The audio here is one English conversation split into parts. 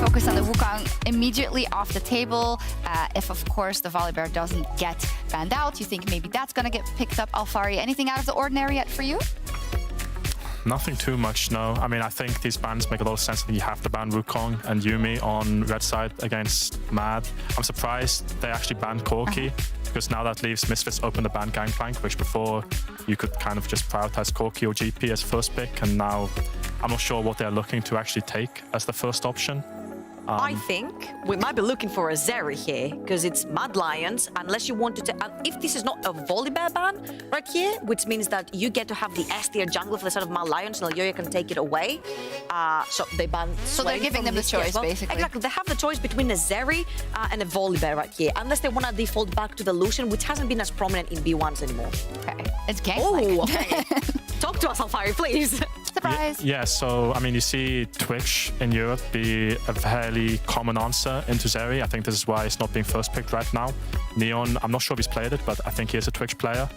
Focus on the Wukong immediately off the table. If, of course, the volley bear doesn't get banned out, you think maybe that's going to get picked up. Alfari, anything out of the ordinary yet for you? Nothing too much, no. I mean, I think these bans make a lot of sense. You have to ban Wukong and Yuumi on red side against Mad. I'm surprised they actually banned Corki, because now that leaves Misfits open the ban Gangplank, which before you could kind of just prioritize Corki or GP as first pick, and now I'm not sure what they're looking to actually take as the first option. I think we might be looking for a Zeri here, because it's Mad Lions, unless you wanted to... if this is not a Volibear ban right here, which means that you get to have the S tier jungle for the side of Mad Lions, and Lyoya can take it away. So they ban... So they're giving them the choice, basically. Exactly. They have the choice between a Zeri and a Volibear right here, unless they want to default back to the Lucian, which hasn't been as prominent in B1s anymore. Okay. It's Gangplank. Oh, okay. Talk to us, Alfari, please. Surprise. Yeah, so, I mean, you see Twitch in Europe be a fairly common answer into Zeri. I think this is why it's not being first picked right now. Neon, I'm not sure if he's played it, but I think he is a Twitch player.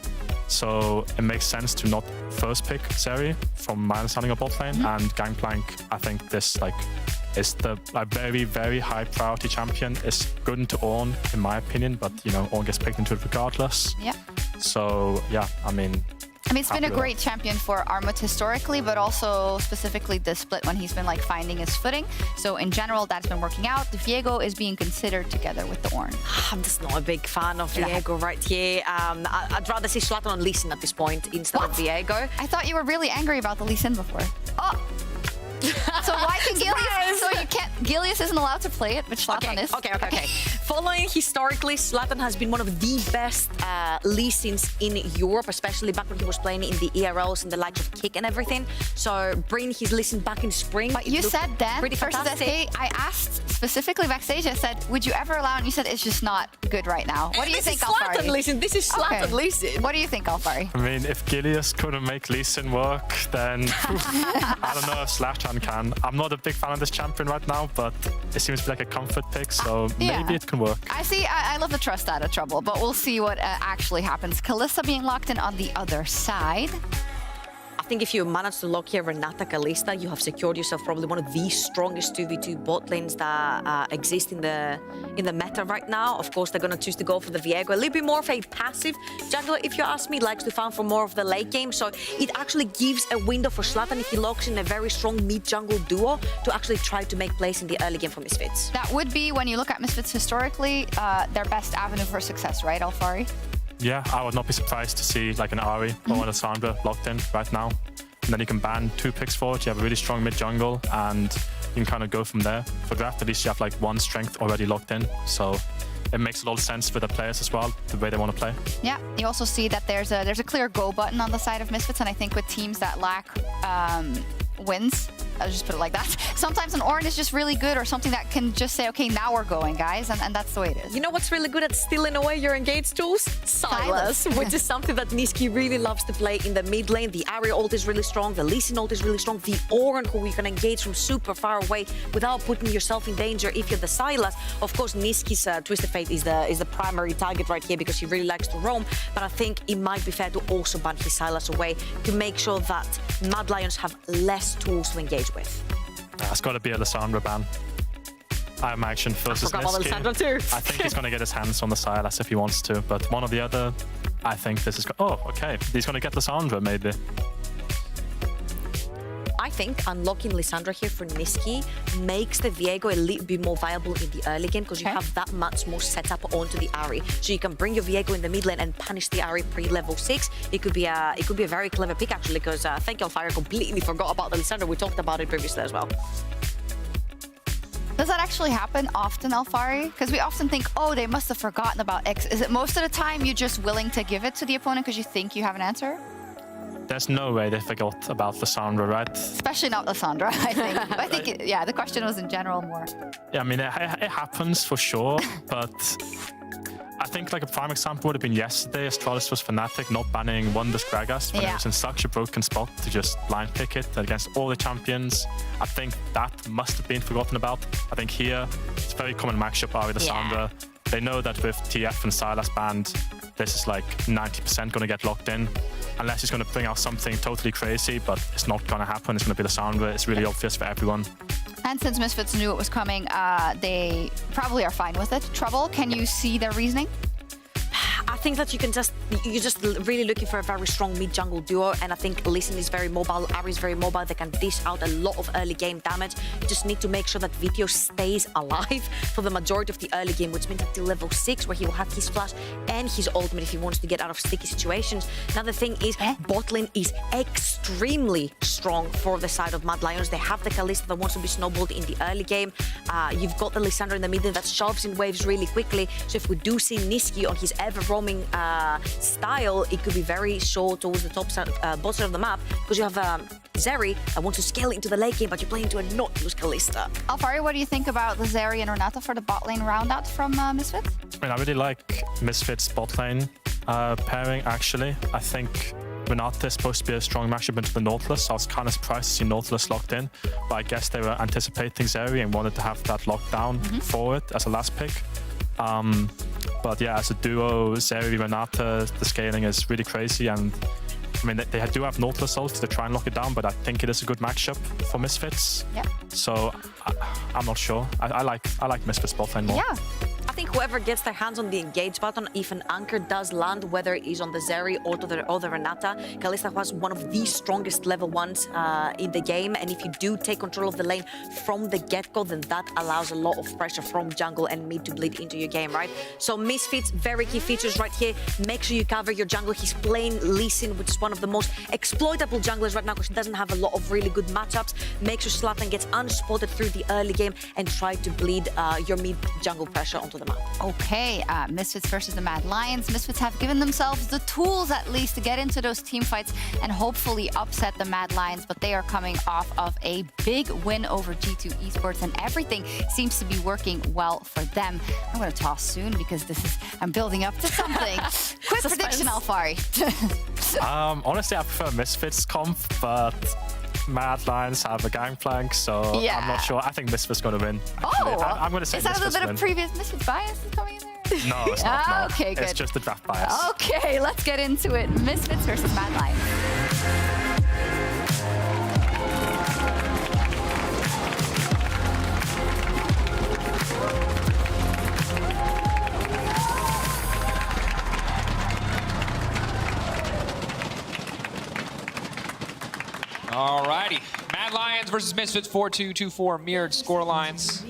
So it makes sense to not first pick Zeri, from my understanding of bot lane. And Gangplank, I think this, is the very, very high priority champion. It's good into Ornn, in my opinion, but, Ornn gets picked into it regardless. Yeah. So, yeah, I mean, it's been a great champion for Armut historically, but also specifically this split when he's been finding his footing. So in general, that's been working out. The Viego is being considered together with the Ornn. I'm just not a big fan of Viego right here. I'd rather see Zlatan on Lee Sin at this point instead of Viego. I thought you were really angry about the Lee Sin before. Oh! So why can Gilius? So you can't. Gilius isn't allowed to play it, but Zlatan is. Okay. Following historically, Zlatan has been one of the best Lee Sins in Europe, especially back when he was playing in the ERLs and the likes of Kick and everything. So bringing his Lee Sin back in spring. But you said then pretty versus fantastic. SK, I asked specifically backstage. I said, would you ever allow? And you said it's just not good right now. What do you think, Alfari? This is Zlatan Lee Sin. What do you think, Alfari? I mean, if Gilius couldn't make Lee Sin work, then I don't know if Zlatan can. I'm not a big fan of this champion right now, but it seems to be like a comfort pick, so maybe it can work. I love the trust out of trouble, but we'll see what actually happens. Kalista being locked in on the other side. I think if you manage to lock here Renata Kalista, you have secured yourself probably one of the strongest 2v2 bot lanes that exist in the meta right now. Of course, they're going to choose to go for the Viego. A little bit more of a passive jungler, if you ask me, likes to farm for more of the late game. So it actually gives a window for Zlatan if he locks in a very strong mid-jungle duo to actually try to make plays in the early game for Misfits. That would be, when you look at Misfits historically, their best avenue for success, right, Alfari? Yeah, I would not be surprised to see an Ari or an Alessandra locked in right now. And then you can ban 2 picks for it. You have a really strong mid-jungle, and you can kind of go from there. For draft, at least you have one strength already locked in. So it makes a lot of sense for the players as well, the way they want to play. Yeah, you also see that there's a clear go button on the side of Misfits, and I think with teams that lack wins, I'll just put it like that. Sometimes an Ornn is just really good, or something that can just say, okay, now we're going, guys, and that's the way it is. You know what's really good at stealing away your engaged tools? Sylas, which is something that Niski really loves to play in the mid lane. The Ari ult is really strong, the Lee Sin ult is really strong, the Ornn, who you can engage from super far away without putting yourself in danger if you're the Sylas. Of course, Niski's Twisted Fate is the primary target right here because he really likes to roam, but I think it might be fair to also ban his Sylas away to make sure that Mad Lions have less tools to engage with. It's got to be a Lissandra ban. I imagine versus Niski. I think he's going to get his hands on the Sylas if he wants to, but one or the other, I think this is... Oh, okay. He's going to get Lissandra, maybe. I think unlocking Lissandra here for Niski makes the Viego a little bit more viable in the early game because you have that much more setup onto the Ari. So you can bring your Viego in the mid lane and punish the Ari pre-level 6. It could be a very clever pick actually, because thank you, Alfire, completely forgot about the Lissandra. We talked about it previously as well. Does that actually happen often, Alfari? Because we often think, oh, they must have forgotten about X. Is it most of the time you're just willing to give it to the opponent because you think you have an answer? There's no way they forgot about Lissandra, right? Especially not Lissandra, I think. I think, yeah, the question was in general more. Yeah, I mean, it happens for sure, but I think a prime example would have been yesterday. Astralis was Fnatic not banning Wonders Gragas when it was in such a broken spot to just line pick it against all the champions. I think that must have been forgotten about. I think here, it's a very common matchup with Lissandra. They know that with TF and Sylas banned, this is 90% going to get locked in. Unless he's going to bring out something totally crazy, but it's not going to happen. It's going to be Lissandra. It's really obvious for everyone. And since Misfits knew it was coming, they probably are fine with it. Trouble, can you see their reasoning? I think that you're just really looking for a very strong mid jungle duo, and I think Lee Sin is very mobile, Ari is very mobile. They can dish out a lot of early game damage. You just need to make sure that Vito stays alive for the majority of the early game, which means until level 6, where he will have his flash and his ultimate if he wants to get out of sticky situations. Now the thing is, bot lane is extremely strong for the side of Mad Lions. They have the Kalista that wants to be snowballed in the early game. You've got the Lissandra in the middle that shoves in waves really quickly. So if we do see Niski on his ever-roaming style, it could be very short towards the top side, bot side of the map, because you have Zeri that wants to scale into the late game, but you're playing into a not-use Kalista. Alfari, what do you think about the Zeri and Renata for the bot lane roundout from Misfits? I mean, I really like Misfits bot lane pairing, actually. I think Renata is supposed to be a strong matchup into the Nautilus, so I was kind of surprised to see Nautilus locked in, but I guess they were anticipating Zeri and wanted to have that locked down for it as a last pick. But yeah, as a duo, Zeri, Renata, the scaling is really crazy, and I mean, they do have Nautilus ults to try and lock it down, but I think it is a good matchup for Misfits. Yeah. So I'm not sure. I like Misfits bot lane more. Yeah. I think whoever gets their hands on the engage button, if an anchor does land, whether it is on the Zeri or the Renata, Kalista was one of the strongest level 1s in the game. And if you do take control of the lane from the get-go, then that allows a lot of pressure from jungle and mid to bleed into your game, right? So Misfits, very key features right here. Make sure you cover your jungle. He's playing Lee Sin, which is one of the most exploitable junglers right now because he doesn't have a lot of really good matchups. Make sure Zlatan gets unspotted through the early game and try to bleed your mid jungle pressure onto the map. Okay, Misfits versus the Mad Lions. Misfits have given themselves the tools, at least, to get into those team fights and hopefully upset the Mad Lions, but they are coming off of a big win over G2 Esports, and everything seems to be working well for them. I'm going to toss soon because I'm building up to something. Quick prediction, Alfari. Honestly, I prefer Misfits comp, but Mad Lions have a gangplank, so Yeah. I'm not sure. I think Misfits going to win. Actually. Oh, I'm going to say is that a Misfits little bit win. of previous Misfits bias coming in there? No, it's not. No. Okay, good. It's just the draft bias. Okay, let's get into it. Misfits versus Mad Lions. Alrighty, Mad Lions versus Misfits, 4-2-2-4 mirrored score lines,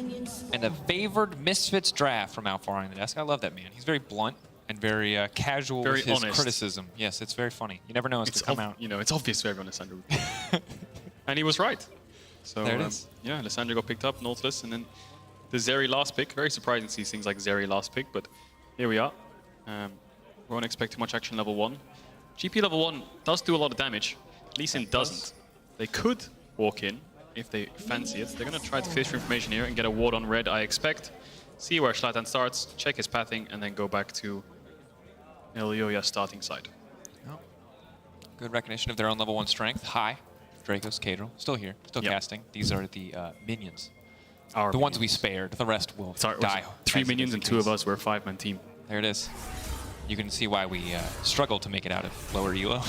and a favored Misfits draft from Alfari on the desk. I love that man. He's very blunt and very casual Very with his honest. criticism. Yes, it's very funny. You never know it's going to come out. You know, it's obvious to everyone, Lissandra. And he was right. So There it is. yeah, Lissandra got picked up, Nautilus, and then the Zeri last pick. Very surprising to see things like Zeri last pick, but here we are. We won't expect too much action level 1. GP level 1 does do a lot of damage. Lee Sin doesn't. They could walk in if they fancy it. They're going to try to fish for information here and get a ward on red, I expect. See where Zlatan starts, check his pathing, and then go back to Elioya's starting side. Good recognition of their own level 1 strength. High. Dracos, Cadril, still here, still Yep. casting. These are the minions. Our The ones we minions. spared. The rest will Sorry, die. 3 as minions it and 2 of decreases. us were a 5-man team. There it is. You can see why we struggle to make it out of lower elo.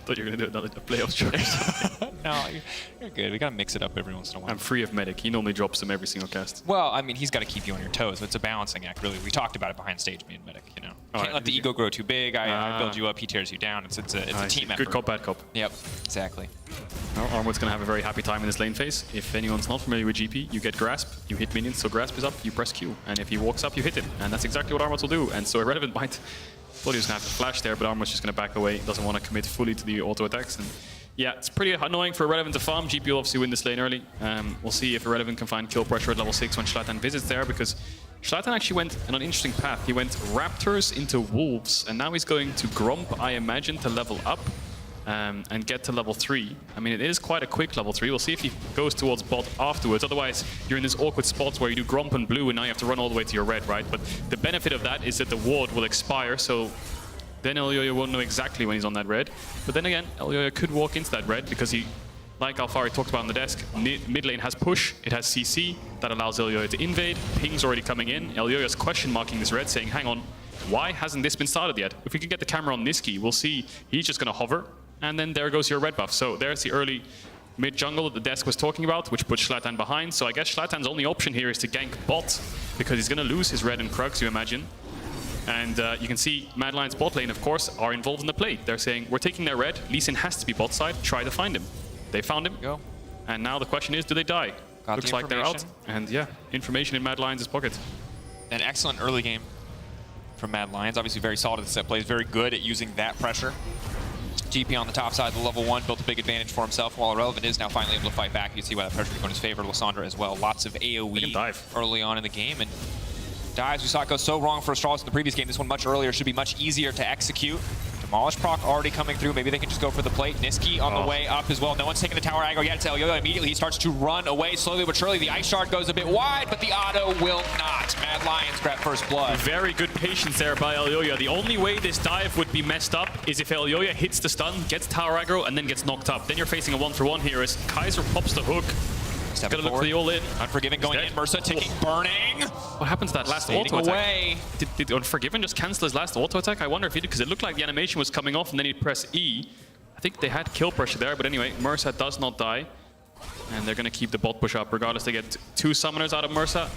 Thought you were going to do another playoff structure. No, you're good. We got to mix it up every once in a while. I'm free of medic. He normally drops them every single cast. Well, I mean, he's got to keep you on your toes. It's a balancing act, really. We talked about it behind stage, me and Medic, you know. Can't right. let the ego grow too big. I build you up, he tears you down. It's a team effort. Good cop, bad cop. Yep, exactly. Well, Armwood's going to have a very happy time in this lane phase. If anyone's not familiar with GP, you get Grasp, you hit minions, so Grasp is up, you press Q. And if he walks up, you hit him. And that's exactly what Armwood will do. And so Irrelevant might... Thought he was going to have to flash there, but Armwood's just going to back away. Doesn't want to commit fully to the auto attacks. And yeah, it's pretty annoying for Irrelevant to farm. GP will obviously win this lane early. We'll see if Irrelevant can find kill pressure at level 6 when Zlatan visits there, because Zlatan actually went on an interesting path. He went Raptors into Wolves, and now he's going to Gromp, I imagine, to level up and get to level 3. I mean, it is quite a quick level 3. We'll see if he goes towards bot afterwards. Otherwise, you're in this awkward spot where you do Gromp and blue, and now you have to run all the way to your red, right? But the benefit of that is that the ward will expire, so then Elioya won't know exactly when he's on that red. But then again, Elioya could walk into that red because he, like Alfari talked about on the desk, mid lane has push, it has CC, that allows Elioya to invade. Ping's already coming in. Elioya's question marking this red, saying, hang on, why hasn't this been started yet? If we could get the camera on Niski, we'll see he's just going to hover, and then there goes your red buff. So there's the early mid jungle that the desk was talking about, which puts Zlatan behind. So I guess Zlatan's only option here is to gank bot, because he's going to lose his red and Krugs, you imagine. And you can see Mad Lions bot lane, of course, are involved in the play. They're saying, we're taking their red, Lee Sin has to be bot side, try to find him. They found him, Go. and now the question is, do they die? Got Looks the like they're out, information. and yeah, information in Mad Lions' pocket. An excellent early game from Mad Lions. Obviously very solid at the set plays, very good at using that pressure. GP on the top side, the level 1, built a big advantage for himself, while Irrelevant is now finally able to fight back. You can see why that pressure is going in his favor. Lysandra as well. Lots of AoE dive early on in the game. And dives, we saw it go so wrong for Astralis in the previous game. This one much earlier, should be much easier to execute. Demolish proc already coming through. Maybe they can just go for the plate. Niski on the way up as well. No one's taking the tower aggro yet. It's Elyoya immediately. He starts to run away slowly but surely. The Ice Shard goes a bit wide, but the auto will not. Mad Lions grab first blood. Very good patience there by Elyoya. The only way this dive would be messed up is if Elyoya hits the stun, gets tower aggro, and then gets knocked up. Then you're facing a 1-for-1 here as Kaiser pops the hook. Stepping Gotta look for the all-in. Unforgiven going in. Mersa ticking, burning. What happened to that last Fading auto away. attack? Did Unforgiven just cancel his last auto attack? I wonder if he did, because it looked like the animation was coming off and then he'd press E. I think they had kill pressure there, but anyway, Mersa does not die. And they're going to keep the bot push up. Regardless, they get 2 summoners out of Mersa.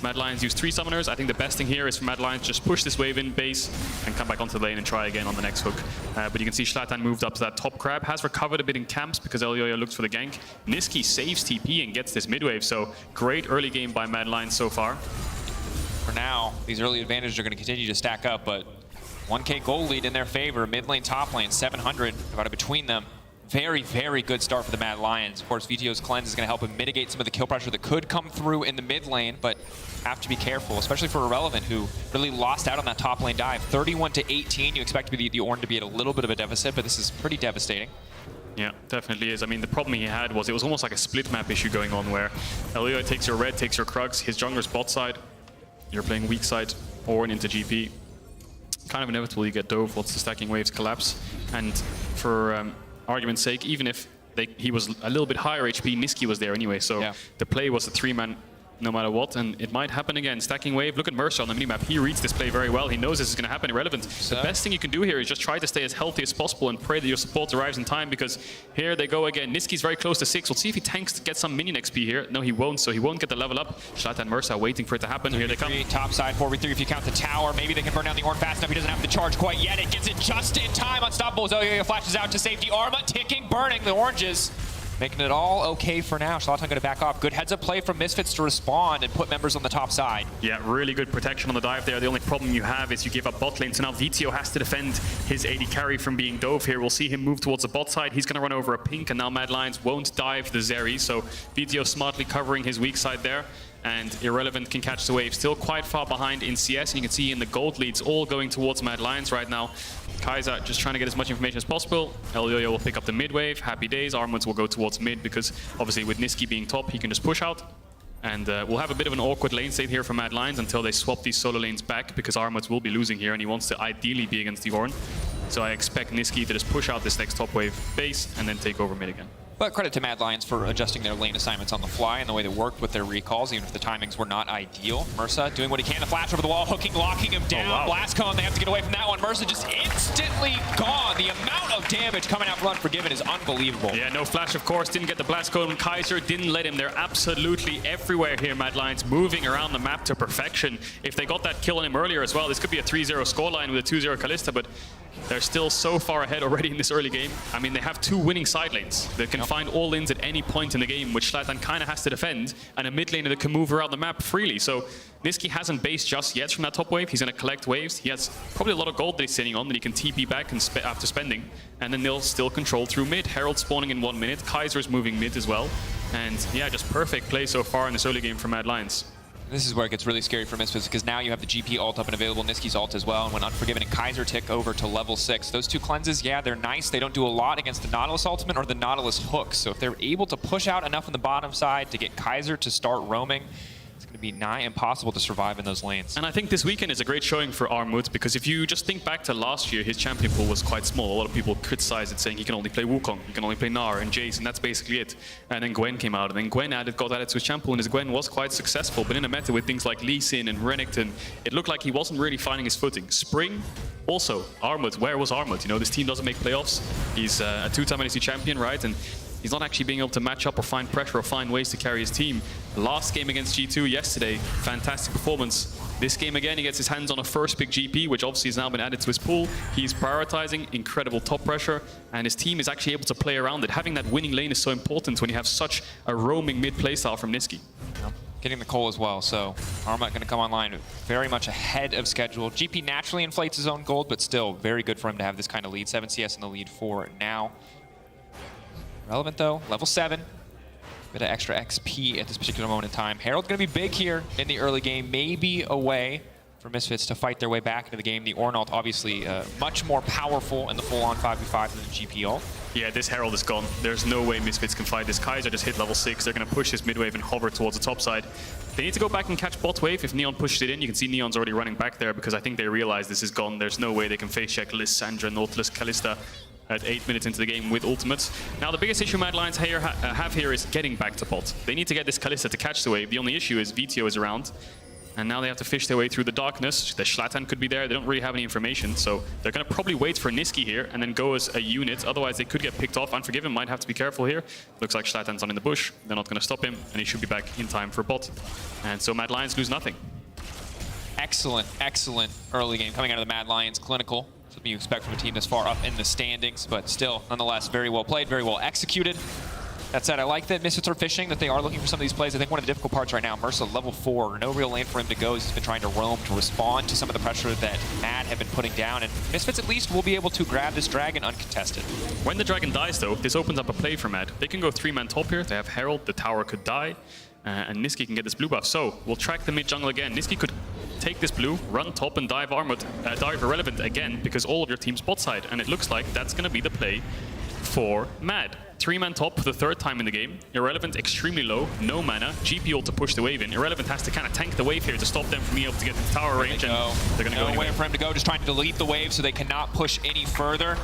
Mad Lions use 3 summoners. I think the best thing here is for Mad Lions just push this wave in base and come back onto the lane and try again on the next hook. But you can see Zlatan moved up to that top crab, has recovered a bit in camps because Elyoya looks for the gank. Niski saves TP and gets this mid wave, so great early game by Mad Lions so far. For now, these early advantages are going to continue to stack up, but 1k gold lead in their favor. Mid lane, top lane, 700 divided between them. Very, very good start for the Mad Lions. Of course, VTO's cleanse is going to help him mitigate some of the kill pressure that could come through in the mid lane, but have to be careful, especially for Irrelevant, who really lost out on that top lane dive. 31-18, you expect the Ornn to be at a little bit of a deficit, but this is pretty devastating. Yeah, definitely is. I mean, the problem he had was it was almost like a split map issue going on where Elyoya takes your red, takes your Krugs, his jungler's bot side, you're playing weak side, Ornn into GP. Kind of inevitable you get dove once the stacking waves collapse, and for argument's sake, even if he was a little bit higher HP, Niski was there anyway, so the play was a 3-man no matter what, and it might happen again. Stacking wave, look at Mercer on the minimap. He reads this play very well. He knows this is going to happen. Irrelevant. The best thing you can do here is just try to stay as healthy as possible and pray that your support arrives in time, because here they go again. Niski's very close to 6. We'll see if he tanks to get some minion XP here. No, he won't, so he won't get the level up. Zlatan and Mercer waiting for it to happen. Here they come. Top side, 4v3 if you count the tower. Maybe they can burn down the Ornn fast enough. He doesn't have the charge quite yet. It gets it just in time. Unstoppable. Elyoya flashes out to safety. Arma ticking, burning the oranges. Making it all okay for now. Zlatan going to back off. Good heads-up play from Misfits to respond and put members on the top side. Yeah, really good protection on the dive there. The only problem you have is you give up bot lane, so now VTO has to defend his AD carry from being dove here. We'll see him move towards the bot side. He's going to run over a pink, and now Mad Lions won't dive the Zeri, so VTO smartly covering his weak side there. And Irrelevant can catch the wave. Still quite far behind in CS, and you can see in the gold leads all going towards Mad Lions right now. Kaiser just trying to get as much information as possible. Elyoya will pick up the mid wave. Happy days. Armwoods will go towards mid because obviously with Niski being top, he can just push out. And we'll have a bit of an awkward lane state here for Mad Lions until they swap these solo lanes back, because Armwoods will be losing here and he wants to ideally be against the Ornn. So I expect Niski to just push out this next top wave base and then take over mid again. But credit to Mad Lions for adjusting their lane assignments on the fly and the way they worked with their recalls, even if the timings were not ideal. Mersa doing what he can to flash over the wall, hooking, locking him down. Oh, wow. Blast cone, they have to get away from that one. Mersa just instantly gone. The amount of damage coming out from Unforgiven is unbelievable. Yeah, no flash, of course. Didn't get the blast cone. Kaiser didn't let him. They're absolutely everywhere here, Mad Lions, moving around the map to perfection. If they got that kill on him earlier as well, this could be a 3-0 scoreline with a 2-0 Kalista, but they're still so far ahead already in this early game. I mean, they have 2 winning side lanes that can find all-ins at any point in the game, which Zlatan kind of has to defend, and a mid laner that can move around the map freely. So Niski hasn't based just yet from that top wave. He's going to collect waves. He has probably a lot of gold that he's sitting on that he can TP back and after spending, and then they'll still control through mid. Herald spawning in 1 minute. Kaiser's moving mid as well. And yeah, just perfect play so far in this early game for Mad Lions. This is where it gets really scary for Misfits, because now you have the GP ult up and available, Niski's ult as well, and when Unforgiven and Kaiser tick over to level 6. Those 2 cleanses, yeah, they're nice. They don't do a lot against the Nautilus ultimate or the Nautilus hook. So if they're able to push out enough on the bottom side to get Kaiser to start roaming, it's going to be nigh impossible to survive in those lanes. And I think this weekend is a great showing for Armwoods, because if you just think back to last year, his champion pool was quite small. A lot of people criticized it, saying he can only play Wukong, he can only play Gnar and Jace, and that's basically it. And then Gwen came out, and then Gwen got added to his champion pool, and his Gwen was quite successful. But in a meta with things like Lee Sin and Renekton, it looked like he wasn't really finding his footing. Spring, also, Armwood, where was Armwood? You know, this team doesn't make playoffs. He's a 2-time NXT champion, right? And He's not actually being able to match up or find pressure or find ways to carry his team. Last game against G2 yesterday, fantastic performance. This game again, he gets his hands on a first pick GP, which obviously has now been added to his pool. He's prioritizing incredible top pressure, and his team is actually able to play around it. Having that winning lane is so important when you have such a roaming mid playstyle from Nisqy. Getting the coal as well, so Arma going to come online very much ahead of schedule. GP naturally inflates his own gold, but still very good for him to have this kind of lead. 7 CS in the lead for now. Relevant though, level 7. Bit of extra XP at this particular moment in time. Herald going to be big here in the early game, maybe a way for Misfits to fight their way back into the game. The Ornn ult obviously much more powerful in the full-on 5v5 than the GP ult. Yeah, this Herald is gone. There's no way Misfits can fight this. Kaiser just hit level 6. They're going to push this mid wave and hover towards the top side. They need to go back and catch bot wave. If Neon pushes it in, you can see Neon's already running back there because I think they realize this is gone. There's no way they can face check Lissandra, Nautilus, Kalista at 8 minutes into the game with ultimates. Now the biggest issue Mad Lions have here is getting back to bot. They need to get this Kalista to catch the wave. The only issue is VTO is around. And now they have to fish their way through the darkness. The Zlatan could be there. They don't really have any information. So they're going to probably wait for Nisqy here and then go as a unit. Otherwise, they could get picked off. Unforgiven might have to be careful here. Looks like Zlatan's on in the bush. They're not going to stop him. And he should be back in time for bot. And so Mad Lions lose nothing. Excellent, excellent early game coming out of the Mad Lions. Clinical. Something you expect from a team this far up in the standings. But still, nonetheless, very well played, very well executed. That said, I like that Misfits are fishing, that they are looking for some of these plays. I think one of the difficult parts right now, Mersa level 4, no real lane for him to go. He's been trying to roam to respond to some of the pressure that Mad have been putting down. And Misfits at least will be able to grab this dragon uncontested. When the dragon dies though, this opens up a play for Mad. They can go 3-man top here. They have Herald, the tower could die, and Nisqy can get this blue buff. So we'll track the mid jungle again. Nisqy could take this blue, run top and dive dive Irrelevant again because all of your team's bot side. And it looks like that's going to be the play for Mad. 3-man top for the 3rd time in the game. Irrelevant extremely low, no mana. GP ult to push the wave in. Irrelevant has to kind of tank the wave here to stop them from being able to get to the tower range. And they're going to go anyway. Nowhere for him to go, just trying to delete the wave so they cannot push any further.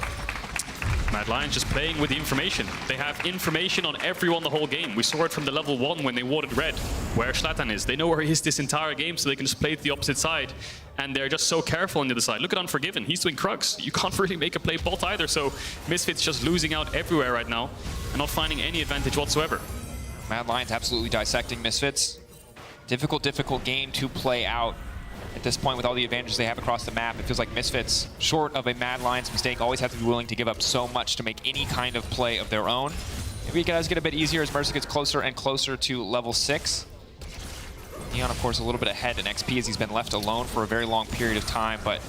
Mad Lions just playing with the information. They have information on everyone the whole game. We saw it from the level 1 when they warded red, where Zlatan is. They know where he is this entire game, so they can just play to the opposite side. And they're just so careful on the other side. Look at Unforgiven. He's doing Krugs. You can't really make a play bot either, so Misfits just losing out everywhere right now and not finding any advantage whatsoever. Mad Lions absolutely dissecting Misfits. Difficult game to play out. At this point, with all the advantages they have across the map, it feels like Misfits, short of a Mad Lions mistake, always have to be willing to give up so much to make any kind of play of their own. Maybe it does get a bit easier as Mersa gets closer and closer to level 6. Neon, of course, a little bit ahead in XP as he's been left alone for a very long period of time, but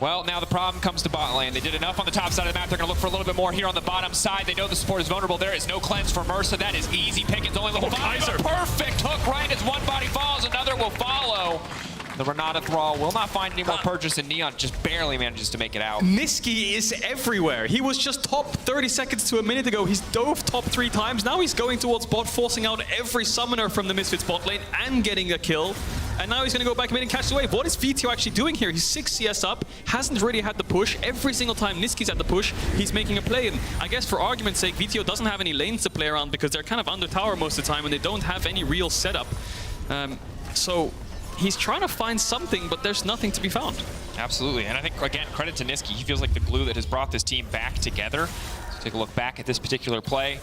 well, now the problem comes to bot lane. They did enough on the top side of the map. They're going to look for a little bit more here on the bottom side. They know the support is vulnerable. There is no cleanse for Mersa. That is easy pickings. Only level 5. A perfect hook right as one body falls. Another will follow. The Renata Thrall will not find any more purchase, and Neon just barely manages to make it out. Nisqy is everywhere. He was just top 30 seconds to a minute ago. He's dove top 3 times. Now he's going towards bot, forcing out every summoner from the Misfits bot lane and getting a kill. And now he's going to go back mid and catch the wave. What is VTO actually doing here? He's 6 CS up, hasn't really had the push. Every single time Nisqy's at the push, he's making a play. And I guess for argument's sake, VTO doesn't have any lanes to play around because they're kind of under tower most of the time and they don't have any real setup. So he's trying to find something, but there's nothing to be found. Absolutely, and I think, again, credit to Nisqy. He feels like the glue that has brought this team back together. So take a look back at this particular play.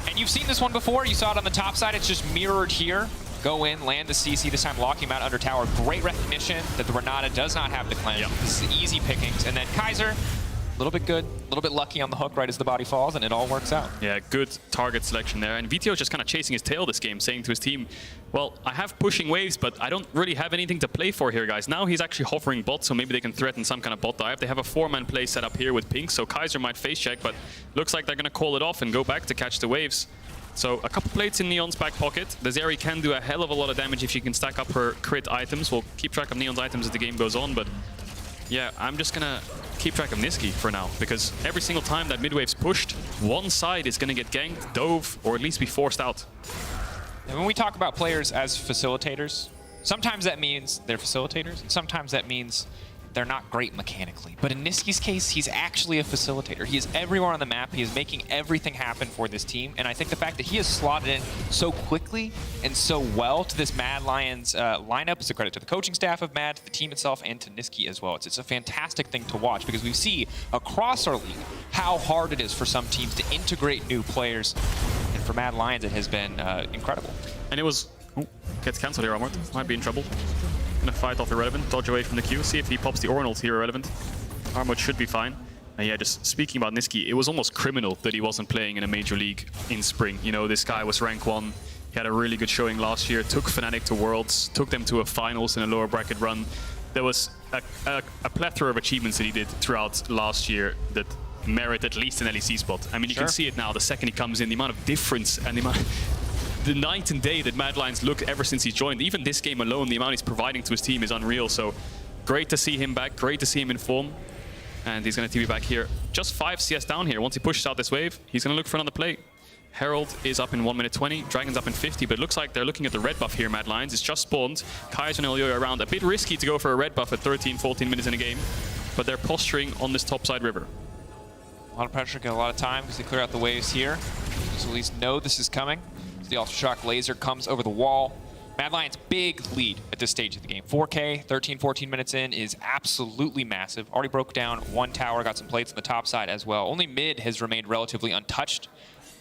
And you've seen this one before. You saw it on the top side. It's just mirrored here. Go in, land the CC, this time locking him out under tower. Great recognition that the Renata does not have the cleanse. Yep. This is easy pickings. And then Kaiser, a little bit good, a little bit lucky on the hook right as the body falls, and it all works out. Yeah, good target selection there. And VTO is just kind of chasing his tail this game, saying to his team, well, I have pushing waves, but I don't really have anything to play for here, guys. Now he's actually hovering bot, so maybe they can threaten some kind of bot dive. They have a 4-man play set up here with Pink, so Kaiser might face check, but looks like they're going to call it off and go back to catch the waves. So a couple plates in Neon's back pocket. The Zeri can do a hell of a lot of damage if she can stack up her crit items. We'll keep track of Neon's items as the game goes on, but yeah, I'm just going to keep track of Nisqy for now, because every single time that mid wave's pushed, one side is going to get ganked, dove, or at least be forced out. And when we talk about players as facilitators, sometimes that means they're facilitators, and sometimes that means they're not great mechanically. But in Niski's case, he's actually a facilitator. He is everywhere on the map. He is making everything happen for this team. And I think the fact that he has slotted in so quickly and so well to this Mad Lions lineup is a credit to the coaching staff of Mad, to the team itself, and to Niski as well. It's a fantastic thing to watch because we see across our league how hard it is for some teams to integrate new players. And for Mad Lions, it has been incredible. And it was... Oh, gets cancelled here, Armored. Might be in trouble. Gonna fight off Irrelevant, dodge away from the queue, see if he pops the Ornals here, Irrelevant. Armored should be fine. And yeah, just speaking about Niski, it was almost criminal that he wasn't playing in a major league in spring. You know, this guy was rank 1. He had a really good showing last year, took Fnatic to Worlds, took them to a finals in a lower bracket run. There was a plethora of achievements that he did throughout last year that merit at least an LEC spot. I mean, you can see it now the second he comes in, the amount of difference and the amount... The night and day that Mad Lions look ever since he's joined. Even this game alone, the amount he's providing to his team is unreal. So great to see him back, great to see him in form. And he's going to TV back here. Just 5 CS down here. Once he pushes out this wave, he's going to look for another play. Herald is up in 1 minute 20, Dragon's up in 50, but it looks like they're looking at the red buff here, Mad Lions. It's just spawned. Kaiser and Elio around. A bit risky to go for a red buff at 13, 14 minutes in a game, but they're posturing on this topside river. A lot of pressure, get a lot of time because they clear out the waves here. So at least know this is coming. The Ultra Shock laser comes over the wall. Mad Lions' big lead at this stage of the game. 4K, 13, 14 minutes in is absolutely massive. Already broke down 1 tower, got some plates on the top side as well. Only mid has remained relatively untouched,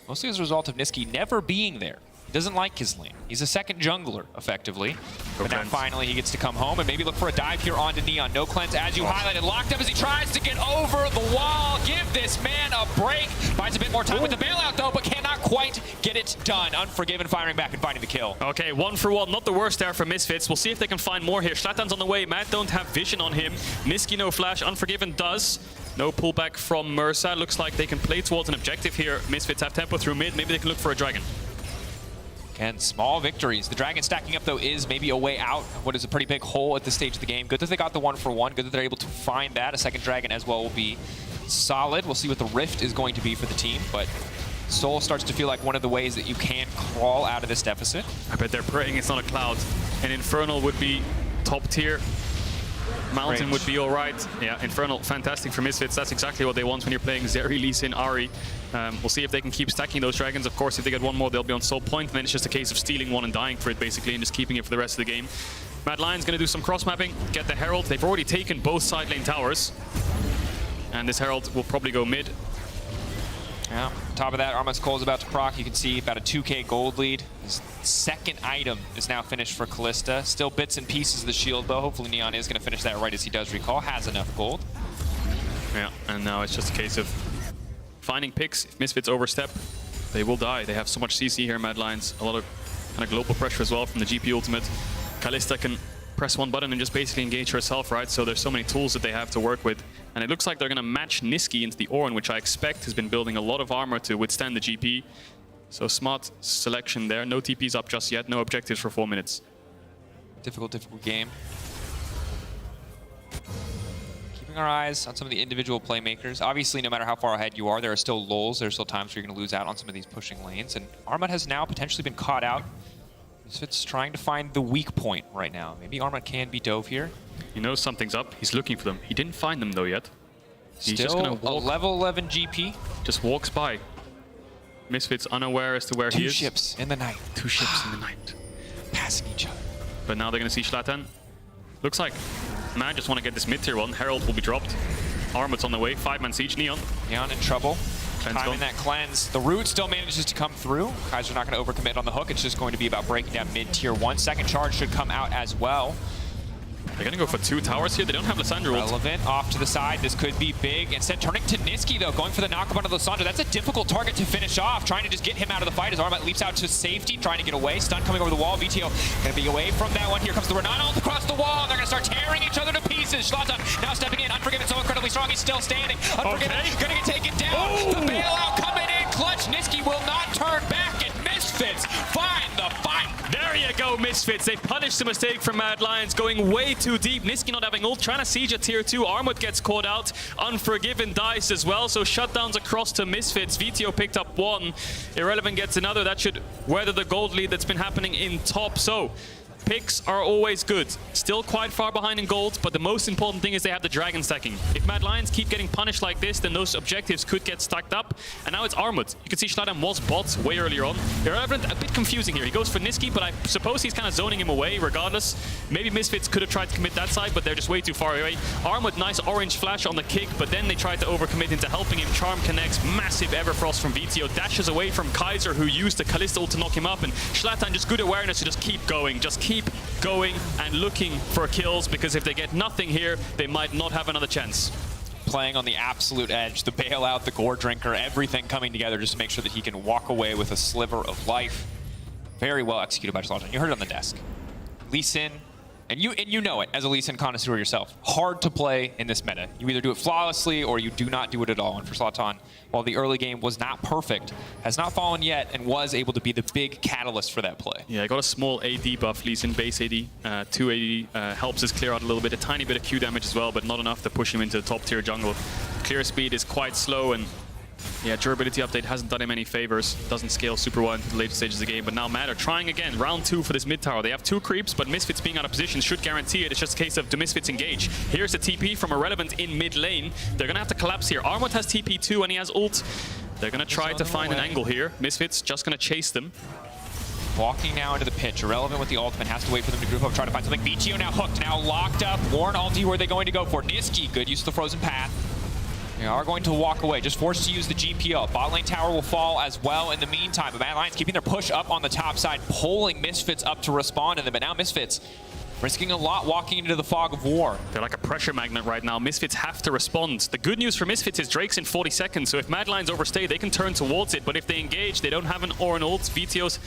mostly as a result of Niski never being there. He doesn't like his lane. He's a second jungler, effectively. But now finally he gets to come home and maybe look for a dive here onto Neon. No cleanse, as you highlighted. Locked up as he tries to get over the wall. Give this man a break. Buys a bit more time with the bailout, though, but cannot quite get it done. Unforgiven firing back and finding the kill. Okay, 1 for 1. Not the worst there for Misfits. We'll see if they can find more here. Schlatan's on the way. Mad don't have vision on him. Niski no flash. Unforgiven does. No pullback from Mersa. Looks like they can play towards an objective here. Misfits have tempo through mid. Maybe they can look for a dragon. And small victories. The Dragon stacking up, though, is maybe a way out of what is a pretty big hole at this stage of the game. Good that they got the 1 for 1. Good that they're able to find that. A second Dragon as well will be solid. We'll see what the Rift is going to be for the team, but Soul starts to feel like one of the ways that you can crawl out of this deficit. I bet they're praying it's not a cloud. And Infernal would be top tier. Mountain would be all right. Yeah, Infernal, fantastic for Misfits. That's exactly what they want when you're playing Zeri, Lee Sin, Ahri. We'll see if they can keep stacking those dragons. Of course, if they get 1 more, they'll be on soul point. And then it's just a case of stealing 1 and dying for it, basically, and just keeping it for the rest of the game. Mad Lions going to do some cross-mapping, get the Herald. They've already taken both side lane towers. And this Herald will probably go mid. Yeah, on top of that, Arma's Cole is about to proc. You can see about a 2K gold lead. His second item is now finished for Kalista. Still bits and pieces of the shield, though. Hopefully Neon is going to finish that right as he does recall. Has enough gold. Yeah, and now it's just a case of finding picks. If Misfits overstep, they will die. They have so much CC here, Mad Lions. A lot of kind of global pressure as well from the GP ultimate. Kalista can press 1 button and just basically engage herself, right? So there's so many tools that they have to work with. And it looks like they're going to match Niski into the Ornn, which I expect has been building a lot of armor to withstand the GP. So smart selection there. No TPs up just yet. No objectives for 4 minutes. Difficult game. Keeping our eyes on some of the individual playmakers. Obviously, no matter how far ahead you are, there are still lulls. There are still times where you're going to lose out on some of these pushing lanes. And Armut has now potentially been caught out. Misfits trying to find the weak point right now. Maybe Armut can be dove here. He knows something's up. He's looking for them. He didn't find them, though, yet. He's Still just going to walk. A level 11 GP. Just walks by. Misfits unaware as to where he is. 2 ships in the night. 2 ships in the night. Passing each other. But now they're going to see Schlatan. Looks like Mad just want to get this mid-tier one. Herald will be dropped. Armut's on the way. 5-man siege. Neon. Neon in trouble. Cleanse Timing that cleanse. The root still manages to come through. Kaiser's not going to overcommit on the hook. It's just going to be about breaking down mid-tier 1. Second charge should come out as well. They're going to go for 2 towers here. They don't have Lissandra ult. Relevant off to the side. This could be big. Instead, turning to Niski, though, going for the knock-up onto Lissandra. That's a difficult target to finish off. Trying to just get him out of the fight as Armut leaps out to safety, trying to get away. Stun coming over the wall. VTO going to be away from that one. Here comes the Renan ult across the wall, and they're going to start tearing each other to pieces. Schlatan now stepping in. Unforgiven so incredibly strong. He's still standing. Unforgiven going to get taken down. The bailout coming in clutch. Niski will not turn back, and Misfits find the fight. There you go, Misfits. They punished the mistake from Mad Lions, going way too deep. Niski not having ult, trying to siege a tier 2. Armut gets caught out. Unforgiven dies as well, so shutdowns across to Misfits. VTO picked up 1. Irrelevant gets another. That should weather the gold lead that's been happening in top. So picks are always good. Still quite far behind in gold, but the most important thing is they have the dragon stacking. If Mad Lions keep getting punished like this, then those objectives could get stacked up. And now it's Armut. You can see Schlattern was bot way earlier on. Irrelevant, a bit confusing here. He goes for Niski, but I suppose he's kind of zoning him away regardless. Maybe Misfits could have tried to commit that side, but they're just way too far away. Armut, nice orange flash on the kick, but then they tried to overcommit into helping him. Charm connects, massive Everfrost from VTO, dashes away from Kaiser, who used the Kalista ult to knock him up, and Schlattern just good awareness to just keep going and looking for kills, because if they get nothing here, they might not have another chance. Playing on the absolute edge, the bailout, the gore drinker, everything coming together just to make sure that he can walk away with a sliver of life. Very well executed by Schlattern. You heard it on the desk. Lee Sin, and you know it as a Lee Sin connoisseur yourself. Hard to play in this meta. You either do it flawlessly or you do not do it at all. And for Schlattern, while the early game was not perfect, has not fallen yet and was able to be the big catalyst for that play. Yeah, I got a small AD buff, Lee Sin base AD. 2 AD helps us clear out a little bit, a tiny bit of Q damage as well, but not enough to push him into the top tier jungle. Clear speed is quite slow, and yeah, durability update hasn't done him any favors. Doesn't scale super well into the later stages of the game, but now Mad are trying again. Round 2 for this mid tower. They have 2 creeps, but Misfits being out of position should guarantee it. It's just a case of do Misfits engage. Here's the TP from Irrelevant in mid lane. They're gonna have to collapse here. Armut has TP too, and he has ult. They're gonna try to find an angle here. Misfits just gonna chase them. Walking now into the pitch. Irrelevant with the ultimate. Has to wait for them to group up, try to find something. VTO now hooked, now locked up. Warren ulti, where are they going to go for? Niski, good use of the frozen path. They are going to walk away, just forced to use the GPO. Bot lane tower will fall as well in the meantime. But Mad Lions keeping their push up on the top side, pulling Misfits up to respond to them. But now Misfits risking a lot walking into the fog of war. They're like a pressure magnet right now. Misfits have to respond. The good news for Misfits is Drake's in 40 seconds, so if Mad Lions overstay, they can turn towards it. But if they engage, they don't have an Orin ult. VTO's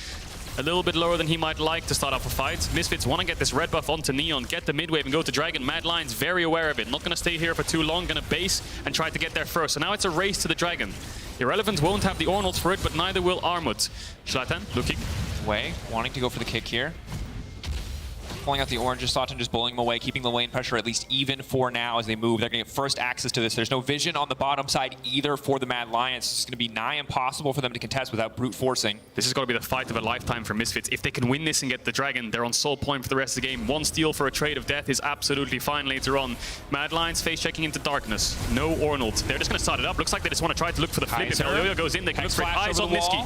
a little bit lower than he might like to start off a fight. Misfits want to get this red buff onto Neon, get the mid wave and go to Dragon. Mad Lions very aware of it. Not going to stay here for too long, going to base and try to get there first. So now it's a race to the Dragon. Irrelevant won't have the Orin ult for it, but neither will Armut. Schlattern looking Way, wanting to go for the kick here. Pulling out the oranges, Schlattern just bullying them away, keeping the lane pressure at least even for now as they move. They're going to get first access to this. There's no vision on the bottom side either for the Mad Lions. It's going to be nigh impossible for them to contest without brute forcing. This is going to be the fight of a lifetime for Misfits. If they can win this and get the Dragon, they're on soul point for the rest of the game. 1 steal for a trade of death is absolutely fine later on. Mad Lions face checking into darkness. No Orin ult. They're just going to start it up. Looks like they just want to try to look for the flip. If Elioyo goes in, they can look for it. Eyes on Niski.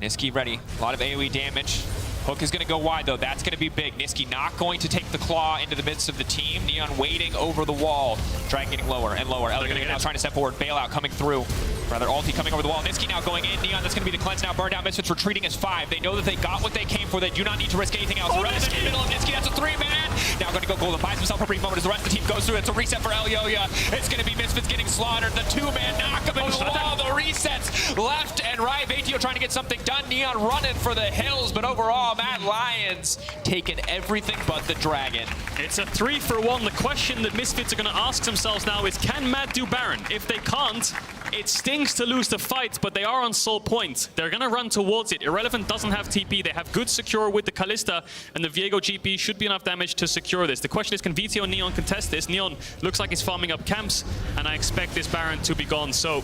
Niski ready. A lot of AoE damage. Hook is going to go wide, though. That's going to be big. Niski not going to take the claw into the midst of the team. Neon waiting over the wall. Dragon getting lower and lower. Elliot now trying to step forward. Bailout coming through. Rather, ulti coming over the wall. Niski now going in. Neon, that's going to be the cleanse now. Burned out. Misfits retreating as 5. They know that they got what they came for. They do not need to risk anything else. Niski in the middle of Niski. That's a 3-man. Now going to go golden. Buys himself a brief moment as the rest of the team goes through. It's a reset for Elioya. It's going to be Misfits getting slaughtered. The 2-man knock him into the wall. The resets left and right. Vatio trying to get something done. Neon running for the hills. But overall, Mad Lions taking everything but the Dragon. It's a 3-for-1. The question that Misfits are going to ask themselves now is, can Mad do Baron? If they can't, it stings to lose the fight, but they are on soul point. They're going to run towards it. Irrelevant doesn't have TP. They have good secure with the Kalista, and the Viego GP should be enough damage to secure this. The question is, can VTO and Neon contest this? Neon looks like he's farming up camps, and I expect this Baron to be gone. So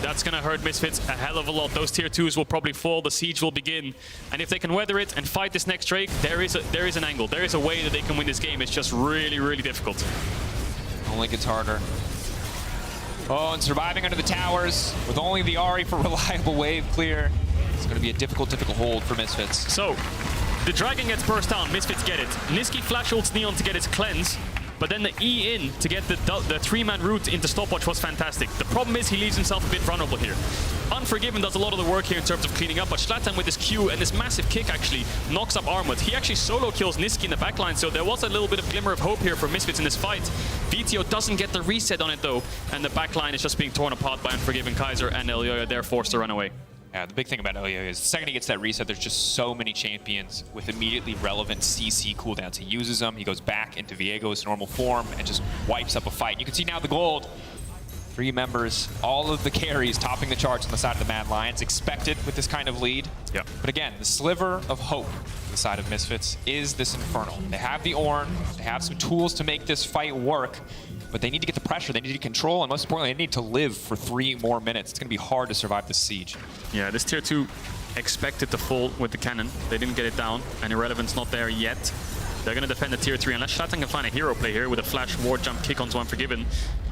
that's going to hurt Misfits a hell of a lot. Those tier 2s will probably fall. The siege will begin. And if they can weather it and fight this next Drake, there is an angle. There is a way that they can win this game. It's just really, really difficult. Only gets harder. Oh, and surviving under the towers with only the Ahri for reliable wave clear. It's going to be a difficult hold for Misfits. So, the Dragon gets burst down. Misfits get it. Niski flash ults Neon to get his cleanse. But then the E in to get the 3-man route into stopwatch was fantastic. The problem is he leaves himself a bit vulnerable here. Unforgiven does a lot of the work here in terms of cleaning up, but Schlattern with his Q and this massive kick actually knocks up Armut. He actually solo kills Niski in the backline, so there was a little bit of glimmer of hope here for Misfits in this fight. VTO doesn't get the reset on it though, and the backline is just being torn apart by Unforgiven Kaiser and Elioya. They're forced to run away. Yeah, the big thing about Elio is the second he gets that reset, there's just so many champions with immediately relevant CC cooldowns. He uses them, he goes back into Viego's normal form and just wipes up a fight. You can see now the gold. 3 members, all of the carries topping the charts on the side of the Mad Lions, expected with this kind of lead. Yeah. But again, the sliver of hope on the side of Misfits is this Infernal. They have the Ornn, they have some tools to make this fight work, but they need to get the pressure, they need to control, and most importantly, they need to live for 3 more minutes. It's going to be hard to survive this siege. Yeah, this tier 2 expected to fall with the cannon. They didn't get it down, and Irrelevant's not there yet. They're going to defend the tier 3 unless Zlatan can find a hero play here with a flash ward jump kick onto Unforgiven.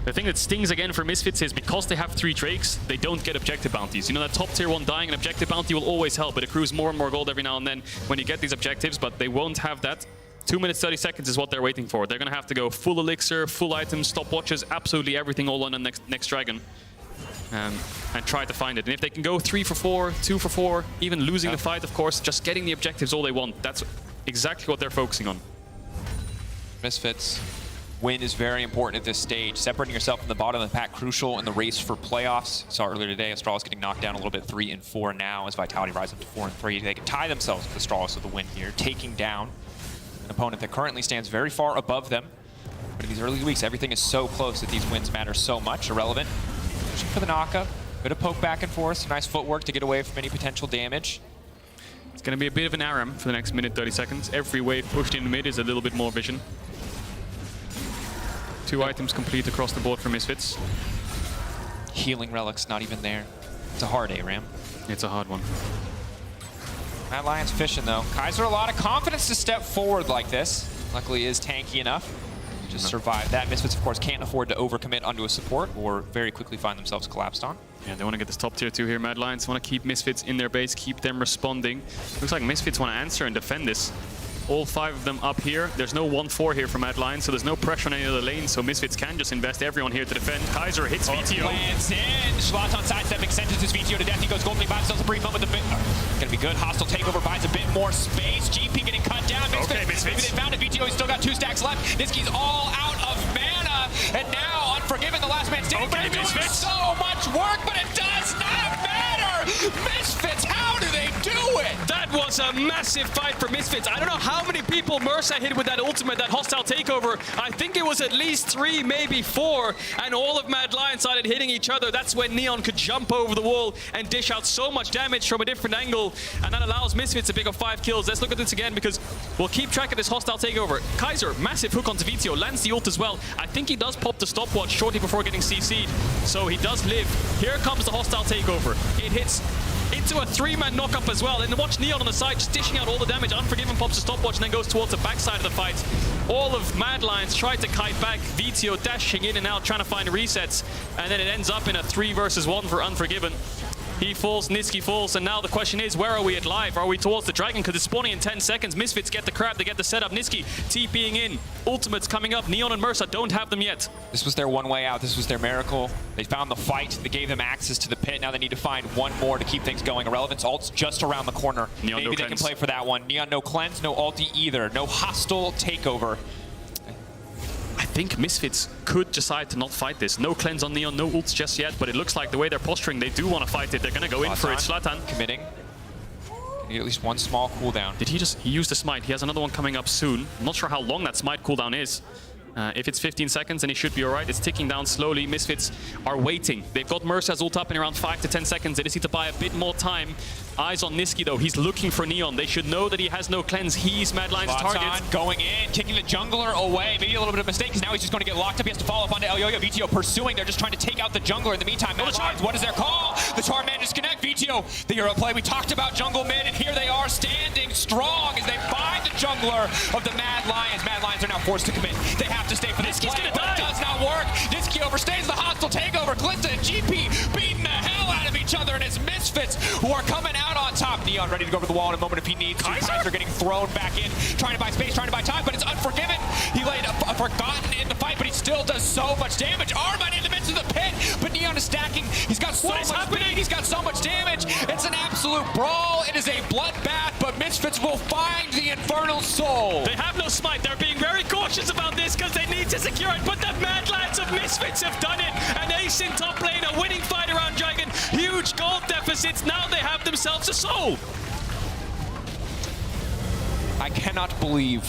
The thing that stings again for Misfits is because they have 3 Drakes, they don't get objective bounties. You know, that top tier 1 dying an objective bounty will always help. It accrues more and more gold every now and then when you get these objectives, but they won't have that. 2 minutes 30 seconds is what they're waiting for. They're going to have to go full elixir, full items, stopwatches, absolutely everything all on the next dragon. And try to find it. And if they can go 3 for 4, 2 for 4, even losing the fight, of course, just getting the objectives all they want. That's exactly what they're focusing on. Misfits. Win is very important at this stage. Separating yourself from the bottom of the pack, crucial in the race for playoffs. Saw earlier today, Astralis getting knocked down a little bit, 3 and 4 now as Vitality rises up to 4 and 3. They can tie themselves with Astralis with the win here, taking down an opponent that currently stands very far above them. But in these early weeks, everything is so close that these wins matter so much. Irrelevant. Pushing for the knockup. Bit of poke back and forth. Some nice footwork to get away from any potential damage. It's going to be a bit of an ARAM for the next minute 30 seconds. Every wave pushed in the mid is a little bit more vision. 2 items complete across the board for Misfits. Healing relics not even there. It's a hard ARAM. It's a hard one. Mad Lions fishing though. Kaiser a lot of confidence to step forward like this. Luckily he is tanky enough to just survive that. Misfits of course can't afford to overcommit onto a support or very quickly find themselves collapsed on. Yeah, they want to get this top tier 2 here. Mad Lions want to keep Misfits in their base, keep them responding. Looks like Misfits want to answer and defend this. All 5 of them up here. There's no 1-4 here for Mad Lions, so there's no pressure on any other lanes, so Misfits can just invest everyone here to defend. Kaiser hits VTO. Lands in. Zlatan sidestepping, sentences VTO to death. He goes Golden, buys himself a brief moment with the bit. Gonna be good. Hostile takeover buys a bit more space. GP getting cut down. Okay, Misfits. Maybe they found a VTO. He's still got 2 stacks left. Niski's all out of mana, and now Unforgiven, the last man standing. Okay, doing Misfits. so much work, but it does not matter. Misfits, how do they do it? That was a massive fight for Misfits. I don't know how many people Mercer hit with that ultimate, that hostile takeover. I think it was at least 3, maybe 4, and all of Mad Lions started hitting each other. That's when Neon could jump over the wall and dish out so much damage from a different angle, and that allows Misfits a big of 5 kills. Let's look at this again because we'll keep track of this hostile takeover. Kaiser, massive hook onto VTO, lands the ult as well. I think he does pop the stopwatch shortly before getting CC'd, so he does live. Here comes the hostile takeover. It hits into a 3-man knockup as well. And watch Neon on the side just dishing out all the damage. Unforgiven pops a stopwatch and then goes towards the backside of the fight. All of Mad Lions try to kite back. VTO dashing in and out, trying to find resets. And then it ends up in a 3 versus 1 for Unforgiven. He falls, Niski falls, and now the question is, where are we at live? Are we towards the dragon? Because it's spawning in 10 seconds. Misfits get the crab, they get the setup. Niski TPing in. Ultimates coming up. Neon and Mercer don't have them yet. This was their one way out. This was their miracle. They found the fight. They gave them access to the pit. Now they need to find one more to keep things going. Irrelevant's ult's just around the corner. Neon, Maybe no they cleanse. can play for that one. Neon, no cleanse, no ulti either. No hostile takeover. I think Misfits could decide to not fight this. No cleanse on Neon, no ults just yet, but it looks like the way they're posturing, they do want to fight it. They're going to go in for it. Zlatan committing. Need at least one small cooldown. Did he use the smite? He has another one coming up soon. I'm not sure how long that smite cooldown is. If it's 15 seconds, then he should be all right. It's ticking down slowly. Misfits are waiting. They've got Mercer's ult up in around 5 to 10 seconds. They just need to buy a bit more time. Eyes on Niski, though. He's looking for Neon. They should know that he has no cleanse. He's Mad Lions' target. Going in, kicking the jungler away. Maybe a little bit of a mistake, because now he's just going to get locked up. He has to follow up onto El Yo-Yo. VTO pursuing. They're just trying to take out the jungler. In the meantime, Mad Lions, what is their call? The Charm manages to connect. VTO, the Euro play. We talked about jungle mid, and here they are standing strong as they buy the jungler of the Mad Lions. Mad Lions are now forced to commit. They have to stay for this play, but it does not work. Niski overstays the hostile takeover. Glista and GP beating the hell out of each other, and it's Misfits who are coming out on top. Neon ready to go over the wall in a moment if he needs to. Kaiser getting thrown back in, trying to buy space, trying to buy time, but it's Unforgiven. He laid a Forgotten in the fight, but he still does so much damage. Armine in the midst of the pit, but Neon is stacking. He's got so much speed. He's got so much damage. It's an absolute brawl. It is a bloodbath, but Misfits will find the Infernal Soul. They have no smite. They're being very cautious about this because they need to secure it. But the Mad Lions of Misfits have done it. An ace in top lane, a winning fight around Dragon. Huge gold deficits. Now they have themselves a soul. I cannot believe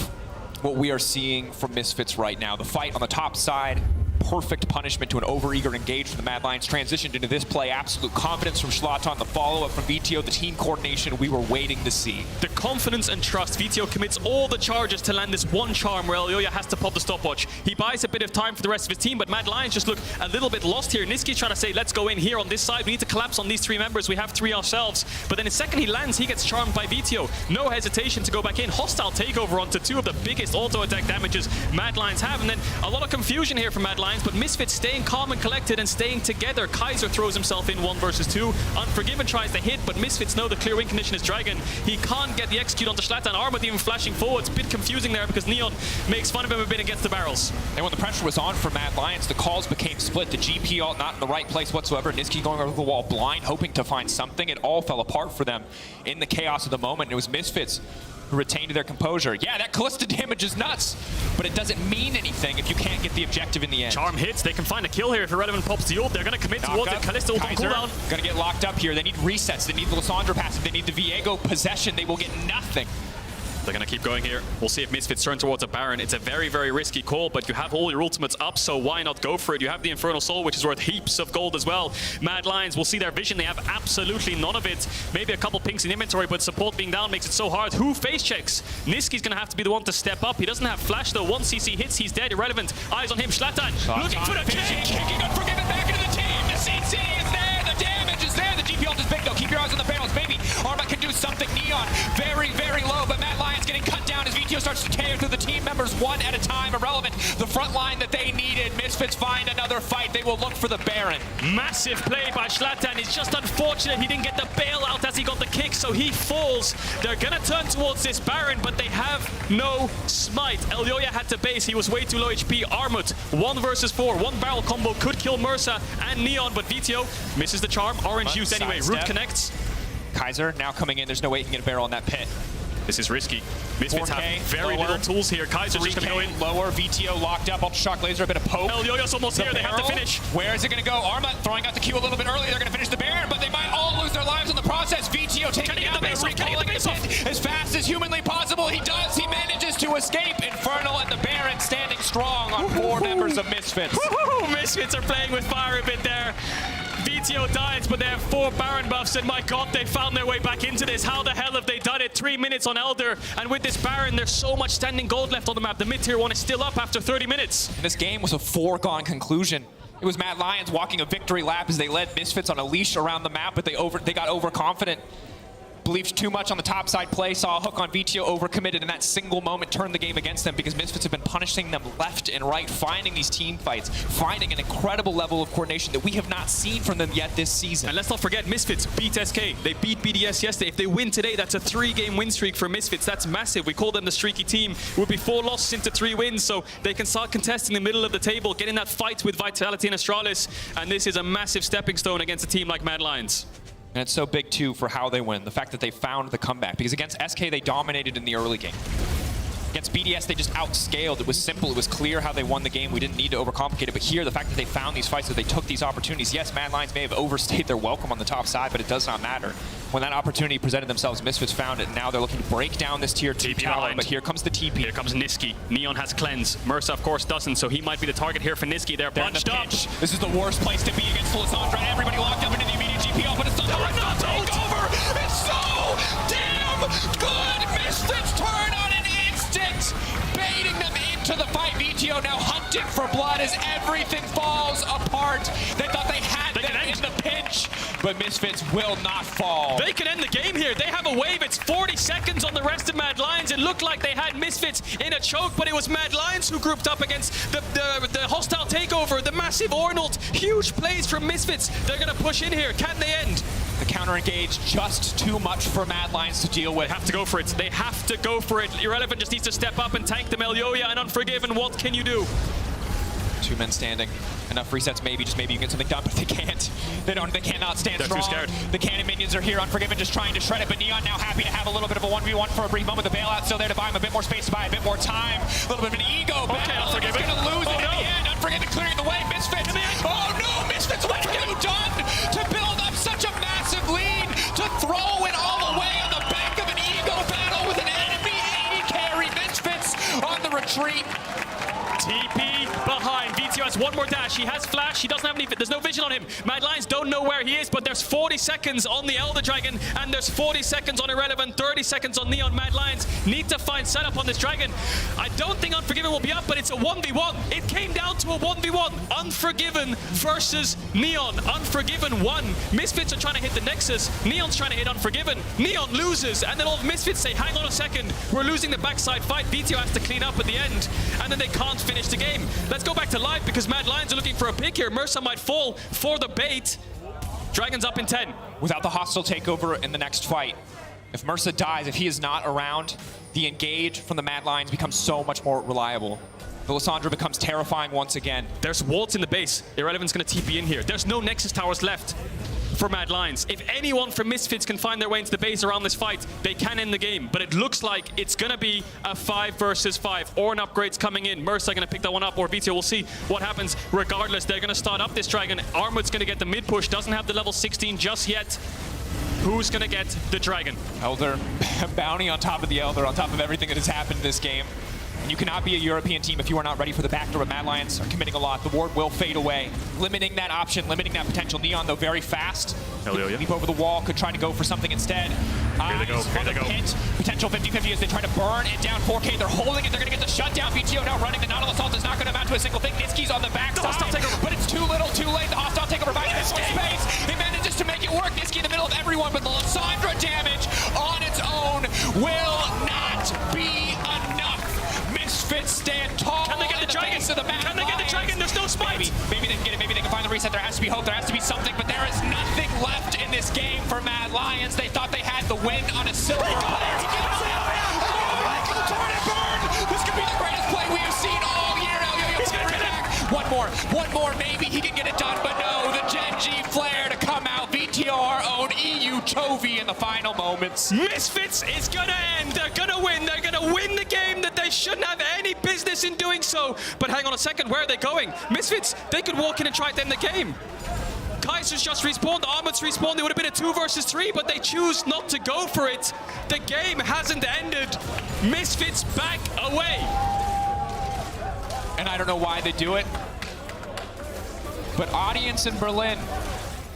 what we are seeing from Misfits right now. The fight on the top side, perfect punishment to an overeager engage from the Mad Lions. Transitioned into this play, absolute confidence from Zlatan, the follow-up from VTO, the team coordination we were waiting to see. The confidence and trust. VTO commits all the charges to land this one charm where Elyoya has to pop the stopwatch. He buys a bit of time for the rest of his team, but Mad Lions just look a little bit lost here. Niski's trying to say, let's go in here on this side. We need to collapse on these 3 members. We have 3 ourselves. But then the second he lands, he gets charmed by VTO. No hesitation to go back in. Hostile takeover onto 2 of the biggest auto-attack damages Mad Lions have. And then a lot of confusion here from Mad Lions, but Misfits staying calm and collected and staying together. Kaiser throws himself in 1 versus 2. Unforgiven tries to hit, but Misfits know the clear win condition is Dragon. He can't get the execute onto Zlatan. Armut even flashing forwards. Bit confusing there because Neon makes fun of him a bit against the barrels. And when the pressure was on for Mad Lions, the calls became split. The GP all not in the right place whatsoever. Niski going over the wall blind, hoping to find something. It all fell apart for them in the chaos of the moment. It was Misfits who retained their composure. Yeah, that Callista damage is nuts, but it doesn't mean anything if you can't get the objective in the end. Charm hits. They can find a kill here if Irrelevant pops the ult. They're going to commit towards it. Callista ult on cooldown. Going to get locked up here. They need resets. They need the Lissandra passive. They need the Viego possession. They will get nothing. They're going to keep going here. We'll see if Misfits turn towards a Baron. It's a very, very risky call, but you have all your ultimates up, so why not go for it? You have the Infernal Soul, which is worth heaps of gold as well. Mad Lions will see their vision. They have absolutely none of it. Maybe a couple pinks in inventory, but support being down makes it so hard. Who face checks? Niski's going to have to be the one to step up. He doesn't have flash, though. 1 CC hits, he's dead. Irrelevant. Eyes on him. Zlatan looking for the kick. Kicking Unforgiven back into the team. The CC is there. The damage is there. The GP ult is big, though. Keep your eyes on the barrels, maybe. Arma can do something. Neon very, very low, but Mad Lions getting cut down as VTO starts to tear through the team members 1 at a time. Irrelevant. The front line that they needed. Misfits find another fight. They will look for the Baron. Massive play by Zlatan. It's just unfortunate he didn't get the bailout as he got the kick, so he falls. They're gonna turn towards this Baron, but they have no smite. Elyoya had to base. He was way too low HP. Armut, 1 versus 4. 1 barrel combo could kill Mursa and Neon, but VTO misses the charm. Orange used anyway. Root connects. Kaiser now coming in. There's no way he can get a barrel on that pit. This is risky. Misfits 4K, have very little tools here. Kaiser's just going to go in. Lower, VTO locked up. Ultra Shock Laser, a bit of poke. Elyoya's almost here. They have to finish. Where is it going to go? Arma throwing out the Q a little bit early. They're going to finish the Baron, but they might all lose their lives in the process. VTO taking down the base as fast as humanly possible. He does. He manages to escape. Infernal and the Baron standing strong on 4 members of Misfits. Misfits are playing with fire a bit there. VTO dies, but they have 4 Baron buffs, and my god, they found their way back into this. How the hell have they done it? 3 minutes on Elder, and with this Baron, there's so much standing gold left on the map. The mid-tier 1 is still up after 30 minutes. And this game was a foregone conclusion. It was Mad Lions walking a victory lap as they led Misfits on a leash around the map, but they got overconfident. Believed too much on the top side play, saw a hook on VTO, overcommitted, and that single moment turned the game against them because Misfits have been punishing them left and right, finding these team fights, finding an incredible level of coordination that we have not seen from them yet this season. And let's not forget, Misfits beat SK. They beat BDS yesterday. If they win today, that's a 3-game win streak for Misfits. That's massive. We call them the streaky team. It would be 4 losses into 3 wins, so they can start contesting the middle of the table, getting that fight with Vitality and Astralis, and this is a massive stepping stone against a team like Mad Lions. And it's so big, too, for how they win. The fact that they found the comeback. Because against SK, they dominated in the early game. Against BDS, they just outscaled. It was simple. It was clear how they won the game. We didn't need to overcomplicate it. But here, the fact that they found these fights, that they took these opportunities. Yes, Mad Lions may have overstayed their welcome on the top side, but it does not matter. When that opportunity presented themselves, Misfits found it. And now they're looking to break down this tier 2 tower. But here comes the TP. Here comes Niski. Neon has cleanse. Mursa, of course, doesn't. So he might be the target here for Niski. They're bunched up. This is the worst place to be against Lissandra. Everybody locked up into the immediate GP. But it's not the takeover. It's so damn good. Misfits turn on an instant, baiting them into the fight. VTO now hunting for blood as everything falls apart. They thought they had them in the pinch, but Misfits will not fall. They can end the game here. They have a wave. It's 40 seconds on the rest of Mad Lions. It looked like they had Misfits in a choke, but it was Mad Lions who grouped up against the hostile takeover, the massive Ornult. Huge plays from Misfits. They're going to push in here. Can they end? The counter engage just too much for Mad Lions to deal with. They have to go for it. They have to go for it. Irrelevant just needs to step up and tank them. Elyoya and Unforgiven. What can you do? 2 men standing. Enough resets, maybe, just maybe you get something done, but they can't. They cannot stand strong. They're too scared. The cannon minions are here. Unforgiven just trying to shred it, but Neon now happy to have a little bit of a 1v1 for a brief moment. The bailout still there to buy him a bit more space, to buy a bit more time. A little bit of an ego battle. Unforgiven. He's gonna lose it in the end. Unforgiven clearing the way. Misfits. Oh no, Misfits, what have you done to build up such a massive lead? To throw it all the way on the back of an ego battle with an enemy AD carry. Misfits on the retreat. TP behind. VTO has one more dash. He has flash. He doesn't have any. There's no vision on him. Mad Lions don't know where he is, but there's 40 seconds on the Elder Dragon, and there's 40 seconds on Irrelevant, 30 seconds on Neon. Mad Lions need to find setup on this Dragon. I don't think Unforgiven will be up, but it's a 1v1. It came down to a 1v1. Unforgiven versus Neon. Unforgiven won. Misfits are trying to hit the Nexus. Neon's trying to hit Unforgiven. Neon loses, and then all the Misfits say, hang on a second, we're losing the backside fight. VTO has to clean up at the end, and then they can't finish the game. Let's go back to live because Mad Lions are looking for a pick here. Mercer might fall for the bait. Dragon's up in 10. Without the hostile takeover in the next fight, if Mercer dies, if he is not around, the engage from the Mad Lions becomes so much more reliable. Lissandra becomes terrifying once again. There's wards in the base. Irrelevant's going to TP in here. There's no Nexus towers left for Mad Lions. If anyone from Misfits can find their way into the base around this fight, they can end the game. But it looks like it's going to be a 5 versus 5. Ornn upgrades coming in. Mercer going to pick that one up, or VTO. We'll see what happens. Regardless, they're going to start up this Dragon. Armwood's going to get the mid push. Doesn't have the level 16 just yet. Who's going to get the Dragon? Elder, bounty on top of the Elder, on top of everything that has happened in this game. And you cannot be a European team if you are not ready for the backdoor, but Mad Lions are committing a lot. The ward will fade away, limiting that option, limiting that potential. Neon, though, very fast. Leap over the wall, could try to go for something instead. Here they go, here they go. Pit, potential 50-50 as they try to burn it down. 4K, they're holding it, they're going to get the shutdown. VTO now running, the Nautilus ult is not going to amount to a single thing. Nitzki's on the backside, but it's too little, too late. The hostile takeover by this space. He manages to make it work. Nitzki in the middle of everyone, but the Lissandra damage on its own will not be enough. Misfits stand tall. Can they get the Dragon? Can they get the Dragon? There's no spite. Maybe they can get it. Maybe they can find the reset. There has to be hope. There has to be something, but there is nothing left in this game for Mad Lions. They thought they had the win on a silver. This could be the greatest play we have seen all year. He's gonna get it. One more. Maybe he can get it done, but no. The Gen G flare to come out. VTR own EU Chovy in the final moments. Misfits is gonna end. They're gonna win. They're gonna win the game that they shouldn't have any business in doing so. But hang on a second, where are they going? Misfits, they could walk in and try to end the game. Kaiser's just respawned, Armut's respawned. It would have been a 2 versus 3, but they choose not to go for it. The game hasn't ended. Misfits back away. And I don't know why they do it, but audience in Berlin,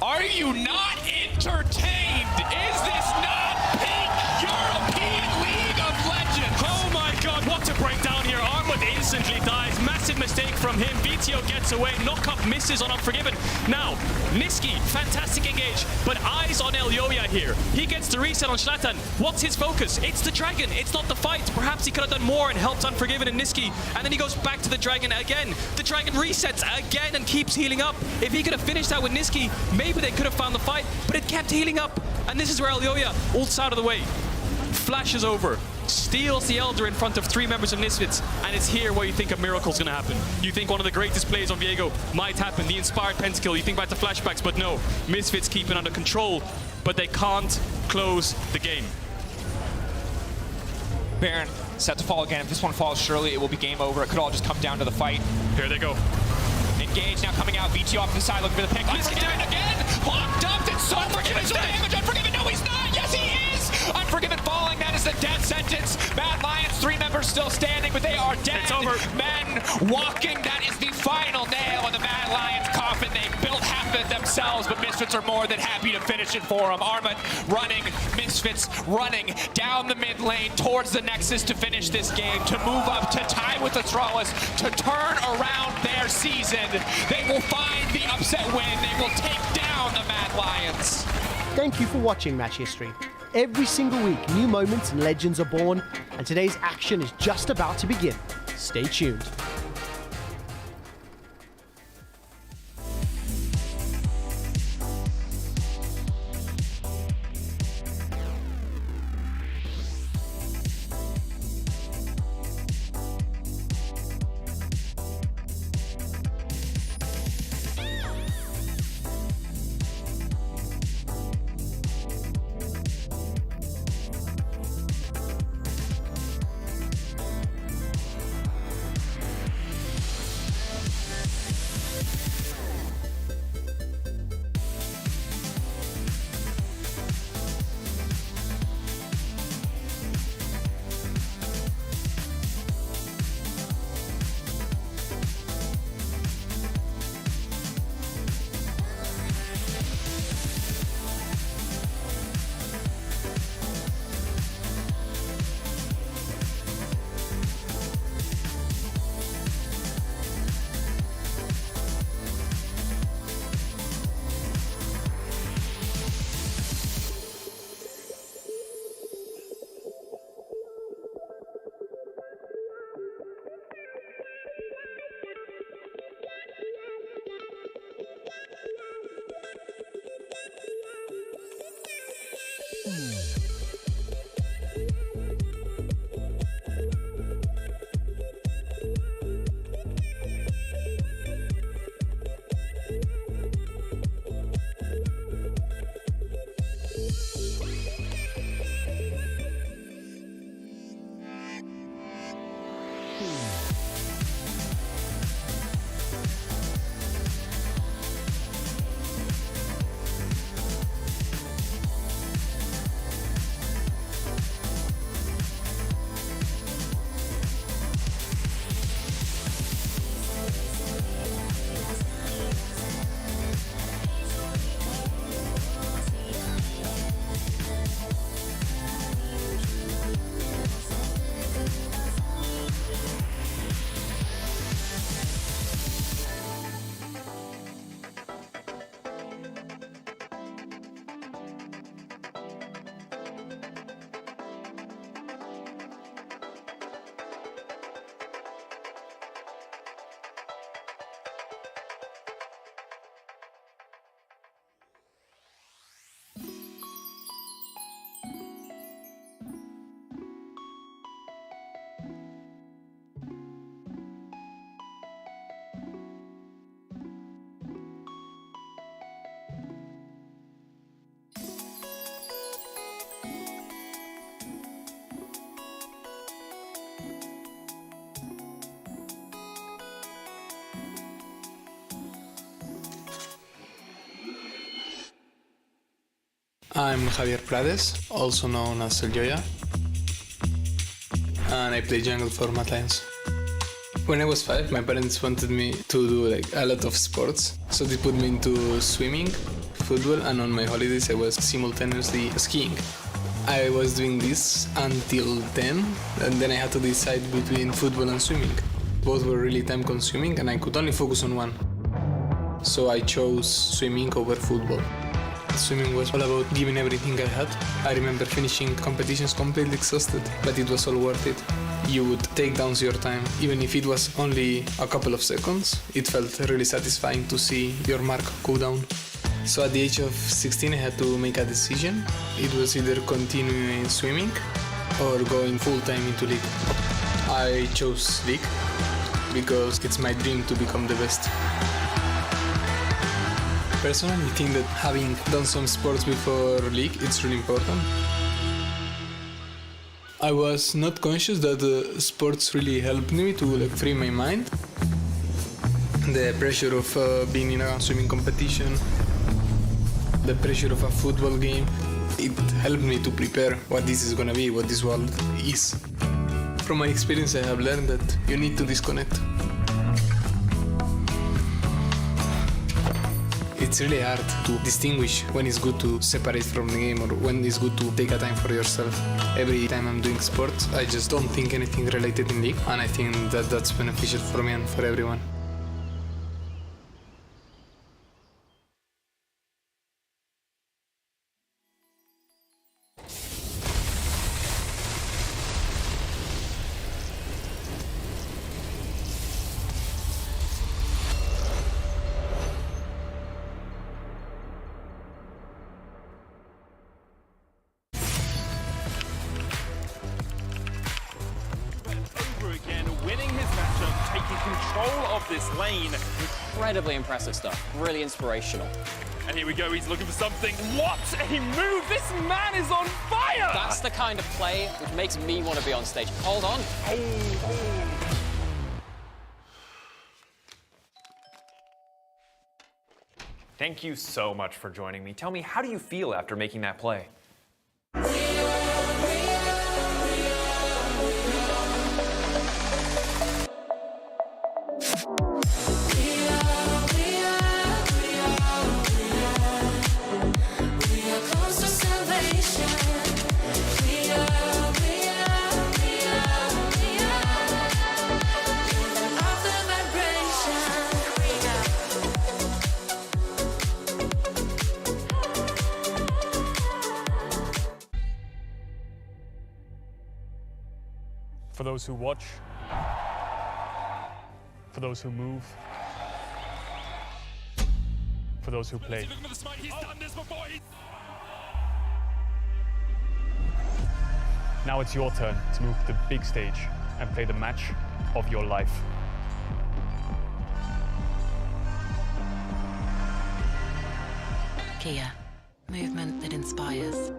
are you not entertained? Is this not peak European League of Legends? Oh my god, what a breakdown here. Armut instantly dies. Massive mistake from him. VTO gets away. Knockup misses on Unforgiven. Now, Niski, fantastic engage, but eyes on Elyoya here. He gets the reset on Zlatan. What's his focus? It's the Dragon. It's not the fight. Perhaps he could have done more and helped Unforgiven and Niski. And then he goes back to the Dragon again. The Dragon resets again and keeps healing up. If he could have finished that with Niski, maybe they could have found the fight, but it kept healing up. And this is where Elyoya ults out of the way. Flashes over. Steals the Elder in front of 3 members of Misfits, and it's here where you think a miracle's gonna happen. You think one of the greatest plays on Viego might happen, the inspired pentakill, you think back to flashbacks, but no. Misfits keep it under control, but they can't close the game. Baron set to fall again. If this one falls, surely it will be game over. It could all just come down to the fight. Here they go. Engage now coming out. VTO off to the side looking for the pick. Unforgiven again! Locked up! It's so Unforgiven damage! Unforgiven! No, he's not! Yes, he is! Unforgiven falling. That is the death sentence. Mad Lions, 3 members still standing, but they are dead. It's over. Men walking. That is the final nail in the Mad Lions coffin. They built half of it themselves, but Misfits are more than happy to finish it for them. Armut running. Misfits running down the mid lane towards the Nexus to finish this game, to move up, to tie with the Astralis, to turn around their season. They will find the upset win. They will take down the Mad Lions. Thank you for watching Match History. Every single week, new moments and legends are born, and today's action is just about to begin. Stay tuned. I'm Javier Prades, also known as El Joya, and I play jungle for Mad Lions. When I was 5, my parents wanted me to do a lot of sports, so they put me into swimming, football, and on my holidays I was simultaneously skiing. I was doing this until then, and then I had to decide between football and swimming. Both were really time consuming and I could only focus on one. So I chose swimming over football. Swimming was all about giving everything I had. I remember finishing competitions completely exhausted, but it was all worth it. You would take down your time, even if it was only a couple of seconds. It felt really satisfying to see your mark go down. So at the age of 16 I had to make a decision. It was either continuing swimming or going full-time into league. I chose league because it's my dream to become the best. Personally, I think that having done some sports before league, it's really important. I was not conscious that sports really helped me to free my mind. The pressure of being in a swimming competition, the pressure of a football game, it helped me to prepare what this is gonna be, what this world is. From my experience, I have learned that you need to disconnect. It's really hard to distinguish when it's good to separate from the game or when it's good to take a time for yourself. Every time I'm doing sports, I just don't think anything related in league, and I think that that's beneficial for me and for everyone. Winning his matchup, taking control of this lane. Incredibly impressive stuff, really inspirational. And here we go, he's looking for something. What a move! This man is on fire! That's the kind of play which makes me want to be on stage. Hold on. Thank you so much for joining me. Tell me, how do you feel after making that play? For those who watch, for those who move, for those who play. Now it's your turn to move to the big stage and play the match of your life. Kia, movement that inspires.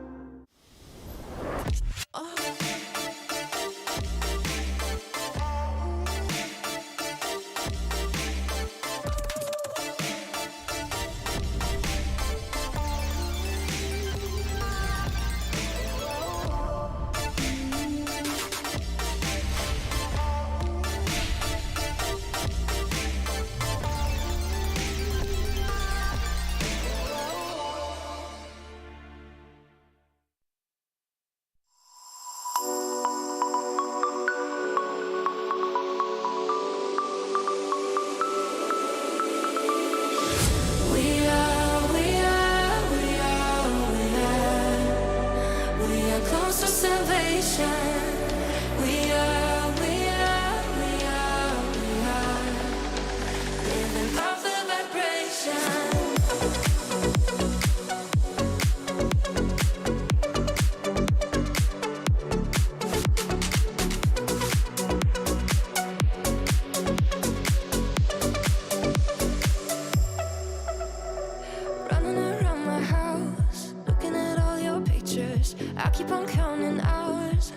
I keep on counting hours,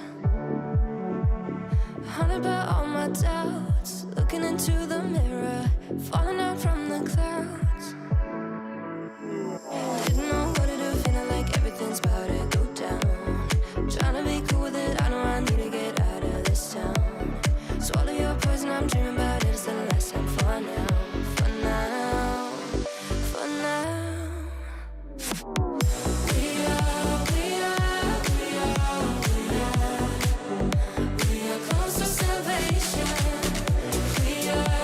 haunted by all my doubts, looking into the mirror, falling out from the clouds. Didn't know what to do, feeling like everything's about to go down. Trying to be cool with it, I know I need to get out of this town. Swallow your poison, I'm dreaming about it, it's the last time for now, for now, for now. We are close to salvation. We are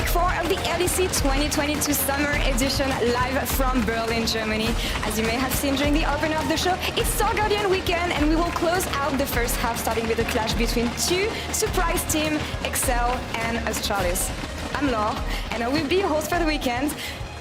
week 4 of the LEC 2022 Summer Edition live from Berlin, Germany. As you may have seen during the opener of the show, it's Star Guardian weekend, and we will close out the first half starting with a clash between two surprise teams, Excel and Astralis. I'm Laure, and I will be your host for the weekend.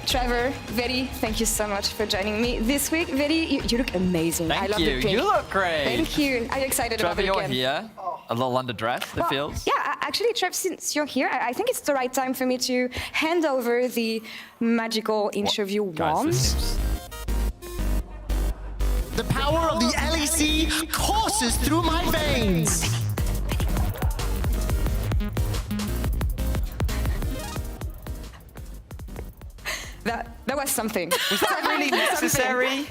Trevor, Vedi, thank you so much for joining me this week. Vedi, you look amazing. Thank I love you. the pink. You look great. Thank you. Are you excited about the Trevor, weekend? you're here. A little underdressed, it feels. Yeah, actually, Trev, since you're here, I think it's the right time for me to hand over the magical interview wand. The power of the LEC courses through my veins. That was something. Was that really necessary?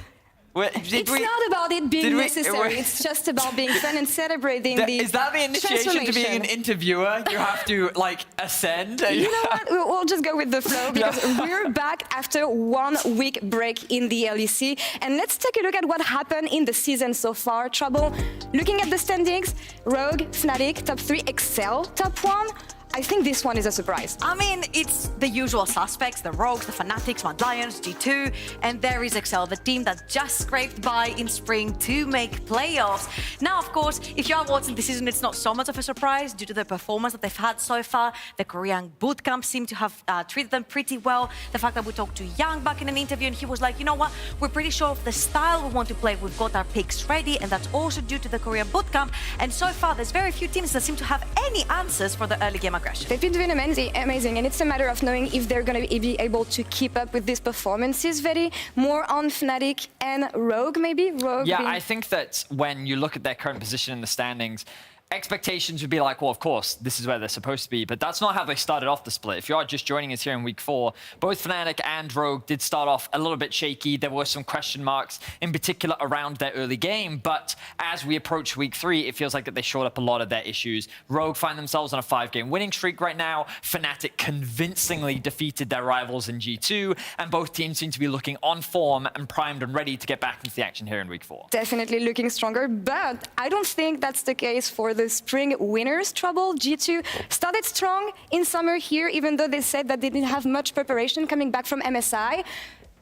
It's not about it being necessary. It's just about being fun and celebrating the Is that the initiation to being an interviewer? You have to, like, ascend? You know what? We'll just go with the flow because we're back after 1 week break in the LEC. And let's take a look at what happened in the season so far. Trouble, looking at the standings, Rogue, Fnatic, top 3, Excel, top 1. I think this one is a surprise. I mean, it's the usual suspects, the Rogues, the Fanatics, Mad Lions, G2, and there is Excel, the team that just scraped by in spring to make playoffs. Now, of course, if you are watching this season, it's not so much of a surprise due to the performance that they've had so far. The Korean bootcamp seem to have treated them pretty well. The fact that we talked to Young back in an interview and he was like, you know what, we're pretty sure of the style we want to play. We've got our picks ready, and that's also due to the Korean bootcamp. And so far, there's very few teams that seem to have any answers for the early game aggression. They've been doing amazing, and it's a matter of knowing if they're going to be able to keep up with these performances. Very more on Fnatic and Rogue, maybe? Rogue yeah, I think that when you look at their current position in the standings, expectations would be like, well, of course, this is where they're supposed to be, but that's not how they started off the split. If you are just joining us here in week 4, both Fnatic and Rogue did start off a little bit shaky. There were some question marks, in particular around their early game, but as we approach week 3, it feels like that they shored up a lot of their issues. Rogue find themselves on a 5-game winning streak right now. Fnatic convincingly defeated their rivals in G2, and both teams seem to be looking on form and primed and ready to get back into the action here in week 4. Definitely looking stronger, but I don't think that's the case for the spring winners. Trouble, G2 started strong in summer here, even though they said that they didn't have much preparation coming back from MSI.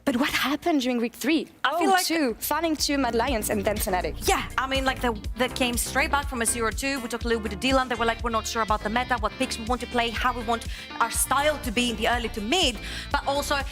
But what happened during week 3? I feel like Fanning 2, Mad Lions, and then Fnatic. Yeah, I mean, like they came straight back from a 0-2. We talked a little bit of Dylan. They were like, we're not sure about the meta, what picks we want to play, how we want our style to be in the early to mid. But also, I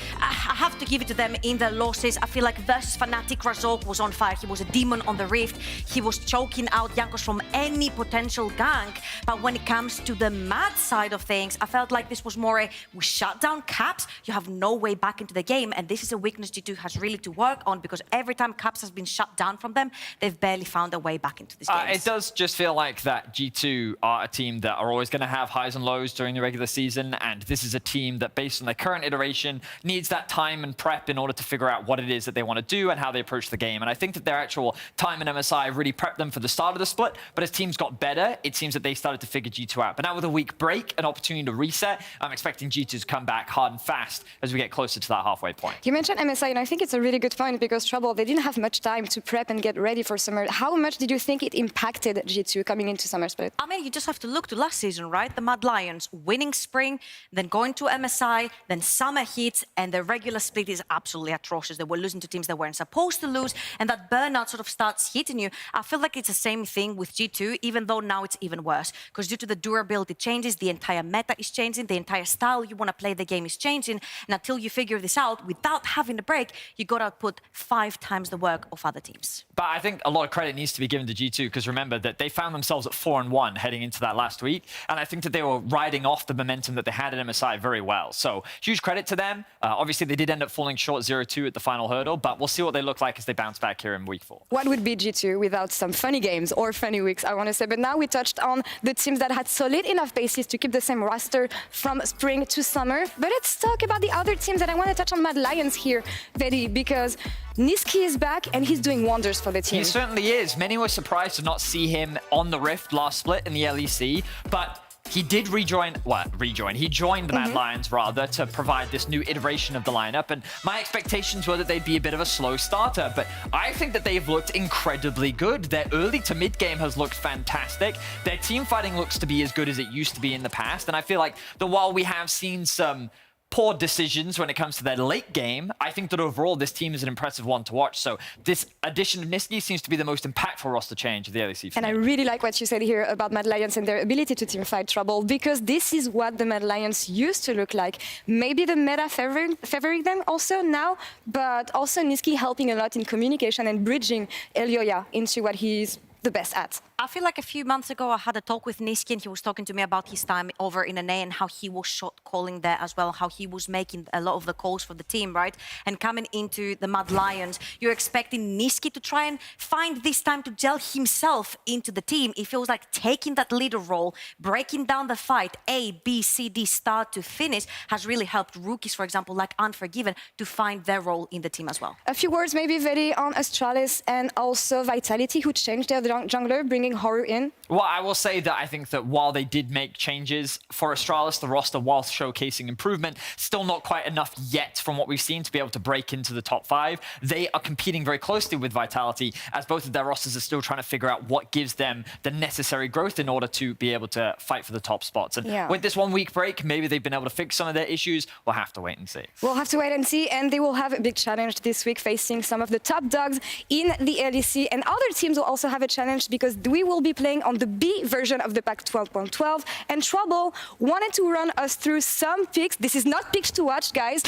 have to give it to them in the losses. I feel like versus Fnatic, Razork was on fire. He was a demon on the Rift. He was choking out Jankos from any potential gank. But when it comes to the Mad side of things, I felt like this was more a, we shut down Caps, you have no way back into the game, and this is a weakness G2 has really to work on, because every time Caps has been shut down from them, they've barely found a way back into this game. It does just feel like that G2 are a team that are always going to have highs and lows during the regular season, and this is a team that, based on their current iteration, needs that time and prep in order to figure out what it is that they want to do and how they approach the game. And I think that their actual time in MSI really prepped them for the start of the split, but as teams got better, it seems that they started to figure G2 out. But now with a week break, an opportunity to reset, I'm expecting G2 to come back hard and fast as we get closer to that halfway point. You mentioned MSI, and I think it's a really good point, because Trouble, they didn't have much time to prep and get ready for summer. How much did you think it impacted G2 coming into summer split? I mean, you just have to look to last season, right? The Mad Lions winning spring, then going to MSI, then summer hits, and the regular split is absolutely atrocious. They were losing to teams they weren't supposed to lose, and that burnout sort of starts hitting you. I feel like it's the same thing with G2, even though now it's even worse, because due to the durability changes, the entire meta is changing, the entire style you want to play the game is changing, and until you figure this out without having a break, you got to put 5 times the work of other teams. But I think a lot of credit needs to be given to G2, because remember that they found themselves at 4-1 heading into that last week, and I think that they were riding off the momentum that they had at MSI very well. So huge credit to them. Obviously, they did end up falling short 0-2 at the final hurdle, but we'll see what they look like as they bounce back here in week 4. What would be G2 without some funny games or funny weeks, I want to say. But now we touched on the teams that had solid enough bases to keep the same roster from spring to summer. But let's talk about the other teams, that I want to touch on Mad Lions here, Vedi, because Niski is back and he's doing wonders for the team. He certainly is. Many were surprised to not see him on the Rift last split in the LEC, but he did he joined the Mad Lions rather to provide this new iteration of the lineup, and my expectations were that they'd be a bit of a slow starter, but I think that they've looked incredibly good. Their early to mid game has looked fantastic. Their team fighting looks to be as good as it used to be in the past, and I feel like that while we have seen some poor decisions when it comes to their late game, I think that overall this team is an impressive one to watch. So this addition of Nisqy seems to be the most impactful roster change of the LEC. And I really like what you said here about Mad Lions and their ability to teamfight trouble, because this is what the Mad Lions used to look like. Maybe the meta favoring them also now, but also Nisqy helping a lot in communication and bridging Elioya into what he's the best at. I feel like a few months ago I had a talk with Nisqy and he was talking to me about his time over in NA and how he was shot calling there as well, how he was making a lot of the calls for the team, right? And coming into the Mad Lions, you're expecting Nisqy to try and find this time to gel himself into the team. It feels like taking that leader role, breaking down the fight, A, B, C, D, start to finish, has really helped rookies, for example, like Unforgiven, to find their role in the team as well. A few words maybe, Veli, on Astralis and also Vitality, who changed their jungler, bringing Haru in. Well, I will say that I think that while they did make changes for Astralis, the roster, while showcasing improvement, still not quite enough yet from what we've seen to be able to break into the top 5. They are competing very closely with Vitality, as both of their rosters are still trying to figure out what gives them the necessary growth in order to be able to fight for the top spots. And with this 1 week break, maybe they've been able to fix some of their issues. We'll have to wait and see. We'll have to wait and see, and they will have a big challenge this week facing some of the top dogs in the LEC, and other teams will also have a challenge because we will be playing on the B version of the pack 12.12, and Trouble wanted to run us through some picks. This is not picks to watch, guys.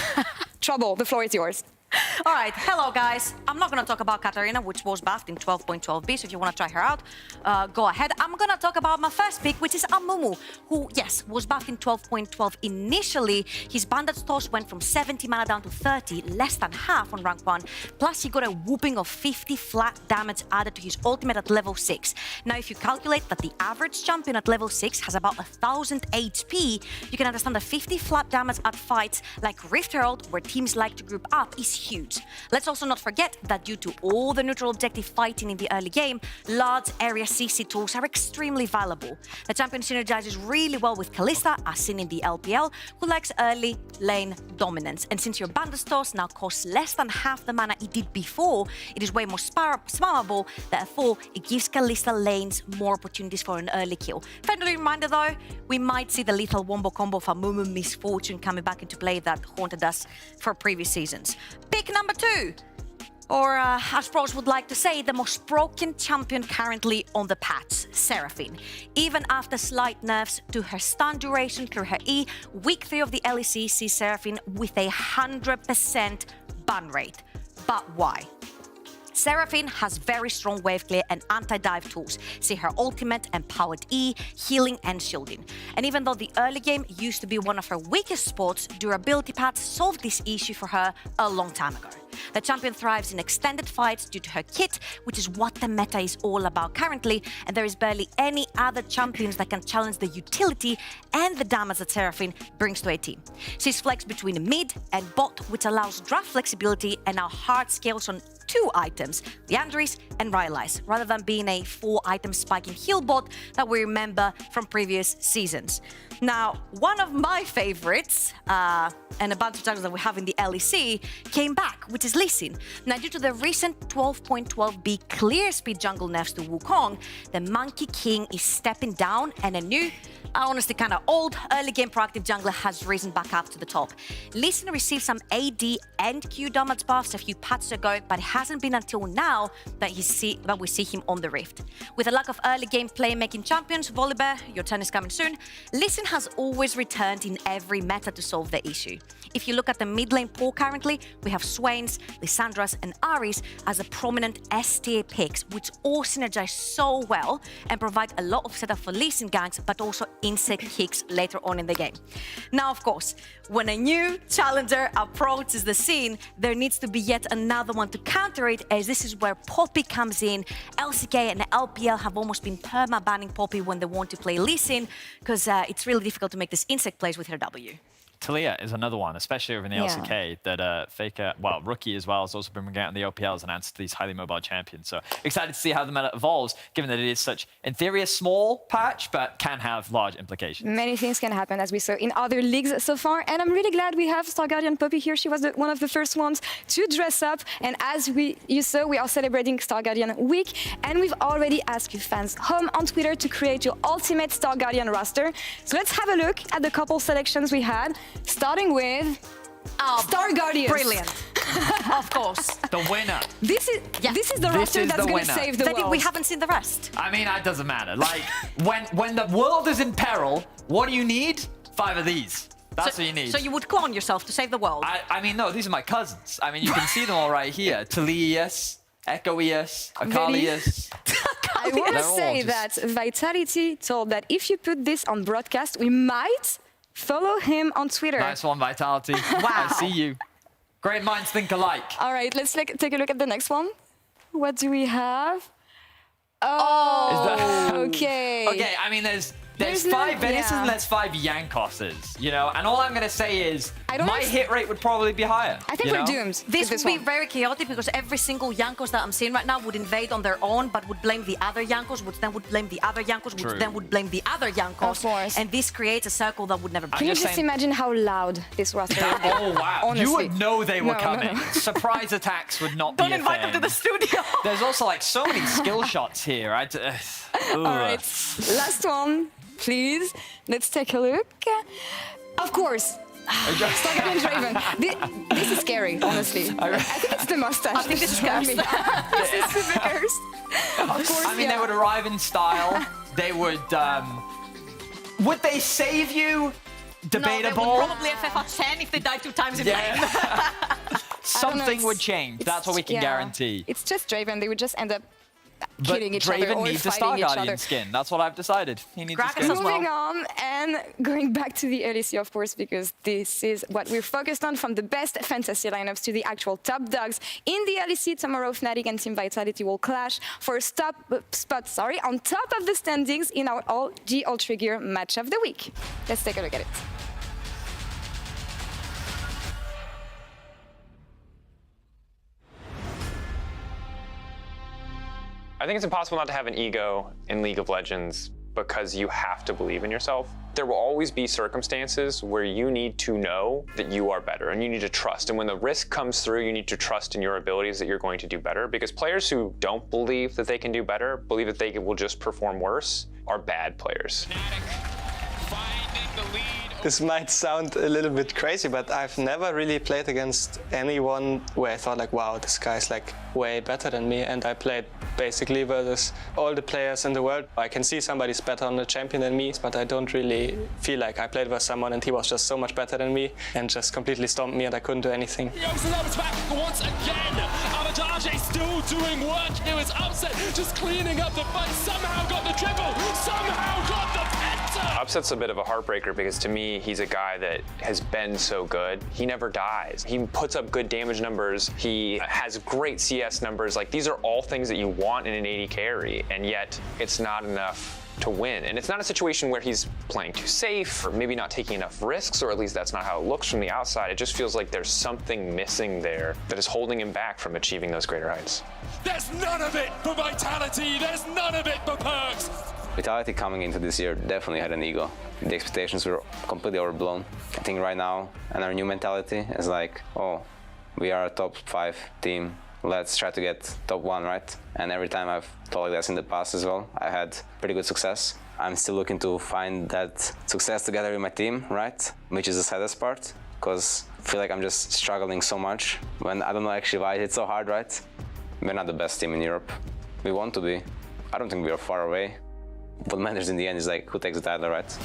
Trouble, the floor is yours. All right, hello guys. I'm not going to talk about Katarina, which was buffed in 12.12b, so if you want to try her out, go ahead. I'm going to talk about my first pick, which is Amumu, who, yes, was buffed in 12.12 initially. His Bandit Toss went from 70 mana down to 30, less than half on rank 1, plus he got a whooping of 50 flat damage added to his ultimate at level 6. Now, if you calculate that the average champion at level 6 has about 1000 HP, you can understand that 50 flat damage at fights like Rift Herald, where teams like to group up, is huge. Let's also not forget that due to all the neutral objective fighting in the early game, large area CC tools are extremely valuable. The champion synergizes really well with Kalista, as seen in the LPL, who likes early lane dominance. And since your Bandit Toss now costs less than half the mana it did before, it is way more spammable, therefore it gives Kalista lanes more opportunities for an early kill. Friendly reminder though, we might see the lethal wombo combo of Amumu Misfortune coming back into play that haunted us for previous seasons. Pick number 2, or as pros would like to say, the most broken champion currently on the patch, Seraphine. Even after slight nerfs to her stun duration through her E, week 3 of the LEC sees Seraphine with a 100% ban rate. But why? Seraphine has very strong wave clear and anti-dive tools. See her ultimate, empowered E, healing and shielding. And even though the early game used to be one of her weakest spots, durability patch solved this issue for her a long time ago. The champion thrives in extended fights due to her kit, which is what the meta is all about currently, and there is barely any other champions that can challenge the utility and the damage that Seraphine brings to a team. She's flexed between mid and bot, which allows draft flexibility and now hard scales on 2 items, Liandry's and Rylai's, rather than being a 4-item spike in heal bot that we remember from previous seasons. Now, one of my favorites, and a bunch of junglers that we have in the LEC, came back, which is Lee Sin. Now, due to the recent 12.12b clear speed jungle nerfs to Wukong, the Monkey King is stepping down, and a new, honestly kind of old, early game proactive jungler has risen back up to the top. Lee Sin received some AD and Q damage buffs a few patches ago, but it hasn't been until now that we see him on the Rift. With a lack of early game playmaking champions, Volibear, your turn is coming soon, Lee Sin has always returned in every meta to solve the issue. If you look at the mid lane pool currently, we have Swains, Lissandras and Aries as a prominent S-tier picks, which all synergize so well and provide a lot of setup for Lee Sin ganks, but also insect kicks later on in the game. Now, of course, when a new challenger approaches the scene, there needs to be yet another one to counter it, as this is where Poppy comes in. LCK and LPL have almost been perma-banning Poppy when they want to play Lee Sin, because it's really difficult to make this insect plays with her W. Talia is another one, especially over in the LCK, that Faker, well, Rookie as well, has also been bringing out in the OPL as an answer to these highly mobile champions. So excited to see how the meta evolves, given that it is such, in theory, a small patch, but can have large implications. Many things can happen, as we saw in other leagues so far. And I'm really glad we have Star Guardian Poppy here. She was one of the first ones to dress up. And as you saw, we are celebrating Star Guardian Week. And we've already asked you fans home on Twitter to create your ultimate Star Guardian roster. So let's have a look at the couple selections we had, starting with Star Guardians. Brilliant. Of course. The winner. This is the roster that's going to save the world. We haven't seen the rest. I mean, it doesn't matter. Like, when the world is in peril, what do you need? 5 of these. That's what you need. So you would clone yourself to save the world? I mean, no, these are my cousins. I mean, you can see them all right here. Talias, Echoias, Akalias. I want to say that Vitality told that if you put this on broadcast, we might follow him on Twitter. Nice one, Vitality. Wow. I see you. Great minds think alike. All right, let's take a look at the next one. What do we have? Oh, okay. Okay, I mean, there's 5 Venices and there's 5 Yankoses, you know? And all I'm going to say is my hit rate would probably be higher. I think we're doomed. This would be very chaotic because every single Yankos that I'm seeing right now would invade on their own, but would blame the other Yankos, which then would blame the other Yankos, which then would blame the other Yankos. Of course. And this creates a circle that would never break. Can you just imagine how loud this roster would be? Oh, wow. Honestly. You would know they were coming. No. Surprise attacks would not be a thing. Don't invite them to the studio. There's also like so many skill shots here. All right, last one, please. Let's take a look. Of course. Star Guardian Draven. This is scary, honestly. I think it's the mustache. I think this is cursed. This is super cursed. Of course, I mean, they would arrive in style. They would they save you? Debatable. No, they would probably FF 10 if they died 2 times in lane. Something would change. That's what we can guarantee. It's just Draven. They would just end up killing each other Draven or needs a fighting Star each Guardian other. skin. That's what I've decided. He needs a skin. Moving on and going back to the LEC, of course, because this is what we're focused on, from the best fantasy lineups to the actual top dogs. In the LEC, tomorrow Fnatic and Team Vitality will clash for a spot on top of the standings in our OG Ultra Gear match of the week. Let's take a look at it. I think it's impossible not to have an ego in League of Legends because you have to believe in yourself. There will always be circumstances where you need to know that you are better and you need to trust. And when the risk comes through, you need to trust in your abilities that you're going to do better, because players who don't believe that they can do better, believe that they will just perform worse, are bad players. This might sound a little bit crazy, but I've never really played against anyone where I thought like, wow, this guy's like way better than me. And I played basically versus all the players in the world. I can see somebody's better on the champion than me, but I don't really feel like I played versus someone and he was just so much better than me and just completely stomped me and I couldn't do anything. Once again, Abadage still doing work here as Upset, just cleaning up the fight, somehow got the triple, somehow got the penta! Upset's a bit of a heartbreaker because to me, he's a guy that has been so good. He never dies. He puts up good damage numbers. He has great CS numbers. Like, these are all things that you want in an AD carry, and yet it's not enough to win. And it's not a situation where he's playing too safe or maybe not taking enough risks, or at least that's not how it looks from the outside. It just feels like there's something missing there that is holding him back from achieving those greater heights. There's none of it for Vitality. There's none of it for Perks. Vitality coming into this year definitely had an ego. The expectations were completely overblown. I think right now, and our new mentality is like, oh, we are a top 5 team. Let's try to get top 1, right? And every time I've thought like this in the past as well, I had pretty good success. I'm still looking to find that success together with my team, right? Which is the saddest part, because I feel like I'm just struggling so much when I don't know actually why it's so hard, right? We're not the best team in Europe. We want to be. I don't think we are far away. What matters in the end is like who takes the title, right?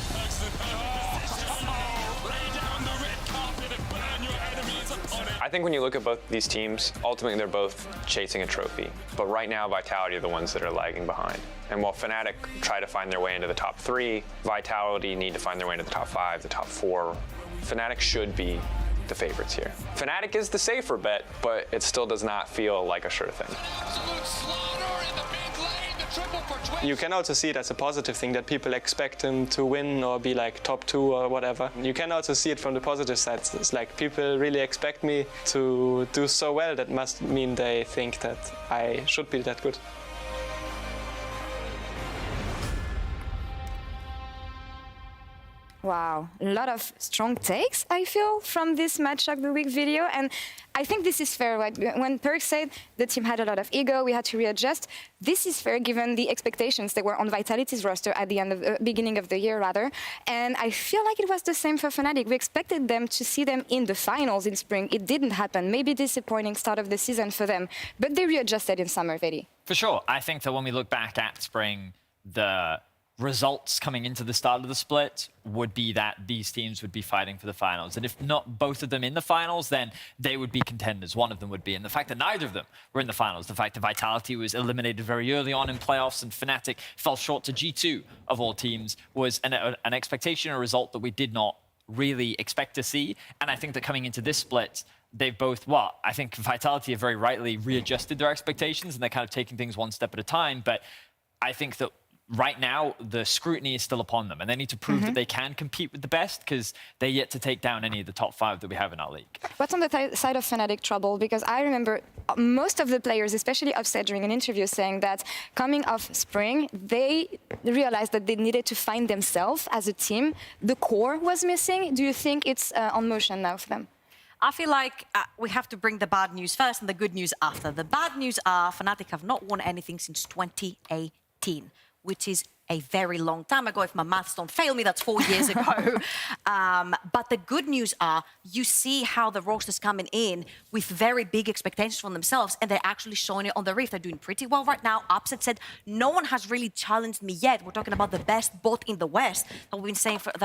I think when you look at both these teams, ultimately they're both chasing a trophy. But right now, Vitality are the ones that are lagging behind. And while Fnatic try to find their way into the top 3, Vitality need to find their way into the top 5, the top 4. Fnatic should be the favorites here. Fnatic is the safer bet, but it still does not feel like a sure thing. Absolute slaughter in the mid lane. You can also see it as a positive thing that people expect him to win or be like top 2 or whatever. You can also see it from the positive side. It's like people really expect me to do so well. That must mean they think that I should be that good. Wow, a lot of strong takes, I feel, from this Match of the Week video. And I think this is fair. Right? When Perk said the team had a lot of ego, we had to readjust, this is fair given the expectations that were on Vitality's roster at the end of the beginning of the year, rather. And I feel like it was the same for Fnatic. We expected them to see them in the finals in spring. It didn't happen. Maybe disappointing start of the season for them. But they readjusted in summer, Vedi. For sure. I think that when we look back at spring, the results coming into the start of the split would be that these teams would be fighting for the finals. And if not both of them in the finals, then they would be contenders. One of them would be. And the fact that neither of them were in the finals, the fact that Vitality was eliminated very early on in playoffs and Fnatic fell short to G2 of all teams was an expectation, a result that we did not really expect to see. And I think that coming into this split, they've both, well, I think Vitality have very rightly readjusted their expectations and they're kind of taking things one step at a time. But I think that right now, the scrutiny is still upon them, and they need to prove that they can compete with the best because they're yet to take down any of the top 5 that we have in our league. What's on the side of Fnatic trouble? Because I remember most of the players, especially Upset during an interview, saying that coming off spring, they realized that they needed to find themselves as a team. The core was missing. Do you think it's on motion now for them? I feel like we have to bring the bad news first and the good news after. The bad news are Fnatic have not won anything since 2018. Which is a very long time ago. If my maths don't fail me, that's 4 years ago. But the good news are you see how the roster's coming in with very big expectations from themselves, and they're actually showing it on the Rift. They're doing pretty well right now. Upset said, no one has really challenged me yet. We're talking about the best bot in the West that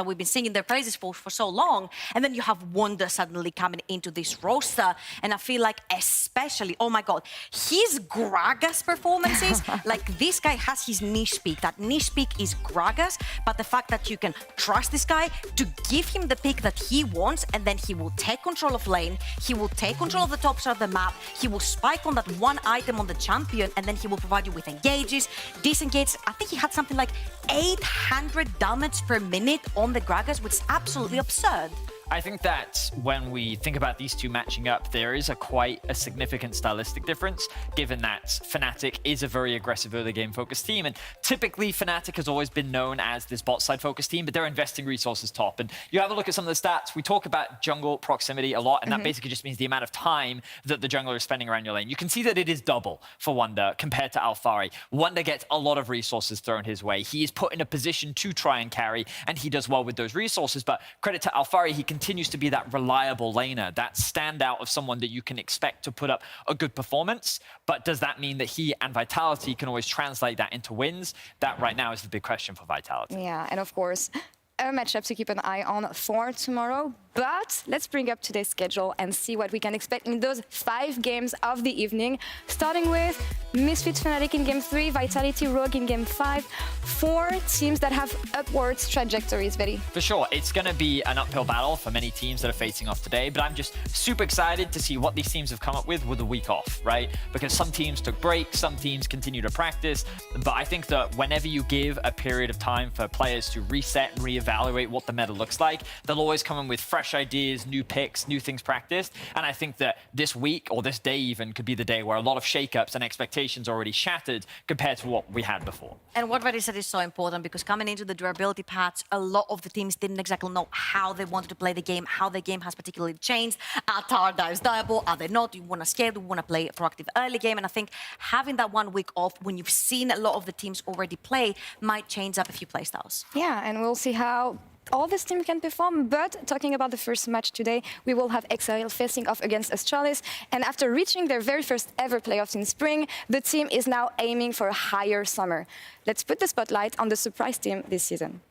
we've been singing their praises for so long. And then you have Wonder suddenly coming into this roster. And I feel like especially, oh my God, his Gragas performances, like this guy has his niche peak. That niche peak is Gragas, but the fact that you can trust this guy to give him the pick that he wants, and then he will take control of lane, he will take control of the top side of the map, he will spike on that one item on the champion, and then he will provide you with engages, disengage. I think he had something like 800 damage per minute on the Gragas, which is absolutely absurd. I think that when we think about these two matching up, there is quite a significant stylistic difference, given that Fnatic is a very aggressive early game focused team. And typically Fnatic has always been known as this bot side focused team, but they're investing resources top. And you have a look at some of the stats. We talk about jungle proximity a lot, and that basically just means the amount of time that the jungler is spending around your lane. You can see that it is double for Wonder compared to Alphari. Wonder gets a lot of resources thrown his way. He is put in a position to try and carry, and he does well with those resources. But credit to Alphari, he continues to be that reliable laner, that standout of someone that you can expect to put up a good performance. But does that mean that he and Vitality can always translate that into wins? That right now is the big question for Vitality. Yeah, and of course, a matchup to keep an eye on for tomorrow. But let's bring up today's schedule and see what we can expect in those 5 games of the evening, starting with Misfits Fnatic in Game 3, Vitality Rogue in Game 5. 4 teams that have upwards trajectories, Vedi. For sure, it's going to be an uphill battle for many teams that are facing off today, but I'm just super excited to see what these teams have come up with a week off, right? Because some teams took breaks, some teams continue to practice, but I think that whenever you give a period of time for players to reset and reevaluate what the meta looks like, they'll always come in with fresh ideas, new picks, new things practiced. And I think that this week, or this day even, could be the day where a lot of shakeups and expectations are already shattered compared to what we had before. And what Vedi said is so important, because coming into the durability patch, a lot of the teams didn't exactly know how they wanted to play the game, how the game has particularly changed. Are Tara dives diable? Are they not? Do you want to scale? Do you want to play a proactive early game? And I think having that 1 week off when you've seen a lot of the teams already play might change up a few playstyles. Yeah, and we'll see how all this team can perform. But talking about the first match today, we will have XL facing off against Astralis. And after reaching their very first ever playoffs in spring, the team is now aiming for a higher summer. Let's put the spotlight on the surprise team this season.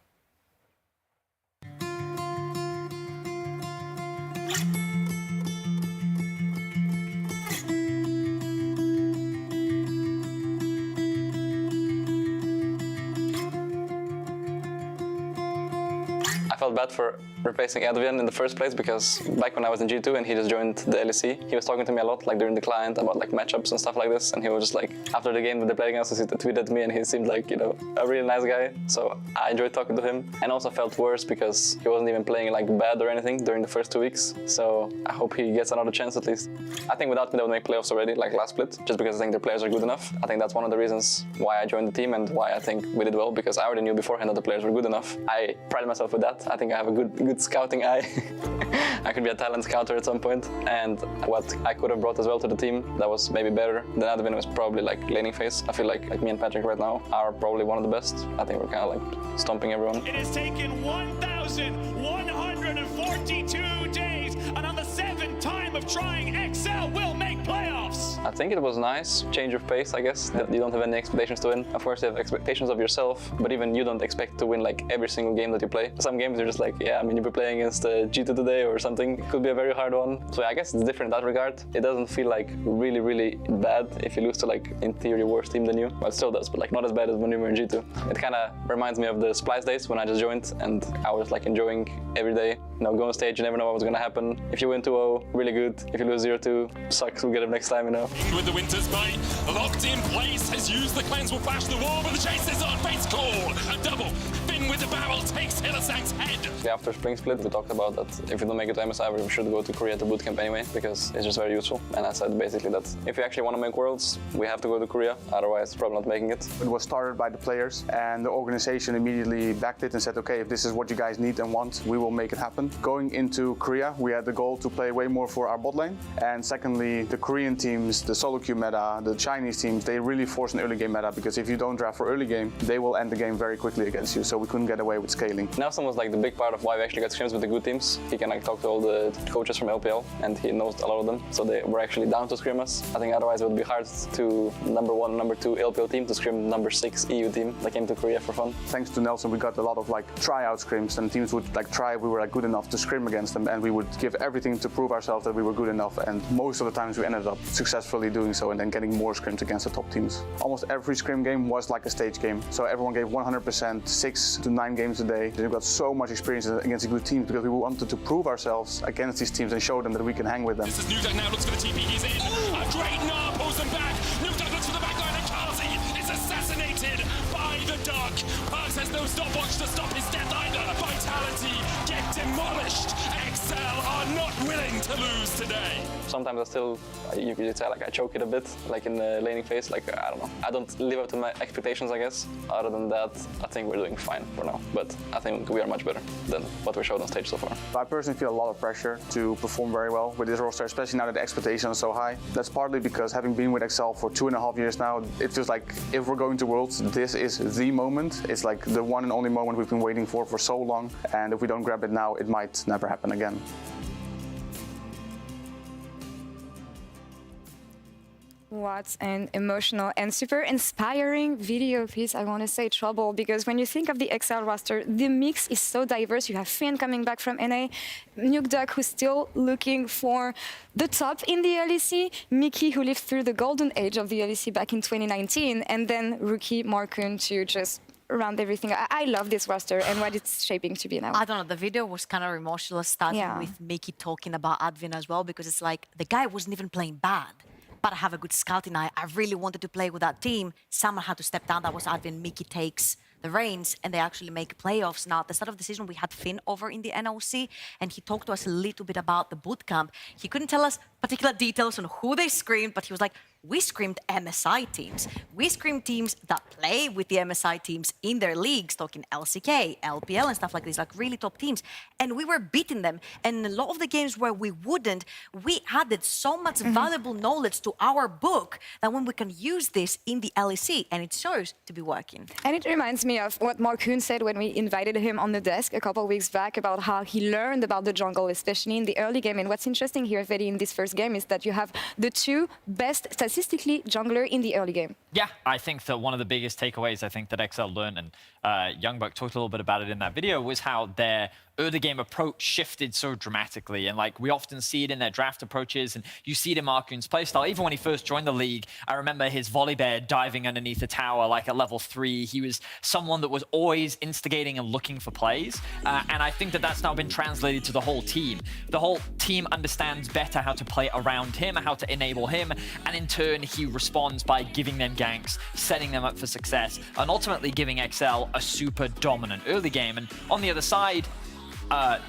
I felt bad for replacing Adrian in the first place, because back when I was in G2 and he just joined the LEC, he was talking to me a lot, like during the client, about like matchups and stuff like this. And he was just like, after the game that they played against us, he tweeted me, and he seemed like, you know, a really nice guy. So I enjoyed talking to him, and also felt worse because he wasn't even playing like bad or anything during the first 2 weeks. So I hope he gets another chance at least. I think without me they would make playoffs already, like last split, just because I think their players are good enough. I think that's one of the reasons why I joined the team and why I think we did well, because I already knew beforehand that the players were good enough. I pride myself with that. I think I have a good scouting eye. I could be a talent scouter at some point. And what I could have brought as well to the team that was maybe better than Advin was probably like laning phase. I feel like me and Patrick right now are probably one of the best. I think we're kind of like stomping everyone. It has taken 1,142 days, and on the 7th time of trying, XL will make playoffs. I think it was nice, change of pace, I guess, that you don't have any expectations to win. Of course, you have expectations of yourself, but even you don't expect to win like every single game that you play. Some games you're just like, yeah, I mean, you'll be playing against G2 today or something. It could be a very hard one. So I guess it's different in that regard. It doesn't feel like really, really bad if you lose to like, in theory, worse team than you. Well, it still does, but like not as bad as when you were in G2. It kind of reminds me of the Splice days when I just joined and I was like enjoying every day. You know, go on stage, you never know what was gonna happen. If you win 2-0, really good. If you lose 0-2, sucks, we'll get it next time, you know. With the Winter's Bite, locked in place, has used the cleanse, will flash the wall, but the chase is on. Face call, a double. Finn with the barrel takes Hillisang's head. After Spring Split, we talked about that if we don't make it to MSI, we should go to Korea to bootcamp anyway, because it's just very useful. And I said basically that if we actually want to make Worlds, we have to go to Korea, otherwise probably not making it. It was started by the players, and the organization immediately backed it and said, okay, if this is what you guys need and want, we will make it happen. Going into Korea, we had the goal to play way more for our bot lane. And secondly, the Korean teams, the solo queue meta, the Chinese teams, they really force an early game meta, because if you don't draft for early game, they will end the game very quickly against you. So we couldn't get away with scaling. Nelson was like the big part of why we actually got scrims with the good teams. He can like talk to all the coaches from LPL, and he knows a lot of them. So they were actually down to scrim us. I think otherwise it would be hard to number 1, number 2 LPL team to scrim number 6 EU team that came to Korea for fun. Thanks to Nelson, we got a lot of like tryout scrims, and teams would like try if we were like good enough to scrim against them, and we would give everything to prove ourselves that we were good enough. And most of the times we ended up successfully doing so, and then getting more scrims against the top teams. Almost every scrim game was like a stage game. So everyone gave 100%, 6 to 9 games a day. We've got so much experience against good teams because we wanted to prove ourselves against these teams and show them that we can hang with them. This is Newduck now, looks for the TP, he's in. A great gnaw pulls them back. Newduck looks for the back line, and Kazi is assassinated by the Duck. Parks has no stopwatch to stop his death either. Vitality get demolished. XL are not willing to lose today. Sometimes I still, you could say like I choke it a bit, like in the laning phase, like I don't know. I don't live up to my expectations, I guess. Other than that, I think we're doing fine for now. But I think we are much better than what we showed on stage so far. I personally feel a lot of pressure to perform very well with this roster, especially now that the expectation is so high. That's partly because having been with XL for 2.5 years now, it feels like if we're going to Worlds, this is the moment. It's like the one and only moment we've been waiting for so long. And if we don't grab it now, it might never happen again. What an emotional and super inspiring video piece, I want to say, Trouble, because when you think of the XL roster, the mix is so diverse. You have Finn coming back from NA, Newduck, who's still looking for the top in the LEC, Mickey, who lived through the golden age of the LEC back in 2019, and then rookie Markun to just around everything. I love this roster and what it's shaping to be now. I don't know, the video was kind of emotional, starting with Mickey talking about Advin as well, because it's like the guy wasn't even playing bad. But I have a good scouting eye. I really wanted to play with that team. Someone had to step down. That was Advin. Mickey takes the reins, and they actually make playoffs. Now, at the start of the season, we had Finn over in the NOC, and he talked to us a little bit about the bootcamp. He couldn't tell us particular details on who they screamed, but he was like, we screamed MSI teams. We screamed teams that play with the MSI teams in their leagues, talking LCK, LPL and stuff like this, like really top teams. And we were beating them. And in a lot of the games where we wouldn't, we added so much valuable knowledge to our book that when we can use this in the LEC, and it shows to be working. And it reminds me of what Markun said when we invited him on the desk a couple of weeks back about how he learned about the jungle, especially in the early game. And what's interesting here, Freddy, in this first game is that you have the two best specifically jungler in the early game. Yeah, I think that one of the biggest takeaways I think that XL learned, and Youngbuck talked a little bit about it in that video, was how their early game approach shifted so dramatically. And like we often see it in their draft approaches, and you see it in Markoon's playstyle. Even when he first joined the league, I remember his volley bear diving underneath a tower like at level 3. He was someone that was always instigating and looking for plays. And I think that that's now been translated to the whole team. The whole team understands better how to play around him, how to enable him, and in turn he responds by giving them ganks, setting them up for success, and ultimately giving XL a super dominant early game. And on the other side,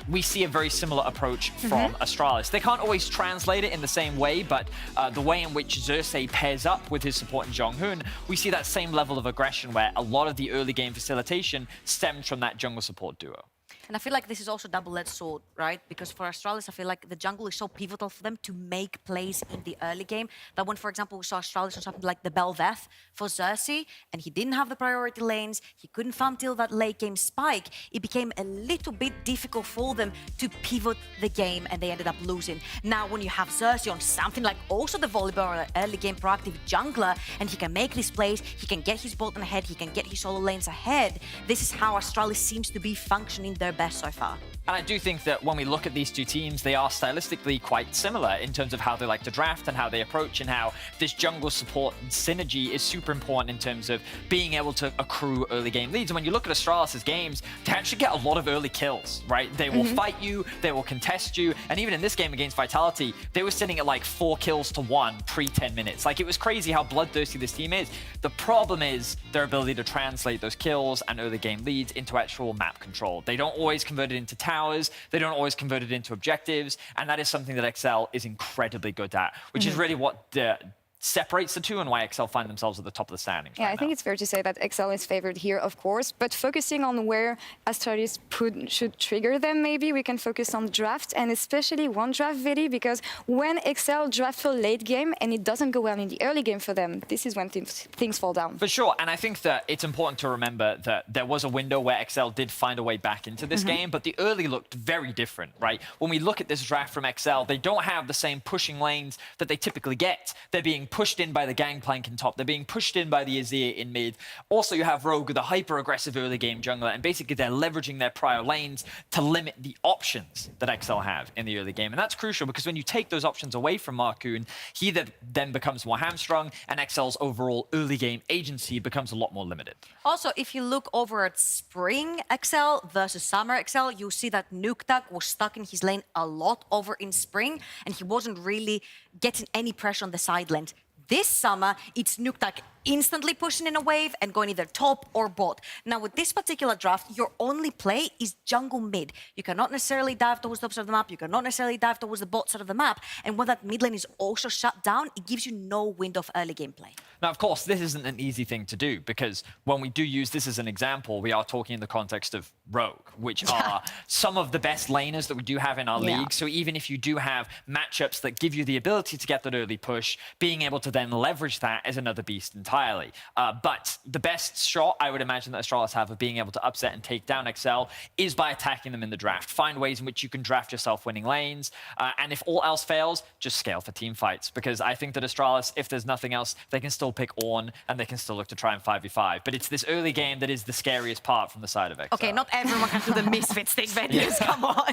we see a very similar approach from Astralis. They can't always translate it in the same way, but the way in which Xerxes pairs up with his support in Jonghoon, we see that same level of aggression where a lot of the early game facilitation stems from that jungle support duo. And I feel like this is also double-edged sword, right? Because for Astralis, I feel like the jungle is so pivotal for them to make plays in the early game that when, for example, we saw Astralis on something like the Belveth for Xerxes, and he didn't have the priority lanes, he couldn't farm till that late game spike, it became a little bit difficult for them to pivot the game, and they ended up losing. Now, when you have Xerxes on something like also the volleyball early game proactive jungler, and he can make these plays, he can get his bot ahead, he can get his solo lanes ahead, this is how Astralis seems to be functioning their best so far. And I do think that when we look at these two teams, they are stylistically quite similar in terms of how they like to draft and how they approach, and how this jungle support synergy is super important in terms of being able to accrue early game leads. And when you look at Astralis' games, they actually get a lot of early kills, right? They will fight you, they will contest you, and even in this game against Vitality, they were sitting at like 4 kills to 1 pre-10 minutes. Like, it was crazy how bloodthirsty this team is. The problem is their ability to translate those kills and early game leads into actual map control. They don't always convert it into towers, they don't always convert it into objectives, and that is something that XL is incredibly good at, which is really what separates the two and why XL find themselves at the top of the standings. Yeah, I think it's fair to say that XL is favored here, of course, but focusing on where Astralis should trigger them, maybe we can focus on draft, and especially one draft, Vidi, because when XL draft for late game and it doesn't go well in the early game for them, this is when things fall down. For sure, and I think that it's important to remember that there was a window where XL did find a way back into this game, but the early looked very different, right? When we look at this draft from XL, they don't have the same pushing lanes that they typically get. They're being pushed in by the Gangplank in top. They're being pushed in by the Azir in mid. Also, you have Rogue with a hyper-aggressive early game jungler, and basically they're leveraging their prior lanes to limit the options that XL have in the early game. And that's crucial because when you take those options away from Markoon, he then becomes more hamstrung, and XL's overall early game agency becomes a lot more limited. Also, if you look over at Spring XL versus Summer XL, you see that Nuktak was stuck in his lane a lot over in Spring, and he wasn't really getting any pressure on the side lanes. This summer, it's Nuktak instantly pushing in a wave and going either top or bot. Now, with this particular draft, your only play is jungle mid. You cannot necessarily dive towards the top side of the map. You cannot necessarily dive towards the bot side of the map. And when that mid lane is also shut down, it gives you no window of early game play. Now, of course, this isn't an easy thing to do because when we do use this as an example, we are talking in the context of Rogue, which are some of the best laners that we do have in our league. So even if you do have matchups that give you the ability to get that early push, being able to then leverage that is another beast entirely. But the best shot I would imagine that Astralis have of being able to upset and take down XL is by attacking them in the draft. Find ways in which you can draft yourself winning lanes. And if all else fails, just scale for team fights. Because I think that Astralis, if there's nothing else, they can still pick Ornn and they can still look to try and 5v5. But it's this early game that is the scariest part from the side of XL. Okay, not everyone can do the Misfits thing, Venues, come on.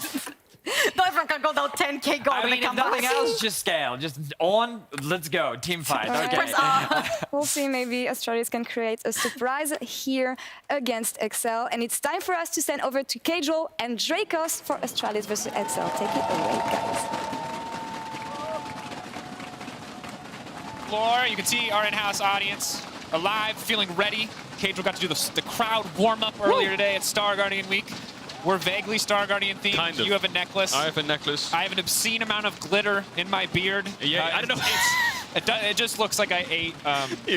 Not everyone can go down 10k gold. I mean, if nothing else, just scale. Just Ornn, let's go. Team fight. Okay. We'll see, maybe Astralis can create a surprise here against XL. And it's time for us to send over to Kajol and Dracos for Astralis versus XL. Take it away, guys. Floor, you can see our in-house audience alive, feeling ready. Kajol got to do the crowd warm-up earlier today at Star Guardian Week. We're vaguely Star Guardian themed. Kind of. You have a necklace. I have a necklace. I have an obscene amount of glitter in my beard. Yeah, I don't know. It just looks like I ate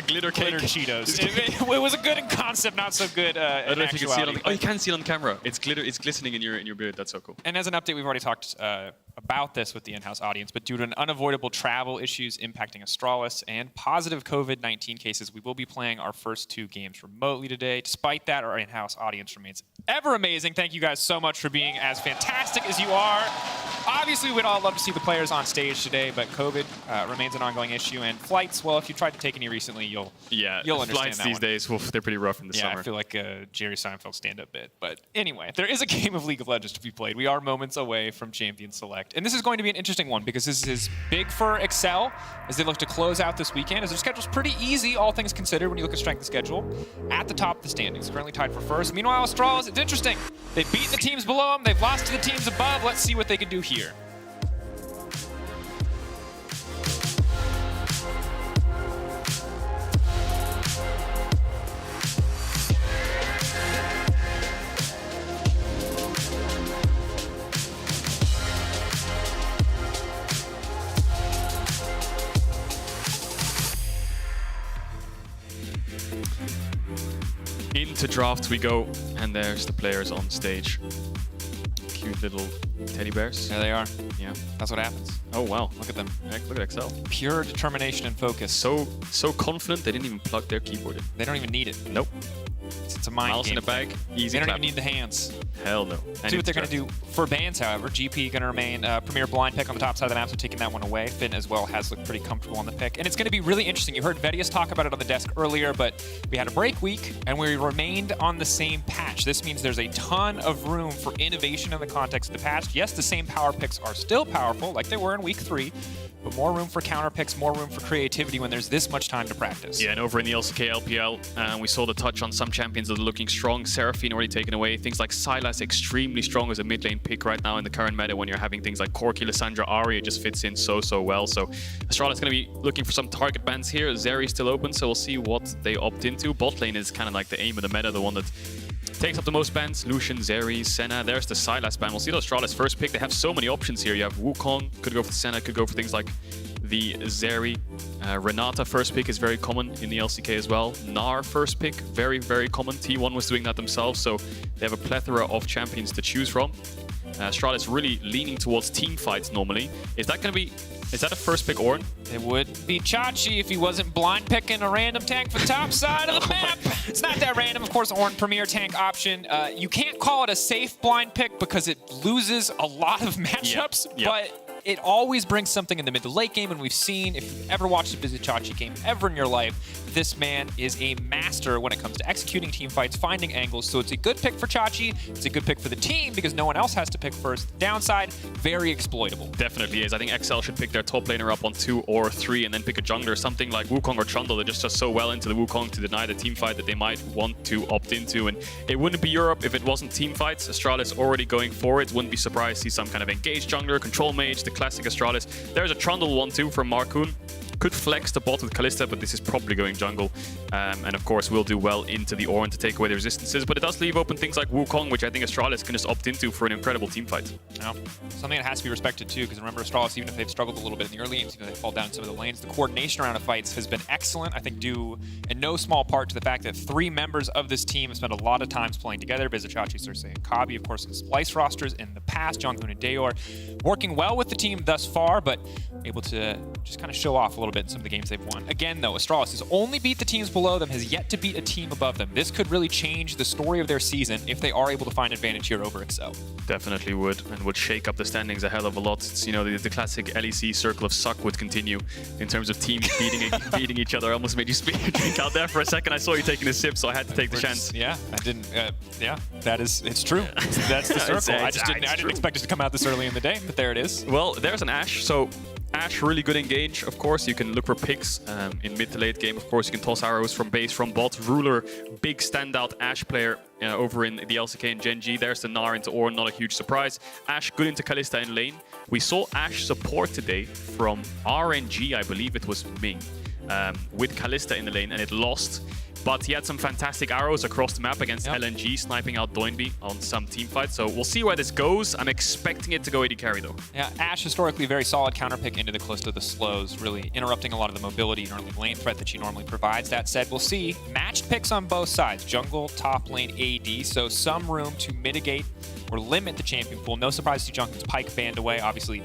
glitter Cheetos. It was a good in concept, not so good I don't know if you can see it on. actuality. Oh, you can see it on camera. It's glitter. It's glistening in your beard. That's so cool. And as an update, we've already talked about this with the in-house audience, but due to unavoidable travel issues impacting Astralis and positive COVID-19 cases, we will be playing our first 2 games remotely today. Despite that, our in-house audience remains ever amazing. Thank you guys so much for being as fantastic as you are. Obviously, we'd all love to see the players on stage today, but COVID remains an ongoing issue. And flights, well, if you tried to take any recently, you'll understand flights that these one. days, they're pretty rough in the summer. I feel like a Jerry Seinfeld stand-up bit. But anyway, there is a game of League of Legends to be played. We are moments away from Champion Select. And this is going to be an interesting one because this is big for Excel as they look to close out this weekend, as their schedule's pretty easy, all things considered, when you look at strength of schedule. At the top of the standings, currently tied for first. Meanwhile, Astralis, it's interesting. They've beaten the teams below them. They've lost to the teams above. Let's see what they can do here. Into draft we go, and there's the players on stage. Cute little teddy bears. There they are. Yeah. That's what happens. Oh, wow. Look at them. Look at Excel. Pure determination and focus. So confident they didn't even plug their keyboard in. They don't even need it. Nope. It's a mind Mouse game. in a bag, easy They don't clap. even need the hands. Hell no. See what they're going to do for bans, however. GP going to remain premier blind pick on the top side of the map, so taking that one away. Finn as well has looked pretty comfortable on the pick. And it's going to be really interesting. You heard Vedius talk about it on the desk earlier, but we had a break week, and we remained on the same patch. This means there's a ton of room for innovation in the context of the patch. Yes, the same power picks are still powerful, like they were in week 3, but more room for counter picks, more room for creativity when there's this much time to practice. Yeah, and over in the LCK LPL, we saw the touch on some champions that are looking strong. Seraphine already taken away. Things like Sylas extremely strong as a mid lane pick right now in the current meta when you're having things like Corki, Lissandra, Ari. It just fits in so well. So Astrala's going to be looking for some target bans here. Zeri's still open, so we'll see what they opt into. Bot lane is kind of like the aim of the meta, the one that takes up the most bans. Lucian, Zeri, Senna. There's the Sylas ban. We'll see Astrala's first pick. They have so many options here. You have Wukong, could go for Senna, could go for things like the Zeri. Renata first pick is very common in the LCK as well. Gnar first pick, very common. T1 was doing that themselves, so they have a plethora of champions to choose from. Astralis really leaning towards team fights normally. Is that a first pick Ornn? It would be Chachi if he wasn't blind picking a random tank for the top side of the map. It's not that random, of course. Ornn premier tank option. You can't call it a safe blind pick because it loses a lot of matchups, but it always brings something in the mid to late game, and we've seen, if you've ever watched a Visit Chachi game ever in your life, this man is a master when it comes to executing team fights, finding angles. So it's a good pick for Chachi. It's a good pick for the team because no one else has to pick first. Downside, very exploitable. Definitely is. I think XL should pick their top laner up on 2 or 3 and then pick a jungler, something like Wukong or Trundle that just does so well into the Wukong to deny the team fight that they might want to opt into. And it wouldn't be Europe if it wasn't team fights. Astralis already going for it. Wouldn't be surprised to see some kind of engaged jungler, control mage, the classic Astralis. There's a Trundle one too from Markoon. Could flex the bot with Kalista, but this is probably going jungle. And of course, will do well into the Ornn to take away the resistances. But it does leave open things like Wukong, which I think Astralis can just opt into for an incredible team fight. Yeah. Something that has to be respected too, because remember, Astralis, even if they've struggled a little bit in the early games, even if they fall down in some of the lanes, the coordination around the fights has been excellent. I think due in no small part to the fact that 3 members of this team have spent a lot of times playing together. Bizachachi, Cersei, and Kabi, of course, in Splice rosters in the past. Jonghoon and Dayor working well with the team thus far, but able to just kind of show off a little bit in some of the games they've won. Again, though, Astralis has only beat the teams below them, has yet to beat a team above them. This could really change the story of their season if they are able to find advantage here over Excel. Definitely would, and would shake up the standings a hell of a lot. It's, you know, the classic LEC circle of suck would continue in terms of teams beating each other. I almost made you drink out there for a second. I saw you taking a sip, so I had to take the chance. Yeah, I didn't. Yeah, it's true. That's the circle. I didn't expect it to come out this early in the day, but there it is. Well, there's an Ashe. So Ashe, really good engage. Of course, you can look for picks in mid to late game. Of course, you can toss arrows from base, from bot. Ruler, big standout Ashe player over in the LCK and Gen G. There's the Gnar into Ornn, not a huge surprise. Ashe good into Kalista in lane. We saw Ashe support today from RNG, I believe it was Ming, with Kalista in the lane, and it lost. But he had some fantastic arrows across the map against LNG, sniping out Doinby on some team fights. So we'll see where this goes. I'm expecting it to go AD carry, though. Yeah, Ashe historically very solid counter pick into the Kalista, the slows, really interrupting a lot of the mobility and early lane threat that she normally provides. That said, we'll see matched picks on both sides, jungle, top lane, AD, so some room to mitigate or limit the champion pool. No surprise to see Jungkook's Pyke banned away. Obviously,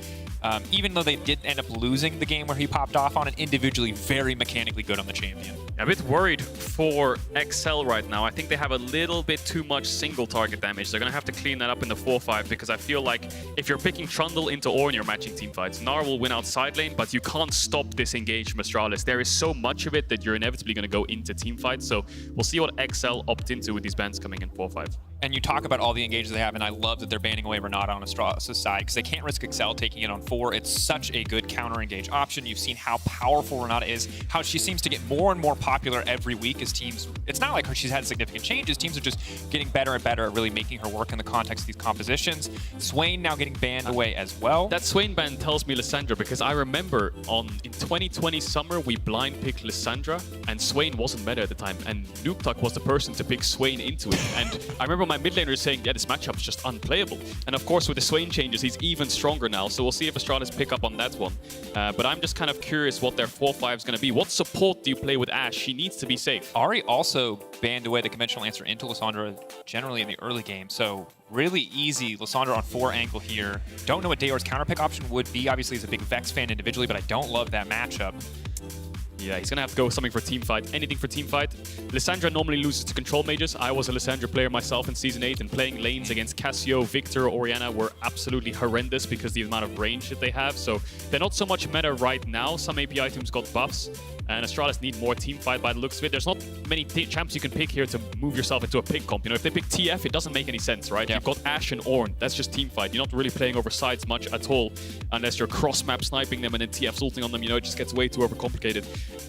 Even though they did end up losing the game where he popped off on it, individually very mechanically good on the champion. A bit worried for XL right now. I think they have a little bit too much single target damage. They're going to have to clean that up in the 4-5 because I feel like if you're picking Trundle into Ornn, you're matching team fights. Gnar will win out side lane, but you can't stop this engage from Astralis. There is so much of it that you're inevitably going to go into team fights. So we'll see what XL opt into with these bans coming in 4-5. And you talk about all the engages they have, and I love that they're banning away Renata on Astralis' side because they can't risk XL taking it on 4. It's such a good counter-engage option. You've seen how powerful Renata is, how she seems to get more and more popular every week as teams... It's not like she's had significant changes. Teams are just getting better and better at really making her work in the context of these compositions. Swain now getting banned away as well. That Swain ban tells me Lissandra because I remember in 2020 summer, we blind picked Lissandra, and Swain wasn't meta at the time, and Nukeduck was the person to pick Swain into it. And I remember my mid laner is saying, yeah, this matchup is just unplayable. And of course, with the Swain changes, he's even stronger now. So we'll see if Astralis pick up on that one. But I'm just kind of curious what their 4-5 is going to be. What support do you play with Ashe? She needs to be safe. Ahri also banned away the conventional answer into Lissandra generally in the early game. So really easy Lissandra on 4 angle here. Don't know what Dayor's counter pick option would be. Obviously, he's a big Vex fan individually, but I don't love that matchup. Yeah, he's going to have to go something for teamfight. Anything for teamfight. Lissandra normally loses to control mages. I was a Lissandra player myself in Season 8, and playing lanes against Cassio, Victor, Orianna were absolutely horrendous because the amount of range that they have. So they're not so much meta right now. Some AP items got buffs, and Astralis need more teamfight by the looks of it. There's not many champs you can pick here to move yourself into a pick comp. You know, if they pick TF, it doesn't make any sense, right? Yeah. You've got Ashe and Ornn. That's just teamfight. You're not really playing over sides much at all, unless you're cross-map sniping them and then TF's ulting on them. You know, it just gets way too overcomplicated.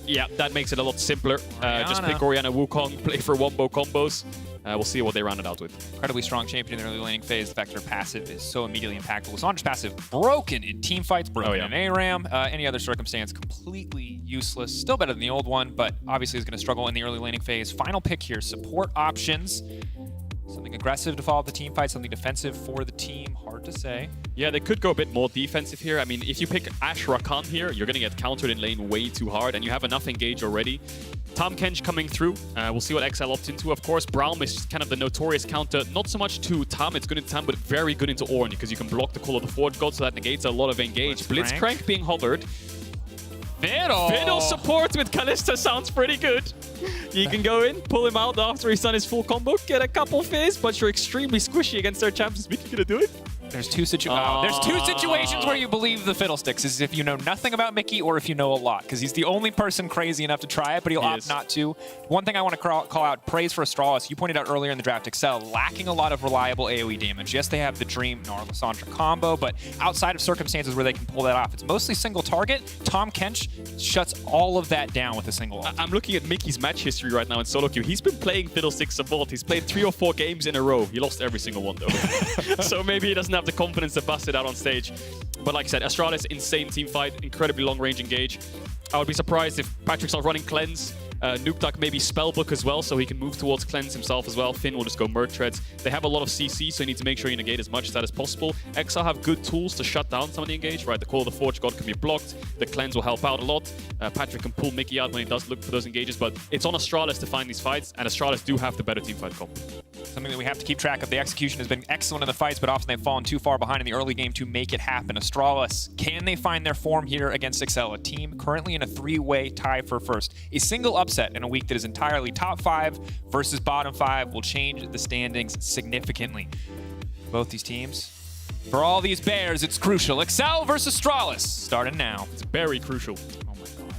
Yeah, that makes it a lot simpler. Just pick Orianna Wukong, play for wombo combos. We'll see what they round it out with. Incredibly strong champion in the early laning phase. The fact that her passive is so immediately impactful. Lissandra's passive broken in team fights, broken in ARAM. Any other circumstance, completely useless. Still better than the old one, but obviously is going to struggle in the early laning phase. Final pick here, support options. Something aggressive to follow the team fight, something defensive for the team. Hard to say. Yeah, they could go a bit more defensive here. I mean, if you pick Ashe Rakan here, you're going to get countered in lane way too hard, and you have enough engage already. Tahm Kench coming through. We'll see what XL opts into. Of course, Braum is kind of the notorious counter. Not so much to Tahm, it's good into Tahm, but very good into Ornn because you can block the Call of the Forge God, so that negates a lot of engage. Blitzcrank being hovered. Fiddle support with Kalista sounds pretty good. You can go in, pull him out after he's done his full combo, get a couple fizz, but you're extremely squishy against their champs. Is Mickey gonna do it? There's two situations where you believe the fiddlesticks, is if you know nothing about Mickey or if you know a lot, because he's the only person crazy enough to try it, but he'll opt not to. One thing I want to call out, praise for Astralis. You pointed out earlier in the draft, Excel, lacking a lot of reliable AoE damage. Yes, they have the Dream Gnar Lissandra combo, but outside of circumstances where they can pull that off, it's mostly single target. Tahm Kench shuts all of that down with a single ult. I'm looking at Mickey's match history right now in solo queue. He's been playing Fiddlesticks support. He's played 3 or 4 games in a row. He lost every single one, though. So maybe he doesn't have the confidence to bust it out on stage. But like I said, Astralis, insane team fight, incredibly long range engage. I would be surprised if Patrick's not running Cleanse. Nukeduck maybe Spellbook as well, so he can move towards Cleanse himself as well. Finn will just go Merc Treads. They have a lot of CC, so you need to make sure you negate as much of that as possible. XL have good tools to shut down some of the engage, right? The Call of the Forge God can be blocked. The Cleanse will help out a lot. Patrick can pull Mickey out when he does look for those engages, but it's on Astralis to find these fights, and Astralis do have the better teamfight comp. Something that we have to keep track of. The execution has been excellent in the fights, but often they've fallen too far behind in the early game to make it happen. Astralis, can they find their form here against XL, a team currently in a 3-way tie for first? A single upset in a week that is entirely top 5 versus bottom 5 will change the standings significantly. Both these teams, for all these bears, it's crucial. XL versus Astralis, starting now. It's very crucial. Oh my god.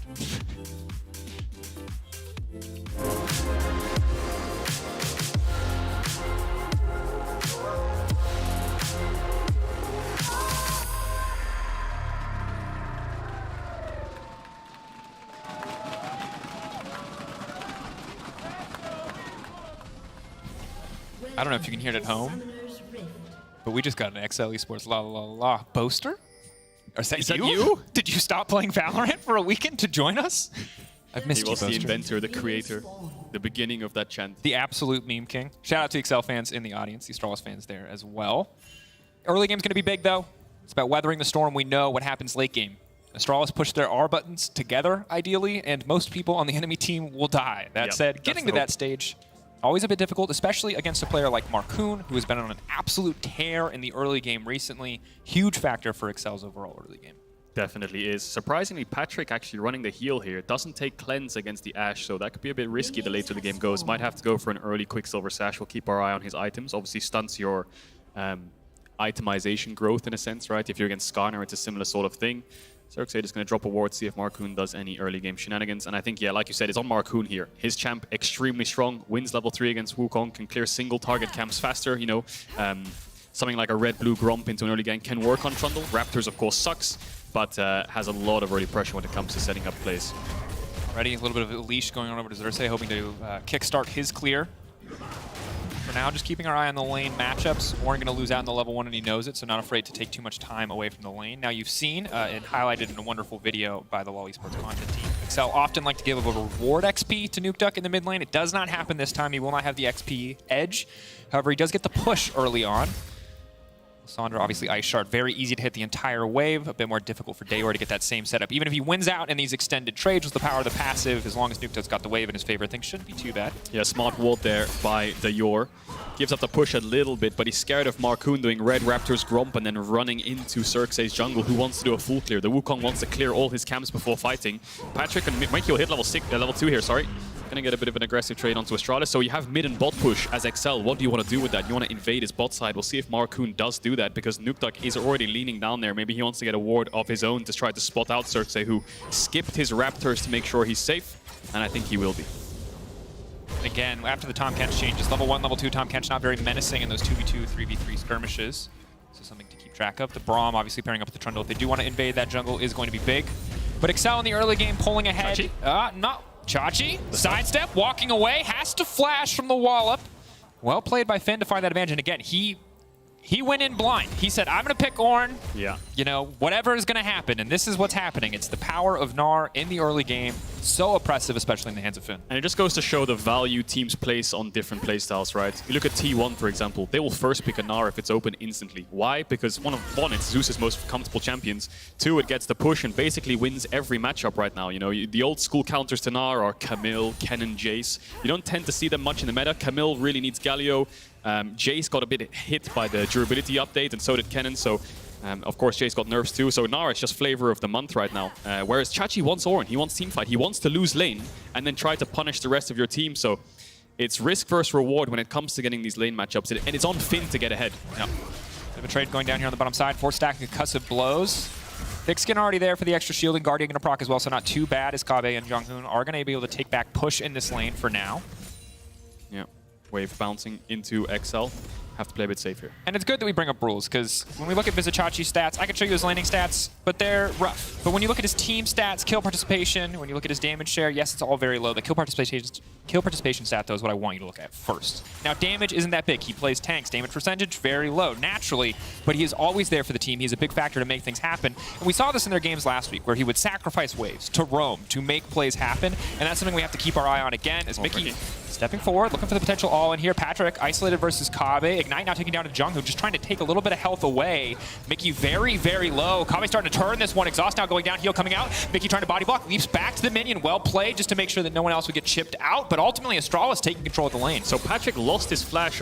I don't know if you can hear it at home, but we just got an XL Esports la la la la poster. Is that you? Did you stop playing Valorant for a weekend to join us? I've missed you, He was the Boaster. inventor, the creator, the beginning of that chant. The absolute meme king. Shout out to XL fans in the audience, the Astralis fans there as well. Early game's going to be big, though. It's about weathering the storm. We know what happens late game. Astralis push their R buttons together, ideally, and most people on the enemy team will die. That said, getting to that stage, Always a bit difficult, especially against a player like Marcoon, who has been on an absolute tear in the early game recently. Huge factor for Excel's overall early game. Definitely is. Surprisingly, Patrick actually running the heal here. Doesn't take cleanse against the Ashe, so that could be a bit risky the later the game goes. Might have to go for an early Quicksilver Sash. We'll keep our eye on his items. Obviously stunts your itemization growth in a sense, right? If you're against Skarner, it's a similar sort of thing. Xerxes is going to drop a ward, see if Marcoon does any early game shenanigans. And I think, yeah, like you said, it's on Marcoon here. His champ, extremely strong, wins level 3 against Wukong, can clear single target camps faster, you know. Something like a red-blue Gromp into an early game can work on Trundle. Raptors, of course, sucks, but has a lot of early pressure when it comes to setting up plays. Already a little bit of a leash going on over to Xerxes, hoping to kickstart his clear. For now, just keeping our eye on the lane matchups. Orin going to lose out in the level 1, and he knows it, so not afraid to take too much time away from the lane. Now, you've seen it highlighted in a wonderful video by the LoL Esports content team. Excel often like to give a reward XP to Nukeduck in the mid lane. It does not happen this time. He will not have the XP edge. However, he does get the push early on. Lissandra, obviously Ice Shard, very easy to hit the entire wave. A bit more difficult for Dayor to get that same setup. Even if he wins out in these extended trades with the power of the passive, as long as Nukeduck's got the wave in his favor, things shouldn't be too bad. Yeah, smart ward there by Dayor. Gives up the push a little bit, but he's scared of Marcoon doing Red Raptor's Gromp and then running into Xerxes' jungle, who wants to do a full clear. The Wukong wants to clear all his camps before fighting. Patrick and Mikey will hit level 2 here, sorry. Gonna get a bit of an aggressive trade onto Astralis. So you have mid and bot push as Excel. What do you want to do with that? You want to invade his bot side. We'll see if Marcoon does do that, because Nukeduck is already leaning down there. Maybe he wants to get a ward of his own to try to spot out Xerxes, who skipped his Raptors to make sure he's safe. And I think he will be. Again, after the Tahm Kench changes, level 1, level 2 Tahm Kench not very menacing in those 2v2, 3v3 skirmishes. So something to keep track of. The Braum obviously pairing up with the Trundle. If they do want to invade that jungle, is going to be big. But Excel in the early game pulling ahead. Chachi, sidestep, walking away, has to flash from the wallop. Well played by Finn to find that advantage. And again, he went in blind. He said, I'm going to pick Ornn. Yeah. You know, whatever is going to happen. And this is what's happening. It's the power of Gnar in the early game. So oppressive, especially in the hands of Finn. And it just goes to show the value teams place on different playstyles, right? You look at T1, for example. They will first pick a Gnar if it's open instantly. Why? Because one, it's Zeus's most comfortable champions. 2, it gets the push and basically wins every matchup right now. You know, the old school counters to Gnar are Camille, Kennen, Jace. You don't tend to see them much in the meta. Camille really needs Galio. Jace got a bit hit by the durability update, and so did Kennen. So, of course, Jace got nerfs too. So Gnar is just flavor of the month right now. Whereas Chachi wants Ornn. He wants teamfight. He wants to lose lane and then try to punish the rest of your team. So it's risk versus reward when it comes to getting these lane matchups. And it's on Finn to get ahead. Yeah. Bit of a trade going down here on the bottom side. 4 stacking concussive blows. Thick skin already there for the extra shielding. Guardian going to proc as well, so not too bad as Kabe and Jonghoon are going to be able to take back push in this lane for now. Yeah. Wave bouncing into XL. Have to play a bit safe here. And it's good that we bring up rules, because when we look at Vizichachi's stats, I can show you his landing stats, but they're rough. But when you look at his team stats, kill participation, when you look at his damage share, yes, it's all very low. The kill participation stat, though, is what I want you to look at first. Now, damage isn't that big. He plays tanks. Damage percentage, very low, naturally, but he is always there for the team. He's a big factor to make things happen. And we saw this in their games last week, where he would sacrifice waves to roam, to make plays happen, and that's something we have to keep our eye on again, as Mickey stepping forward, looking for the potential all-in here. Patrick, isolated versus Kabe. Ignite now taking down to Junghoon, just trying to take a little bit of health away. Mickey very, very low. Kabe starting to turn this one. Exhaust now going down, heal coming out. Mickey trying to body block, leaps back to the minion. Well played, just to make sure that no one else would get chipped out, but ultimately Astralis taking control of the lane. So Patrick lost his flash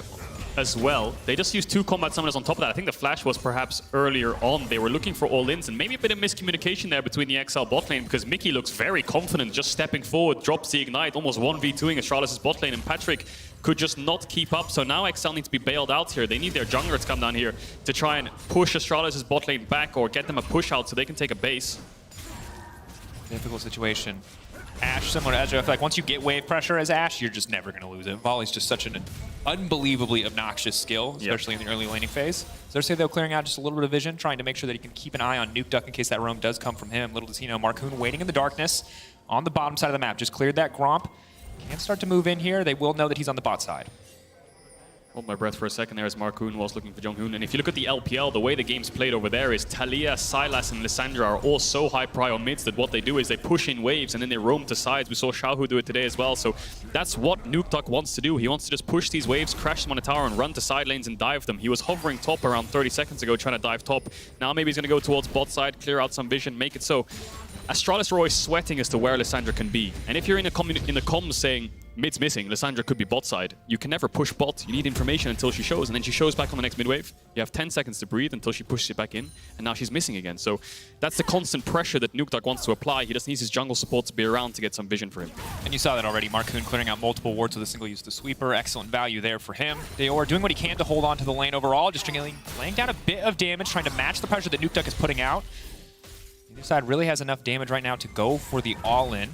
as well. They just used 2 combat summoners on top of that. I think the flash was perhaps earlier on. They were looking for all-ins, and maybe a bit of miscommunication there between the XL bot lane, because Mickey looks very confident just stepping forward, drops the ignite, almost 1v2ing Astralis' bot lane, and Patrick could just not keep up. So now XL needs to be bailed out here. They need their jungler to come down here to try and push Astralis' bot lane back or get them a push out so they can take a base. Difficult situation. Ashe, similar to Ezra, I feel like once you get wave pressure as Ashe, you're just never going to lose it. Volley's just such an unbelievably obnoxious skill, especially in the early laning phase. So they're saying they're clearing out just a little bit of vision, trying to make sure that he can keep an eye on Nukeduck in case that roam does come from him. Little does he know, Marcoon waiting in the darkness on the bottom side of the map. Just cleared that Gromp. Can start to move in here. They will know that he's on the bot side. Hold my breath for a second there as Marcoon was looking for Jonghoon. And if you look at the LPL, the way the game's played over there is Talia, Sylas, and Lissandra are all so high prio mids that what they do is they push in waves and then they roam to sides. We saw Xiaohu do it today as well. So that's what Nukeduck wants to do. He wants to just push these waves, crash them on a tower, and run to side lanes and dive them. He was hovering top around 30 seconds ago trying to dive top. Now maybe he's going to go towards bot side, clear out some vision, make it so. Astralis are always sweating as to where Lissandra can be. And if you're in the comms saying, mid's missing, Lissandra could be bot side. You can never push bot. You need information until she shows, and then she shows back on the next mid wave. You have 10 seconds to breathe until she pushes it back in, and now she's missing again. So that's the constant pressure that Nukeduck wants to apply. He just needs his jungle support to be around to get some vision for him. And you saw that already. Marcoon clearing out multiple wards with a single use of the sweeper. Excellent value there for him. Dayor doing what he can to hold on to the lane overall, just laying down a bit of damage, trying to match the pressure that Nukeduck is putting out. Neither side really has enough damage right now to go for the all-in.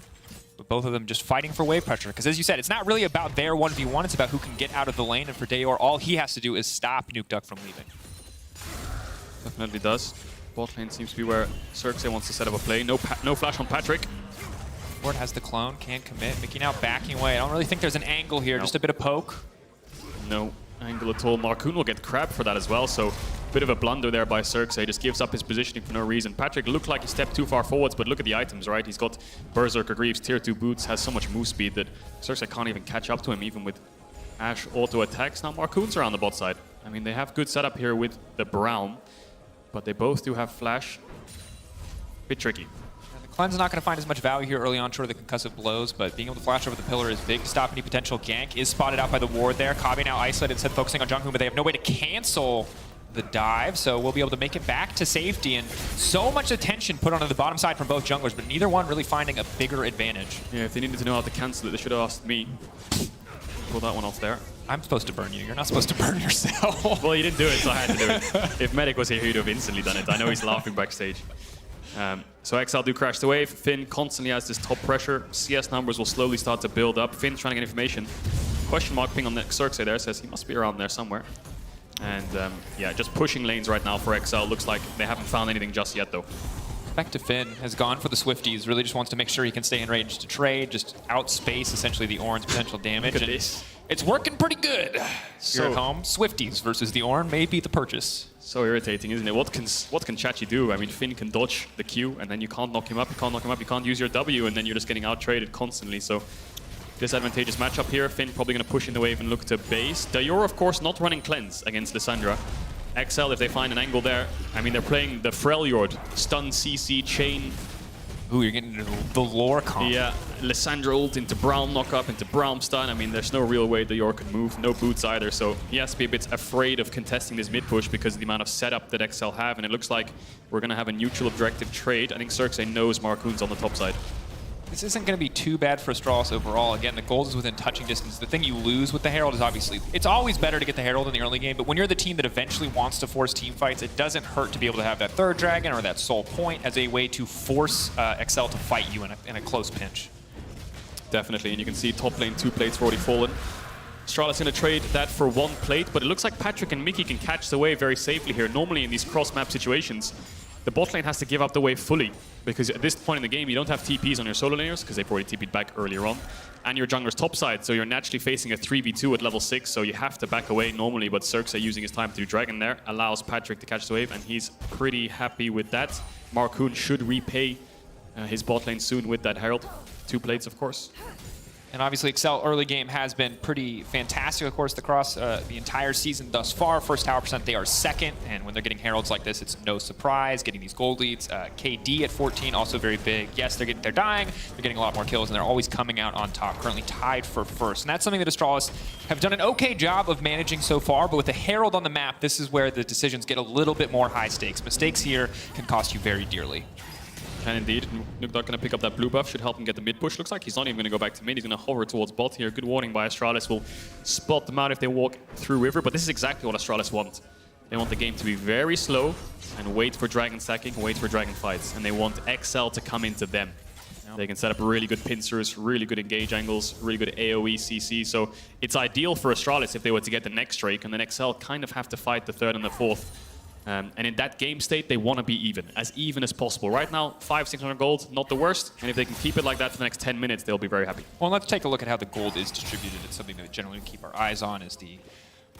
But both of them just fighting for wave pressure. Because as you said, it's not really about their 1v1, it's about who can get out of the lane. And for Dayor, all he has to do is stop Nukeduck from leaving. Definitely does. Bot lane seems to be where Xerxes wants to set up a play. No flash on Patrick. Ward has the clone, can't commit. Mickey now backing away. I don't really think there's an angle here, just a bit of poke. No angle at all. Marcoon will get crabbed for that as well, so bit of a blunder there by Xerxes. He just gives up his positioning for no reason. Patrick looked like he stepped too far forwards, but look at the items, right? He's got Berserker Greaves, tier 2 boots, has so much move speed that Xerxes can't even catch up to him, even with Ashe auto attacks. Now Marcoon's around the bot side. I mean, they have good setup here with the Brown, but they both do have flash. Bit tricky. Clean's not going to find as much value here early on, short of the concussive blows, but being able to flash over the pillar is big to stop any potential gank. Is spotted out by the ward there. Kabe now isolated, instead focusing on Jungkook, but they have no way to cancel the dive, so we'll be able to make it back to safety. And so much attention put onto the bottom side from both junglers, but neither one really finding a bigger advantage. Yeah, if they needed to know how to cancel it, they should have asked me. Pull that one off there. I'm supposed to burn you. You're not supposed to burn yourself. Well, you didn't do it, so I had to do it. If Medic was here, he'd have instantly done it. I know he's laughing backstage. So XL do crash the wave. Finn constantly has this top pressure. CS numbers will slowly start to build up. Finn's trying to get information. Question mark ping on the Xerxes there says he must be around there somewhere. And yeah, just pushing lanes right now for XL. Looks like they haven't found anything just yet, though. Back to Finn, has gone for the Swifties. Really just wants to make sure he can stay in range to trade, just outspace essentially the Ornn's potential damage. Look at this. It's working pretty good. Here at home, Swifties versus the Ornn may be the purchase. So irritating, isn't it? What can Chachi do? I mean, Finn can dodge the Q, and then you can't knock him up, you can't use your W, and then you're just getting out-traded constantly. So disadvantageous matchup here. Finn probably going to push in the wave and look to base. Dayor, of course, not running Cleanse against Lissandra. XL, if they find an angle there, I mean, they're playing the Freljord, stun, CC, chain. Ooh, you're getting into the lore comp. Yeah, Lissandra ult into Braum knock up, into Braum stun. I mean, there's no real way Dayor can move, no boots either, so he has to be a bit afraid of contesting this mid push because of the amount of setup that XL have, and it looks like we're going to have a neutral objective trade. I think Xerxes knows Marcoon's on the top side. This isn't going to be too bad for Astralis overall. Again, the gold is within touching distance. The thing you lose with the Herald is obviously, it's always better to get the Herald in the early game, but when you're the team that eventually wants to force team fights, it doesn't hurt to be able to have that third dragon or that soul point as a way to force XL to fight you in a close pinch. Definitely, and you can see top lane 2 plates have already fallen. Astralis going to trade that for 1 plate, but it looks like Patrick and Mickey can catch the wave very safely here. Normally in these cross-map situations, the bot lane has to give up the wave fully, because at this point in the game, you don't have TPs on your solo laners, because they've already TP'd back earlier on, and your jungler's top side, so you're naturally facing a 3v2 at level 6, so you have to back away normally, but Xerxes using his time to do Dragon there allows Patrick to catch the wave, and he's pretty happy with that. Marcoon should repay his bot lane soon with that Herald. 2 plates, of course. And obviously, Excel early game has been pretty fantastic, of course, across the entire season thus far. First tower percent, they are second, and when they're getting Heralds like this, it's no surprise. Getting these gold leads, KD at 14, also very big. Yes, they're dying, they're getting a lot more kills, and they're always coming out on top, currently tied for first. And that's something that Astralis have done an okay job of managing so far, but with a Herald on the map, this is where the decisions get a little bit more high stakes. Mistakes here can cost you very dearly. And indeed, Nukeduck going to pick up that blue buff, should help him get the mid push. Looks like he's not even going to go back to mid, he's going to hover towards bot here. Good warning by Astralis, will spot them out if they walk through river, but this is exactly what Astralis want. They want the game to be very slow and wait for dragon stacking, wait for dragon fights, and they want XL to come into them. They can set up really good pincers, really good engage angles, really good AoE CC, so it's ideal for Astralis if they were to get the next Drake, and then XL kind of have to fight the third and the fourth. And in that game state, they want to be even as possible. Right now, 500-600 gold, not the worst. And if they can keep it like that for the next 10 minutes, they'll be very happy. Well, let's take a look at how the gold is distributed. It's something that we generally keep our eyes on.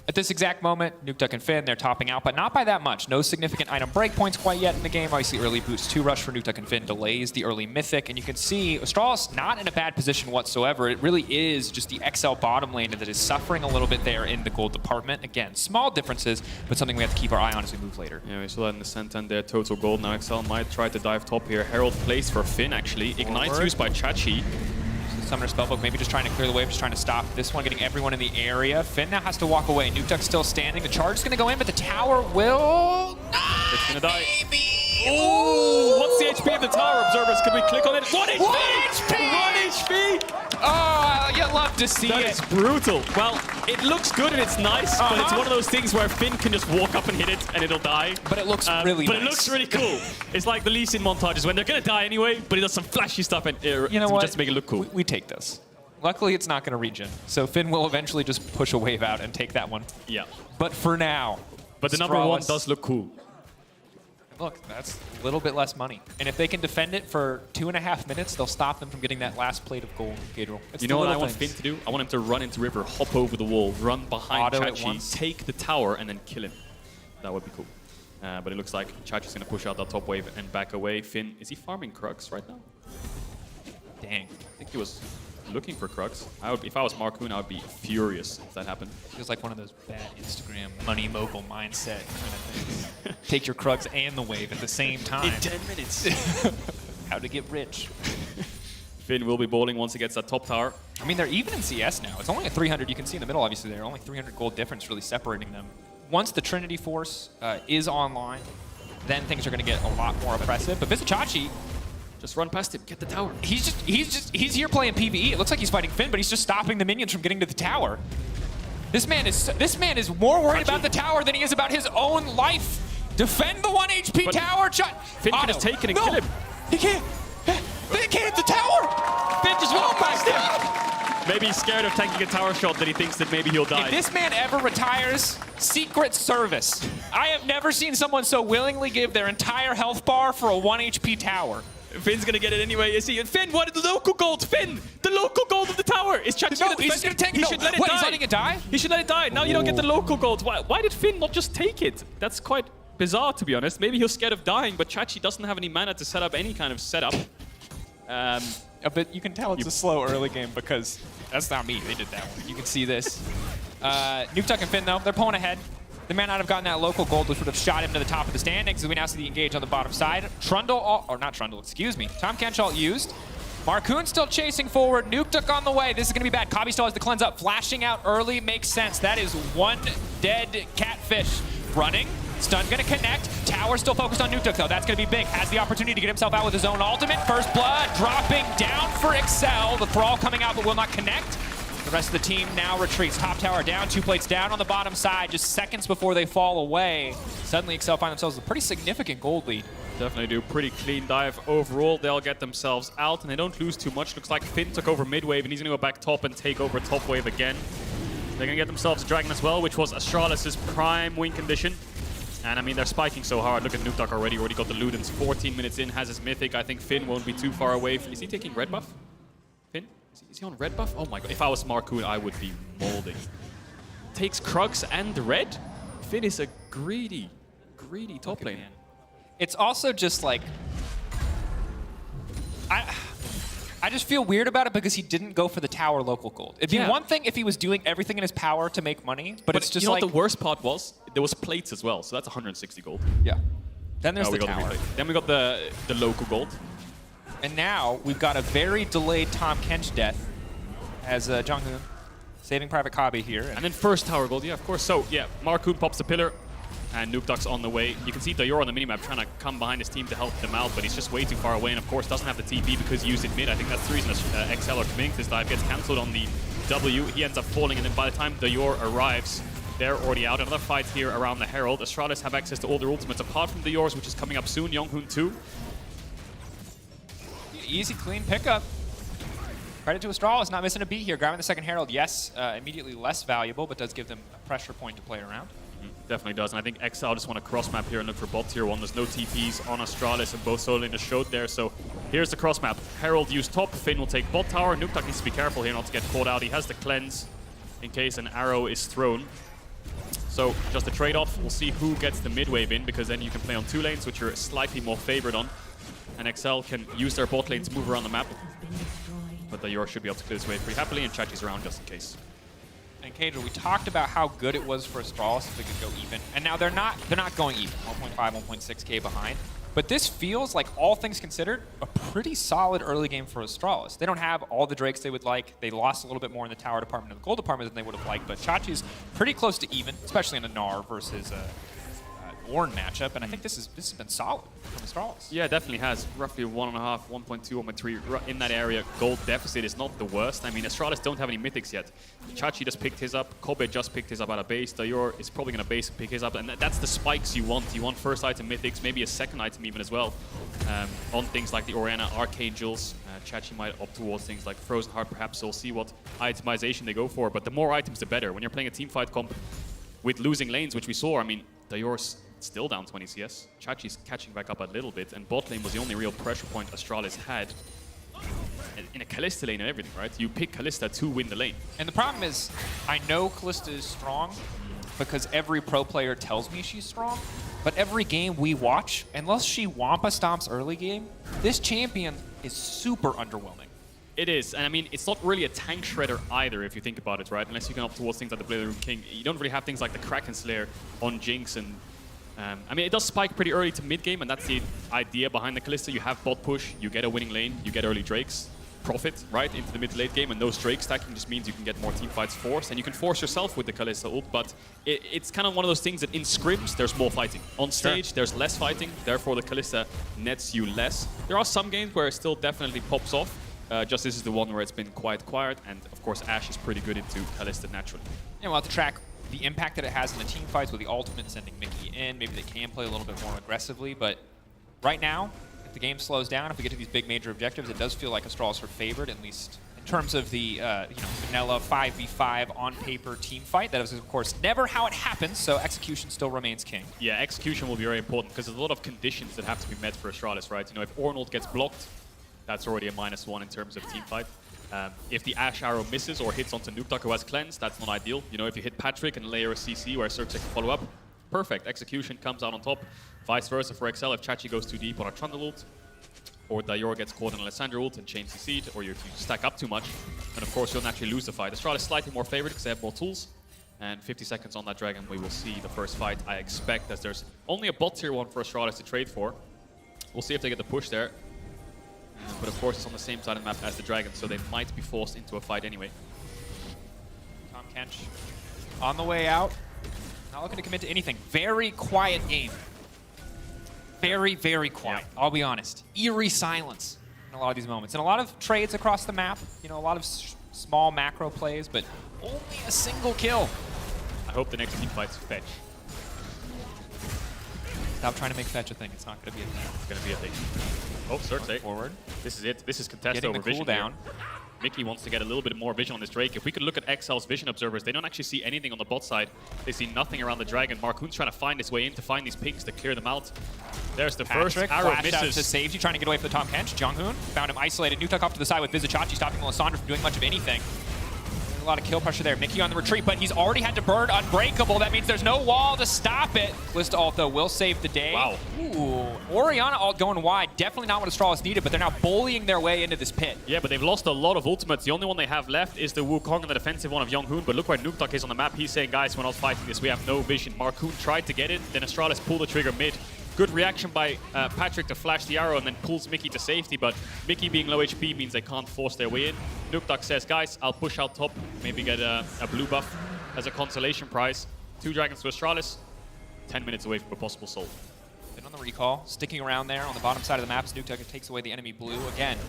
At this exact moment, Nukeduck and Finn, they're topping out, but not by that much. No significant item breakpoints quite yet in the game. Obviously, early boost 2 rush for Nukeduck and Finn delays the early mythic, and you can see Astralis not in a bad position whatsoever. It really is just the XL bottom lane that is suffering a little bit there in the gold department. Again, small differences, but something we have to keep our eye on as we move later. Yeah, we saw that in the Senton there, total gold. Now XL might try to dive top here. Herald placed for Finn, actually. Ignites used by Chachi. Summoner Spellbook, maybe just trying to clear the wave, just trying to stop this one, getting everyone in the area. Finn now has to walk away. Nukeduck's still standing. The charge is going to go in, but the tower will not. It's going to die. Maybe. Oh, what's the HP of the tower, observers? Can we click on it? 1 HP! 1 HP! 1 HP! Oh, you love to see That it. is brutal. Well, it looks good and it's nice, but it's one of those things where Finn can just walk up and hit it and it'll die. But it looks really But nice. it looks really cool. It's like the Lee Sin montages when they're going to die anyway, but he does some flashy stuff and You know what? just to make it look cool. We take this. Luckily, it's not going to regen. So Finn will eventually just push a wave out and take that one. Yeah. But for now. But the number 1 Astralis- does look cool. Look, that's a little bit less money. And if they can defend it for 2.5 minutes, they'll stop them from getting that last plate of gold, Gabriel. You know what I want Finn to do? I want him to run into River, hop over the wall, run behind Auto at Chachi, once. take the tower, and then kill him. That would be cool. But it looks like Chachi's going to push out that top wave and back away. Finn, is he farming Krugs right now? Dang. I think he was looking for Krugs. If I was Markoon, I would be furious if that happened. Feels like one of those bad Instagram money mogul mindset kind of things. Take your Krugs and the wave at the same time. In 10 minutes. How to get rich. Finn will be bowling once he gets that top tower. I mean, they're even in CS now. It's only a 300. You can see in the middle, obviously, there. Only 300 gold difference really separating them. Once the Trinity Force is online, then things are going to get a lot more oppressive. But Vizichachi, just run past him, get the tower. He's here playing PvE. It looks like he's fighting Finn, but he's just stopping the minions from getting to the tower. This man is more worried about the tower than he is about his own life. Defend the 1 HP But tower. Finn can just take it and kill him. He can't. They can't hit the tower. Finn just walked past him. Maybe he's scared of taking a tower shot that he thinks that maybe he'll die. If this man ever retires, Secret Service. I have never seen someone so willingly give their entire health bar for a 1 HP tower. Finn's gonna get it anyway. You see, Finn, what is the local gold? Finn, the local gold of the tower. Is Chachi No, he's just gonna take it. He should let it Wait, die. he's letting it die? He should let it die. Now you don't get the local gold. Why did Finn not just take it? That's quite bizarre, to be honest. Maybe he was scared of dying, but Chachi doesn't have any mana to set up any kind of setup. But you can tell it's a slow early game because that's not me. They did that one. You can see this. Nukeduck and Finn, though, they're pulling ahead. They may not have gotten that local gold, which would have shot him to the top of the standings, as we now see the engage on the bottom side. Trundle, or not Trundle, excuse me. Tom Kenchalt used. Markoon still chasing forward. Nukeduck on the way. This is going to be bad. Kabi still has the cleanse up. Flashing out early makes sense. That is 1 dead catfish. Running. Stun going to connect. Tower still focused on Nukeduck, though. That's going to be big. Has the opportunity to get himself out with his own ultimate. First blood dropping down for Excel. The Thrall coming out, but will not connect. The rest of the team now retreats. Top tower down, 2 plates down on the bottom side, just seconds before they fall away. Suddenly Excel find themselves with a pretty significant gold lead. Definitely do. Pretty clean dive overall. They'll get themselves out, and they don't lose too much. Looks like Finn took over mid wave, and he's going to go back top and take over top wave again. They're going to get themselves a dragon as well, which was Astralis' prime win condition. And I mean, they're spiking so hard. Look at Nukeduck already got the Ludens. 14 minutes in, has his mythic. I think Finn won't be too far away. Is he taking red buff? Finn? Is he on red buff? Oh my god. If I was Markoon, I would be molding. Takes Krugs and red? Finn is a greedy top laner. It's also just like... I just feel weird about it because he didn't go for the tower local gold. It'd be one thing if he was doing everything in his power to make money, but it's just you know like... what the worst part was? There was plates as well, so that's 160 gold. Yeah. Then there's the we got tower. Then we got the local gold. And now we've got a very delayed Tom Kench death as Jonghoon saving Private Kabi here. And then first tower gold, yeah, of course. So, yeah, Markoon pops the pillar, and Nukeduck's on the way. You can see Dayor on the minimap trying to come behind his team to help them out, but he's just way too far away, and of course doesn't have the TP because he used it mid. I think that's the reason XL are committing to this dive. Gets cancelled on the W. He ends up falling, and then by the time Dayor arrives, they're already out. Another fight here around the Herald. Astralis have access to all their ultimates, apart from Dayor's, which is coming up soon. Jonghoon 2. Easy, clean pickup. Credit to Astralis, not missing a beat here. Grabbing the second Herald, yes, immediately less valuable, but does give them a pressure point to play around. Definitely does, and I think XL just want to cross map here and look for bot tier 1. There's no TPs on Astralis, and both solo laners showed there, so here's the cross map. Herald used top, Finn will take bot tower. Nukeduck needs to be careful here not to get caught out. He has the cleanse in case an arrow is thrown. So just a trade-off. We'll see who gets the mid wave in, because then you can play on 2 lanes, which you're slightly more favored on. And XL can use their bot lane to move around the map. But the Yor should be able to clear this wave pretty happily, and Chachi's around just in case. And Kadra, we talked about how good it was for Astralis if they could go even, and now they're not going even. 1.5, 1.6k behind. But this feels like, all things considered, a pretty solid early game for Astralis. They don't have all the Drakes they would like. They lost a little bit more in the tower department and the gold department than they would have liked, but Chachi's pretty close to even, especially in a Gnar versus Ornn matchup, and I think this has been solid from Astralis. Yeah, it definitely has. Roughly 1.5, 1.2, 1.3 in that area. Gold deficit is not the worst. I mean, Astralis don't have any mythics yet. Chachi just picked his up. Kobe just picked his up out of base. Dayor is probably going to base and pick his up, and that's the spikes you want. You want first item mythics, maybe a second item even as well. On things like the Orianna Archangels, Chachi might opt towards things like Frozen Heart perhaps, so we'll see what itemization they go for, but the more items the better. When you're playing a teamfight comp with losing lanes, which we saw, I mean, Dayor's still down 20 CS. Chachi's catching back up a little bit, and bot lane was the only real pressure point Astralis had in a Kalista lane and everything, right? You pick Kalista to win the lane. And the problem is, I know Kalista is strong because every pro player tells me she's strong, but every game we watch, unless she Wampa stomps early game, this champion is super underwhelming. It is, and I mean, it's not really a tank shredder either, if you think about it, right? Unless you can opt towards things like the Blade of the Rune King. You don't really have things like the Kraken Slayer on Jinx, and I mean, it does spike pretty early to mid-game, and that's the idea behind the Kalista. You have bot push, you get a winning lane, you get early Drakes, profit, right, into the mid-to-late game, and those Drake stacking just means you can get more teamfights forced, and you can force yourself with the Kalista ult, but it's kind of one of those things that in scrims, there's more fighting. On stage, there's less fighting, therefore the Kalista nets you less. There are some games where it still definitely pops off. Just this is the one where it's been quite quiet, and of course Ashe is pretty good into Kalista naturally. And we'll have to track the impact that it has in the team fights with the ultimate sending Mickey in. Maybe they can play a little bit more aggressively, but right now, if the game slows down, if we get to these big major objectives, it does feel like Astralis are favored, at least in terms of the vanilla 5v5 on paper team fight. That is, of course, never how it happens, so execution still remains king. Yeah, execution will be very important because there's a lot of conditions that have to be met for Astralis, right? You know, if Ornald gets blocked, that's already a -1 in terms of team fight. If the Ashe arrow misses or hits onto Nukeduck who has cleanse, that's not ideal. You know, if you hit Patrick and layer a CC or a Cirque can follow up, perfect. Execution comes out on top. Vice versa for XL if Chachi goes too deep on a Trundle ult, or Dayor gets caught on Alessandro ult and chains CC'd, or you stack up too much, then of course you'll naturally lose the fight. Astralis is slightly more favored because they have more tools. And 50 seconds on that dragon, we will see the first fight. I expect as there's only a bot tier 1 for Astralis to trade for. We'll see if they get the push there. But of course it's on the same side of the map as the dragon, so they might be forced into a fight anyway. Tahm Kench on the way out. Not looking to commit to anything. Very quiet game. Very, very quiet. Yeah. I'll be honest. Eerie silence in a lot of these moments. And a lot of trades across the map. You know, a lot of small macro plays, but only a single kill. I hope the next team fight's Fetch. Stop trying to make Fetch a thing. It's not going to be a thing. It's going to be a thing. Oh, Cirque. Forward. This is it. This is contest Getting over the vision cooldown. Mickey wants to get a little bit more vision on this Drake. If we could look at XL's vision observers, they don't actually see anything on the bot side. They see nothing around the dragon. Marcoon's trying to find his way in to find these pings to clear them out. There's the first arrow flashed out misses. to safety, trying to get away from the Tahm Kench. Jonghoon found him isolated. Nukeduck off to the side with Vizichachi, stopping Alessandro from doing much of anything. A lot of kill pressure there. Mickey on the retreat, but he's already had to burn Unbreakable. That means there's no wall to stop it. List ult, though, will save the day. Wow. Ooh. Orianna ult going wide. Definitely not what Astralis needed, but they're now bullying their way into this pit. Yeah, but they've lost a lot of ultimates. The only one they have left is the Wukong and the defensive one of Jonghoon. But look where Nukeduck is on the map. He's saying, guys, we're not fighting this. We have no vision. Marcoon tried to get it. Then Astralis pulled the trigger mid. Good reaction by Patrick to flash the arrow and then pulls Mickey to safety, but Mickey being low HP means they can't force their way in. Nukeduck says, guys, I'll push out top, maybe get a blue buff as a consolation prize. 2 dragons to Astralis, 10 minutes away from a possible soul. Then on the recall, sticking around there on the bottom side of the map, Nukeduck takes away the enemy blue. Again,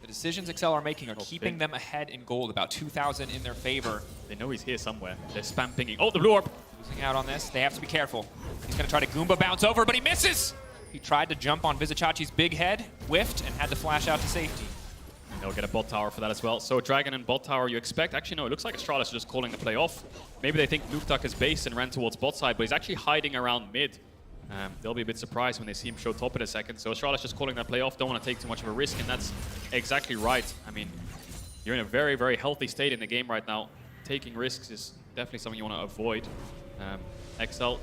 the decisions XL are making are keeping them ahead in gold, about 2,000 in their favor. They know he's here somewhere. They're spam pinging. Oh, the blue orb! Losing out on this. They have to be careful. He's going to try to Goomba bounce over, but he misses! He tried to jump on Vizichachi's big head, whiffed, and had to flash out to safety. They'll get a bot tower for that as well. So Dragon and bot tower, you expect. Actually, no, it looks like Astralis are just calling the play off. Maybe they think Nukeduck is base and ran towards bot side, but he's actually hiding around mid. They'll be a bit surprised when they see him show top in a second. So Astralis just calling that play off. Don't want to take too much of a risk, and that's exactly right. I mean, you're in a very, very healthy state in the game right now. Taking risks is definitely something you want to avoid. XL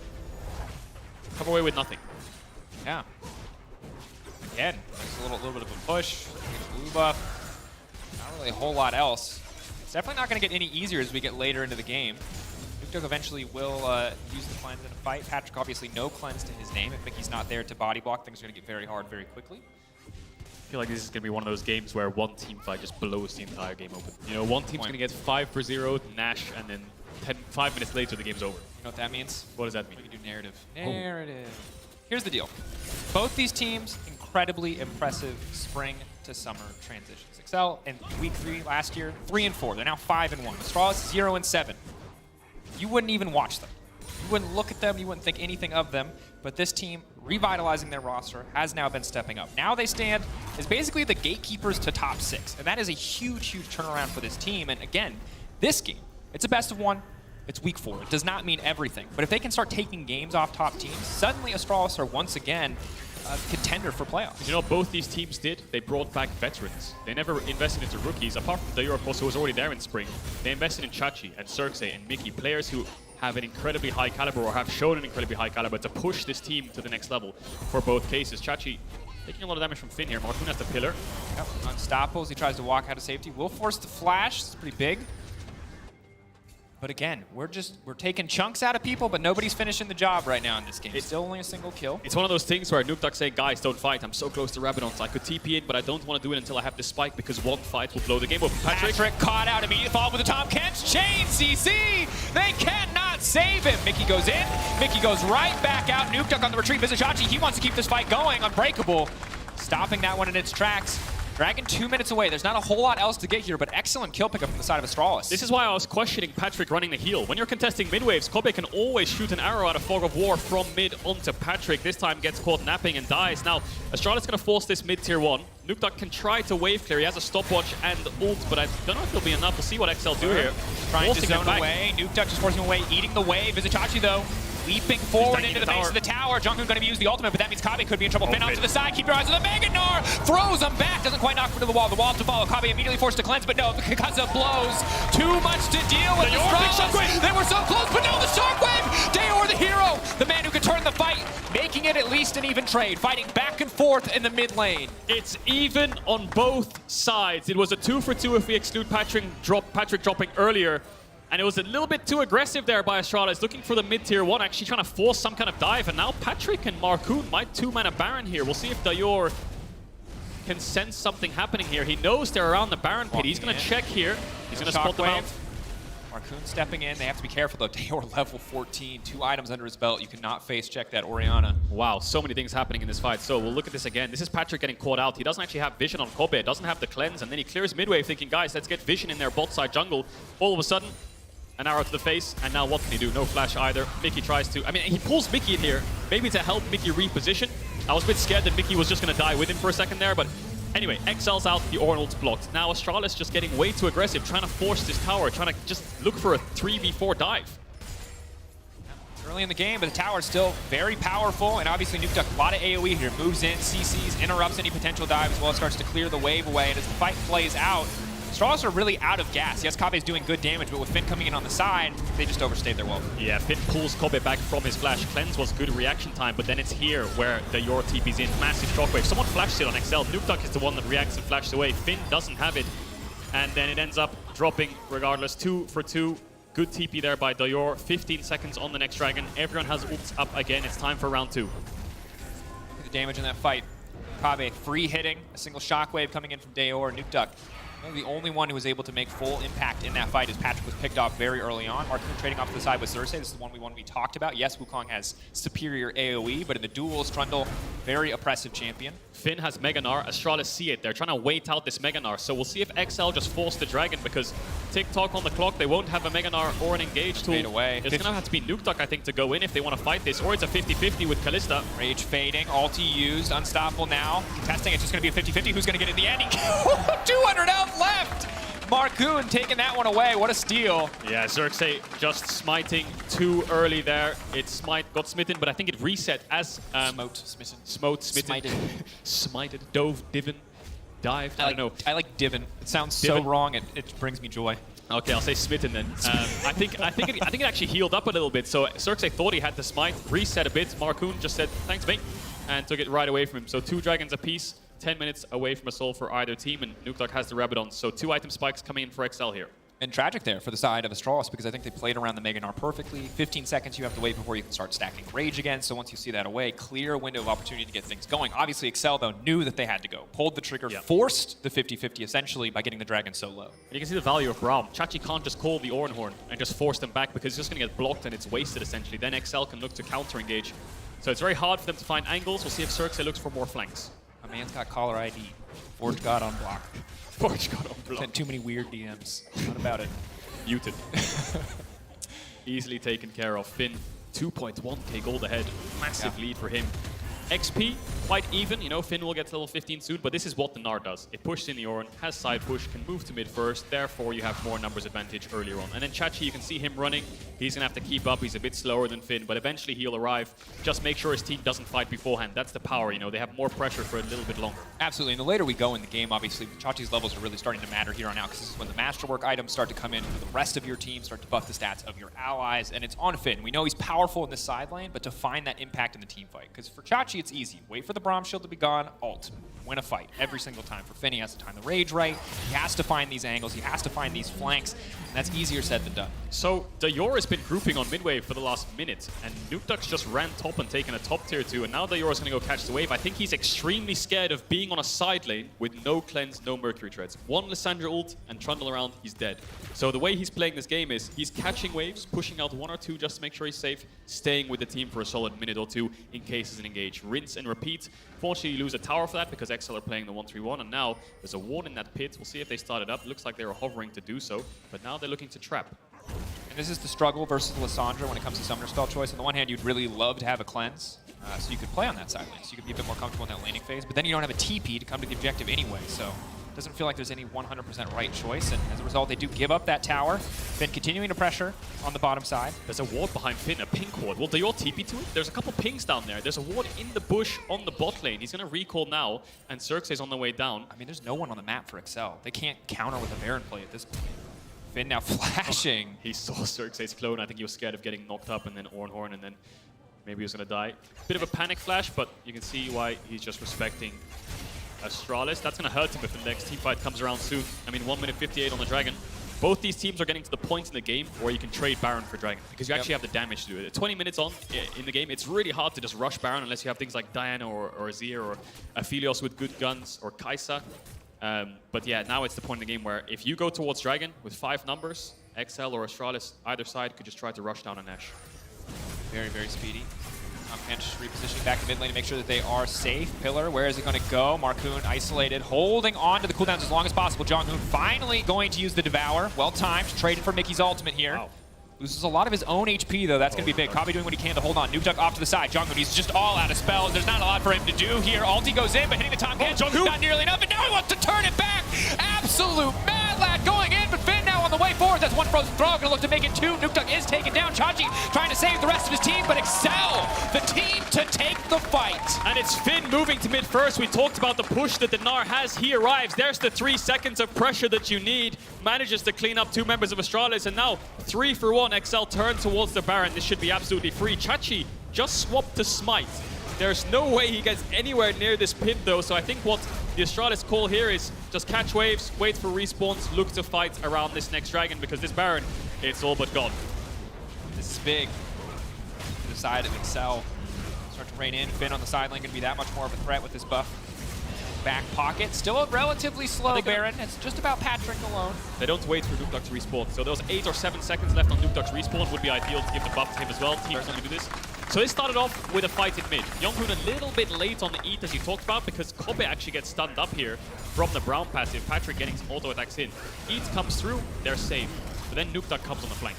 come away with nothing. Yeah. Again, there's a little bit of a push. Blue buff. Not really a whole lot else. It's definitely not going to get any easier as we get later into the game. Nukedog eventually will use the cleanse in a fight. Patrick obviously no cleanse to his name. If Mickey's not there to body block, things are going to get very hard very quickly. I feel like this is going to be one of those games where one team fight just blows the entire game open. You know, one team's going to get 5-0, Nash, and then 5 minutes later the game's over. You know what that means? What does that mean? We can do narrative. Narrative. Here's the deal. Both these teams, incredibly impressive spring to summer transitions. Excel in week 3 last year, 3-4. They're now 5-1. Astralis 0-7. You wouldn't even watch them. You wouldn't look at them. You wouldn't think anything of them. But this team, revitalizing their roster, has now been stepping up. Now they stand as basically the gatekeepers to top 6. And that is a huge, huge turnaround for this team. And again, this game, it's a best of 1. It's week 4. It does not mean everything. But if they can start taking games off top teams, suddenly Astralis are once again a contender for playoffs. You know, both these teams did. They brought back veterans. They never invested into rookies, apart from Dayor, of course, who was already there in spring. They invested in Chachi and Circe and Mickey, players who have an incredibly high caliber or have shown an incredibly high caliber to push this team to the next level for both cases. Chachi taking a lot of damage from Finn here. Marcoon has the pillar. Yep, unstoppable as he tries to walk out of safety. Will force the flash. It's pretty big. But again, we're taking chunks out of people, but nobody's finishing the job right now in this game. It's still only a single kill. It's one of those things where Nukedog say, guys, don't fight. I'm so close to Rabadon, so I could TP in, but I don't want to do it until I have this spike because one fight will blow the game up. Patrick caught out, immediate follow with the Tom Kent's chain. CC, they cannot save him. Mickey goes in, Mickey goes right back out. Nukedog on the retreat. Vizichachi, he wants to keep this fight going. Unbreakable, stopping that one in its tracks. Dragon 2 minutes away. There's not a whole lot else to get here, but excellent kill pickup from the side of Astralis. This is why I was questioning Patrick running the heal. When you're contesting mid-waves, Kobe can always shoot an arrow out of Fog of War from mid onto Patrick. This time gets caught napping and dies. Now, Astralis is going to force this mid tier 1. Nukedog can try to wave clear. He has a stopwatch and ult, but I don't know if it'll be enough. We'll see what XL do here. Trying to zone away. Nukedog just forcing him away, eating the wave. Vizichachi, though, leaping forward into the base of the tower. Jungkook going to use the ultimate, but that means Kabe could be in trouble. Finn off to the side. Keep your eyes on the Mega Gnar. Throws him back. Doesn't quite knock him to the wall. The wall to follow. Kabe immediately forced to cleanse, but no, because of blows. Too much to deal with. They were so close, but no, the Shockwave. Dayor, the hero. The man who could turn the fight, making it at least an even trade. Fighting back and forth in the mid lane. It's even on both sides. It was a 2-for-2 if we exclude Patrick dropping earlier. And it was a little bit too aggressive there by Astralis, looking for the mid-tier 1, actually trying to force some kind of dive. And now Patrick and Marcoon might 2-mana Baron here. We'll see if Dayor can sense something happening here. He knows they're around the Baron pit. He's going to check here. He's going to spot them out. Marcoon stepping in. They have to be careful, though. Dayor level 14, 2 items under his belt. You cannot face check that Orianna. Wow, so many things happening in this fight. So we'll look at this again. This is Patrick getting caught out. He doesn't actually have vision on Kobe. Doesn't have the cleanse. And then he clears midwave thinking, guys, let's get vision in their bot side jungle. All of a sudden, an arrow to the face, and now what can he do? No flash either. Mickey tries to... I mean, he pulls Mickey in here, maybe to help Mickey reposition. I was a bit scared that Mickey was just going to die with him for a second there, but anyway, XL's out, the Orn ult's blocked. Now Astralis just getting way too aggressive, trying to force this tower, trying to just look for a 3v4 dive. It's early in the game, but the tower is still very powerful, and obviously Nukedog, a lot of AoE here. Moves in, CCs, interrupts any potential dive, as well as starts to clear the wave away, and as the fight plays out, Astralis are really out of gas. Yes, Kabe's doing good damage, but with Finn coming in on the side, they just overstayed their welcome. Yeah, Finn pulls Kobe back from his flash. Cleanse was good reaction time, but then it's here where the Dayor TP's in. Massive shockwave. Someone flashed it on XL. Nukedog is the one that reacts and flashes away. Finn doesn't have it, and then it ends up dropping regardless. 2-for-2. Good TP there by Dayor. 15 seconds on the next dragon. Everyone has ults up again. It's time for round 2. Look at the damage in that fight. Kabe free hitting, a single shockwave coming in from Dayor. Nukedog, the only one who was able to make full impact in that fight as Patrick was picked off very early on. Marcoon trading off to the side with Circe. This is the one we talked about. Yes, Wukong has superior AoE, but in the duels, Trundle, very oppressive champion. Finn has Mega Gnar. Astralis see it. They're trying to wait out this Mega Gnar. So we'll see if XL just force the dragon, because tick-tock on the clock, they won't have a Mega Gnar or an engage tool. Fade away. It's going to have to be Nukedog, I think, to go in if they want to fight this, or it's a 50-50 with Kalista. Rage fading, ulti used, unstoppable now. Contesting, it's just going to be a 50-50. Who's going to get in the end? 200 health left! Marcoon taking that one away. What a steal. Yeah, Xerxes just smiting too early there. It got smitten, but I think it reset as... smitten. Smited, dove, diven, dived, I don't know. I like diven. It sounds so wrong, it brings me joy. Okay, I'll say smitten then. I think it actually healed up a little bit. So Xerxes thought he had the smite, reset a bit. Marcoon just said, thanks mate, and took it right away from him. So 2 dragons apiece. 10 minutes away from a soul for either team, and Nukedog has the Rabadon. So 2 item spikes coming in for XL here. And tragic there for the side of Astralis, because I think they played around the Mega Gnar perfectly. 15 seconds you have to wait before you can start stacking Rage again, so once you see that away, clear window of opportunity to get things going. Obviously, Excel, though, knew that they had to go. Pulled the trigger, forced the 50-50 essentially by getting the Dragon so low. And you can see the value of Braum. Chachi can't just call the Oran Horn and just force them back because it's just going to get blocked and it's wasted, essentially. Then Excel can look to counter-engage. So it's very hard for them to find angles. We'll see if Circe looks for more flanks. A man's got caller ID. Forge God on block. Forge God on block. Sent too many weird DMs. What about it? Muted. Easily taken care of. Finn, 2.1k gold ahead. Massive lead for him. XP, quite even. You know, Finn will get to level 15 soon, but this is what the Gnar does. It pushes in the Oran, has side push, can move to mid first, therefore you have more numbers advantage earlier on. And then Chachi, you can see him running. He's going to have to keep up. He's a bit slower than Finn, but eventually he'll arrive. Just make sure his team doesn't fight beforehand. That's the power, you know. They have more pressure for a little bit longer. Absolutely, and the later we go in the game, obviously, Chachi's levels are really starting to matter here on out, because this is when the Masterwork items start to come in for the rest of your team, start to buff the stats of your allies, and it's on Finn. We know he's powerful in the side lane, but to find that impact in the team fight, because for Chachi, it's easy. Wait for the Braum shield to be gone, ult. Win a fight every single time. For Finn, he has to time the Rage right. He has to find these angles. He has to find these flanks. And that's easier said than done. So Dayor has been grouping on mid wave for the last minute, and Nukduck's just ran top and taken a top tier 2, and now Dayor is going to go catch the wave. I think he's extremely scared of being on a side lane with no cleanse, no Mercury Treads. One Lissandra ult and trundle around, he's dead. So the way he's playing this game is he's catching waves, pushing out 1 or 2 just to make sure he's safe, staying with the team for a solid minute or 2 in case it's an engage. Rinse and repeat. Fortunately, you lose a tower for that because XL are playing the 1-3-1, and now there's a ward in that pit. We'll see if they start it up. Looks like they were hovering to do so, but now they're looking to trap. And this is the struggle versus Lissandra when it comes to summoner spell choice. On the one hand, you'd really love to have a cleanse, so you could play on that side lane, so you could be a bit more comfortable in that laning phase, but then you don't have a TP to come to the objective anyway, so it doesn't feel like there's any 100% right choice, and as a result, they do give up that tower. Finn continuing to pressure on the bottom side. There's a ward behind Finn, a pink ward. Will Dayor TP to it? There's a couple pings down there. There's a ward in the bush on the bot lane. He's going to recall now, and Circe is on the way down. I mean, there's no one on the map for Excel. They can't counter with a Baron play at this point. Finn now flashing. He saw Circe's clone. I think he was scared of getting knocked up, and then Ornhorn, and then maybe he was going to die. Bit of a panic flash, but you can see why he's just respecting Astralis. That's going to hurt him if the next team fight comes around soon. I mean, 1 minute 58 on the Dragon. Both these teams are getting to the point in the game where you can trade Baron for Dragon, because you actually have the damage to do it. 20 minutes on in the game, it's really hard to just rush Baron unless you have things like Diana or Azir or Aphelios with good guns or Kai'Sa. But yeah, now it's the point in the game where if you go towards Dragon with 5 numbers, XL or Astralis, either side could just try to rush down a Nash. Very, very speedy. And just repositioning back to mid lane to make sure that they are safe. Pillar, where is it going to go? Marcoon isolated, holding on to the cooldowns as long as possible. Jonghoon finally going to use the Devour. Well timed, traded for Mickey's ultimate here. Wow. Loses a lot of his own HP, though. That's going to be big. Kabi doing what he can to hold on. Nukeduck off to the side. Jonghoon, he's just all out of spells. There's not a lot for him to do here. Ulti goes in, but hitting the top catch, not nearly enough. And now he wants to turn it back. Absolute mad lad going in, but Finn now on the way forward. That's one frozen throw. Going to look to make it 2. Nukeduck is taken down. Chachi trying to save the rest of his team, but Excel, the team to take the fight. And it's Finn moving to mid first. We talked about the push that the Gnar has. He arrives. There's the 3 seconds of pressure that you need. Manages to clean up 2 members of Astralis, and now 3 for 1. XL turns towards the Baron. This should be absolutely free. Chachi just swapped to Smite. There's no way he gets anywhere near this pit, though, so I think what the Astralis call here is just catch waves, wait for respawns, look to fight around this next Dragon, because this Baron, it's all but gone. This is big. To the side of Excel. Start to rein in. Finn on the sideline going to be that much more of a threat with this buff. Back pocket. Still a relatively slow Baron. It's just about Patrick alone. They don't wait for Nukeduck to respawn. So those 8 or 7 seconds left on Nukeduck's respawn would be ideal to give the buff to him as well. Teams only do this. So they started off with a fight in mid. Jonghoon a little bit late on the eat, as you talked about, because Kobe actually gets stunned up here from the Braum passive. Patrick getting some auto attacks in. Eat comes through, they're safe. But then Nukeduck comes on the flank.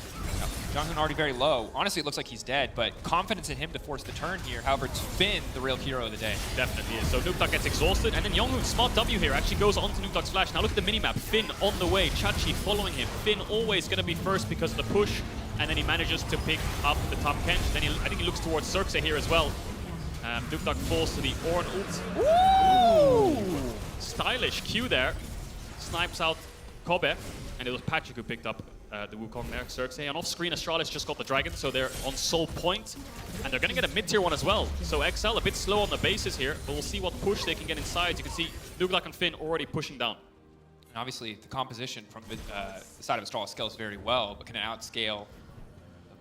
Jonghoon already very low. Honestly, it looks like he's dead, but confidence in him to force the turn here. However, it's Finn, the real hero of the day. Definitely is. So Nukeduck gets exhausted, and then Jonghoon, smart W here, actually goes onto Nukeduck's flash. Now look at the minimap. Finn on the way, Chachi following him. Finn always going to be first because of the push, and then he manages to pick up the top Kench. Then I think he looks towards Circe here as well. Nukeduck falls to the Ornn ult. Ooh! Stylish Q there. Snipes out Kobe, and it was Patrick who picked up the Wukong there, Circe. And off-screen, Astralis just got the Dragon, so they're on soul point. And they're going to get a mid-tier one as well. So XL a bit slow on the bases here, but we'll see what push they can get inside. You can see Nukeduck and Finn already pushing down. And obviously, the composition from the side of Astralis scales very well, but can it outscale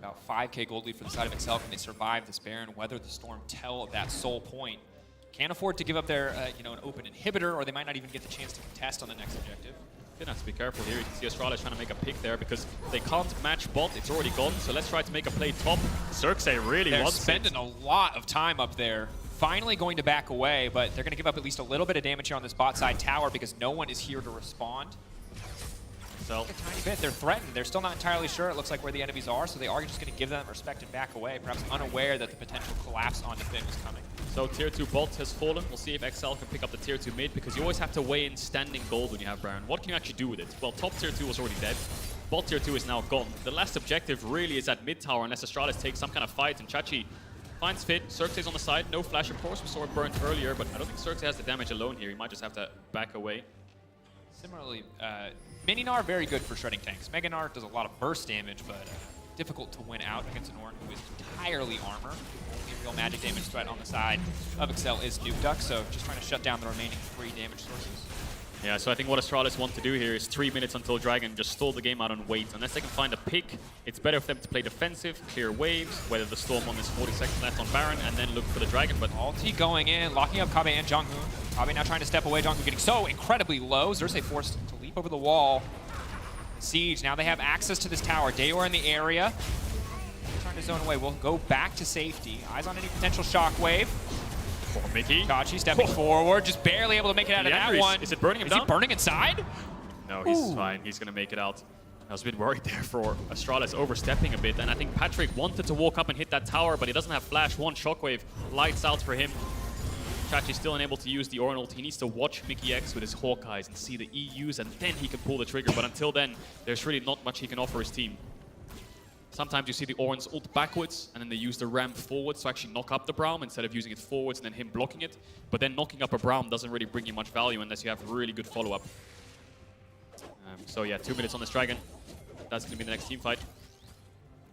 about 5k gold lead for the side of Excel? Can they survive this Baron, weather the storm, till that soul point? Can't afford to give up their, an open inhibitor, or they might not even get the chance to contest on the next objective. Gonna have to be careful here. You can see Astralis trying to make a pick there because they can't match bot. It's already gone. So let's try to make a play top. Xerxes really They're wants spending a lot of time up there. Finally going to back away, but they're going to give up at least a little bit of damage here on this bot side tower because no one is here to respond. So a tiny bit. They're threatened. They're still not entirely sure, it looks like, where the enemies are, so they are just going to give them respect and back away, perhaps unaware that the potential collapse onto Finn is coming. So tier 2 bot has fallen. We'll see if XL can pick up the tier 2 mid, because you always have to weigh in standing gold when you have Baron. What can you actually do with it? Well, top tier 2 was already dead. Bot tier 2 is now gone. The last objective really is at mid tower, unless Astralis takes some kind of fight, and Chachi finds Fit. Xerxes on the side. No flash, of course. We saw it burnt earlier, but I don't think Xerxes has the damage alone here. He might just have to back away. Similarly, Mininar, very good for shredding tanks. Meganar does a lot of burst damage, but difficult to win out against an Ornn who is entirely armor. Only real magic damage threat on the side of Excel is Nuke Duck, so just trying to shut down the remaining 3 damage sources. Yeah, so I think what Astralis want to do here is 3 minutes until Dragon, just stall the game out on wait. Unless they can find a pick, it's better for them to play defensive, clear waves, weather the storm on this 40 seconds left on Baron, and then look for the Dragon. But Ulti going in, locking up Kabe and Jonghoon. Kabe now trying to step away, Jonghoon getting so incredibly low. Xerxes forced to leap over the wall. Siege, now they have access to this tower. Dayor in the area. Trying to zone away. We'll go back to safety. Eyes on any potential shockwave. Poor Mickey. Kachi stepping forward, just barely able to make it out of that one. Is it burning him down? Is he burning inside? No, he's fine. He's going to make it out. I was a bit worried there for Astralis overstepping a bit, and I think Patrick wanted to walk up and hit that tower, but he doesn't have flash. One shockwave, lights out for him. Chachi's still unable to use the Ornn ult. He needs to watch Mickey X with his Hawkeyes and see the EUs, and then he can pull the trigger. But until then, there's really not much he can offer his team. Sometimes you see the Ornn's ult backwards, and then they use the ramp forwards to actually knock up the Braum instead of using it forwards and then him blocking it. But then knocking up a Braum doesn't really bring you much value unless you have really good follow-up. So yeah, 2 minutes on this Dragon. That's going to be the next team fight.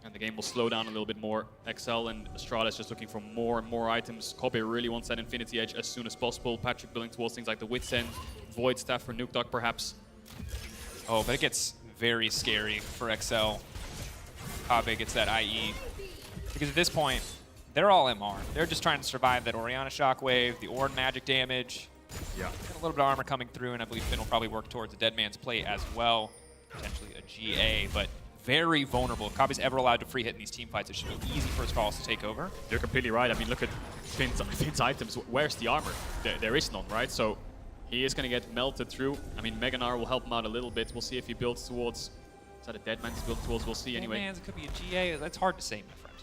And the game will slow down a little bit more. XL and Astralis just looking for more and more items. Kobe really wants that Infinity Edge as soon as possible. Patrick building towards things like the Wit's End, Void Staff for Nuke Duck perhaps. Oh, but it gets very scary for XL. Kabe gets that IE. Because at this point, they're all MR. They're just trying to survive that Orianna Shockwave, the Ornn magic damage. Yeah. A little bit of armor coming through, and I believe Finn will probably work towards a Dead Man's Plate as well. Potentially a GA, but very vulnerable. If Kabe's ever allowed to free hit in these team fights, it should be easy for Astralis to take over. You're completely right. I mean, look at Finn's items. Where's the armor? There is none, right? So he is going to get melted through. I mean, Meganar will help him out a little bit. We'll see if he builds towards... Is that a Dead Man's build towards? We'll see anyway. Dead Man's, it could be a GA. That's hard to say, my friend.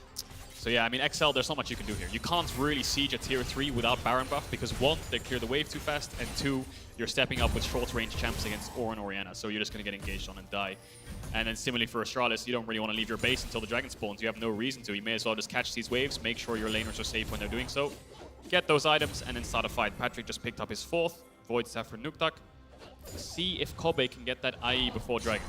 So yeah, I mean, XL, there's not much you can do here. You can't really siege a tier 3 without Baron buff because 1, they clear the wave too fast, and 2, you're stepping up with short-range champs against Ornn and Orianna, so you're just going to get engaged on and die. And then similarly for Astralis, you don't really want to leave your base until the Dragon spawns. You have no reason to. You may as well just catch these waves, make sure your laners are safe when they're doing so, get those items, and then start a fight. Patrick just picked up his 4th, Void Staff for Nuke Duck. See if Kobe can get that IE before Dragon.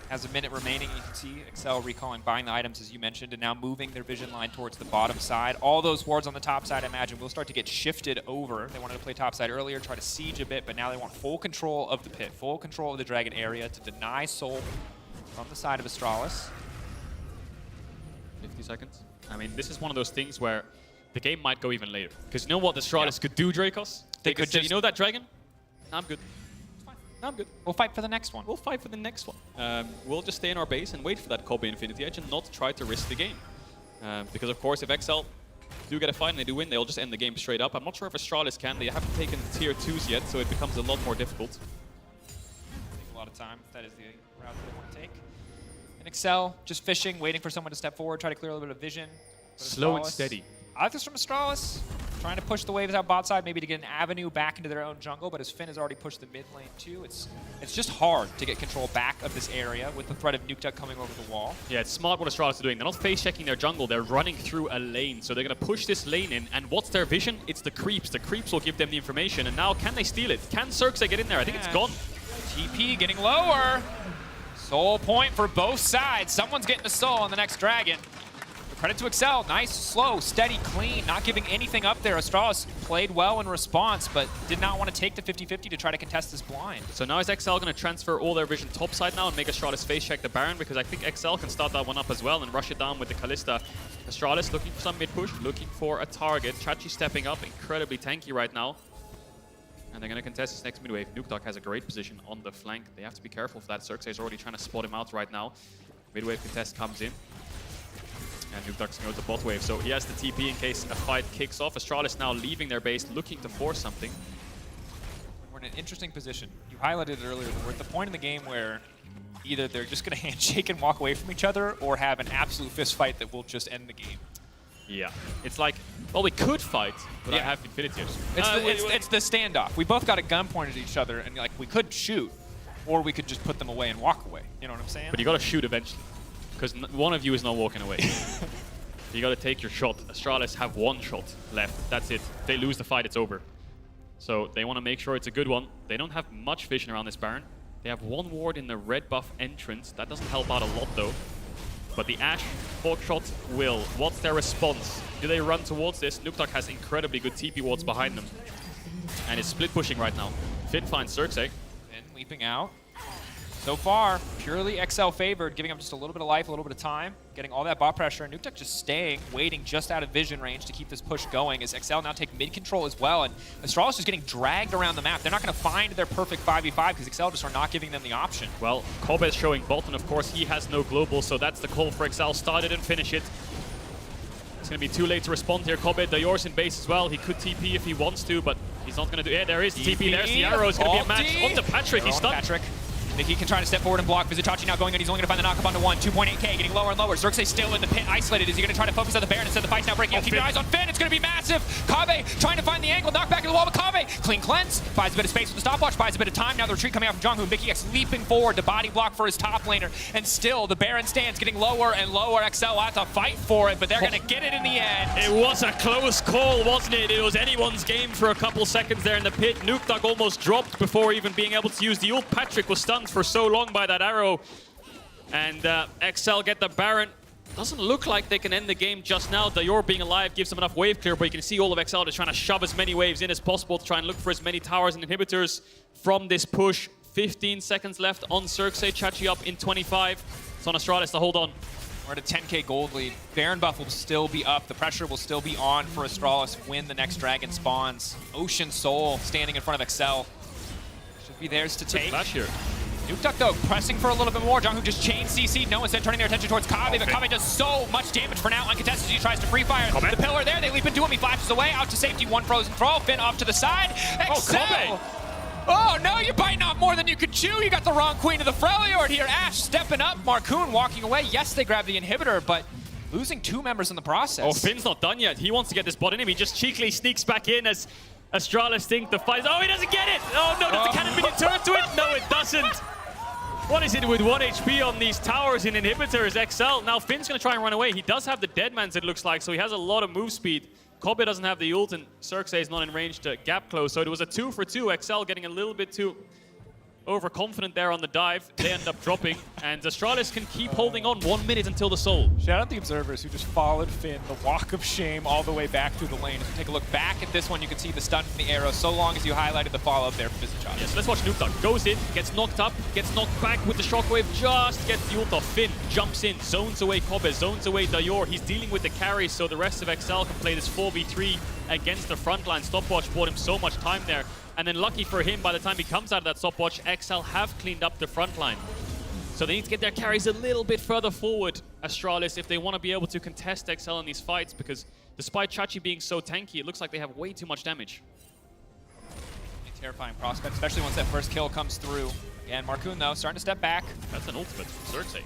Has a minute remaining. You can see Excel recalling, buying the items, as you mentioned, and now moving their vision line towards the bottom side. All those wards on the top side, I imagine, will start to get shifted over. They wanted to play top side earlier, try to siege a bit, but now they want full control of the pit, full control of the Dragon area to deny Soul from the side of Astralis. 50 seconds. I mean, this is one of those things where the game might go even later. Because you know what Astralis could do, Dracos? They could say, you know that Dragon? I'm good. I'm good. We'll fight for the next one. We'll fight for the next one. We'll just stay in our base and wait for that Kobe Infinity Edge and not try to risk the game. Because, of course, if XL do get a fight and they do win, they'll just end the game straight up. I'm not sure if Astralis can. They haven't taken tier 2s yet, so it becomes a lot more difficult. Take a lot of time. That is the route that they want to take. And Excel, just fishing, waiting for someone to step forward, try to clear a little bit of vision. Slow and steady. I like this from Astralis. Trying to push the waves out bot side, maybe to get an avenue back into their own jungle, but as Finn has already pushed the mid lane too, it's just hard to get control back of this area with the threat of Nuke Duck coming over the wall. Yeah, it's smart what Astralis are doing. They're not face-checking their jungle, they're running through a lane. So they're going to push this lane in, and what's their vision? It's the creeps. The creeps will give them the information, and now can they steal it? Can Xerxes get in there? I think it's gone. TP getting lower. Soul point for both sides. Someone's getting a soul on the next Dragon. credit to Excel. Nice, slow, steady, clean, not giving anything up there. Astralis played well in response, but did not want to take the 50-50 to try to contest this blind. So now is XL going to transfer all their vision topside now and make Astralis face check the Baron? Because I think XL can start that one up as well and rush it down with the Kalista. Astralis looking for some mid-push, looking for a target. Chachi stepping up, incredibly tanky right now. And they're going to contest this next mid-wave. Nuketock has a great position on the flank. They have to be careful for that. Xerxes is already trying to spot him out right now. Mid-wave contest comes in. And Nuketock's going to go to bot wave. So he has the TP in case a fight kicks off. Astralis now leaving their base, looking to force something. We're in an interesting position. You highlighted it earlier, but we're at the point in the game where either they're just going to handshake and walk away from each other or have an absolute fist fight that will just end the game. Yeah. It's like, well, we could fight, but I have Infinity. It's the standoff. We both got a gun pointed at each other, and like we could shoot, or we could just put them away and walk away. You know what I'm saying? But you got to shoot eventually, because one of you is not walking away. You got to take your shot. Astralis have one shot left. That's it. If they lose the fight, it's over. So they want to make sure it's a good one. They don't have much vision around this Baron. They have one ward in the red buff entrance. That doesn't help out a lot, though. But the Ashe, fork shot will. What's their response? Do they run towards this? Nuketock has incredibly good TP wards behind them. And is split pushing right now. Finn finds Xerxes. Finn leaping out. So far, purely XL favored, giving them just a little bit of life, a little bit of time, getting all that bot pressure. And Nuketock just staying, waiting just out of vision range to keep this push going as XL now take mid control as well. And Astralis is getting dragged around the map. They're not going to find their perfect 5v5 because XL just are not giving them the option. Well, Kobe is showing bot, and of course he has no global, so that's the call for XL. Start it and finish it. It's going to be too late to respond here. Kobe, Dayor's in base as well. He could TP if he wants to, but he's not going to do it. Yeah, there is TP. There's the arrow. It's going to be a match onto Patrick. He's stunned. Patrick. He can try to step forward and block. Vizitachi now going in. He's only going to find the knock-up onto 1. 2.8k, getting lower and lower. Xerxes still in the pit, isolated. Is he going to try to focus on the Baron instead of the fight's now breaking out? Keep your eyes on Finn. It's going to be massive. Kave trying to find the angle. Knock back in the wall with Kave. Clean cleanse. Buys a bit of space with the stopwatch. Buys a bit of time. Now the retreat coming out from Jonghu. Mickey X leaping forward to body block for his top laner. And still, the Baron stands getting lower and lower. XL will have to fight for it, but they're going to get it in the end. It was a close call, wasn't it? It was anyone's game for a couple seconds there in the pit. Nuketock almost dropped before even being able to use the ult. Patrick was stunned for so long by that arrow. And XL get the Baron. Doesn't look like they can end the game just now. Dayor being alive gives them enough wave clear, but you can see all of XL just trying to shove as many waves in as possible to try and look for as many towers and inhibitors from this push. 15 seconds left on Xerxes. Chachi up in 25. It's on Astralis to hold on. We're at a 10k gold lead. Baron buff will still be up. The pressure will still be on for Astralis when the next dragon spawns. Ocean Soul standing in front of XL. Should be theirs to take. Flash here. Nuketock, though, pressing for a little bit more. Jonghu just chain CC. No one's then turning their attention towards Kave, but Kave does so much damage for now. Uncontested as he tries to free fire. The pillar there, they leap into him. He flashes away, out to safety. One frozen throw. Finn off to the side. XL! Oh, no, you're biting off more than you could chew. You got the wrong queen of the Freljord here. Ashe stepping up. Marcoon walking away. Yes, they grab the inhibitor, but losing 2 members in the process. Oh, Finn's not done yet. He wants to get this bot in him. He just cheekily sneaks back in as Astralis think the fight. Oh, he doesn't get it! Oh, no, does the cannon minion turn to it? No, it doesn't. What is it with 1 HP on these towers and inhibitors? XL. Now Finn's going to try and run away. He does have the Deadmans, it looks like, so he has a lot of move speed. Kobe doesn't have the ult, and Xerxes is not in range to gap close. So it was a 2 for 2. XL getting a little bit too overconfident there on the dive. They end up dropping, and Astralis can keep holding on 1 minute until the soul. Shout out the observers who just followed Finn, the walk of shame all the way back through the lane. If you take a look back at this one, you can see the stun from the arrow, so long as you highlighted the follow-up there for Vizitachi. Yes, let's watch Nuketock. Goes in, gets knocked up, gets knocked back with the shockwave, just gets the ult off. Finn jumps in, zones away Kobe, zones away Dayor. He's dealing with the carries, so the rest of XL can play this 4v3 against the frontline. Stopwatch bought him so much time there. And then lucky for him, by the time he comes out of that stopwatch, XL have cleaned up the front line. So they need to get their carries a little bit further forward, Astralis, if they want to be able to contest XL in these fights, because despite Chachi being so tanky, it looks like they have way too much damage. A terrifying prospect, especially once that first kill comes through. And Marcoon, though, starting to step back. That's an ultimate from Xerxes.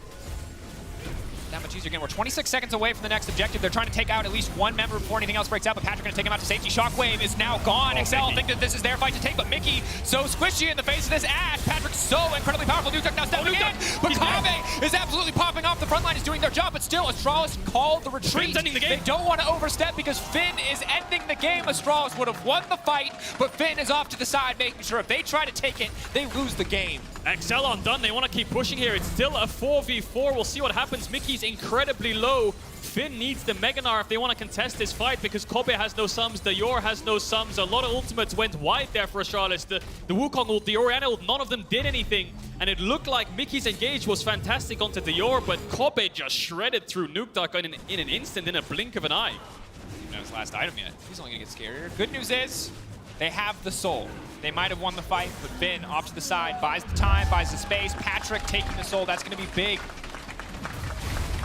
That much easier again. We're 26 seconds away from the next objective. They're trying to take out at least 1 member before anything else breaks out, but Patrick going to take him out to safety. Shockwave is now gone. XL think that this is their fight to take, but Mickey so squishy in the face of this Ashe. Patrick so incredibly powerful. Nuketock now stepping in, but Kave is absolutely popping off. The front line is doing their job, but still Astralis called the retreat. Finn's ending the game. They don't want to overstep because Finn is ending the game. Astralis would have won the fight, but Finn is off to the side, making sure if they try to take it, they lose the game. XL aren't done. They want to keep pushing here. It's still a 4v4. We'll see what happens. Mickey's is incredibly low. Finn needs the Mega Gnar if they want to contest this fight because Kobe has no sums, Dior has no sums. A lot of ultimates went wide there for Astralis. The Wukong ult, the Orianna ult, none of them did anything. And it looked like Mickey's engage was fantastic onto Dior, but Kobe just shredded through Nukeduck in an instant, in a blink of an eye. Even know his last item yet. He's only gonna get scarier. Good news is, they have the soul. They might have won the fight, but Finn off to the side, buys the time, buys the space. Patrick taking the soul, that's gonna be big.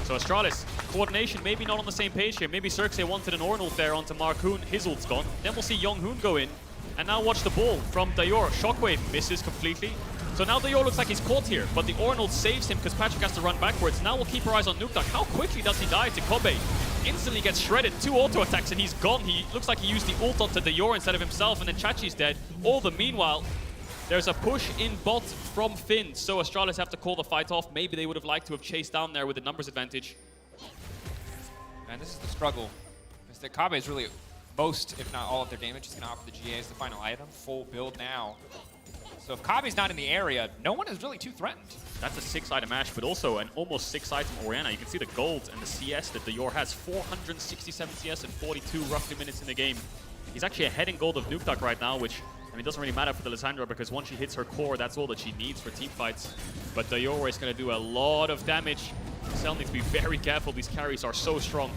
So Astralis, coordination maybe not on the same page here. Maybe Xerxes wanted an Ornn ult there onto Markoon. His ult's gone. Then we'll see Younghoon go in. And now watch the ball from Dior. Shockwave misses completely. So now Dior looks like he's caught here, but the Ornn ult saves him because Patrick has to run backwards. Now we'll keep our eyes on Nukeduck. How quickly does he die to Kobe? Instantly gets shredded. 2 auto attacks and he's gone. He looks like he used the ult onto Dior instead of himself, and then Chachi's dead. All the meanwhile, there's a push in bot from Finn, so Astralis have to call the fight off. Maybe they would have liked to have chased down there with the numbers advantage. And this is the struggle. Because the Kabe is really most, if not all of their damage. He's going to offer the GA as the final item. Full build now. So if Kabe's not in the area, no one is really too threatened. That's a 6-item Ash, but also an almost 6-item Orianna. You can see the gold and the CS that Dior has. 467 CS and 42 roughly minutes in the game. He's actually ahead in gold of Nukeduck right now, which, I mean, doesn't really matter for the Lissandra because once she hits her core, that's all that she needs for team fights. But Dior is going to do a lot of damage. Cell needs to be very careful. These carries are so strong.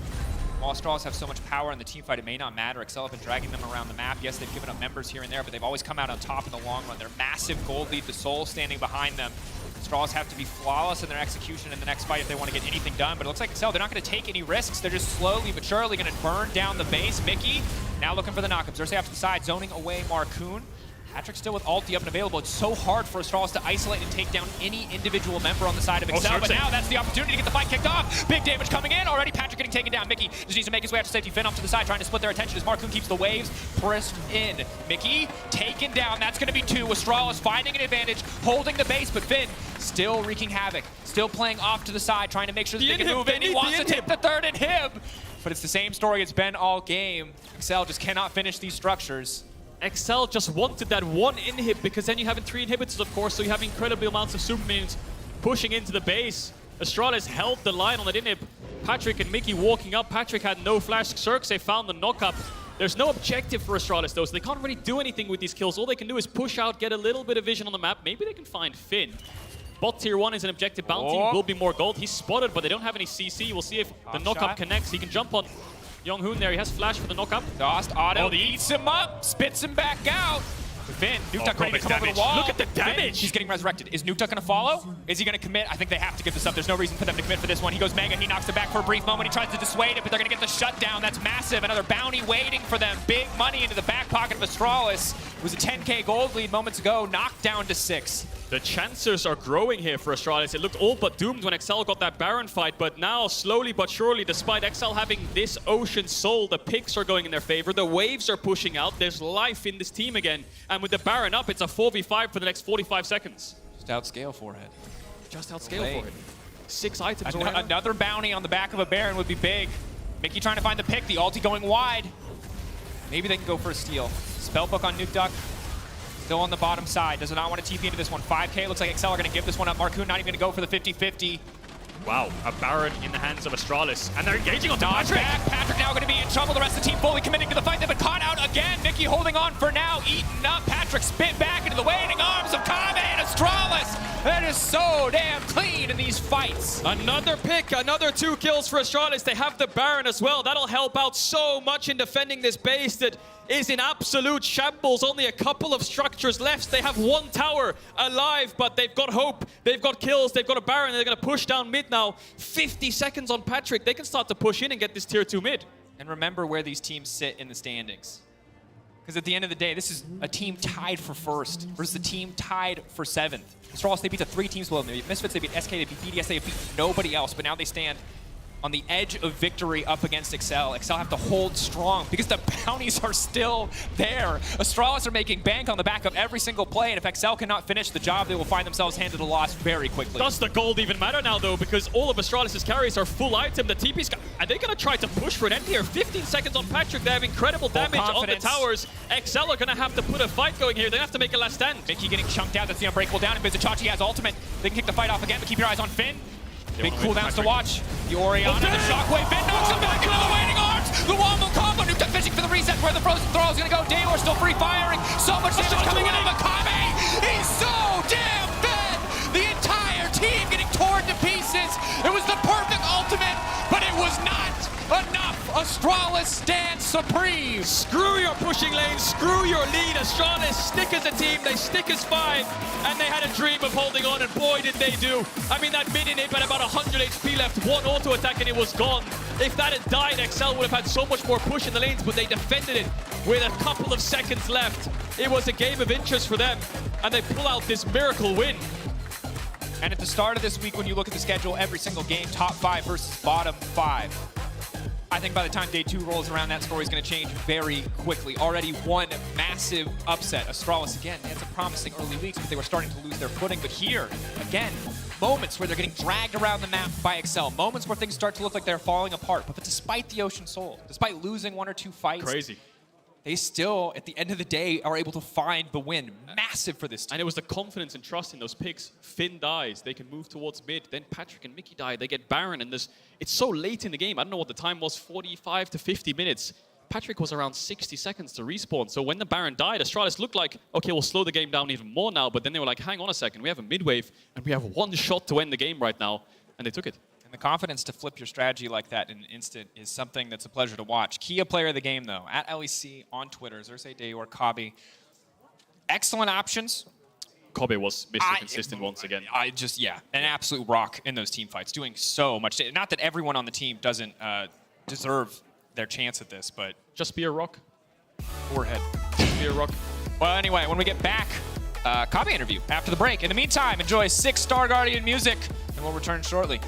While Astralis have so much power in the team fight, it may not matter. Excel have been dragging them around the map. Yes, they've given up members here and there, but they've always come out on top in the long run. Their massive gold lead, the Soul standing behind them. Astralis have to be flawless in their execution in the next fight if they want to get anything done. But it looks like Excel, they're not going to take any risks. They're just slowly but surely going to burn down the base. Mickey now looking for the knockup. Xerxes off to the side, zoning away Markoon. Patrick still with ulti up and available. It's so hard for Astralis to isolate and take down any individual member on the side of Excel, but now that's the opportunity to get the fight kicked off. Big damage coming in. Already Patrick getting taken down. Mickey just needs to make his way out to safety. Finn off to the side, trying to split their attention as Markoon keeps the waves pressed in. Mickey taken down. That's going to be 2. Astralis finding an advantage, holding the base, but Finn still wreaking havoc. Still playing off to the side, trying to make sure that they can move in. He wants to take the third inhib, but it's the same story it's been all game. Excel just cannot finish these structures. Excel just wanted that 1 inhib because then you have 3 inhibitors, of course, so you have incredible amounts of super minions pushing into the base. Astralis held the line on that inhib. Patrick and Mickey walking up. Patrick had no flash. Xerxes found the knock-up. There's no objective for Astralis, though, so they can't really do anything with these kills. All they can do is push out, get a little bit of vision on the map. Maybe they can find Finn. Bot tier 1 is an objective bounty. Will be more gold. He's spotted, but they don't have any CC. We'll see if the knock-up connects. He can jump on Younghoon there. He has flash for the knock-up. Lost auto, eats him up, spits him back out. Finn, Nukeduck ready to come over the wall. Look at the damage. Finn, he's getting resurrected. Is Nukeduck going to follow? Is he going to commit? I think they have to give this up. There's no reason for them to commit for this one. He goes Mega. He knocks it back for a brief moment. He tries to dissuade it, but they're going to get the shutdown. That's massive. Another bounty waiting for them. Big money into the back pocket of Astralis. It was a 10K gold lead moments ago, knocked down to 6. The chances are growing here for Astralis. It looked all but doomed when Excel got that Baron fight, but now, slowly but surely, despite Excel having this Ocean Soul, the picks are going in their favor, the waves are pushing out, there's life in this team again, and with the Baron up, it's a 4v5 for the next 45 seconds. Just outscale Forehead. Just outscale Forehead. 6 items. Another bounty on the back of a Baron would be big. Mickey trying to find the pick, the ulti going wide. Maybe they can go for a steal. Spellbook on Nukeduck. Still on the bottom side. Does not want to TP into this one. 5K. Looks like Excel are going to give this one up. Markoon not even going to go for the 50-50. Wow, a Baron in the hands of Astralis. And they're engaging on Dodge back. Patrick now going to be in trouble. The rest of the team fully committing to the fight. They've been caught out again. Mickey holding on for now. Eaten up. Patrick spit back into the waiting arms of Kame and Astralis. That is so damn clean in these fights. Another pick, another 2 kills for Astralis. They have the Baron as well. That'll help out so much in defending this base that is in absolute shambles. Only a couple of structures left. They have 1 tower alive, but they've got hope. They've got kills. They've got a Baron. They're going to push down mid now. 50 seconds on Patrick. They can start to push in and get this tier 2 mid. And remember where these teams sit in the standings. Because at the end of the day, this is a team tied for 1st versus a team tied for 7th. Astralis, they beat the 3 teams below them. They beat Misfits, they beat SK, they beat BDS, they beat nobody else. But now they stand on the edge of victory up against Excel. Excel have to hold strong because the bounties are still there. Astralis are making bank on the back of every single play, and if Excel cannot finish the job, they will find themselves handed a loss very quickly. Does the gold even matter now, though? Because all of Astralis' carries are full item. The TP's are they going to try to push for an end here? 15 seconds on Patrick. They have incredible damage on the towers. Excel are going to have to put a fight going here. They have to make a last stand. Mickey getting chunked out. That's the unbreakable down. And Bizachachi has ultimate. They can kick the fight off again, but keep your eyes on Finn. Big cooldowns to watch. The Orianna, the Shockwave, Ben knocks him back into the waiting arms. The wombo combo, Nuke fishing for the reset where the frozen throw is going to go. Daewar still free firing. So much damage coming in on Makabe. He's so damn fed. The entire team getting torn to pieces. It was the perfect ultimate, but it was not enough. Astralis stands supreme. Screw your pushing lane, screw your lead. Astralis stick as a team, they stick as 5, and they had a dream of holding on, and boy did they do. I mean, that minion ape had about 100 HP left, one auto attack and it was gone. If that had died, XL would have had so much more push in the lanes, but they defended it with a couple of seconds left. It was a game of interest for them, and they pull out this miracle win. And at the start of this week, when you look at the schedule, every single game, top 5 versus bottom 5. I think by the time day 2 rolls around, that story is going to change very quickly. Already one massive upset. Astralis, again, had some promising early weeks, but they were starting to lose their footing. But here, again, moments where they're getting dragged around the map by XL. Moments where things start to look like they're falling apart. But despite the Ocean Soul, despite losing 1 or 2 fights, Crazy. They still, at the end of the day, are able to find the win. Massive for this team. And it was the confidence and trust in those picks. Finn dies, they can move towards mid. Then Patrick and Mickey die, they get Baron. And it's so late in the game. I don't know what the time was, 45 to 50 minutes. Patrick was around 60 seconds to respawn. So when the Baron died, Astralis looked like, okay, we'll slow the game down even more now. But then they were like, hang on a second, we have a mid-wave, and we have 1 shot to end the game right now. And they took it. And the confidence to flip your strategy like that in an instant is something that's a pleasure to watch. Kia player of the game, though, at LEC on Twitter, Xerxes Daewar, Kabi. Excellent options. Kobe was Mr. Consistent once again. An absolute rock in those team fights, doing so much. Not that everyone on the team doesn't deserve their chance at this, but... Just be a rock. Forehead. Just be a rock. Well, anyway, when we get back, Kabi interview after the break. In the meantime, enjoy 6 Star Guardian music, and we'll return shortly.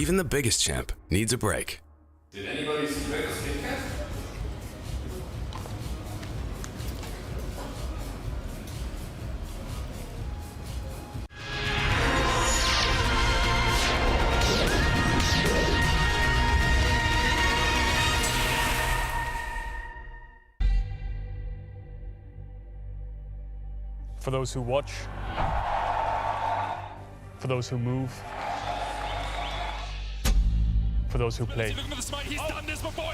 Even the biggest champ needs a break. Did anybody see Vegas KitKat? For those who watch, for those who move, for those who play. He's done this before.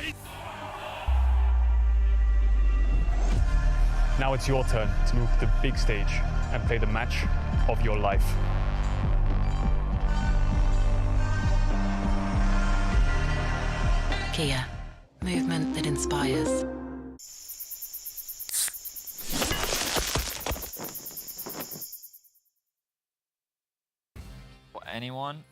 Now it's your turn to move to the big stage and play the match of your life. Kia, movement that inspires. Anyone?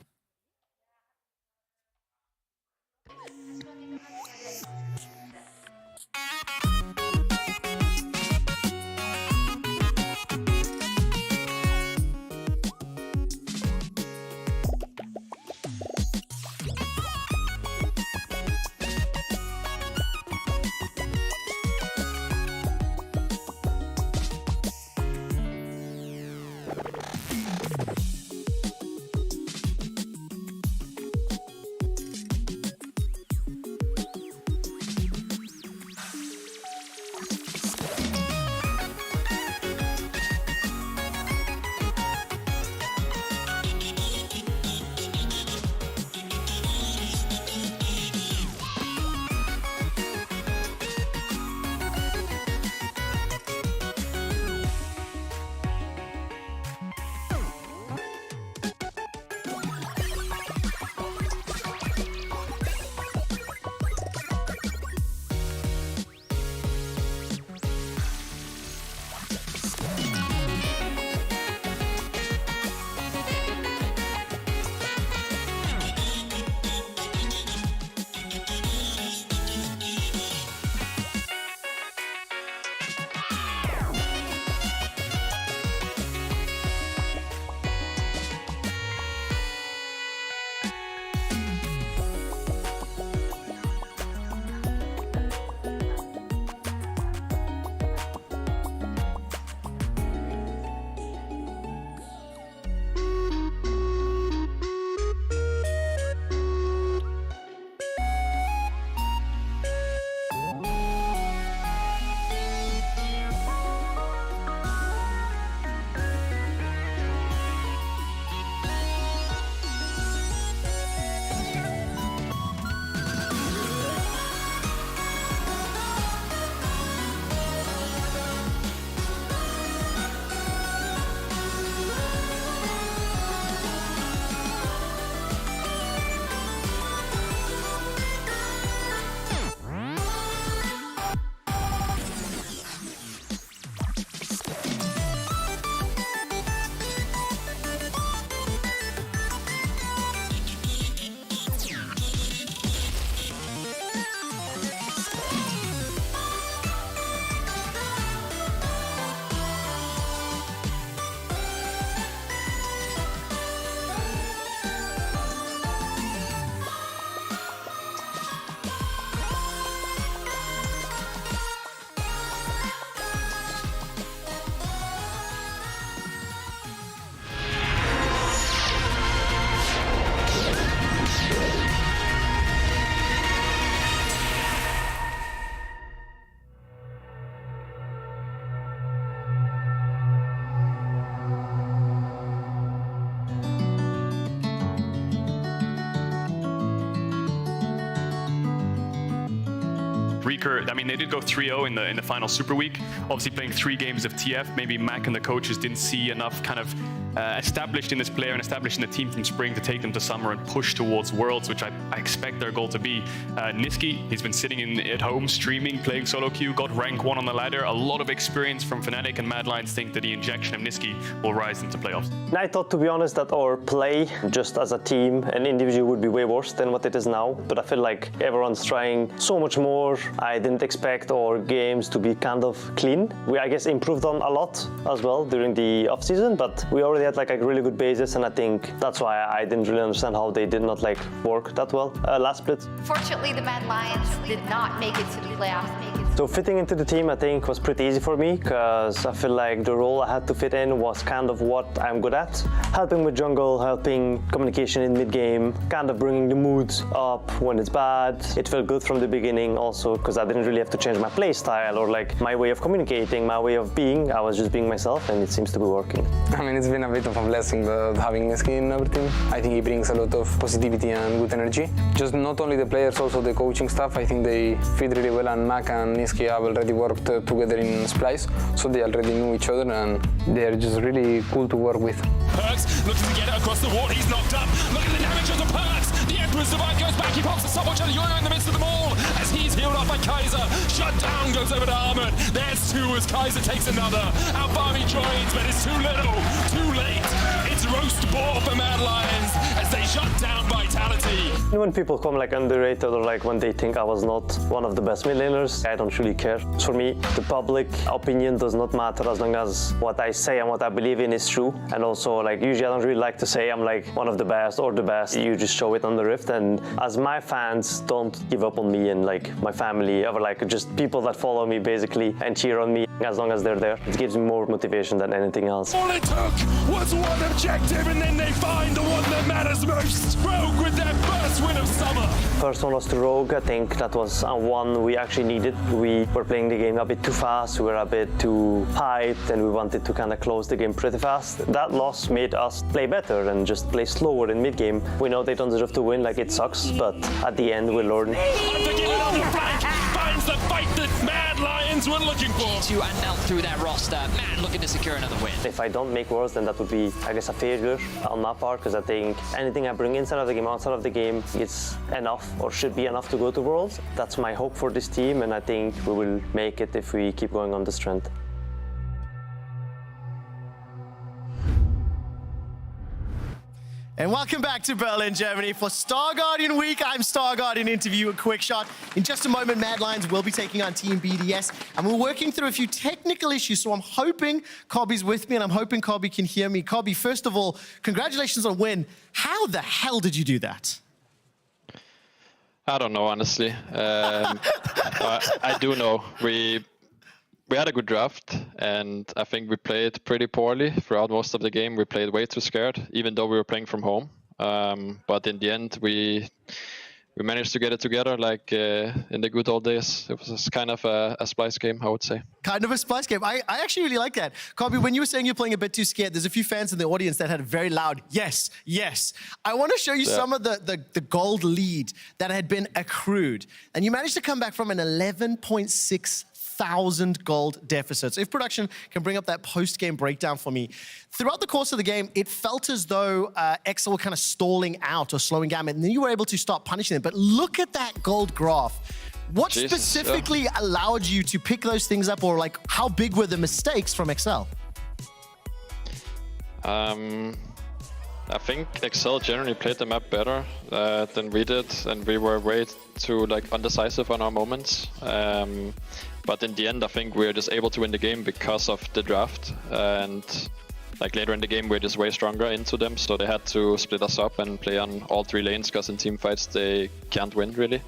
weaker. I mean, they did go 3-0 in the final Super Week. Obviously, playing 3 games of TF. Maybe Mac and the coaches didn't see enough kind of established in this player and established in the team from spring to take them to summer and push towards Worlds, which I expect their goal to be. Niski, he's been sitting at home streaming, playing solo queue, got rank 1 on the ladder. A lot of experience from Fnatic, and Mad Lions think that the injection of Niski will rise into playoffs. I thought, to be honest, that our play just as a team and individual would be way worse than what it is now, but I feel like everyone's trying so much more. I didn't expect our games to be kind of clean. We, I guess, improved on a lot as well during the off-season, but we already had like a really good basis, and I think that's why I didn't really understand how they did not like work that well last split. Fortunately, the Mad Lions did not make it to the playoffs. So fitting into the team, I think, was pretty easy for me, because I feel like the role I had to fit in was kind of what I'm good at. Helping with jungle, helping communication in mid-game, kind of bringing the mood up when it's bad. It felt good from the beginning also, because I didn't really have to change my play style or like my way of communicating, my way of being. I was just being myself, and it seems to be working. I mean, it's been a bit of a blessing having Niski in our team. I think he brings a lot of positivity and good energy. Just not only the players, also the coaching staff. I think they fit really well, and Mac and Niski have already worked together in Splice, so they already knew each other, and they're just really cool to work with. Perks looking to get it across the wall. He's knocked up. Look at the damage of the Perks. The Emperor's Divide goes back. He pops the subwatch and Yoyo in the midst of them all as he's healed off by Kaiser. Shut down goes over to Armand. There's 2 as Kaiser takes another. Alfami joins, but it's too little, too late. It's roast ball for Mad Lions as they shut down Vitality. When people come like underrated or like when they think I was not one of the best mid laners, I don't really care. For me, the public opinion does not matter as long as what I say and what I believe in is true. And also, like, usually I don't really like to say I'm like one of the best or the best. You just show it on the Rift, and as my fans don't give up on me and like my family or like just people that follow me basically and cheer on me, as long as they're there, it gives me more motivation than anything else. All it took was one objective, and then they find the one that matters most. Rogue with their first win of summer. First one was to Rogue. I think that was one we actually needed. We were playing the game a bit too fast, we were a bit too hyped, and we wanted to kind of close the game pretty fast. That loss made us play better and just play slower in mid-game. We know they don't deserve to win, like it sucks, but at the end we learn. Unforgiven on the flank finds the fight that Mad Lions were looking for. And now through that roster, man, looking to secure another win. If I don't make Worlds, then that would be, I guess, a failure on my part, because I think anything I bring inside of the game, outside of the game, is enough or should be enough to go to Worlds. That's my hope for this team, and I think we will make it if we keep going on this trend. And welcome back to Berlin, Germany for Star Guardian Week. I'm Star Guardian Interview, a quick shot. In just a moment, Mad Lions will be taking on Team BDS, and we're working through a few technical issues, so I'm hoping Cobby's with me, and I'm hoping Cobby can hear me. Cobby, first of all, congratulations on win. How the hell did you do that? I don't know, honestly. I do know. We had a good draft, and I think we played pretty poorly throughout most of the game. We played way too scared, even though we were playing from home. But in the end, we managed to get it together, like in the good old days. It was kind of a splice game, I would say. Kind of a splice game. I actually really like that. Cobby, when you were saying you're playing a bit too scared, there's a few fans in the audience that had a very loud, yes, yes. I want to show you some of the gold lead that had been accrued. And you managed to come back from an 11.6 1,000 gold deficit. So if production can bring up that post-game breakdown for me. Throughout the course of the game, it felt as though Excel were kind of stalling out or slowing down, and then you were able to start punishing them. But look at that gold graph. What specifically allowed you to pick those things up, or like how big were the mistakes from Excel? I think Excel generally played the map better than we did, and we were way too like undecisive on our moments. But in the end, I think we were just able to win the game because of the draft, and like later in the game, we're just way stronger into them, so they had to split us up and play on all 3 lanes, because in team fights they can't win really.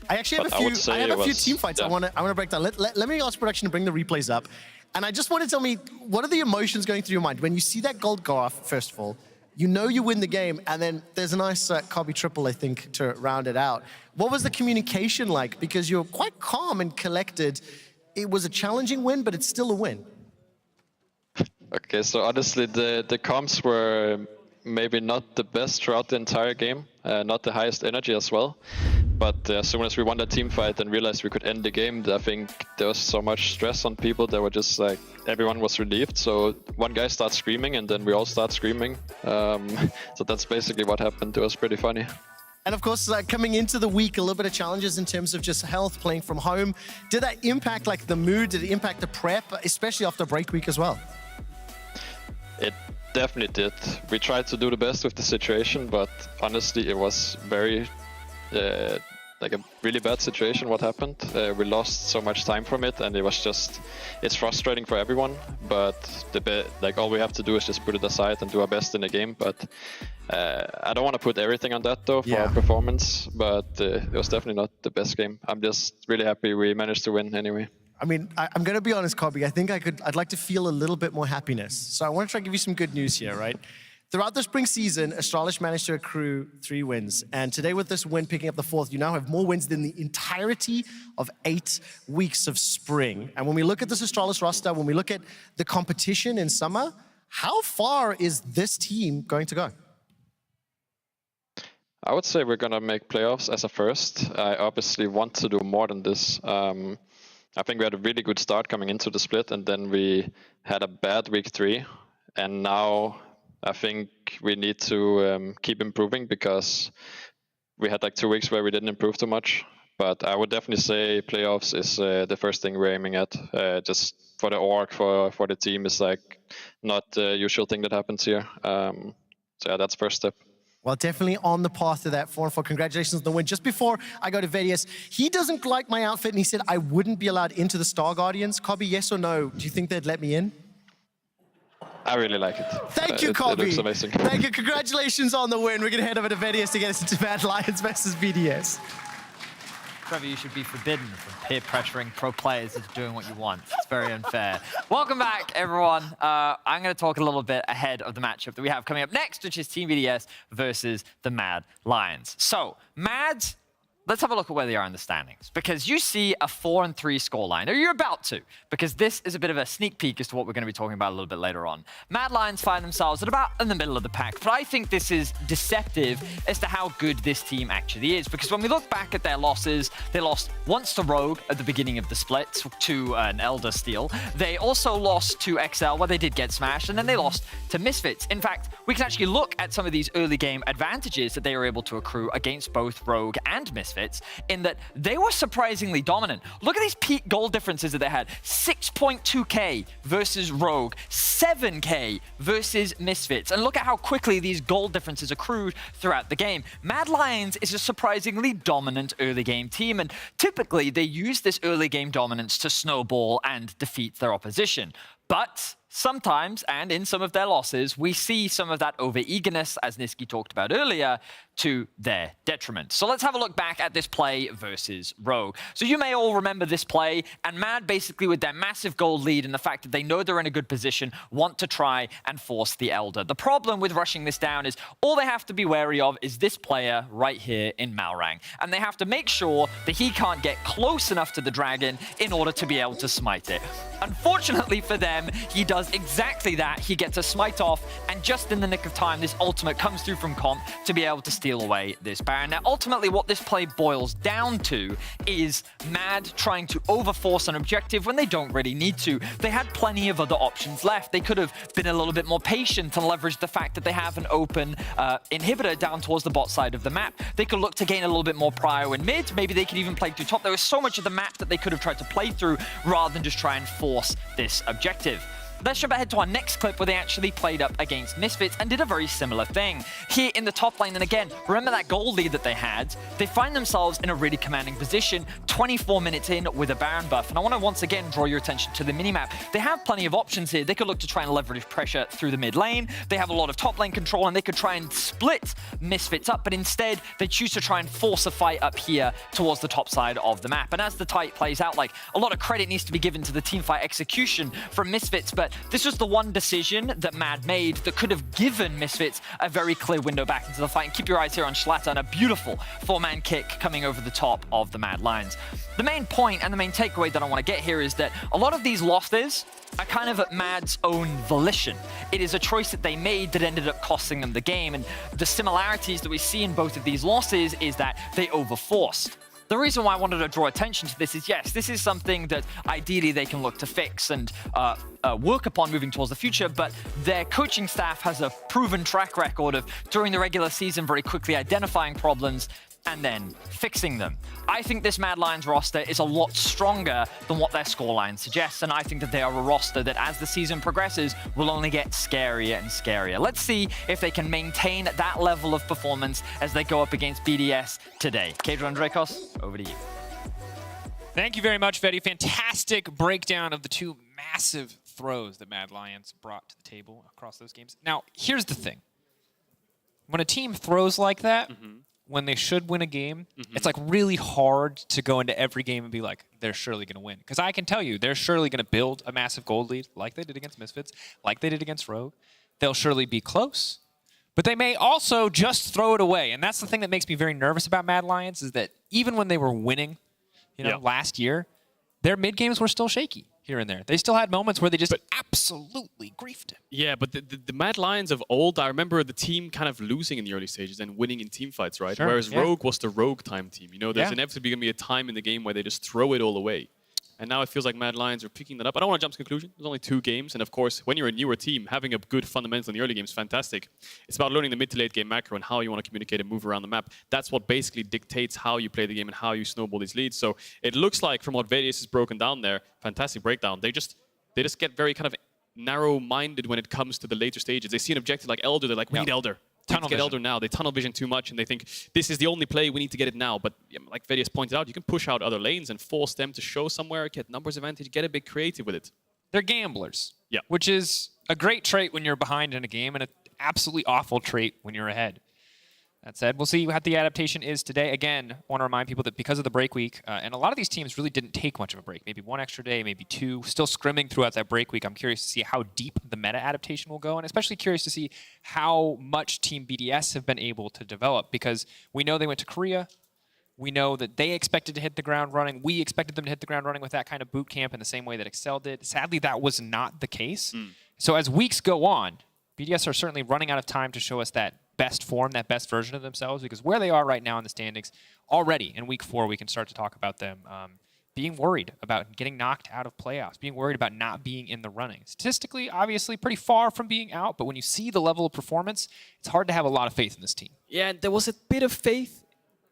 I actually have a few team fights I want to break down. Let me ask production to bring the replays up, and I just want to tell me, what are the emotions going through your mind when you see that gold graph? First of all, you know you win the game, and then there's a nice Cobby triple, I think, to round it out. What was the communication like? Because you're quite calm and collected. It was a challenging win, but it's still a win. Okay, so honestly, the comms were maybe not the best throughout the entire game, not the highest energy as well. But as soon as we won that team fight and realized we could end the game, I think there was so much stress on people. They were just like, everyone was relieved. So one guy starts screaming and then we all start screaming. So that's basically what happened. It was pretty funny. And of course, coming into the week, a little bit of challenges in terms of just health, playing from home. Did that impact like the mood? Did it impact the prep, especially after break week as well? It definitely did. We tried to do the best with the situation, but honestly, it was very, like a really bad situation what happened. We lost so much time from it, and it was just, it's frustrating for everyone, but like all we have to do is just put it aside and do our best in the game. But I don't want to put everything on that though for our performance, but it was definitely not the best game. I'm just really happy we managed to win anyway. I mean, I'm going to be honest, Kobe. I think I'd like to feel a little bit more happiness. So I want to try to give you some good news here, right? Throughout the spring season, Astralis managed to accrue 3 wins. And today with this win, picking up the 4th, you now have more wins than the entirety of 8 weeks of spring. And when we look at this Astralis roster, when we look at the competition in summer, how far is this team going to go? I would say we're going to make playoffs as a first. I obviously want to do more than this. I think we had a really good start coming into the split, and then we had a bad week 3. And now I think we need to keep improving because we had like 2 weeks where we didn't improve too much. But I would definitely say playoffs is the first thing we're aiming at. Just for the org, for the team, is like not the usual thing that happens here. So yeah, that's first step. Well, definitely on the path to that 4-4. Congratulations on the win. Just before I go to Vedius, he doesn't like my outfit and he said I wouldn't be allowed into the Star Guardians. Kobe, yes or no? Do you think they'd let me in? I really like it. Thank you, Kobe. It looks amazing. Thank you. Congratulations on the win. We're going to head over to Vedius to get us into Mad Lions versus VDS. Trevor, you should be forbidden from peer pressuring pro players into doing what you want. It's very unfair. Welcome back, everyone. I'm going to talk a little bit ahead of the matchup that we have coming up next, which is Team VDS versus the Mad Lions. So, Mads, let's have a look at where they are in the standings, because you see a 4-3 scoreline, or you're about to, because this is a bit of a sneak peek as to what we're going to be talking about a little bit later on. Mad Lions find themselves at about in the middle of the pack, but I think this is deceptive as to how good this team actually is, because when we look back at their losses, they lost once to Rogue at the beginning of the split, to an Elder Steal. They also lost to XL, where they did get smashed, and then they lost to Misfits. In fact, we can actually look at some of these early game advantages that they were able to accrue against both Rogue and Misfits, in that they were surprisingly dominant. Look at these peak goal differences that they had. 6.2k versus Rogue, 7k versus Misfits. And look at how quickly these goal differences accrued throughout the game. Mad Lions is a surprisingly dominant early game team, and typically they use this early game dominance to snowball and defeat their opposition. But sometimes, and in some of their losses, we see some of that over-eagerness, as Niski talked about earlier, to their detriment. So let's have a look back at this play versus Rogue. So you may all remember this play, and Mad basically with their massive goal lead and the fact that they know they're in a good position, want to try and force the Elder. The problem with rushing this down is all they have to be wary of is this player right here in Malrang. And they have to make sure that he can't get close enough to the dragon in order to be able to smite it. Unfortunately for them, he does exactly that. He gets a smite off, and just in the nick of time, this ultimate comes through from Comp to be able to steal away this Baron. Now, ultimately, what this play boils down to is Mad trying to overforce an objective when they don't really need to. They had plenty of other options left. They could have been a little bit more patient and leveraged the fact that they have an open inhibitor down towards the bot side of the map. They could look to gain a little bit more prio in mid. Maybe they could even play through top. There was so much of the map that they could have tried to play through rather than just try and force this objective. Let's jump ahead to our next clip where they actually played up against Misfits and did a very similar thing. Here in the top lane, and again, remember that goal lead that they had? They find themselves in a really commanding position, 24 minutes in with a Baron buff. And I want to once again draw your attention to the minimap. They have plenty of options here. They could look to try and leverage pressure through the mid lane. They have a lot of top lane control, and they could try and split Misfits up, but instead they choose to try and force a fight up here towards the top side of the map. And as the fight plays out, like, a lot of credit needs to be given to the teamfight execution from Misfits, but but this was the one decision that Mad made that could have given Misfits a very clear window back into the fight. And keep your eyes here on Schlatter and a beautiful 4-man kick coming over the top of the Mad Lions. The main point and the main takeaway that I want to get here is that a lot of these losses are kind of at Mad's own volition. It is a choice that they made that ended up costing them the game, and the similarities that we see in both of these losses is that they overforced. The reason why I wanted to draw attention to this is, yes, this is something that ideally they can look to fix and work upon moving towards the future, but their coaching staff has a proven track record of, during the regular season, very quickly identifying problems and then fixing them. I think this Mad Lions roster is a lot stronger than what their scoreline suggests, and I think that they are a roster that, as the season progresses, will only get scarier and scarier. Let's see if they can maintain that level of performance as they go up against BDS today. Kedron Drakos, over to you. Thank you very much, Fetty. Fantastic breakdown of the two massive throws that Mad Lions brought to the table across those games. Now, here's the thing. When a team throws like that, when they should win a game, it's like really hard to go into every game and be like, they're surely going to win. Because I can tell you, they're surely going to build a massive gold lead like they did against Misfits, like they did against Rogue. They'll surely be close, but they may also just throw it away. And that's the thing that makes me very nervous about Mad Lions, is that even when they were winning, last year, their mid games were still shaky here and there. They still had moments where they just absolutely griefed him. Yeah, but the Mad Lions of old, I remember the team kind of losing in the early stages and winning in team fights, right? Sure, Whereas Rogue was the Rogue time team. You know, there's inevitably going to be a time in the game where they just throw it all away. And now it feels like Mad Lions are picking that up. I don't want to jump to conclusion. There's only 2 games. And of course, when you're a newer team, having a good fundamental in the early game is fantastic. It's about learning the mid to late game macro and how you want to communicate and move around the map. That's what basically dictates how you play the game and how you snowball these leads. So it looks like, from what Vedius has broken down there, fantastic breakdown, they just get very kind of narrow-minded when it comes to the later stages. They see an objective like Elder, they're like, we need Elder. Tunnel get Elder now. They tunnel vision too much, and they think this is the only play, we need to get it now. But like Vedius pointed out, you can push out other lanes and force them to show somewhere, get numbers advantage, get a bit creative with it. They're gamblers, which is a great trait when you're behind in a game and an absolutely awful trait when you're ahead. That said, we'll see what the adaptation is today. Again, I want to remind people that because of the break week, and a lot of these teams really didn't take much of a break, maybe 1 extra day, maybe 2, still scrimming throughout that break week. I'm curious to see how deep the meta adaptation will go, and especially curious to see how much Team BDS have been able to develop, because we know they went to Korea. We know that they expected to hit the ground running. We expected them to hit the ground running with that kind of boot camp in the same way that Excel did. Sadly, that was not the case. So as weeks go on, BDS are certainly running out of time to show us that best form, that best version of themselves, because where they are right now in the standings, already in week 4, we can start to talk about them being worried about getting knocked out of playoffs, being worried about not being in the running. Statistically, obviously, pretty far from being out, but when you see the level of performance, it's hard to have a lot of faith in this team. Yeah, there was a bit of faith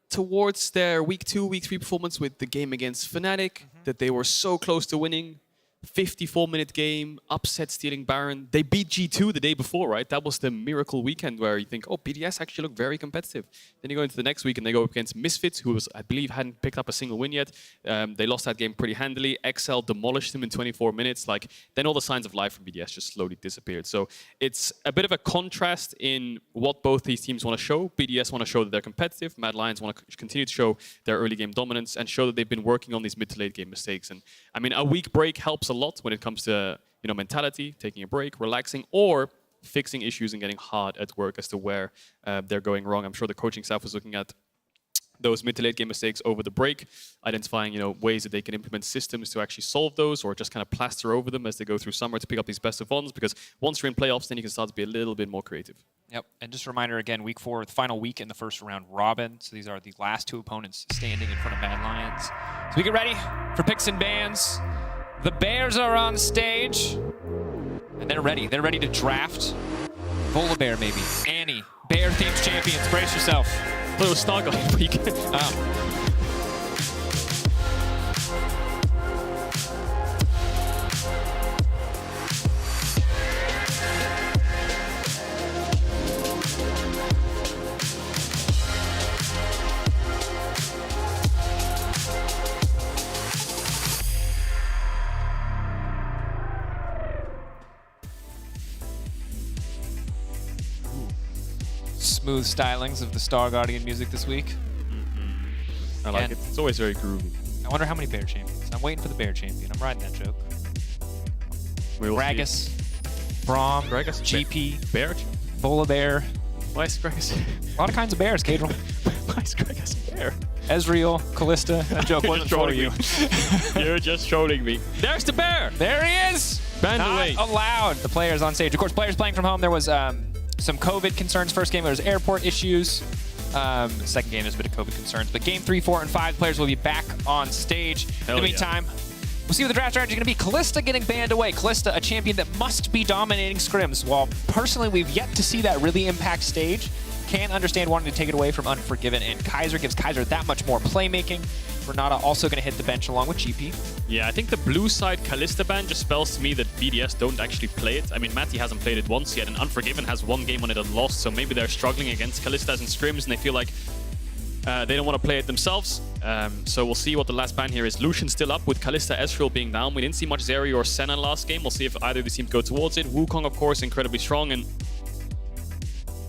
towards their week 2, week 3 performance with the game against Fnatic, that they were so close to winning. 54-minute game, upset stealing Baron. They beat G2 the day before, right? That was the miracle weekend where you think, oh, BDS actually look very competitive. Then you go into the next week and they go up against Misfits, who was, I believe, hadn't picked up a single win yet. They lost that game pretty handily. XL demolished them in 24 minutes. Then all the signs of life from BDS just slowly disappeared. So it's a bit of a contrast in what both these teams want to show. BDS want to show that they're competitive. Mad Lions want to continue to show their early game dominance and show that they've been working on these mid to late game mistakes. And I mean, a week break helps a lot when it comes to mentality, taking a break, relaxing, or fixing issues and getting hard at work as to where they're going wrong. I'm sure the coaching staff was looking at those mid to late game mistakes over the break, identifying ways that they can implement systems to actually solve those, or just kind of plaster over them as they go through summer to pick up these best of ones. Because once you're in playoffs, then you can start to be a little bit more creative. Yep, and just a reminder again, week 4, the final week in the first round robin. So these are the last 2 opponents standing in front of Mad Lions. So we get ready for picks and bans. The Bears are on stage, and they're ready. They're ready to draft. Vola Bear, maybe. Annie, Bear-themed champions. Brace yourself. But it was Starguard week. Smooth stylings of the Star Guardian music this week. I like it. It's always very groovy. I wonder how many Bear champions. I'm waiting for the Bear champion. I'm riding that joke. We will Gragas, see. Braum, Gragas, GP, Bear. Volibear. Why is Gragas? A lot of kinds of bears, Cadril. Why is Gragas a bear? Ezreal, Callista. That joke wasn't for you. You're just trolling me. There's the bear! There he is! Banned Not away. allowed. The players on stage. Of course, players playing from home. There was some COVID concerns. First game, there was airport issues. Second game, there's a bit of COVID concerns. But game 3, 4, and 5, players will be back on stage. In the meantime, we'll see what the draft strategy is going to be. Callista getting banned away. Callista, a champion that must be dominating scrims. While personally, we've yet to see that really impact stage. Can't understand wanting to take it away from Unforgiven, and Kaiser gives Kaiser that much more playmaking. Renata also going to hit the bench along with GP. Yeah, I think the blue side Kalista ban just spells to me that BDS don't actually play it. I mean, Matty hasn't played it once yet, and Unforgiven has one game on it and lost, so maybe they're struggling against Kalistas in scrims, and they feel like they don't want to play it themselves. So we'll see what the last ban here is. Lucian's still up with Kalista Ezreal being down. We didn't see much Zeri or Senna last game. We'll see if either of these teams go towards it. Wukong, of course, incredibly strong, and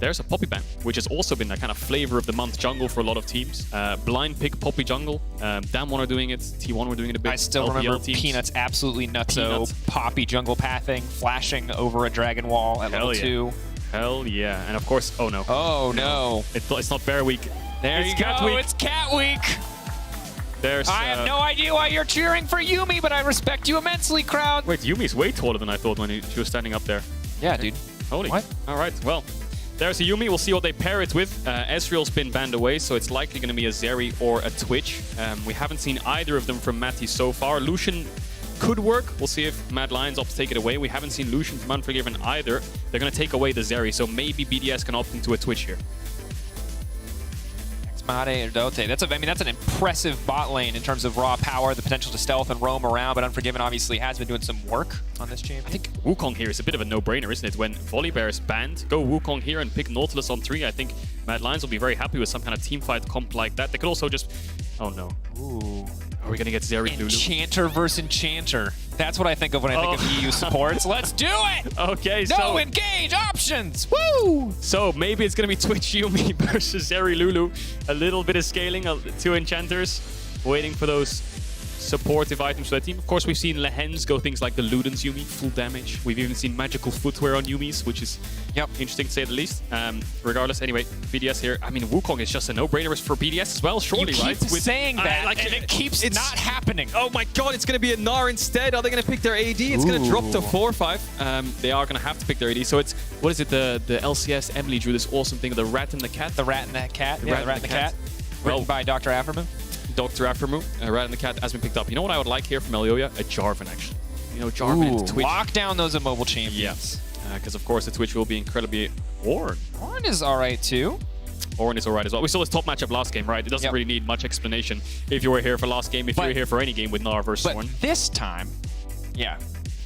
there's a Poppy ban, which has also been a kind of flavor of the month jungle for a lot of teams. Blind pick Poppy jungle. Damwon are doing it. T1 were doing it a bit. I still LPL remember teams. Peanuts absolutely nutso. Poppy jungle pathing, flashing over a dragon wall at level 2. Hell yeah. And of course, oh no. Oh no. It's not Bear Week. There it's you Cat go. Week. It's Cat Week. There's, I have no idea why you're cheering for Yuumi, but I respect you immensely, crowd. Wait, Yumi's way taller than I thought when she was standing up there. Yeah, dude. Holy. What? All right, well. There's a Yuumi. We'll see what they pair it with. Ezreal's been banned away, so it's likely going to be a Zeri or a Twitch. We haven't seen either of them from Matty so far. Lucian could work. We'll see if Mad Lions opt to take it away. We haven't seen Lucian from Unforgiven either. They're going to take away the Zeri, so maybe BDS can opt into a Twitch here. Made or Dote. That's an impressive bot lane in terms of raw power, the potential to stealth and roam around, but Unforgiven obviously has been doing some work on this champion. I think Wukong here is a bit of a no-brainer, isn't it? When Volibear is banned, go Wukong here and pick Nautilus on 3. I think Mad Lions will be very happy with some kind of teamfight comp like that. They could also just... Oh no. Ooh. Are we going to get Zeri Lulu? Enchanter versus Enchanter. That's what I think of when I think of EU supports. Let's do it! Okay, no, engage options! Woo! So maybe it's going to be Twitch Yuumi versus Zeri Lulu. A little bit of scaling, 2 enchanters, waiting for those supportive items for the team. Of course, we've seen Lehens go things like the Luden's Yuumi, full damage. We've even seen magical footwear on Yuumis, which is interesting to say the least. Regardless, anyway, BDS here. I mean, Wukong is just a no-brainer for BDS as well, surely, you right? keep saying that, and it keeps not happening. Oh my god, it's going to be a Gnar instead. Are they going to pick their AD? It's going to drop to 4-5. They are going to have to pick their AD. So it's, what is it, the LCS Emily drew this awesome thing, the Rat and the Cat? The Rat and the Cat. The Rat and the Cat. Written by Dr. Aframu. Dr. Aframu, Rat and the Cat has been picked up. You know what I would like here from Elioya? A Jarvan, actually. You know, Jarvan into Twitch. Lock down those immobile champions. Yes. Because, of course, the Twitch will be incredibly... Ornn. Ornn is all right, too. Ornn is all right as well. We saw his top matchup last game, right? It doesn't really need much explanation if you were here for last game, if you were here for any game with Gnar versus Ornn. This time,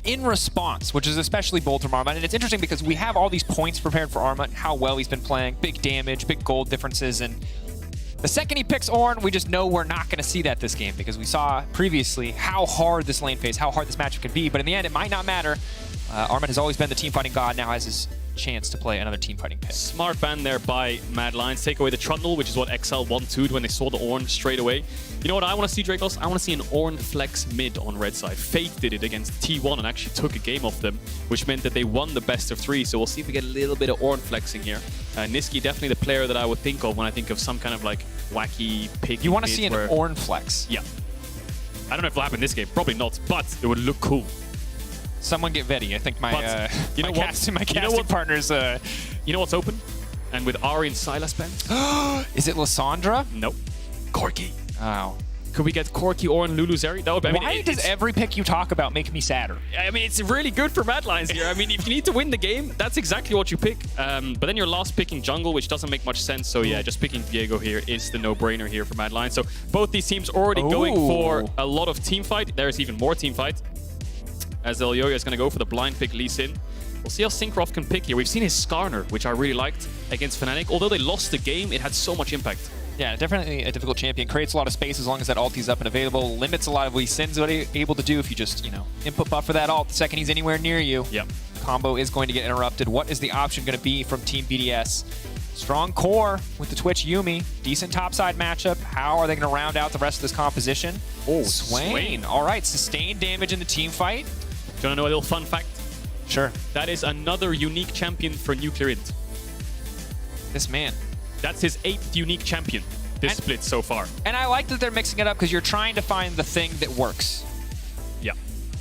in response, which is especially bold from Armut, and it's interesting because we have all these points prepared for Armut, how well he's been playing, big damage, big gold differences, and the second he picks Ornn, we just know we're not going to see that this game because we saw previously how hard this lane phase, how hard this matchup can be, but in the end, it might not matter. Armut has always been the teamfighting god, now has his chance to play another teamfighting pick. Smart ban there by Mad Lions. Take away the Trundle, which is what XL 1-2'd when they saw the Ornn straight away. You know what I want to see, Dracos? I want to see an Ornn flex mid on red side. Fate did it against T1 and actually took a game off them, which meant that they won the best of 3. So we'll see if we get a little bit of Ornn flexing here. Niski, definitely the player that I would think of when I think of some kind of like wacky pick. You want to see an Ornn flex? Yeah. I don't know if it'll happen this game. Probably not, but it would look cool. Someone get ready. I think my casting what? partners. You know what's open? And with Ari and Sylas banned? Is it Lissandra? Nope. Corki. Oh. Could we get Corki or Lulu Zeri? That would be, Why does every pick you talk about make me sadder? I mean, it's really good for Mad Lions here. I mean, if you need to win the game, that's exactly what you pick. But then you're last picking jungle, which doesn't make much sense. So yeah, just picking Viego here is the no-brainer here for Mad Lions. So both these teams already going for a lot of team fight. There's even more team fight. As Elioya is going to go for the blind pick Lee Sin. We'll see how Syncroft can pick here. We've seen his Skarner, which I really liked against Fnatic. Although they lost the game, it had so much impact. Yeah, definitely a difficult champion. Creates a lot of space as long as that ulti's up and available. Limits a lot of Lee Sin's what he's able to do if you just, you know, input buffer that ult the second he's anywhere near you. Yep. Combo is going to get interrupted. What is the option going to be from Team BDS? Strong core with the Twitch Yuumi. Decent topside matchup. How are they going to round out the rest of this composition? Oh, Swain. All right, sustained damage in the team fight. Do you want to know a little fun fact? Sure. That is another unique champion for Nuclear Int. This man. That's his 8th unique champion this split so far. And I like that they're mixing it up because you're trying to find the thing that works. Yeah.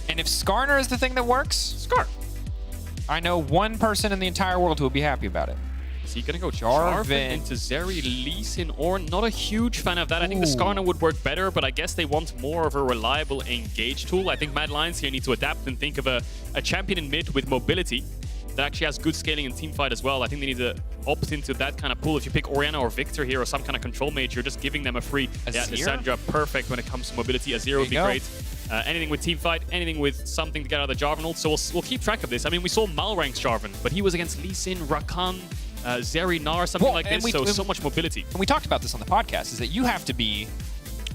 And if Skarner is the thing that works, Scar. I know one person in the entire world who will be happy about it. Is he going to go Jarvan into Zeri, Lee Sin, or not a huge fan of that. I think the Skarner would work better, but I guess they want more of a reliable engage tool. I think Mad Lions here need to adapt and think of a champion in mid with mobility that actually has good scaling in teamfight as well. I think they need to opt into that kind of pool. If you pick Orianna or Victor here or some kind of control mage, you're just giving them a free Lissandra. Perfect when it comes to mobility. Azir would be great. Anything with teamfight, anything with something to get out of the Jarvan ult. So we'll keep track of this. I mean, we saw Malrank's Jarvan, but he was against Lee Sin, Rakan, Zeri, Gnar, something like this. So much mobility. And we talked about this on the podcast, is that you have to be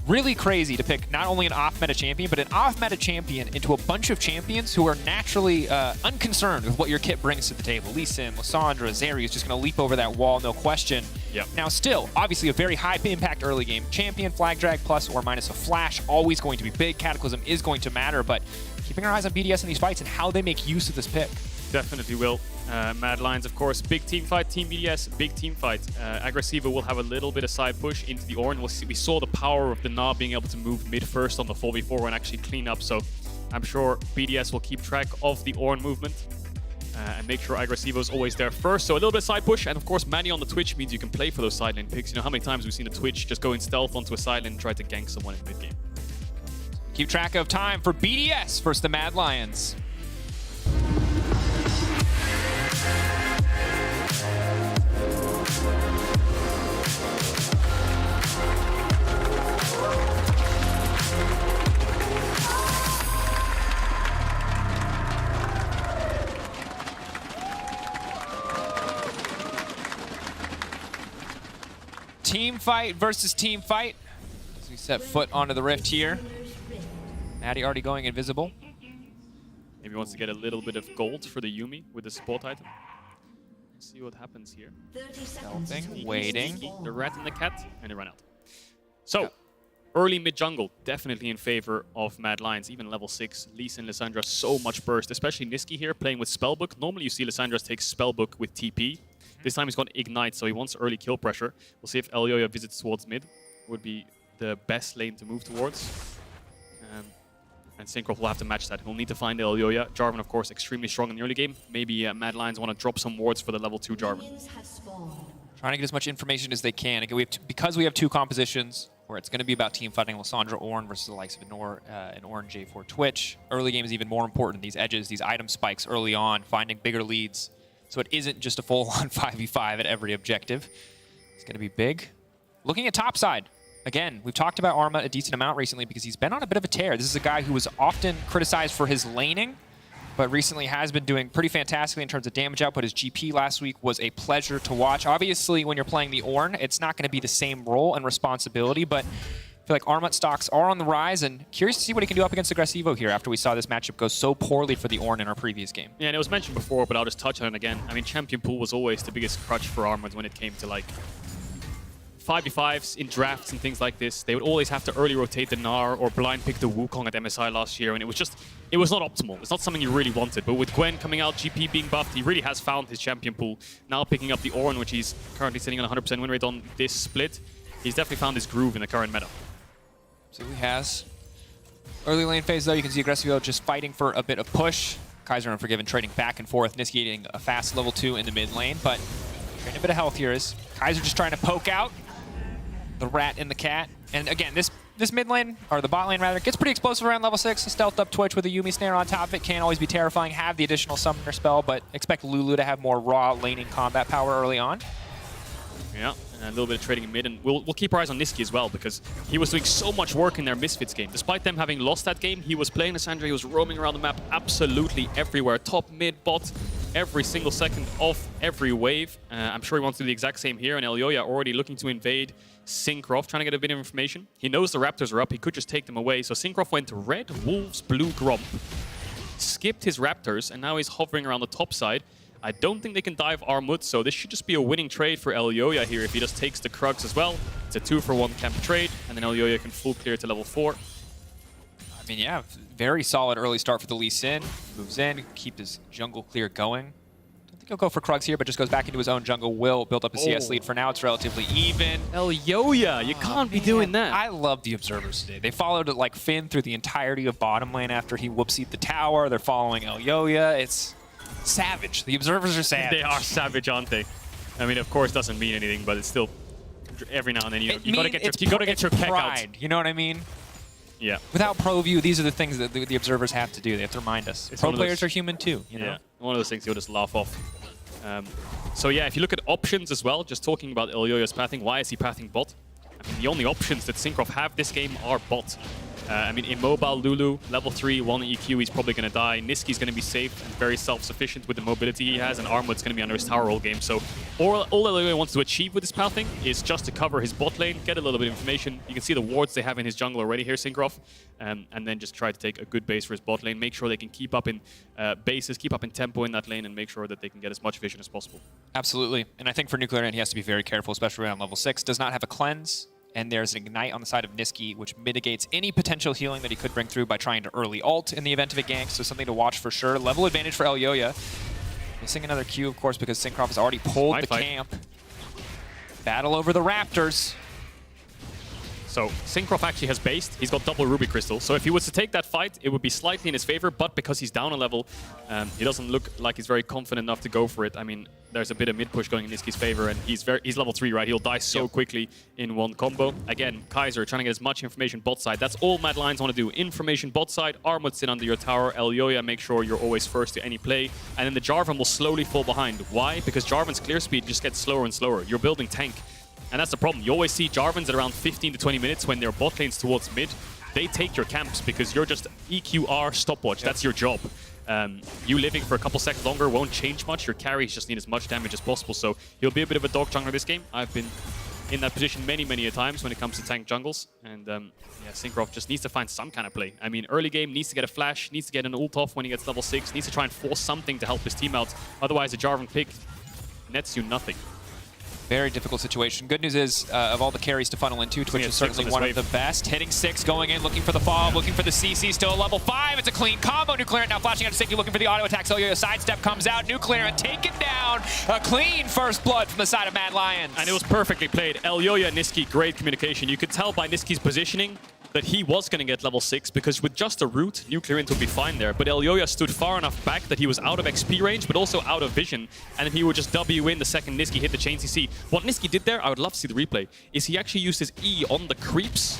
really crazy to pick not only an off-meta champion, but an off-meta champion into a bunch of champions who are naturally unconcerned with what your kit brings to the table. Lee Sin, Lissandra, Zeri is just going to leap over that wall, no question. Yep. Now still, obviously a very high impact early game. Champion, flag drag, plus or minus a flash, always going to be big. Cataclysm is going to matter, but keeping our eyes on BDS in these fights and how they make use of this pick. Definitely will. Mad Lions, of course, big team fight. Team BDS, big team fight. Aggressiva will have a little bit of side push into the Ornn. We saw the power of the Gnar being able to move mid first on the 4v4 and actually clean up. So I'm sure BDS will keep track of the Ornn movement and make sure Aggressiva is always there first. So a little bit of side push. And of course, Manny on the Twitch means you can play for those side lane picks. You know how many times we've seen a Twitch just go in stealth onto a side lane and try to gank someone in mid game. Keep track of time for BDS versus the Mad Lions. Team fight versus team fight. As we set foot onto the rift here. Maddie already going invisible. Maybe wants to get a little bit of gold for the Yuumi with the support item. Let's see what happens here. Stealthing, waiting. The rat and the cat, and it ran out. So, early mid jungle, definitely in favor of Mad Lions. Even level 6, Lee Sin, Lissandra, so much burst. Especially Niski here, playing with Spellbook. Normally you see Lissandra take Spellbook with TP. This time he's got Ignite, so he wants early kill pressure. We'll see if Elyoya visits towards mid. Would be the best lane to move towards. And Syncroft will have to match that. He'll need to find Elyoya. Jarvan, of course, extremely strong in the early game. Maybe Mad Lions want to drop some wards for the level 2 Jarvan. Trying to get as much information as they can. Again, because we have two compositions where it's going to be about team fighting Lissandra Ornn versus the likes of an Ornn J4 Twitch. Early game is even more important. These edges, these item spikes early on, finding bigger leads. So it isn't just a full-on 5v5 at every objective. It's going to be big. Looking at top side. Again, we've talked about Arma a decent amount recently because he's been on a bit of a tear. This is a guy who was often criticized for his laning, but recently has been doing pretty fantastically in terms of damage output. His GP last week was a pleasure to watch. Obviously, when you're playing the Ornn, it's not going to be the same role and responsibility, but I feel like Armut stocks are on the rise, and curious to see what he can do up against Aggressivo here after we saw this matchup go so poorly for the Ornn in our previous game. Yeah, and it was mentioned before, but I'll just touch on it again. I mean, champion pool was always the biggest crutch for Armut when it came to, like, 5v5s in drafts and things like this. They would always have to early rotate the Gnar or blind pick the Wukong at MSI last year, and it was not optimal. It's not something you really wanted. But with Gwen coming out, GP being buffed, he really has found his champion pool. Now picking up the Ornn, which he's currently sitting on 100% win rate on this split, he's definitely found his groove in the current meta. So he has. Early lane phase, though, you can see Aggressivo just fighting for a bit of push. Kaiser Unforgiven trading back and forth, Niski getting a fast level 2 in the mid lane, but trading a bit of health here is Kaiser just trying to poke out the rat and the cat. And again, this mid lane, or the bot lane rather, gets pretty explosive around level 6. Stealth up Twitch with a Yuumi snare on top of it can always be terrifying. Have the additional summoner spell, but expect Lulu to have more raw laning combat power early on. Yeah, and a little bit of trading in mid, and we'll keep our eyes on Niski as well, because he was doing so much work in their Misfits game. Despite them having lost that game, he was playing Lissandra, he was roaming around the map absolutely everywhere. Top, mid, bot, every single second of every wave. I'm sure he wants to do the exact same here, and Elyoya already looking to invade Syncroft, trying to get a bit of information. He knows the Raptors are up, he could just take them away, so Syncroft went red, wolves, blue, Gromp, skipped his Raptors, and now he's hovering around the top side. I don't think they can dive Armut, so this should just be a winning trade for Elyoya here if he just takes the Krugs as well. It's a 2-for-1 camp trade, and then Elyoya can full clear to level 4. I mean, yeah, very solid early start for the Lee Sin. Moves in, keep his jungle clear going. Don't think he'll go for Krugs here, but just goes back into his own jungle. Will build up a CS lead. For now, it's relatively even. Elyoya, you can't be doing that. I love the observers today. They followed it like Finn through the entirety of bottom lane after he whoopsied the tower. They're following Elyoya. It's savage. The observers are savage. They are savage, aren't they? I mean, of course, doesn't mean anything, but it's still every now and then you gotta get your keck out. You know what I mean? Yeah. Without pro view, these are the things that the observers have to do. They have to remind us. Pro players are human too. You know? Yeah. One of those things you'll just laugh off. So yeah, if you look at options as well, just talking about Elyoya's pathing, why is he pathing bot? I mean, the only options that Syncroft have this game are bot. I mean, Immobile, Lulu, level 3, 1 EQ, he's probably going to die. Niski's going to be safe and very self-sufficient with the mobility he has, and Armwood's going to be under his tower all game. So all Elyoya wants to achieve with his pathing is just to cover his bot lane, get a little bit of information. You can see the wards they have in his jungle already here, Syncroft, and then just try to take a good base for his bot lane, make sure they can keep up in bases, keep up in tempo in that lane, and make sure that they can get as much vision as possible. Absolutely. And I think for Nuclear Ant, he has to be very careful, especially around level 6. Does not have a cleanse. And there's an Ignite on the side of Niski, which mitigates any potential healing that he could bring through by trying to early ult in the event of a gank, so something to watch for sure. Level advantage for Elyoya. Missing another Q, of course, because Syncroft has already pulled the camp. Battle over the Raptors. So Syncroft actually has based. He's got double Ruby Crystal. So if he was to take that fight, it would be slightly in his favor, but because he's down a level, he doesn't look like he's very confident enough to go for it. I mean, there's a bit of mid-push going in Niski's favor, and he's level 3, right? He'll die so quickly in one combo. Again, Kaiser trying to get as much information bot side. That's all Mad Lions want to do. Information bot side, Armwood sit under your tower, Elyoya make sure you're always first to any play, and then the Jarvan will slowly fall behind. Why? Because Jarvan's clear speed just gets slower and slower. You're building tank. And that's the problem. You always see Jarvans at around 15 to 20 minutes when they're bot lanes towards mid. They take your camps because you're just EQR stopwatch. That's your job. You living for a couple seconds longer won't change much. Your carries just need as much damage as possible. So he'll be a bit of a dog jungler this game. I've been in that position many a times when it comes to tank jungles. And yeah, Syncroft just needs to find some kind of play. I mean, early game needs to get a flash, needs to get an ult off when he gets level 6, needs to try and force something to help his team out. Otherwise, a Jarvan pick nets you nothing. Very difficult situation. Good news is, of all the carries to funnel into, Twitch is certainly one of the best. Hitting 6, going in, looking for the fob, looking for the CC, still level 5. It's a clean combo. Nuclear now flashing out to safety, looking for the auto attack. Elyoya sidestep comes out. Nuclear taken down. A clean first blood from the side of Mad Lions. And it was perfectly played. Elyoya and Niski, great communication. You could tell by Niski's positioning that he was going to get level 6, because with just a root, Nuclear Int would be fine there. But Elyoya stood far enough back that he was out of XP range, but also out of vision. And then he would just W in the second Niski hit the chain CC. What Niski did there, I would love to see the replay, is he actually used his E on the creeps,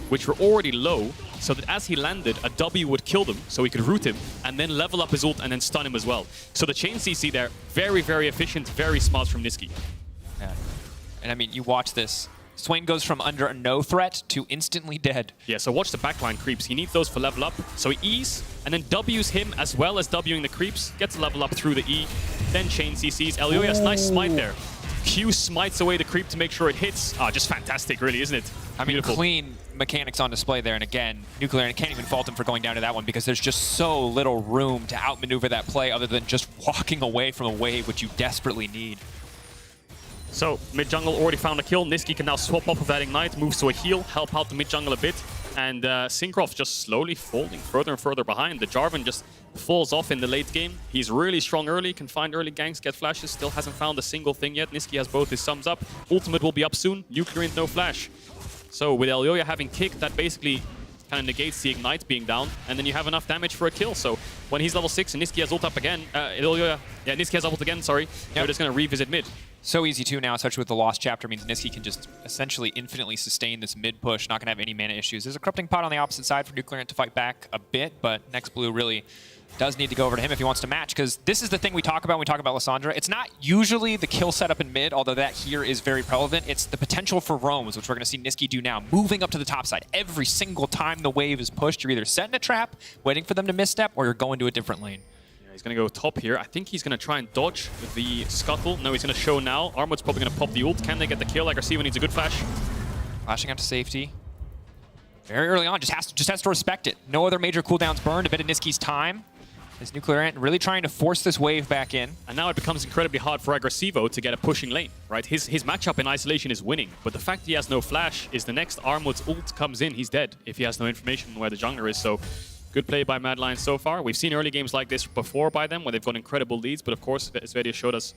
which were already low, so that as he landed, a W would kill them, so he could root him, and then level up his ult and then stun him as well. So the chain CC there, very efficient, very smart from Niski. Yeah. And I mean, you watch this. Swain goes from under a no threat to instantly dead. Yeah, so watch the backline creeps. He needs those for level up. So he E's and then W's him as well as W'ing the creeps. Gets a level up through the E. Then chain CCs. Elyoya's nice smite there. Q smites away the creep to make sure it hits. Ah, just fantastic, really, isn't it? I mean, clean mechanics on display there. And again, Nuclear can't even fault him for going down to that one, because there's just so little room to outmaneuver that play other than just walking away from a wave, which you desperately need. So, mid-jungle already found a kill. Niski can now swap off of that Ignite, moves to a heal, help out the mid-jungle a bit. And Syncroft just slowly falling further and further behind. The Jarvan just falls off in the late game. He's really strong early, can find early ganks, get flashes, still hasn't found a single thing yet. Niski has both his sums up. Ultimate will be up soon. Nuclear Int, no flash. So, with Elyoya having kick, that basically kind of negates the Ignite being down, and then you have enough damage for a kill. So when he's level 6 and Niski has ult up again, Niski has ult again, sorry, they're just going to revisit mid. So easy too now, especially with the Lost Chapter, means Niski can just essentially infinitely sustain this mid push, not going to have any mana issues. There's a Corrupting Pot on the opposite side for Nuclear to fight back a bit, but Next Blue really does need to go over to him if he wants to match, because this is the thing we talk about when we talk about Lissandra. It's not usually the kill setup in mid, although that here is very relevant. It's the potential for roams, which we're going to see Niski do now, moving up to the top side. Every single time the wave is pushed, you're either setting a trap, waiting for them to misstep, or you're going to a different lane. Yeah, he's going to go top here. I think he's going to try and dodge the scuttle. No, he's going to show now. Armwood's probably going to pop the ult. Can they get the kill? Like Arceva needs a good flash. Flashing out to safety. Very early on, just has to respect it. No other major cooldowns burned, a bit of Niski's time. This nuclear ant really trying to force this wave back in. And now it becomes incredibly hard for Aggressivo to get a pushing lane, right? His matchup in isolation is winning, but the fact he has no flash is the next Armut's ult comes in, he's dead if he has no information on where the jungler is. So good play by Mad Lions so far. We've seen early games like this before by them where they've got incredible leads, but of course, as Svedia showed us,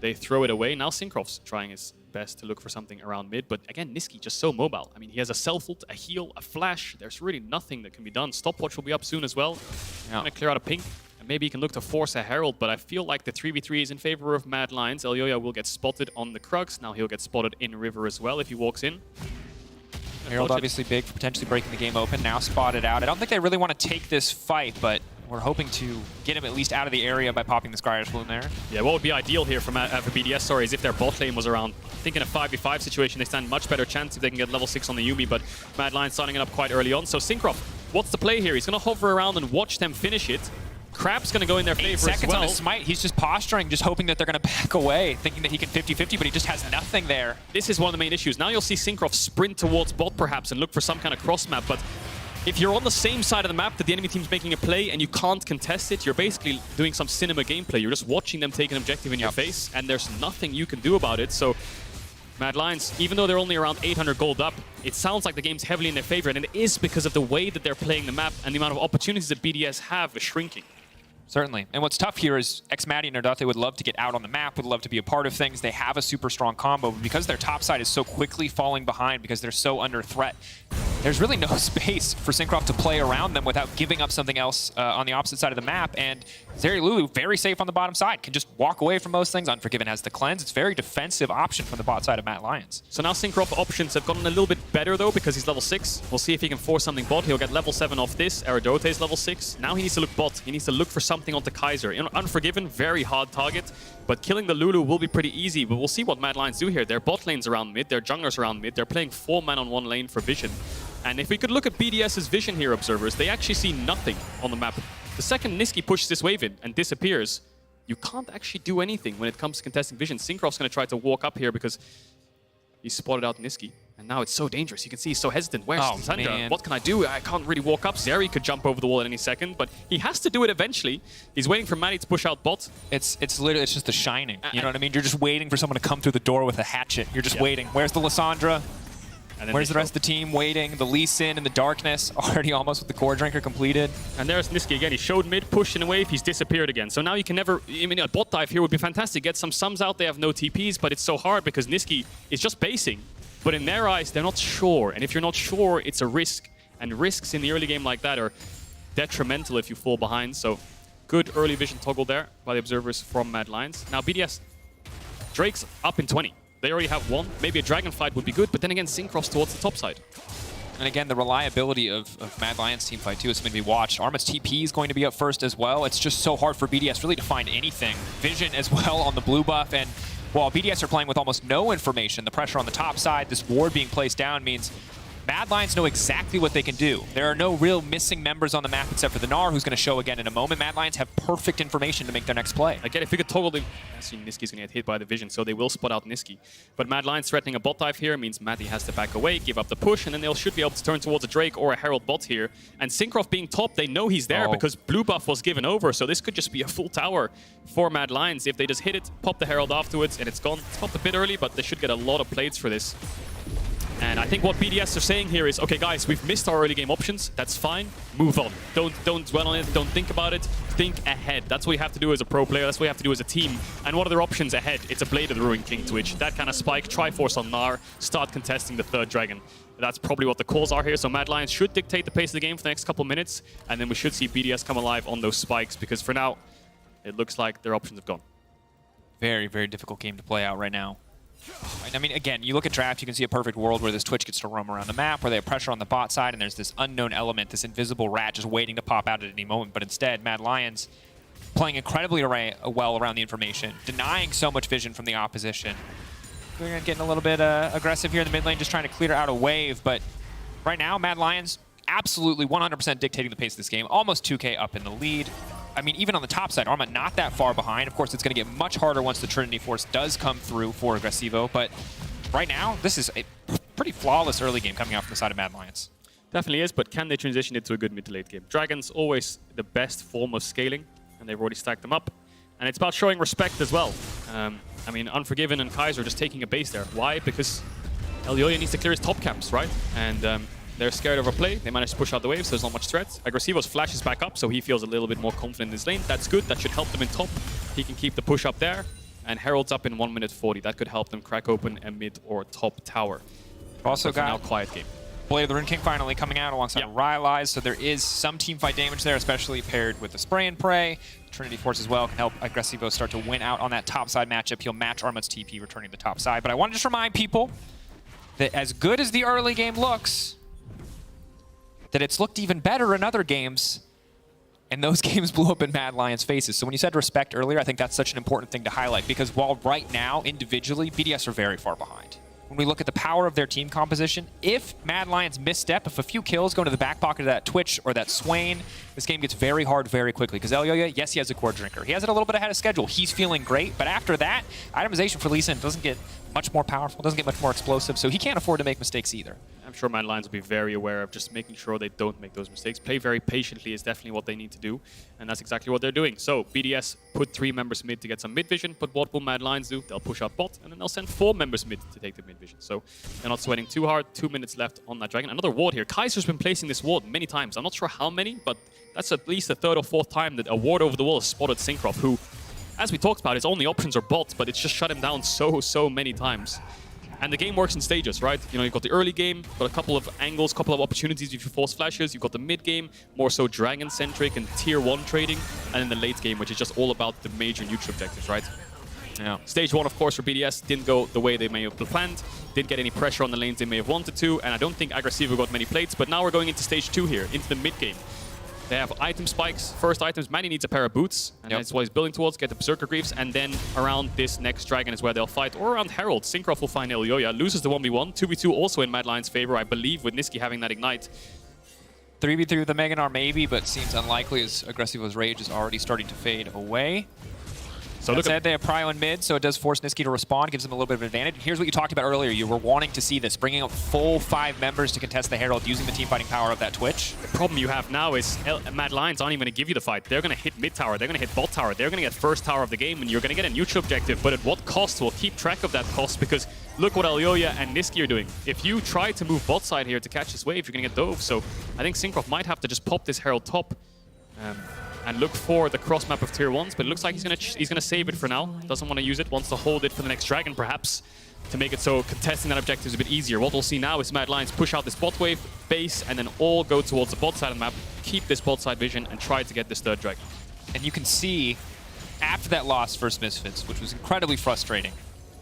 they throw it away. Now Syncroft's trying his best to look for something around mid, but again, Nisqy just so mobile. I mean, he has a self-ult, a heal, a flash. There's really nothing that can be done. Stopwatch will be up soon as well. Gonna clear out a pink. Maybe he can look to force a Herald, but I feel like the 3v3 is in favor of Mad Lions. Elyoya will get spotted on the Crux. Now he'll get spotted in River as well if he walks in. Herald obviously big for potentially breaking the game open. Now spotted out. I don't think they really want to take this fight, but we're hoping to get him at least out of the area by popping the Scryer's Bloom there. Yeah, what would be ideal here for BDS, is if their bot lane was around. I think in a 5v5 situation, they stand much better chance if they can get level 6 on the Yuumi, but Mad Lions starting it up quite early on. So Syncroft, what's the play here? He's going to hover around and watch them finish it. Crab's going to go in their favor as well. 8 seconds on his smite. He's just posturing, just hoping that they're going to back away, thinking that he can 50-50, but he just has nothing there. This is one of the main issues. Now you'll see Syncroft sprint towards bot perhaps and look for some kind of cross map, but if you're on the same side of the map that the enemy team's making a play and you can't contest it, you're basically doing some cinema gameplay. You're just watching them take an objective in your face, and there's nothing you can do about it. So Mad Lions, even though they're only around 800 gold up, it sounds like the game's heavily in their favor, and it is because of the way that they're playing the map and the amount of opportunities that BDS have is shrinking. Certainly. And what's tough here is Xmati and Ardate would love to get out on the map, would love to be a part of things. They have a super strong combo, but because their top side is so quickly falling behind, because they're so under threat, there's really no space for Syncroft to play around them without giving up something else on the opposite side of the map. And Zeri Lulu, very safe on the bottom side, can just walk away from most things. Unforgiven has the cleanse. It's a very defensive option from the bot side of Mad Lions. So now Syncroft options have gotten a little bit better though, because he's level 6. We'll see if he can force something bot. He'll get level 7 off this. Ardate is level 6. Now he needs to look bot. He needs to look for something onto Kaiser. You know, Unforgiven, very hard target, but killing the Lulu will be pretty easy. But we'll see what Mad Lions do here. Their bot lane's around mid, their junglers around mid. They're playing 4-man on one lane for vision. And if we could look at BDS's vision here, observers, they actually see nothing on the map. The second Nisqy pushes this wave in and disappears, you can't actually do anything when it comes to contesting vision. Syncroft's going to try to walk up here because he spotted out Nisqy. And now it's so dangerous. You can see he's so hesitant. Where's Sandra? Man. What can I do? I can't really walk up. Zeri could jump over the wall at any second, but he has to do it eventually. He's waiting for Maddie to push out bot. It's literally, it's just the Shining. You know what I mean? You're just waiting for someone to come through the door with a hatchet. You're just waiting. Where's the Lissandra? Where's the rest of the team waiting? The Lee Sin in the darkness, already almost with the core drinker completed. And there's Nisqy again. He showed mid, pushed in a wave, he's disappeared again. So now you can never, I mean, a bot dive here would be fantastic. Get some sums out, they have no TPs, but it's so hard because Nisqy is just basing. But in their eyes, they're not sure. And if you're not sure, it's a risk. And risks in the early game like that are detrimental if you fall behind. So good early vision toggle there by the observers from Mad Lions. Now BDS, Drake's up in 20. They already have one. Maybe a dragon fight would be good, but then again, Syncroft's towards the top side. And again, the reliability of Mad Lions team fight too is something to be watched. Arma's TP is going to be up first as well. It's just so hard for BDS really to find anything. Vision as well on the blue buff, and while BDS are playing with almost no information, the pressure on the top side, this ward being placed down means Mad Lions know exactly what they can do. There are no real missing members on the map except for the Gnar, who's going to show again in a moment. Mad Lions have perfect information to make their next play. Again, if we could toggle the... Actually, Nisqy's going to get hit by the vision, so they will spot out Nisqy. But Mad Lions threatening a bot dive here means Matty has to back away, give up the push, and then they should be able to turn towards a Drake or a Herald bot here. And Syncroft being top, they know he's there because blue buff was given over, so this could just be a full tower for Mad Lions. If they just hit it, pop the Herald afterwards, and it's gone. It's popped a bit early, but they should get a lot of plates for this. And I think what BDS are saying here is, okay, guys, we've missed our early game options. That's fine. Move on. Don't dwell on it. Don't think about it. Think ahead. That's what you have to do as a pro player. That's what you have to do as a team. And what are their options ahead? It's a Blade of the Ruined King Twitch. That kind of spike. Triforce on Gnar. Start contesting the third dragon. That's probably what the calls are here. So Mad Lions should dictate the pace of the game for the next couple minutes. And then we should see BDS come alive on those spikes. Because for now, it looks like their options have gone. Very, very difficult game to play out right now. I mean, again, you look at draft, you can see a perfect world where this Twitch gets to roam around the map, where they have pressure on the bot side, and there's this unknown element, this invisible rat just waiting to pop out at any moment. But instead, Mad Lions playing incredibly well around the information, denying so much vision from the opposition. We're getting a little bit aggressive here in the mid lane, just trying to clear out a wave. But right now, Mad Lions absolutely 100% dictating the pace of this game. Almost 2K up in the lead. I mean, even on the top side, Arma not that far behind. Of course, it's going to get much harder once the Trinity Force does come through for Aggressivo. But right now, this is a pretty flawless early game coming out from the side of Mad Lions. Definitely is, but can they transition it to a good mid to late game? Dragon's always the best form of scaling. and they've already stacked them up. And it's about showing respect as well. I mean, Unforgiven and Kaiser just taking a base there. Why? Because Elyoya needs to clear his top camps, right? And they're scared of a play. They managed to push out the waves, so there's not much threat. Aggressivo's flashes back up, so he feels a little bit more confident in his lane. That's good. That should help them in top. He can keep the push up there. And Herald's up in 1 minute 40. That could help them crack open a mid or top tower. Also got now quiet game. Blade of the Rune King finally coming out alongside Rylai's, so there is some teamfight damage there, especially paired with the Spray and Pray. Trinity Force as well can help Aggressivo start to win out on that top side matchup. He'll match Armut's TP returning to the top side. But I want to just remind people that as good as the early game looks, that it's looked even better in other games, and those games blew up in Mad Lions' faces. So when you said respect earlier, I think that's such an important thing to highlight, because while right now, individually, BDS are very far behind. When we look at the power of their team composition, if Mad Lions misstep, if a few kills go into the back pocket of that Twitch or that Swain, this game gets very hard very quickly. Because Elyoya, yes, he has a core drinker. He has it a little bit ahead of schedule. He's feeling great. But after that, itemization for Lee Sin doesn't get much more powerful, doesn't get much more explosive, so he can't afford to make mistakes either. I'm sure Mad Lions will be very aware of just making sure they don't make those mistakes. Play very patiently is definitely what they need to do, and that's exactly what they're doing. So BDS put 3 members mid to get some mid vision, but what will Mad Lions do? They'll push out bot, and then they'll send 4 members mid to take the mid vision. So they're not sweating too hard. 2 minutes left on that dragon. Another ward here. Kaiser's been placing this ward many times. I'm not sure how many, but that's at least the 3rd or 4th time that a ward over the wall has spotted Syncroft, who, as we talked about, his only options are bots, but it's just shut him down so many times. And the game works in stages, right? You know, you've got the early game, got a couple of angles, couple of opportunities if you force flashes. You've got the mid game, more so dragon-centric and tier 1 trading. And then the late game, which is just all about the major neutral objectives, right? Yeah. Stage 1, of course, for BDS didn't go the way they may have planned. Didn't get any pressure on the lanes they may have wanted to. And I don't think Aggressivo got many plates. But now we're going into stage 2 here, into the mid game. They have item spikes. First items, Manny needs a pair of boots. And that's what he's building towards, get the Berserker Greaves. And then around this next dragon is where they'll fight. Or around Herald. Syncroft will find Elyoya. Loses the 1v1. 2v2 also in Mad Lions' favor, I believe, with Niski having that ignite. 3v3 with the Meganar maybe, but seems unlikely as Aggressivo's rage is already starting to fade away. So look at they have Prio in mid, so it does force Niski to respond, gives them a little bit of an advantage. And here's what you talked about earlier. You were wanting to see this, bringing up full 5 members to contest the Herald, using the team fighting power of that Twitch. The problem you have now is Mad Lions aren't even going to give you the fight. They're going to hit mid tower, they're going to hit bot tower, they're going to get first tower of the game, and you're going to get a neutral objective. But at what cost? We'll keep track of that cost, because look what Elyoya and Niski are doing. If you try to move bot side here to catch this wave, you're going to get dove. So I think Syncroft might have to just pop this Herald top. And look for the cross map of tier 1s, but it looks like he's gonna save it for now. Doesn't want to use it, wants to hold it for the next dragon perhaps, to make it so contesting that objective is a bit easier. What we'll see now is Mad Lions push out this bot wave base and then all go towards the bot side of the map, keep this bot side vision and try to get this 3rd dragon. And you can see after that loss versus Misfits, which was incredibly frustrating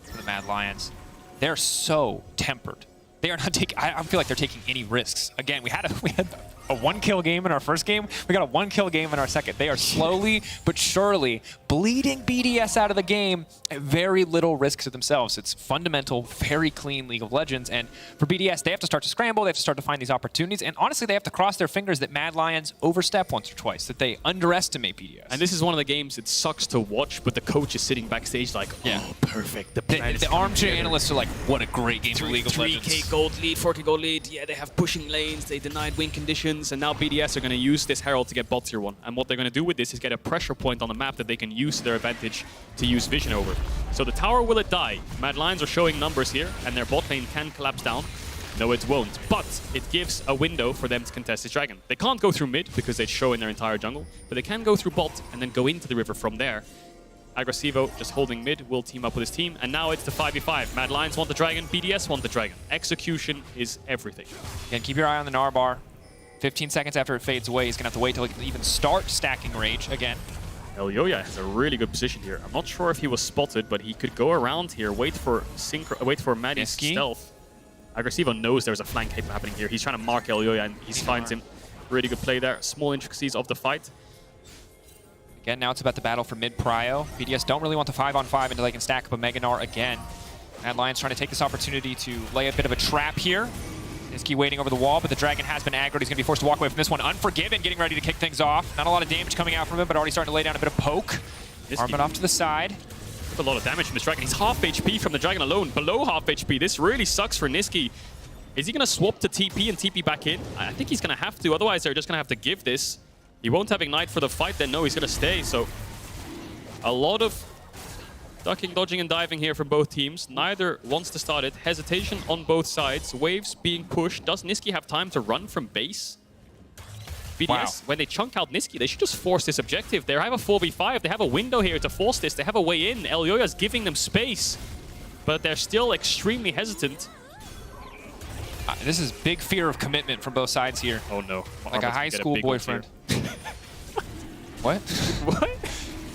for the Mad Lions, they're so tempered. They are not taking, I feel like they're taking any risks. Again, we had a 1-kill game in our first game. We got a 1-kill game in our second. They are slowly but surely bleeding BDS out of the game at very little risk to themselves. It's fundamental, very clean League of Legends. And for BDS, they have to start to scramble. They have to start to find these opportunities. And honestly, they have to cross their fingers that Mad Lions overstep once or twice, that they underestimate BDS. And this is one of the games it sucks to watch, but the coach is sitting backstage like, oh, perfect. The armchair analysts are like, what a great game for League of Legends. 3k gold lead, 40 gold lead. Yeah, they have pushing lanes. They denied win conditions. And now BDS are going to use this Herald to get bot tier 1. And what they're going to do with this is get a pressure point on the map that they can use to their advantage to use vision over. So the tower, will it die? Mad Lions are showing numbers here, and their bot lane can collapse down. No, it won't. But it gives a window for them to contest this dragon. They can't go through mid because they show in their entire jungle, but they can go through bot and then go into the river from there. Aggressivo, just holding mid, will team up with his team. And now it's the 5v5. Mad Lions want the dragon, BDS want the dragon. Execution is everything. Again, keep your eye on the Gnar bar. 15 seconds after it fades away, he's going to have to wait till he can even start stacking rage again. Elyoya has a really good position here. I'm not sure if he was spotted, but he could go around here, wait for Maddie's stealth. Aggressivo knows there's a flank cape happening here. He's trying to mark Elyoya and he finds him. Really good play there. Small intricacies of the fight. Again, now it's about the battle for mid-prio. BDS don't really want the 5-on-5 until they can stack up a Meganar again. Mad Lions trying to take this opportunity to lay a bit of a trap here. Niski waiting over the wall, but the dragon has been aggroed. He's going to be forced to walk away from this one. Unforgiven, getting ready to kick things off. Not a lot of damage coming out from him, but already starting to lay down a bit of poke. Armut off to the side. Took a lot of damage from this dragon. He's half HP from the dragon alone. Below half HP. This really sucks for Niski. Is he going to swap to TP and TP back in? I think he's going to have to. Otherwise, they're just going to have to give this. He won't have Ignite for the fight then. No, he's going to stay. So a lot of ducking, dodging, and diving here from both teams. Neither wants to start it. Hesitation on both sides. Waves being pushed. Does Nisqy have time to run from base? BDS, when they chunk out Nisqy, they should just force this objective. They have a 4v5. They have a window here to force this. They have a way in. Elyoya's giving them space. But they're still extremely hesitant. This is big fear of commitment from both sides here. Oh no. Like a high school boyfriend. What? What?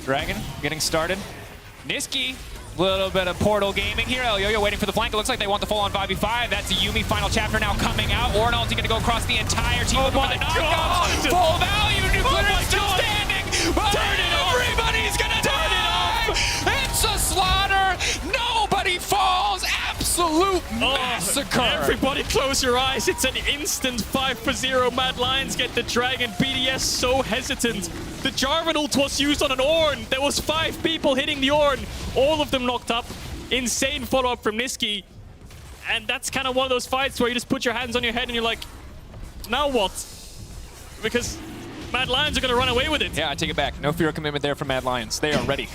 Dragon getting started. Nisqy, little bit of portal gaming here. Elyoya waiting for the flank. It looks like they want the full-on 5v5. That's the Yuumi final chapter now coming out. Ornal's going to go across the entire team. Oh my God! Full value. Nuclear Oh is still God. standing. But everybody's going to die. It's a slaughter. Nobody falls. Absolute massacre. Everybody close your eyes. It's an instant 5-0. Mad Lions get the Dragon. BDS so hesitant. The Jarvan ult was used on an Ornn. There was 5 people hitting the Ornn. All of them knocked up. Insane follow-up from Nisqy. And that's kind of one of those fights where you just put your hands on your head and you're like, now what? Because Mad Lions are going to run away with it. Yeah, I take it back. No fear of commitment there from Mad Lions. They are ready.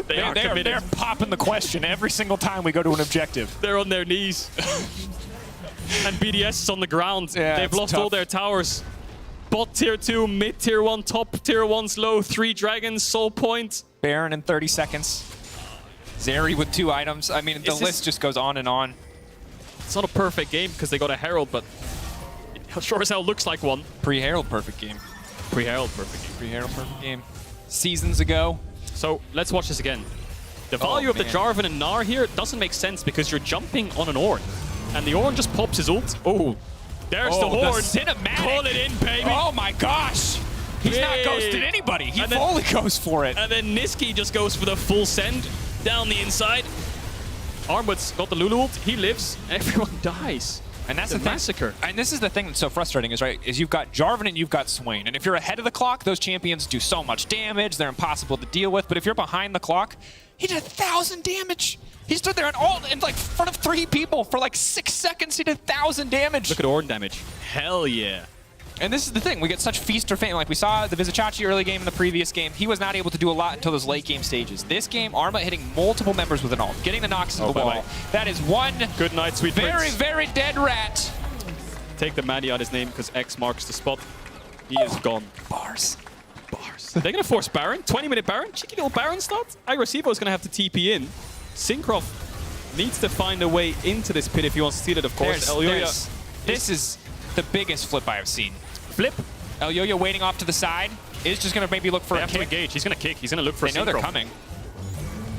They're popping the question every single time we go to an objective. They're on their knees. And BDS is on the ground. Yeah, they've lost all their towers. Bot tier 2, mid tier 1, top tier 1's low, 3 dragons, soul point. Baron in 30 seconds. Zeri with 2 items. I mean, the list just goes on and on. It's not a perfect game because they got a Herald, but it sure as hell looks like one. Pre-Herald perfect game. Pre-Herald perfect game. Pre-Herald perfect game. Seasons ago. So let's watch this again. The value of the Jarvan and Gnar here doesn't make sense because you're jumping on an Ornn. And the Ornn just pops his ult. Oh, there's the horn. Cinematic. Call it in, baby. Oh my gosh. He's not ghosted anybody. He fully goes for it. And then Nisqy just goes for the full send down the inside. Armwood's got the Lulu ult. He lives. Everyone dies. And that's the the massacre. And this is the thing that's so frustrating is you've got Jarvan and you've got Swain. And if you're ahead of the clock, those champions do so much damage. They're impossible to deal with. But if you're behind the clock, he did 1,000 damage. He stood there in like front of 3 people for like 6 seconds. He did 1,000 damage. Look at Ornn damage. Hell yeah. And this is the thing. We get such feast or famine. Like we saw the Vizicachi early game in the previous game. He was not able to do a lot until those late game stages. This game, Arma hitting multiple members with an ult, getting the knocks to the wall. That is one good night, sweet very, prince. very dead rat. Take the Maddie out his name because X marks the spot. He is gone. Bars. They're going to force Baron. 20-minute Baron. Cheeky little Baron start. Agresivo is going to have to TP in. Syncroft needs to find a way into this pit if he wants to steal it, of course. This is the biggest flip I have seen. Flip. Elyoya waiting off to the side is just going to maybe look for a kick. Engage. He's going to kick. He's going to look for a They know they're coming.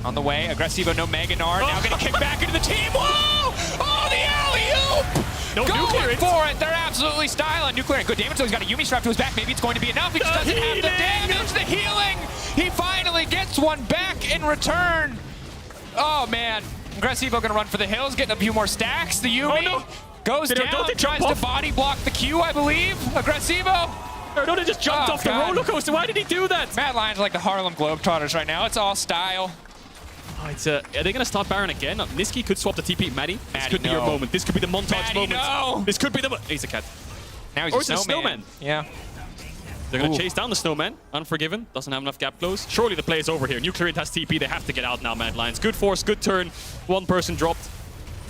On the way. Agresivo, no Mega Gnar. Now going to kick back into the team. Whoa! Oh, the alley-oop! Going for it. They're absolutely styling. Nuclear, good damage. So he's got a Yuumi strapped to his back. Maybe it's going to be enough. He just doesn't have the damage. The healing. He finally gets one back in return. Oh, man. Agresivo going to run for the hills, getting a few more stacks. The Yuumi goes down, tries to body block the Q, I believe. Agresivo. Erdota just jumped off the roller coaster. Why did he do that? Mad Lions are like the Harlem Globetrotters right now. It's all style. Oh, are they going to start Baron again? Nisqy could swap the TP. Maddie, this could be your moment. This could be the montage moment. No. This could be the... He's a cat. Now he's a snowman. Yeah. They're going to chase down the snowman. Unforgiven. Doesn't have enough gap close. Surely the play is over here. Nuclear has TP. They have to get out now, Mad Lions. Good force, good turn. One person dropped.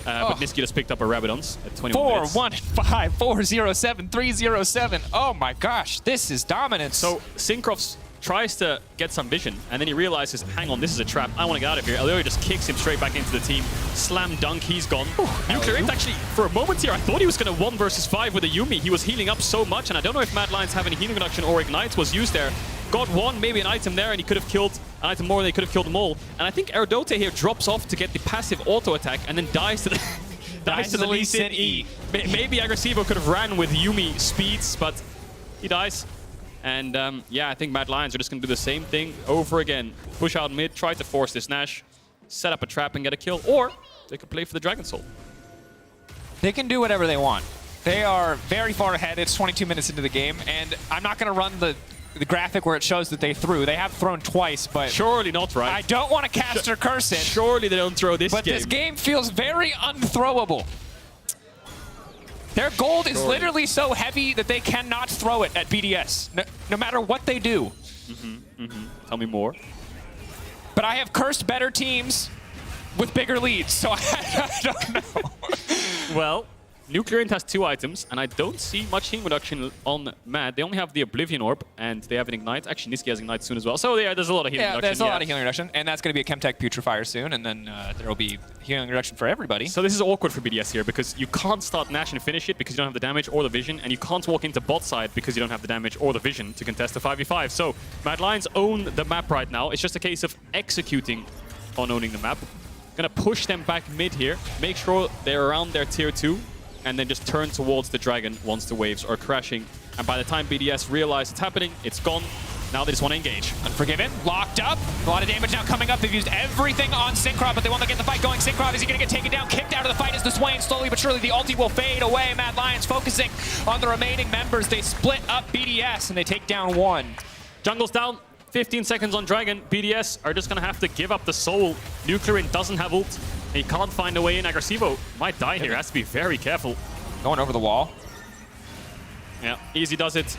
But Nisqy just picked up a Rabidons at 21 minutes. 4-1-5, 4-0-7, 3-0-7. Oh my gosh, this is dominance. So Syncroft tries to get some vision, and then he realizes, hang on, this is a trap. I want to get out of here. Elyoya just kicks him straight back into the team. Slam dunk, he's gone. Nuclear actually, for a moment here, I thought he was going to 1 versus 5 with a Yuumi. He was healing up so much, and I don't know if Mad Lions have any healing reduction or Ignite was used there. Got one, maybe an item there, and he could have killed an item more, and they could have killed them all. And I think Erdota here drops off to get the passive auto attack, and then dies to the... dies to the Lee Sin E. Maybe Agresivo could have ran with Yuumi speeds, but he dies. And yeah, I think Mad Lions are just going to do the same thing over again. Push out mid, try to force this Nash, set up a trap and get a kill. Or they could play for the Dragon Soul. They can do whatever they want. They are very far ahead. It's 22 minutes into the game, and I'm not going to run the graphic where it shows that they threw. They have thrown twice, but... Surely not, right? I don't want to cast or curse it. Surely they don't throw this game. But this game feels very unthrowable. Their gold is literally so heavy that they cannot throw it at BDS, no matter what they do. Tell me more. But I have cursed better teams with bigger leads, so I don't know. Well, Nuclear Int has 2 items, and I don't see much healing reduction on Mad. They only have the Oblivion Orb, and they have an Ignite. Actually, Niski has Ignite soon as well. So yeah, there's a lot of healing reduction. There's a lot of healing reduction, and that's going to be a Chemtech Putrefier soon, and then there will be healing reduction for everybody. So this is awkward for BDS here, because you can't start Nash and finish it because you don't have the damage or the vision, and you can't walk into bot side because you don't have the damage or the vision to contest the 5v5. So Mad Lions own the map right now. It's just a case of executing on owning the map. Gonna push them back mid here, make sure they're around their tier 2, and then just turn towards the dragon once the waves are crashing. And by the time BDS realize it's happening, it's gone. Now they just want to engage. Unforgiven, locked up. A lot of damage now coming up. They've used everything on Syncroft, but they want to get the fight going. Syncroft, is he going to get taken down? Kicked out of the fight as the Swain. Slowly but surely, the ulti will fade away. Mad Lions focusing on the remaining members. They split up BDS, and they take down 1. Jungle's down. 15 seconds on Dragon. BDS are just going to have to give up the soul. Nuclear Int doesn't have ult. He can't find a way in. Agresivo might die here. Has to be very careful. Going over the wall. Yeah, Easy does it.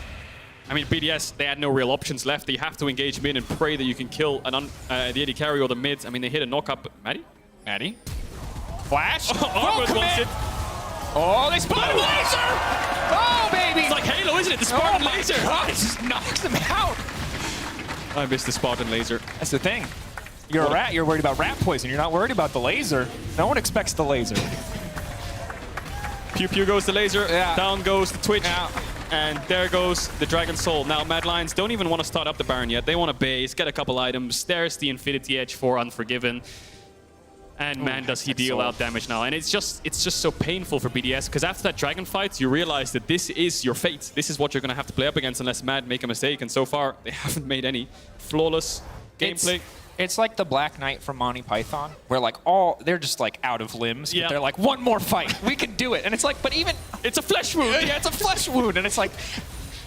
I mean, BDS, they had no real options left. They have to engage mid and pray that you can kill the AD carry or the mid. I mean, they hit a knock-up. Maddie? Flash. Armor wants it. Oh, they spotted laser! Oh, baby! It's like Halo, isn't it? The Spartan laser. God, it just knocks them out. I missed the Spartan laser. That's the thing. You're a rat. You're worried about rat poison. You're not worried about the laser. No one expects the laser. Pew pew goes the laser. Yeah. Down goes the Twitch. Yeah. And there goes the Dragon Soul. Now, Mad Lions don't even want to start up the Baron yet. They want to base, get a couple items. There's the Infinity Edge for Unforgiven. And man, does he deal out damage now. And it's just so painful for BDS, because after that Dragon fight, you realize that this is your fate. This is what you're going to have to play up against unless Mad make a mistake. And so far, they haven't made any. Flawless gameplay. It's like the Black Knight from Monty Python, where like they're just like out of limbs, but they're like, one more fight, we can do it. And it's like, but even it's a flesh wound. Yeah, it's a flesh wound, and it's like,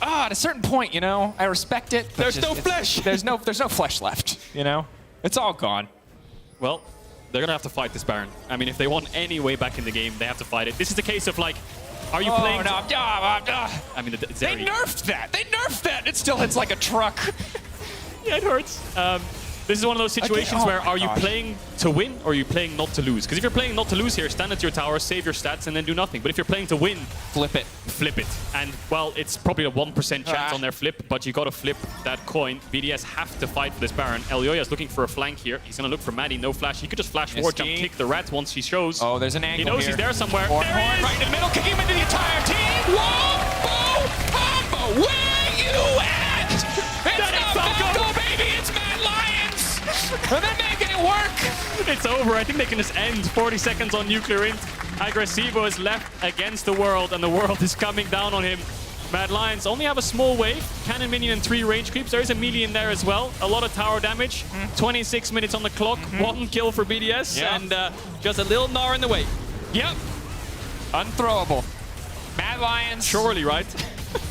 at a certain point, you know, I respect it. There's no flesh. There's no flesh left. You know, it's all gone. Well, they're gonna have to fight this Baron. I mean, if they want any way back in the game, they have to fight it. This is the case of like, are you playing? No, I mean, they nerfed that. They nerfed that. It still hits like a truck. Yeah, it hurts. This is one of those situations where are you playing to win or are you playing not to lose? Because if you're playing not to lose here, stand at your tower, save your stats, and then do nothing. But if you're playing to win, flip it. Flip it. And, well, it's probably a 1% chance on their flip, but you got to flip that coin. BDS have to fight for this Baron. Elyoya's looking for a flank here. He's going to look for Maddie. No flash. He could just flash forward, jump, kick the rat once he shows. Oh, there's an angle He knows here. he's there somewhere. Horn, there he is. right in the middle, kicking him into the entire team. Wombo combo. Where you at? It's not Falco, baby. It's Mad Lions. And they're making it work. It's over. I think they can just end 40 seconds on Nuclear Int. Agresivo is left against the world, and the world is coming down on him. Mad Lions only have a small wave. Cannon minion and 3 range creeps. There is a melee in there as well. A lot of tower damage. 26 minutes on the clock. 1 kill for BDS, and just a little Gnar in the way. Yep. Unthrowable. Mad Lions. Surely, right?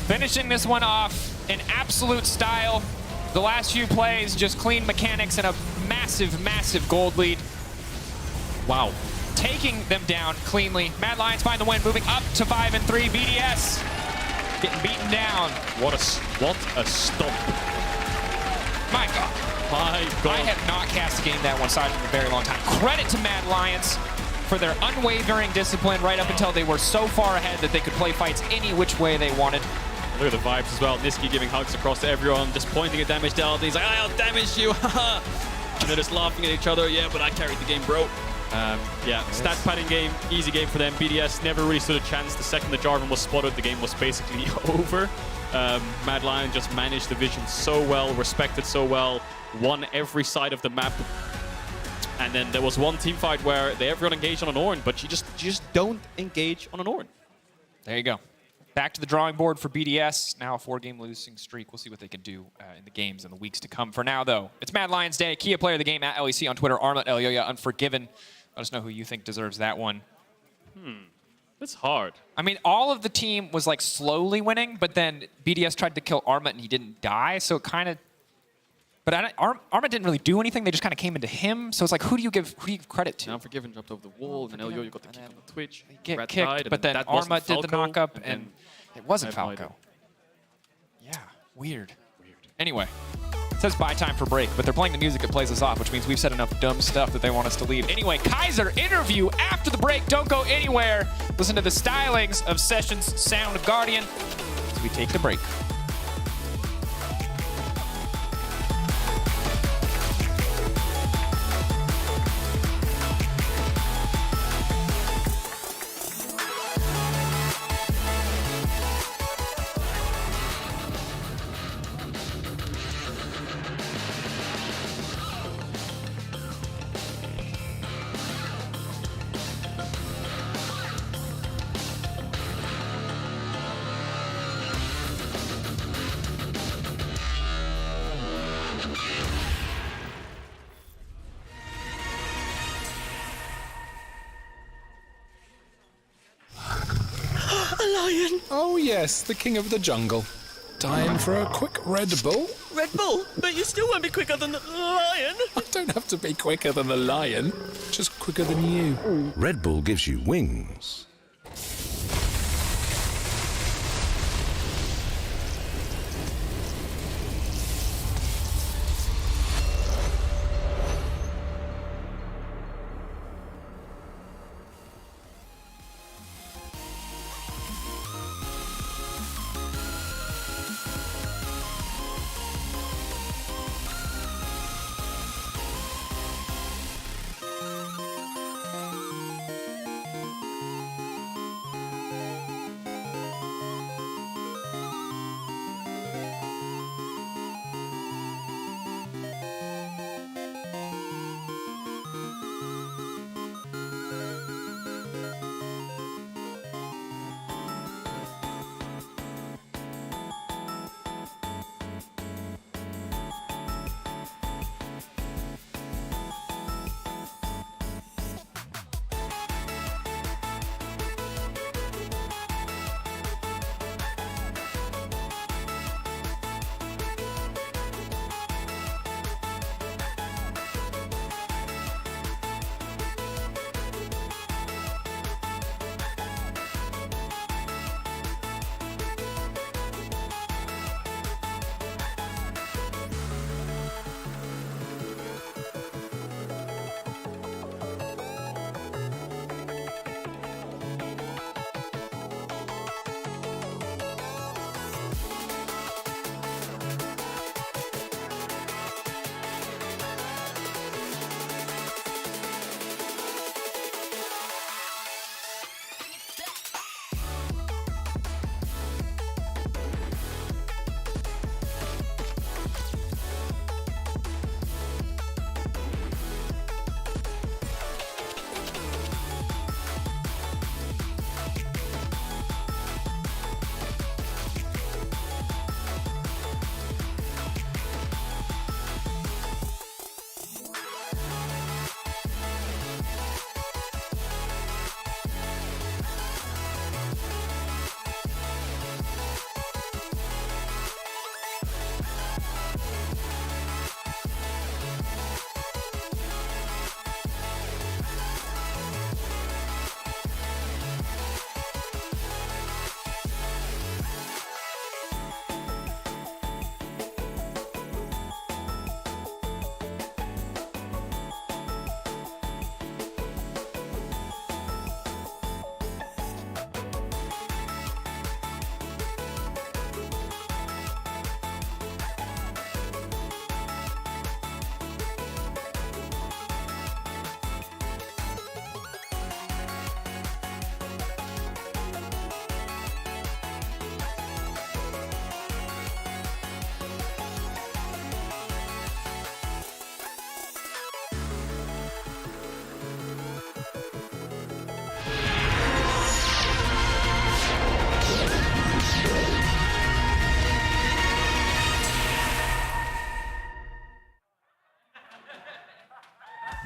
Finishing this one off in absolute style. The last few plays, just clean mechanics and a massive, massive gold lead. Wow. Taking them down cleanly. Mad Lions find the win, moving up to 5 and 3. BDS getting beaten down. What a stomp. My God. My God. I have not cast a game that one-sided in a very long time. Credit to Mad Lions for their unwavering discipline right up until they were so far ahead that they could play fights any which way they wanted. Look at the vibes as well. Niski giving hugs across to everyone, just pointing at damage to He's like, I'll damage you. And they're just laughing at each other. Yeah, but I carried the game, bro. Yeah, stat padding game, easy game for them. BDS never really stood a chance. The second the Jarvan was spotted, the game was basically over. Mad Lion just managed the vision so well, respected so well, won every side of the map. And then there was one team fight where everyone engaged on an Ornn, but you just don't engage on an Ornn. There you go. Back to the drawing board for BDS. Now a 4-game losing streak. We'll see what they can do in the games in the weeks to come. For now, though, it's Mad Lions Day. Kia player of the game at LEC on Twitter. Armlet, Elyoya, Unforgiven. Let us know who you think deserves that one. That's hard. I mean, all of the team was like slowly winning, but then BDS tried to kill Armlet and he didn't die, so it kind of But Arma didn't really do anything. They just kind of came into him. So it's like, who do you give credit to? Unforgiven dropped over the wall, and then Elio, you got the kick on the Twitch. Get Rat kicked, died, but then that Arma wasn't did the Falco, knock-up, and and then it wasn't I have no Falco. Yeah, weird. Anyway, it says buy time for break, but they're playing the music that plays us off, which means we've said enough dumb stuff that they want us to leave. Anyway, Kaiser interview after the break. Don't go anywhere. Listen to the stylings of Sessions Sound Guardian as we take the break. Lion. Oh, yes, the king of the jungle. Time for a quick Red Bull? Red Bull? But you still won't be quicker than the lion. I don't have to be quicker than the lion, just quicker than you. Red Bull gives you wings.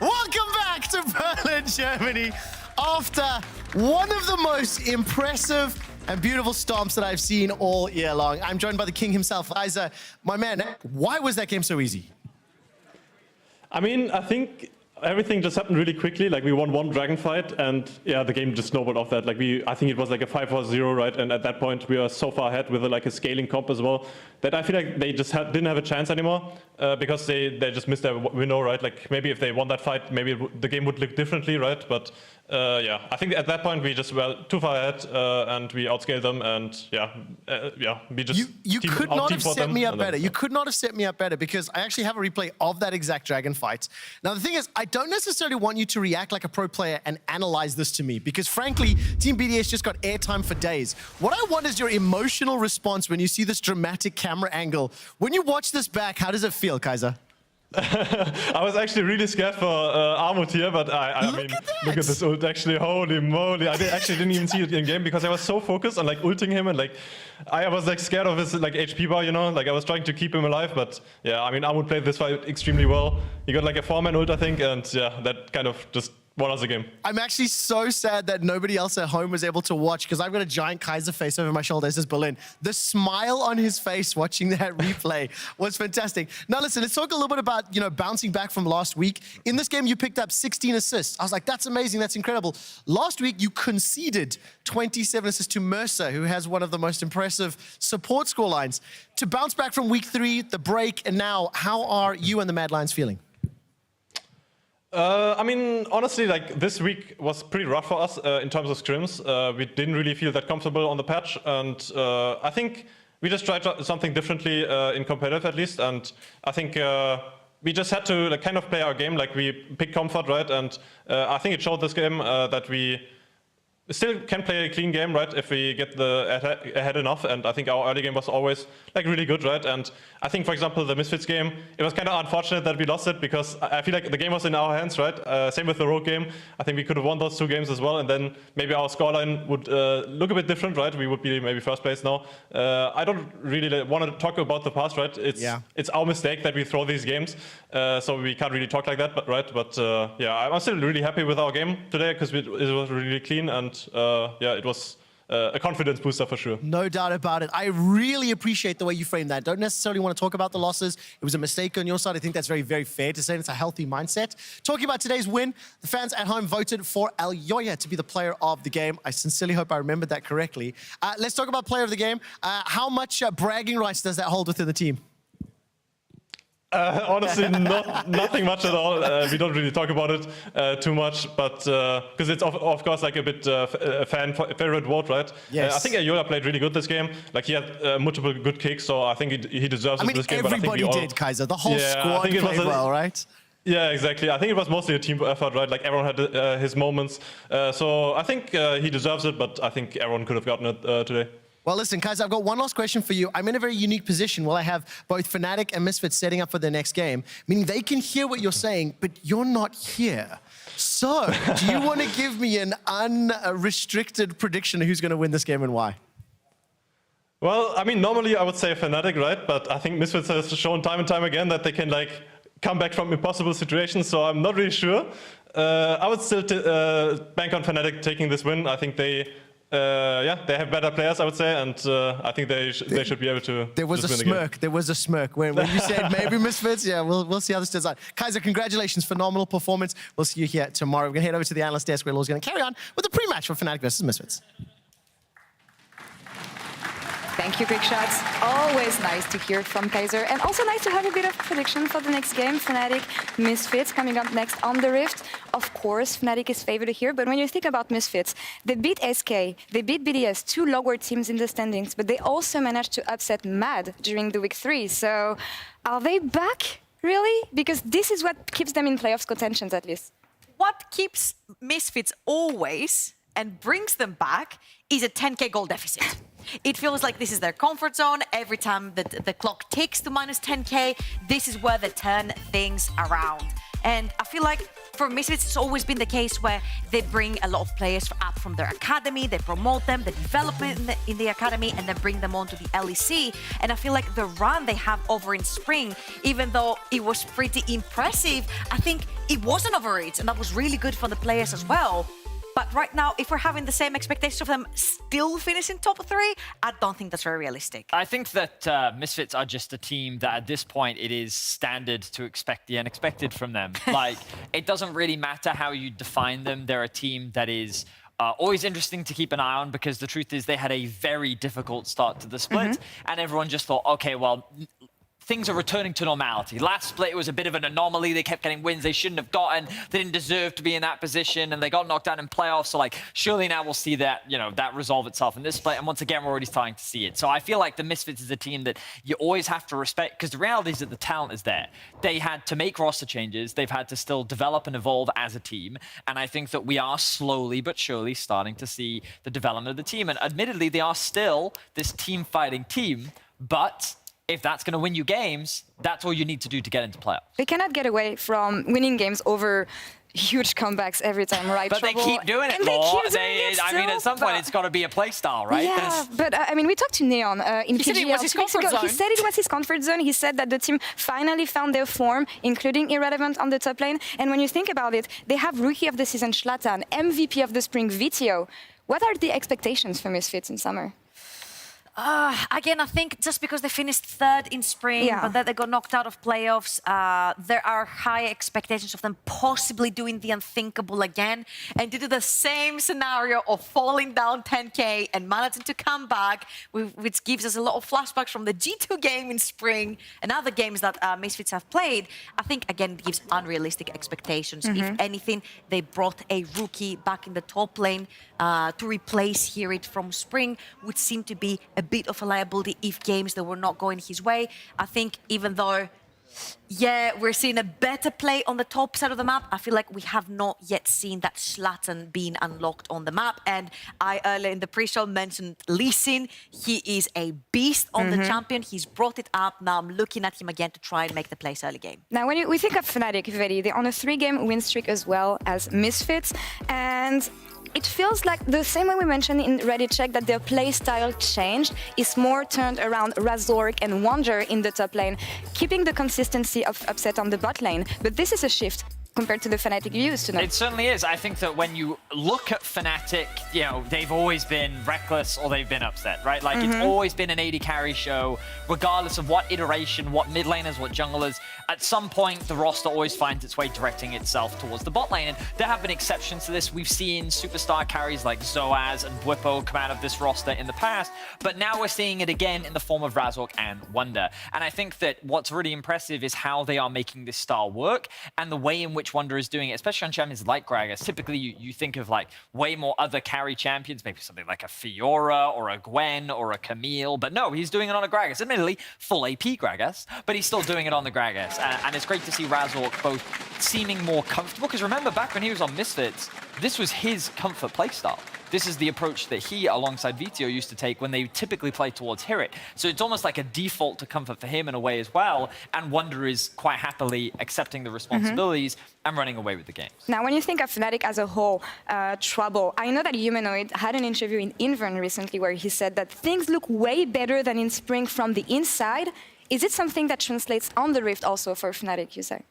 Welcome back to Berlin, Germany. After one of the most impressive and beautiful stomps that I've seen all year long, I'm joined by the king himself. Isa, my man, why was that game so easy? I mean, I think everything just happened really quickly. Like we won one dragon fight, and yeah, the game just snowballed off that. Like I think it was like a 5-4-0, right? And at that point, we were so far ahead with like a scaling comp as well that I feel like they just didn't have a chance anymore because they just missed their window, right? Like maybe if they won that fight, maybe the game would look differently, right? But yeah, I think at that point we just were too far ahead and we outscaled them, and we just you could not have set me up better. You could not have set me up better because I actually have a replay of that exact dragon fight. Now the thing is, I don't necessarily want you to react like a pro player and analyze this to me because frankly, Team BDS just got airtime for days. What I want is your emotional response when you see this dramatic camera angle. When you watch this back, how does it feel, Kaiser? I was actually really scared for Armut here, but I mean, look at this ult actually, holy moly. I actually didn't even see it in game because I was so focused on like ulting him and like, I was like scared of his like HP bar, you know, like I was trying to keep him alive, but yeah, I mean, Armut played this fight extremely well. He got like a 4-man ult, I think, and yeah, that kind of just won us the game. I'm actually so sad that nobody else at home was able to watch because I've got a giant Kaiser face over my shoulder. This is Berlin. The smile on his face watching that replay was fantastic. Now listen, let's talk a little bit about, you know, bouncing back from last week. In this game, you picked up 16 assists. I was like, that's amazing, that's incredible. Last week, you conceded 27 assists to Mercer, who has one of the most impressive support score lines. To bounce back from week 3, the break, and now, how are you and the Mad Lions feeling? I mean, honestly, like this week was pretty rough for us in terms of scrims. We didn't really feel that comfortable on the patch, and I think we just tried something differently in competitive at least. And I think we just had to like kind of play our game, like we picked comfort, right? And I think it showed this game that we still can play a clean game, right, if we get the ahead enough, and I think our early game was always like really good, right? And I think, for example, the Misfits game, it was kind of unfortunate that we lost it because I feel like the game was in our hands, right? Same with the Rogue game. I think we could have won those 2 games as well, and then maybe our scoreline would look a bit different, right? We would be maybe first place now. I don't really want to talk about the past, right? It's our mistake that we throw these games, so we can't really talk like that, but right? But yeah, I'm still really happy with our game today because it was really clean, and yeah, it was a confidence booster for sure. No doubt about it. I really appreciate the way you framed that. Don't necessarily want to talk about the losses. It was a mistake on your side. I think that's very, very fair to say. It's a healthy mindset. Talking about today's win, the fans at home voted for Alyoya to be the player of the game. I sincerely hope I remembered that correctly. Let's talk about player of the game. How much bragging rights does that hold within the team? Honestly, nothing much at all. We don't really talk about it too much, but because it's of course like a bit a fan favorite vote, right? Yes. I think Ayola played really good this game. Like he had multiple good kicks, so I think he deserves it this game. But I think everybody did, Kaiser. The whole squad played well, right? Yeah, exactly. I think it was mostly a team effort, right? Like everyone had his moments. So I think he deserves it, but I think everyone could have gotten it today. Well, listen, Kaiser, I've got one last question for you. I'm in a very unique position where I have both Fnatic and Misfits setting up for their next game, meaning they can hear what you're saying, but you're not here. So, do you want to give me an unrestricted prediction of who's going to win this game and why? Well, I mean, normally I would say Fnatic, right? But I think Misfits has shown time and time again that they can like come back from impossible situations, so I'm not really sure. I would still bank on Fnatic taking this win. I think they have better players, I would say, and I think they should be able to. There was a smirk. There was a smirk when you said maybe Misfits. Yeah, we'll see how this turns out. Kaiser, congratulations, phenomenal performance. We'll see you here tomorrow. We're gonna head over to the analyst desk where Law's gonna carry on with the pre-match for Fnatic versus Misfits. Thank you, Big Shots. Always nice to hear from Kaiser, and also nice to have a bit of prediction for the next game. Fnatic, Misfits coming up next on the Rift. Of course, Fnatic is favored here, but when you think about Misfits, they beat SK, they beat BDS, 2 lower teams in the standings, but they also managed to upset MAD during the week 3. So, are they back, really? Because this is what keeps them in playoffs contentions, at least. What keeps Misfits always and brings them back is a 10k goal deficit. It feels like this is their comfort zone. Every time the clock ticks to minus 10k, this is where they turn things around. And I feel like for Misfits, it's always been the case where they bring a lot of players up from their academy, they promote them, they develop in the academy, and then bring them on to the LEC. And I feel like the run they have over in spring, even though it was pretty impressive, I think it wasn't over it, and that was really good for the players as well. But right now, if we're having the same expectations of them still finishing top 3, I don't think that's very realistic. I think that Misfits are just a team that at this point it is standard to expect the unexpected from them. Like, it doesn't really matter how you define them. They're a team that is always interesting to keep an eye on, because the truth is they had a very difficult start to the split, and everyone just thought, okay, well, things are returning to normality. Last split, it was a bit of an anomaly. They kept getting wins they shouldn't have gotten. They didn't deserve to be in that position, and they got knocked out in playoffs. So, like, surely now we'll see that, you know, that resolve itself in this split. And once again, we're already starting to see it. So I feel like the Misfits is a team that you always have to respect, because the reality is that the talent is there. They had to make roster changes. They've had to still develop and evolve as a team. And I think that we are slowly but surely starting to see the development of the team. And admittedly, they are still this team-fighting team, but if that's going to win you games, that's all you need to do to get into playoffs. They cannot get away from winning games over huge comebacks every time, right? But Trouble. they keep doing it And more. They keep doing it I mean, at some point, it's got to be a play style, right? Yeah, but I mean, we talked to Neon in He said it PGL was his 2 weeks comfort ago. He zone. said it was his comfort zone. He said that the team finally found their form, including Irrelevant on the top lane. And when you think about it, they have Rookie of the Season Zlatan, MVP of the Spring Vitio. What are the expectations for Misfits in summer? Again, I think just because they finished 3rd in spring, but then they got knocked out of playoffs, there are high expectations of them possibly doing the unthinkable again. And due to the same scenario of falling down 10K and managing to come back, which gives us a lot of flashbacks from the G2 game in spring and other games that Misfits have played, I think, again, it gives unrealistic expectations. If anything, they brought a rookie back in the top lane to replace Hirit from spring, which seemed to be a bit of a liability if games that were not going his way. I think even though, yeah, we're seeing a better play on the top side of the map, I feel like we have not yet seen that Zlatan being unlocked on the map. And I earlier in the pre-show mentioned Lee Sin. He is a beast on the champion. He's brought it up. Now I'm looking at him again to try and make the plays early game. Now, when we think of Fnatic, Veli, they're on a 3-game win streak as well as Misfits. And it feels like the same way we mentioned in Reddit Check that their play style changed is more turned around Razork and Wonder in the top lane, keeping the consistency of Upset on the bot lane. But this is a shift compared to the Fnatic you used to know. It certainly is. I think that when you look at Fnatic, you know, they've always been reckless or they've been upset, right? Like, it's always been an AD carry show, regardless of what iteration, what mid laners, what junglers. At some point, the roster always finds its way directing itself towards the bot lane. And there have been exceptions to this. We've seen superstar carries like Zoaz and Bwipo come out of this roster in the past, but now we're seeing it again in the form of Razork and Wonder. And I think that what's really impressive is how they are making this style work and the way in which Wonder is doing it, especially on champions like Gragas. Typically, you think of like way more other carry champions, maybe something like a Fiora or a Gwen or a Camille, but no, he's doing it on a Gragas. Admittedly, full AP Gragas, but he's still doing it on the Gragas. And it's great to see Razork both seeming more comfortable, because remember, back when he was on Misfits, this was his comfort playstyle. This is the approach that he, alongside Vitio, used to take when they typically play towards Hirit. So it's almost like a default to comfort for him in a way as well, and Wonder is quite happily accepting the responsibilities and running away with the game. Now, when you think of Fnatic as a whole, Trouble, I know that Humanoid had an interview in Invern recently where he said that things look way better than in spring from the inside. Is it something that translates on the Rift also for Fnatic, you say?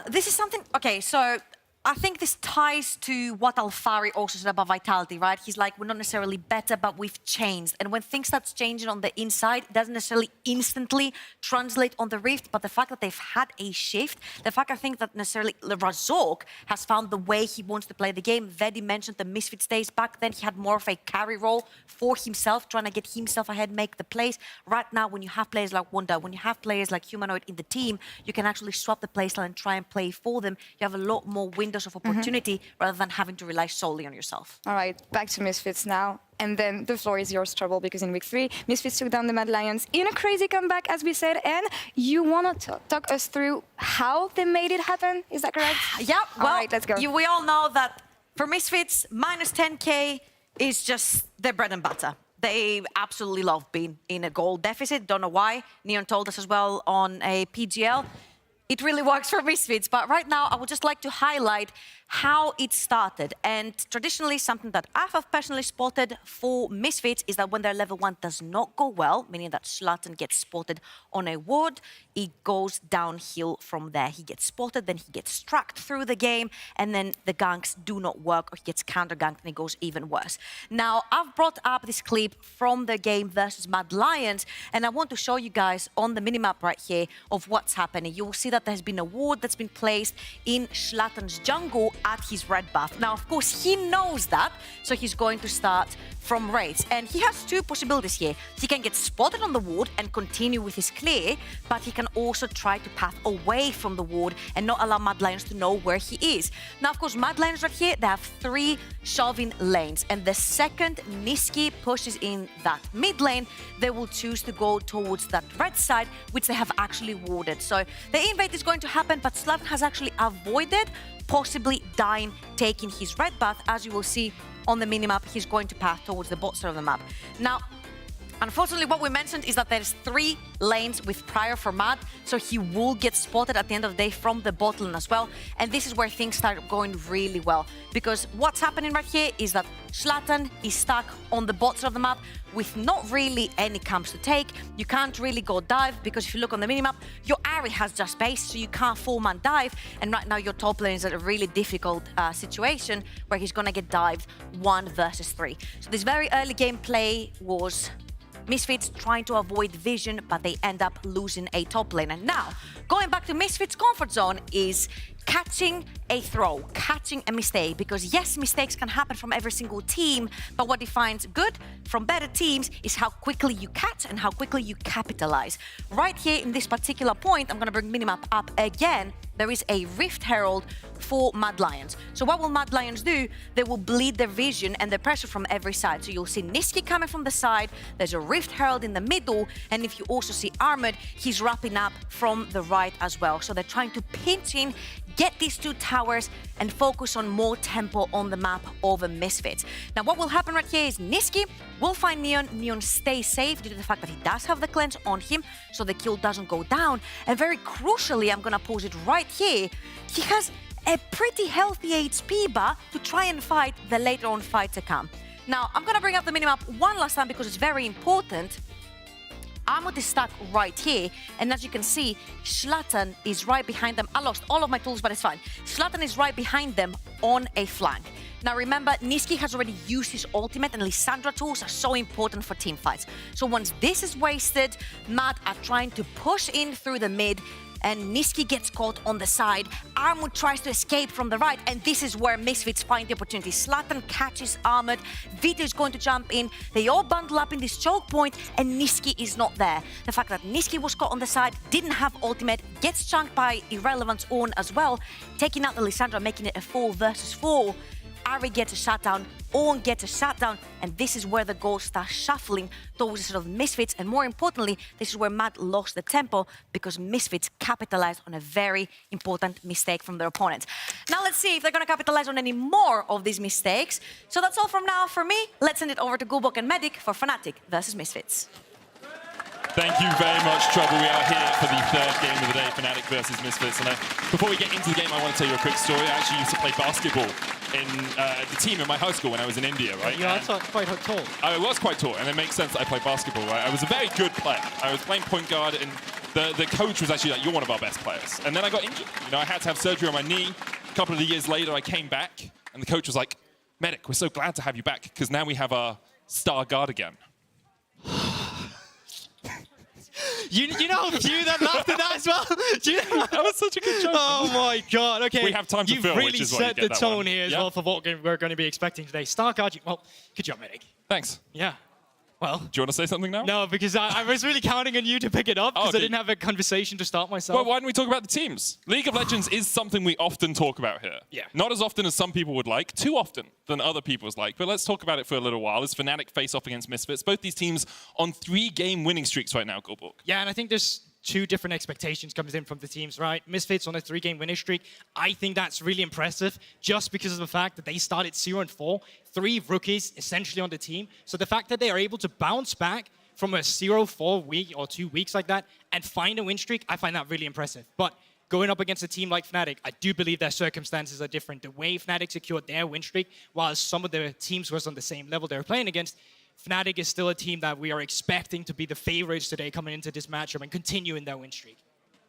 This is something... Okay, so I think this ties to what Alfari also said about Vitality, right? He's like, we're not necessarily better, but we've changed. And when things start changing on the inside, it doesn't necessarily instantly translate on the Rift, but the fact that they've had a shift, the fact I think that necessarily Razork has found the way he wants to play the game. Vedi mentioned the Misfits days. Back then, he had more of a carry role for himself, trying to get himself ahead, make the plays. Right now, when you have players like Wonder, when you have players like Humanoid in the team, you can actually swap the playstyle and try and play for them. You have a lot more windows of opportunity rather than having to rely solely on yourself. All right, back to Misfits now. And then the floor is yours, Trouble, because in week 3, Misfits took down the Mad Lions in a crazy comeback, as we said. And you want to talk us through how they made it happen? Is that correct? Yeah, well, all right, let's go. We all know that for Misfits, minus 10K is just their bread and butter. They absolutely love being in a goal deficit. Don't know why. Neon told us as well on a PGL. It really works for Misfits, but right now I would just like to highlight how it started. And traditionally, something that I have personally spotted for Misfits is that when their level 1 does not go well, meaning that Zlatan gets spotted on a ward, it goes downhill from there. He gets spotted, then he gets tracked through the game, and then the ganks do not work, or he gets counter-ganked and it goes even worse. Now, I've brought up this clip from the game versus Mad Lions, and I want to show you guys on the minimap right here of what's happening. You will see that there has been a ward that's been placed in Zlatan's jungle at his red buff. Now, of course, he knows that, so he's going to start from raids. And he has two possibilities here. He can get spotted on the ward and continue with his clear, but he can also try to path away from the ward and not allow Mad Lions to know where he is. Now, of course, Mad Lions right here, they have 3 shoving lanes. And the second Nisqy pushes in that mid lane, they will choose to go towards that red side, which they have actually warded. So the invade is going to happen, but Zlatan has actually avoided possibly dying, taking his red buff. As you will see on the minimap, he's going to path towards the bot side of the map. Now, unfortunately, what we mentioned is that there's 3 lanes with prior for Mad, so he will get spotted at the end of the day from the bot lane as well. And this is where things start going really well, because what's happening right here is that Zlatan is stuck on the bot side of the map with not really any camps to take. You can't really go dive, because if you look on the minimap, your Ahri has just base, so you can't full-man dive. And right now, your top lane is at a really difficult situation where he's gonna get dived 1 versus 3. So this very early gameplay was Misfits trying to avoid vision, but they end up losing a top lane. And now, going back to Misfits' comfort zone is catching a throw, catching a mistake, because yes, mistakes can happen from every single team, but what defines good from better teams is how quickly you catch and how quickly you capitalize. Right here in this particular point, I'm gonna bring minimap up again. There is a Rift Herald for Mad Lions. So what will Mad Lions do? They will bleed their vision and their pressure from every side. So you'll see Nisqy coming from the side, there's a Rift Herald in the middle, and if you also see Armored, he's wrapping up from the right as well. So they're trying to pinch in, get these 2 towers, and focus on more tempo on the map over Misfits. Now, what will happen right here is Nisqy will find Neon. Neon stays safe due to the fact that he does have the cleanse on him, so the kill doesn't go down. And very crucially, I'm gonna pause it right here, he has a pretty healthy HP bar to try and fight the later on fight to come. Now, I'm gonna bring up the minimap one last time because it's very important. Armut is stuck right here, and as you can see, Zlatan is right behind them. I lost all of my tools, but it's fine. Zlatan is right behind them on a flank. Now remember, Nisqy has already used his ultimate, and Lissandra tools are so important for team fights. So once this is wasted, Mad are trying to push in through the mid, and Nisqy gets caught on the side. Armut tries to escape from the right, and this is where Misfits find the opportunity. Zlatan catches Armored, Vito is going to jump in, they all bundle up in this choke point, and Nisqy is not there. The fact that Nisqy was caught on the side, didn't have ultimate, gets chunked by Irrelevant's own as well, taking out the Lissandra, making it a 4 versus 4. Ahri gets a shutdown, Owen gets a shutdown, and this is where the goals start shuffling towards the sort of Misfits, and more importantly, this is where Mad lost the tempo because Misfits capitalized on a very important mistake from their opponents. Now let's see if they're gonna capitalize on any more of these mistakes. So that's all from now for me. Let's send it over to Gulbok and Medic for Fnatic versus Misfits. Thank you very much, Trouble. We are here for the 3rd game of the day, Fnatic versus Misfits. And before we get into the game, I want to tell you a quick story. I actually used to play basketball in the team in my high school when I was in India, right? Yeah, that's quite tall. I was quite tall, and it makes sense that I played basketball, right? I was a very good player. I was playing point guard, and the coach was actually like, "You're one of our best players." And then I got injured. You know, I had to have surgery on my knee. A couple of years later, I came back, and the coach was like, "Medic, we're so glad to have you back, because now we have our star guard again." You know how few that laughed at that as well? That was such a good joke. Oh my god, okay. We have time to You've fill, really which is why you set get the that tone one. here as well for what we're going to be expecting today. Starcard, well, good job, Medic. Thanks. Yeah. Well. Do you want to say something now? No, because I was really counting on you to pick it up because I didn't have a conversation to start myself. Well, why don't we talk about the teams? League of Legends is something we often talk about here. Yeah. Not as often as some people would like, too often than other people's like, but let's talk about it for a little while. As Fnatic face off against Misfits, both these teams on 3-game winning streaks right now, Gulbok. Yeah, and I think there's 2 different expectations comes in from the teams, right? Misfits on a 3-game winning streak. I think that's really impressive just because of the fact that they started 0-4, 3 rookies essentially on the team. So the fact that they are able to bounce back from a 0-4 week or 2 weeks like that and find a win streak, I find that really impressive. But going up against a team like Fnatic, I do believe their circumstances are different. The way Fnatic secured their win streak, while some of the teams was on the same level they were playing against, Fnatic is still a team that we are expecting to be the favorites today coming into this matchup and continuing their win streak.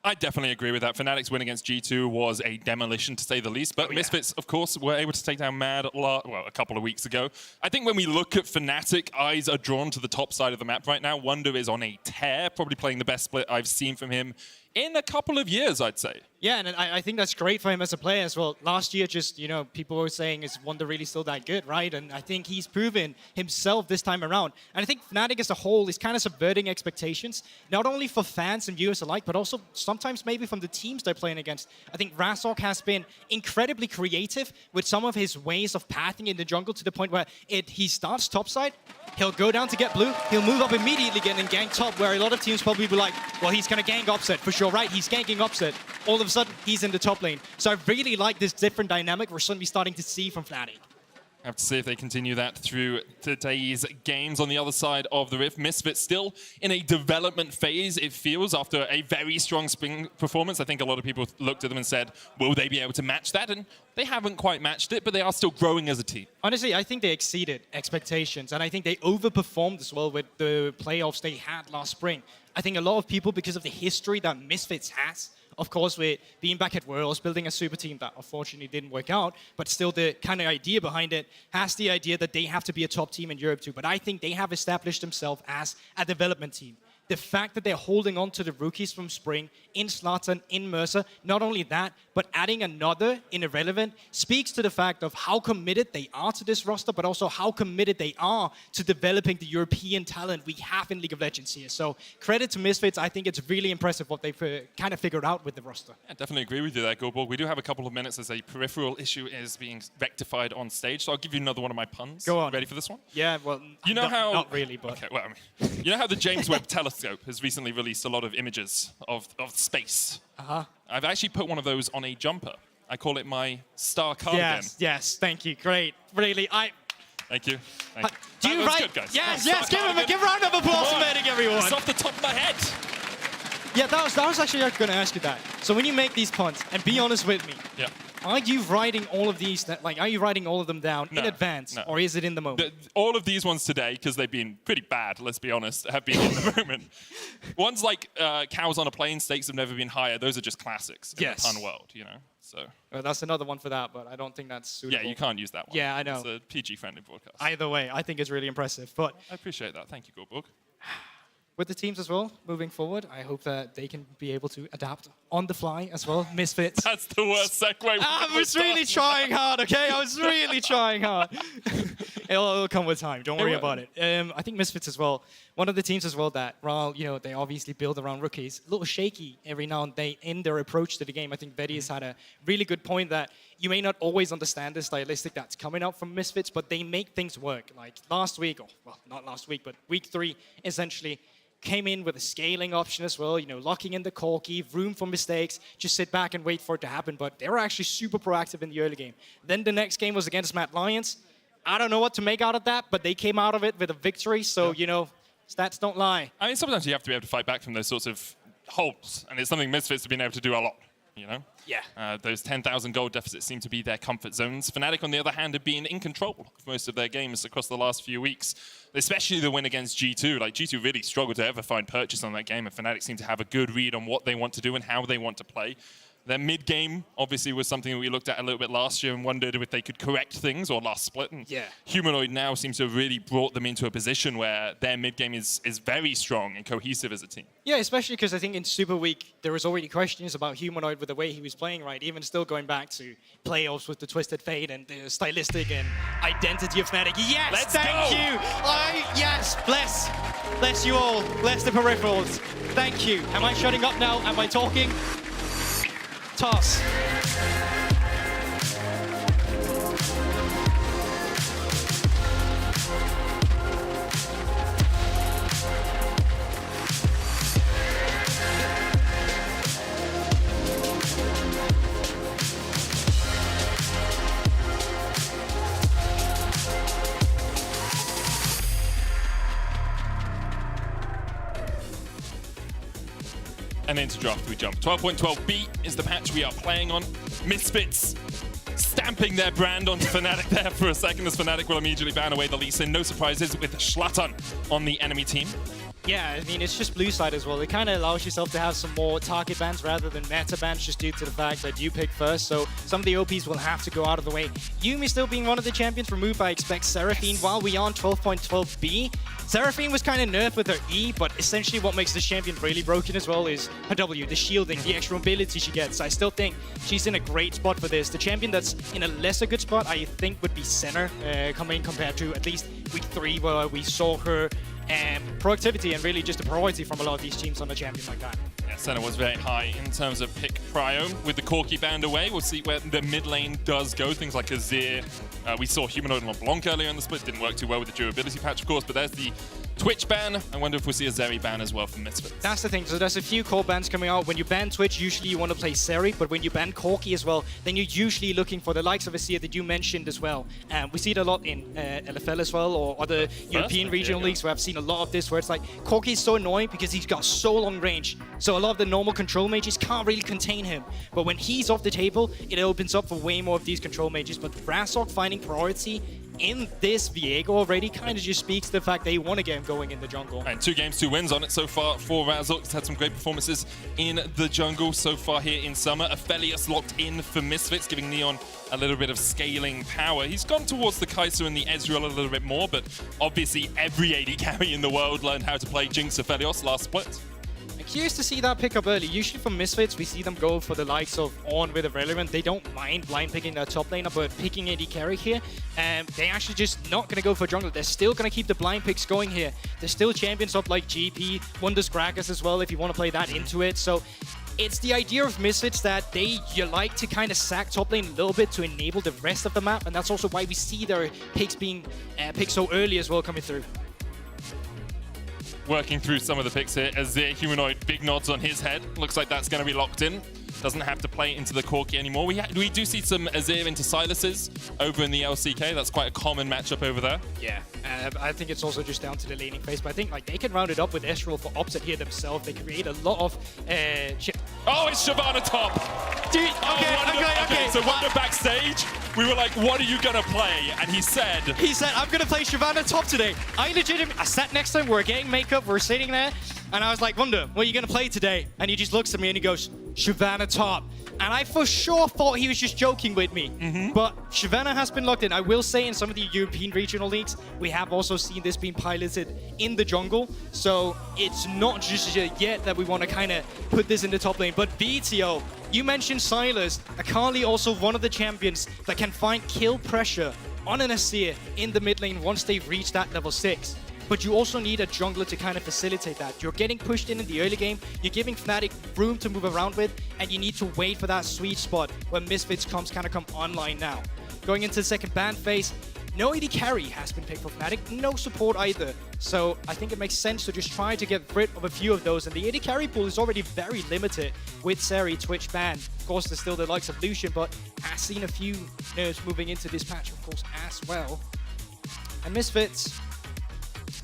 I definitely agree with that. Fnatic's win against G2 was a demolition, to say the least. But Misfits, of course, were able to take down Mad a couple of weeks ago. I think when we look at Fnatic, eyes are drawn to the top side of the map right now. Wunder is on a tear, probably playing the best split I've seen from him in a couple of years, I'd say. Yeah, and I think that's great for him as a player as well. Last year, just, you know, people were saying, is Wunder really still that good, right? And I think he's proven himself this time around. And I think Fnatic as a whole is kind of subverting expectations, not only for fans and viewers alike, but also sometimes maybe from the teams they're playing against. I think Razork has been incredibly creative with some of his ways of pathing in the jungle to the point where he starts topside, he'll go down to get blue, he'll move up immediately again and gank top, where a lot of teams probably be like, well, he's going to gank upset for sure, right? He's ganking upset. All of a sudden, he's in the top lane. So I really like this different dynamic we're suddenly starting to see from Fnatic. Have to see if they continue that through today's games. On the other side of the rift, Misfits still in a development phase, it feels, after a very strong spring performance. I think a lot of people looked at them and said, will they be able to match that? And they haven't quite matched it, but they are still growing as a team. Honestly, I think they exceeded expectations, and I think they overperformed as well with the playoffs they had last spring. I think a lot of people, because of the history that Misfits has, of course, with being back at Worlds, building a super team that unfortunately didn't work out, but still the kind of idea behind it has the idea that they have to be a top team in Europe too. But I think they have established themselves as a development team. The fact that they're holding on to the rookies from spring in Zlatan, in Mercer, not only that, but adding another in Irrelevant speaks to the fact of how committed they are to this roster, but also how committed they are to developing the European talent we have in League of Legends here. So credit to Misfits. I think it's really impressive what they've kind of figured out with the roster. I definitely agree with you there, Goldborg. We do have a couple of minutes as a peripheral issue is being rectified on stage, so I'll give you another one of my puns. Go on. Ready for this one? Yeah, well, you know how... Not really, but... Okay, well, I mean, you know how the James Webb Telescope has recently released a lot of images of space? Uh-huh. I've actually put one of those on a jumper. I call it my star cardigan. Yes, thank you. Great. Really, Thank you. Do you write? Good, guys. Yes, give a round of applause for Medic, everyone. It's off the top of my head. Yeah, that was actually going to ask you that. So when you make these puns, and be honest with me, are you writing all of these? Are you writing all of them down in advance, or is it in the moment? All of these ones today, because they've been pretty bad, let's be honest, have been in the moment. Ones like Cows on a Plane, Stakes Have Never Been Higher, those are just classics in the pun world, you know. So. Well, that's another one for that, but I don't think that's suitable. Yeah, you can't use that one. Yeah, I know. It's a PG-friendly broadcast. Either way, I think it's really impressive. But I appreciate that. Thank you, Goldborg. With the teams as well, moving forward, I hope that they can be able to adapt on the fly as well. Misfits. That's the worst segue. I was really trying hard, okay? I was really trying hard. It'll come with time. Don't worry about it. I think Misfits as well, one of the teams as well that, while they obviously build around rookies, a little shaky every now and then in their approach to the game. I think Betty has had a really good point that you may not always understand the stylistic that's coming out from Misfits, but they make things work. Like last week, well, not last week, but week 3, essentially, came in with a scaling option as well, locking in the corki, room for mistakes, just sit back and wait for it to happen. But they were actually super proactive in the early game. Then the next game was against Mad Lions. I don't know what to make out of that, but they came out of it with a victory. So, stats don't lie. I mean, sometimes you have to be able to fight back from those sorts of holes. And it's something Misfits have been able to do a lot, Yeah. Those 10,000 gold deficits seem to be their comfort zones. Fnatic, on the other hand, have been in control of most of their games across the last few weeks, especially the win against G2. Like, G2 really struggled to ever find purchase on that game, and Fnatic seem to have a good read on what they want to do and how they want to play. Their mid-game, obviously, was something that we looked at a little bit last year and wondered if they could correct things, or last split. And Humanoid now seems to have really brought them into a position where their mid-game is very strong and cohesive as a team. Yeah, especially because I think in Super Week, there was already questions about Humanoid with the way he was playing, right? Even still going back to playoffs with the Twisted Fate and the stylistic and identity of Fnatic. Yes, thank you! Yes, bless you all. Bless the peripherals. Thank you. Am I shutting up now? Am I talking? Toss. and into draft we jump. 12.12b is the patch we are playing on. Misfits stamping their brand onto Fnatic there for a second, as Fnatic will immediately ban away the Lee Sin. No surprises with Schlatan on the enemy team. Yeah, I mean, it's just blue side as well. It kind of allows yourself to have some more target bans rather than meta bans, just due to the fact that you pick first. So some of the OPs will have to go out of the way. Yumi still being one of the champions removed, I expect Seraphine. While we are on 12.12b, Seraphine was kind of nerfed with her E, but essentially what makes this champion really broken as well is her W, the shielding, the extra mobility she gets. I still think she's in a great spot for this. The champion that's in a lesser good spot, I think, would be Senna, coming compared to at least week 3, where we saw her productivity and really just a priority from a lot of these teams on a champion like that. Yeah, Senna was very high in terms of pick prio. With the Corki banned away, we'll see where the mid lane does go. Things like Azir. We saw Humanoid and LeBlanc earlier in the split. Didn't work too well with the durability patch, of course, but there's the Twitch ban. I wonder if we'll see a Zeri ban as well from Misfits. That's the thing. So there's a few core bans coming out. When you ban Twitch, usually you want to play Zeri, but when you ban Corki as well, then you're usually looking for the likes of Azir that you mentioned as well. We see it a lot in LFL as well, or other European regional leagues where I've seen a lot of this, where it's like Corki is so annoying because he's got so long range. So a lot of the normal control mages can't really contain him. But when he's off the table, it opens up for way more of these control mages. But Razork finding priority in this Viego already kind of just speaks to the fact they want to get him going in the jungle. And 2 games, 2 wins on it so far for Razork. He's had some great performances in the jungle so far here in Summer. Aphelios locked in for Misfits, giving Neon a little bit of scaling power. He's gone towards the Kai'Sa and the Ezreal a little bit more, but obviously every AD carry in the world learned how to play Jinx Aphelios last split. I'm curious to see that pick up early. Usually from Misfits, we see them go for the likes of On with Irrelevant. They don't mind blind picking their top laner, but picking AD carry here, they actually just not going to go for jungle. They're still going to keep the blind picks going here. There's still champions up like GP, Wonders Gragas as well, if you want to play that into it. So it's the idea of Misfits that you like to kind of sack top lane a little bit to enable the rest of the map, and that's also why we see their picks being picked so early as well coming through. Working through some of the picks here. Azir Humanoid, big nods on his head. Looks like that's going to be locked in. Doesn't have to play into the Corki anymore. We do see some Azir into Silas's over in the LCK. That's quite a common matchup over there. Yeah, I think it's also just down to the laning phase, but I think like they can round it up with Ezreal for Opposite here themselves. They create a lot of... Oh, it's Shyvana top! Dude, okay. So Wonder backstage, we were like, what are you going to play? And he said, I'm going to play Shyvana top today. I sat next to him, we're getting makeup, we're sitting there, and I was like, Wonder, what are you going to play today? And he just looks at me and he goes, Shyvana top. And I for sure thought he was just joking with me. But Shyvana has been locked in. I will say in some of the European regional leagues, we have also seen this being piloted in the jungle. So it's not just yet that we want to kind of put this in the top lane. But BTO, you mentioned Silas. Akali also one of the champions that can find kill pressure on an Azir in the mid lane once they've reached that level 6. But you also need a jungler to kind of facilitate that. You're getting pushed in the early game, you're giving Fnatic room to move around with, and you need to wait for that sweet spot where Misfits come online now. Going into the second ban phase, no AD carry has been picked for Fnatic, no support either. So I think it makes sense to just try to get rid of a few of those, and the AD carry pool is already very limited with Seri, Twitch ban. Of course, there's still the likes of Lucian, but I've seen a few nerfs moving into this patch, of course, as well. And Misfits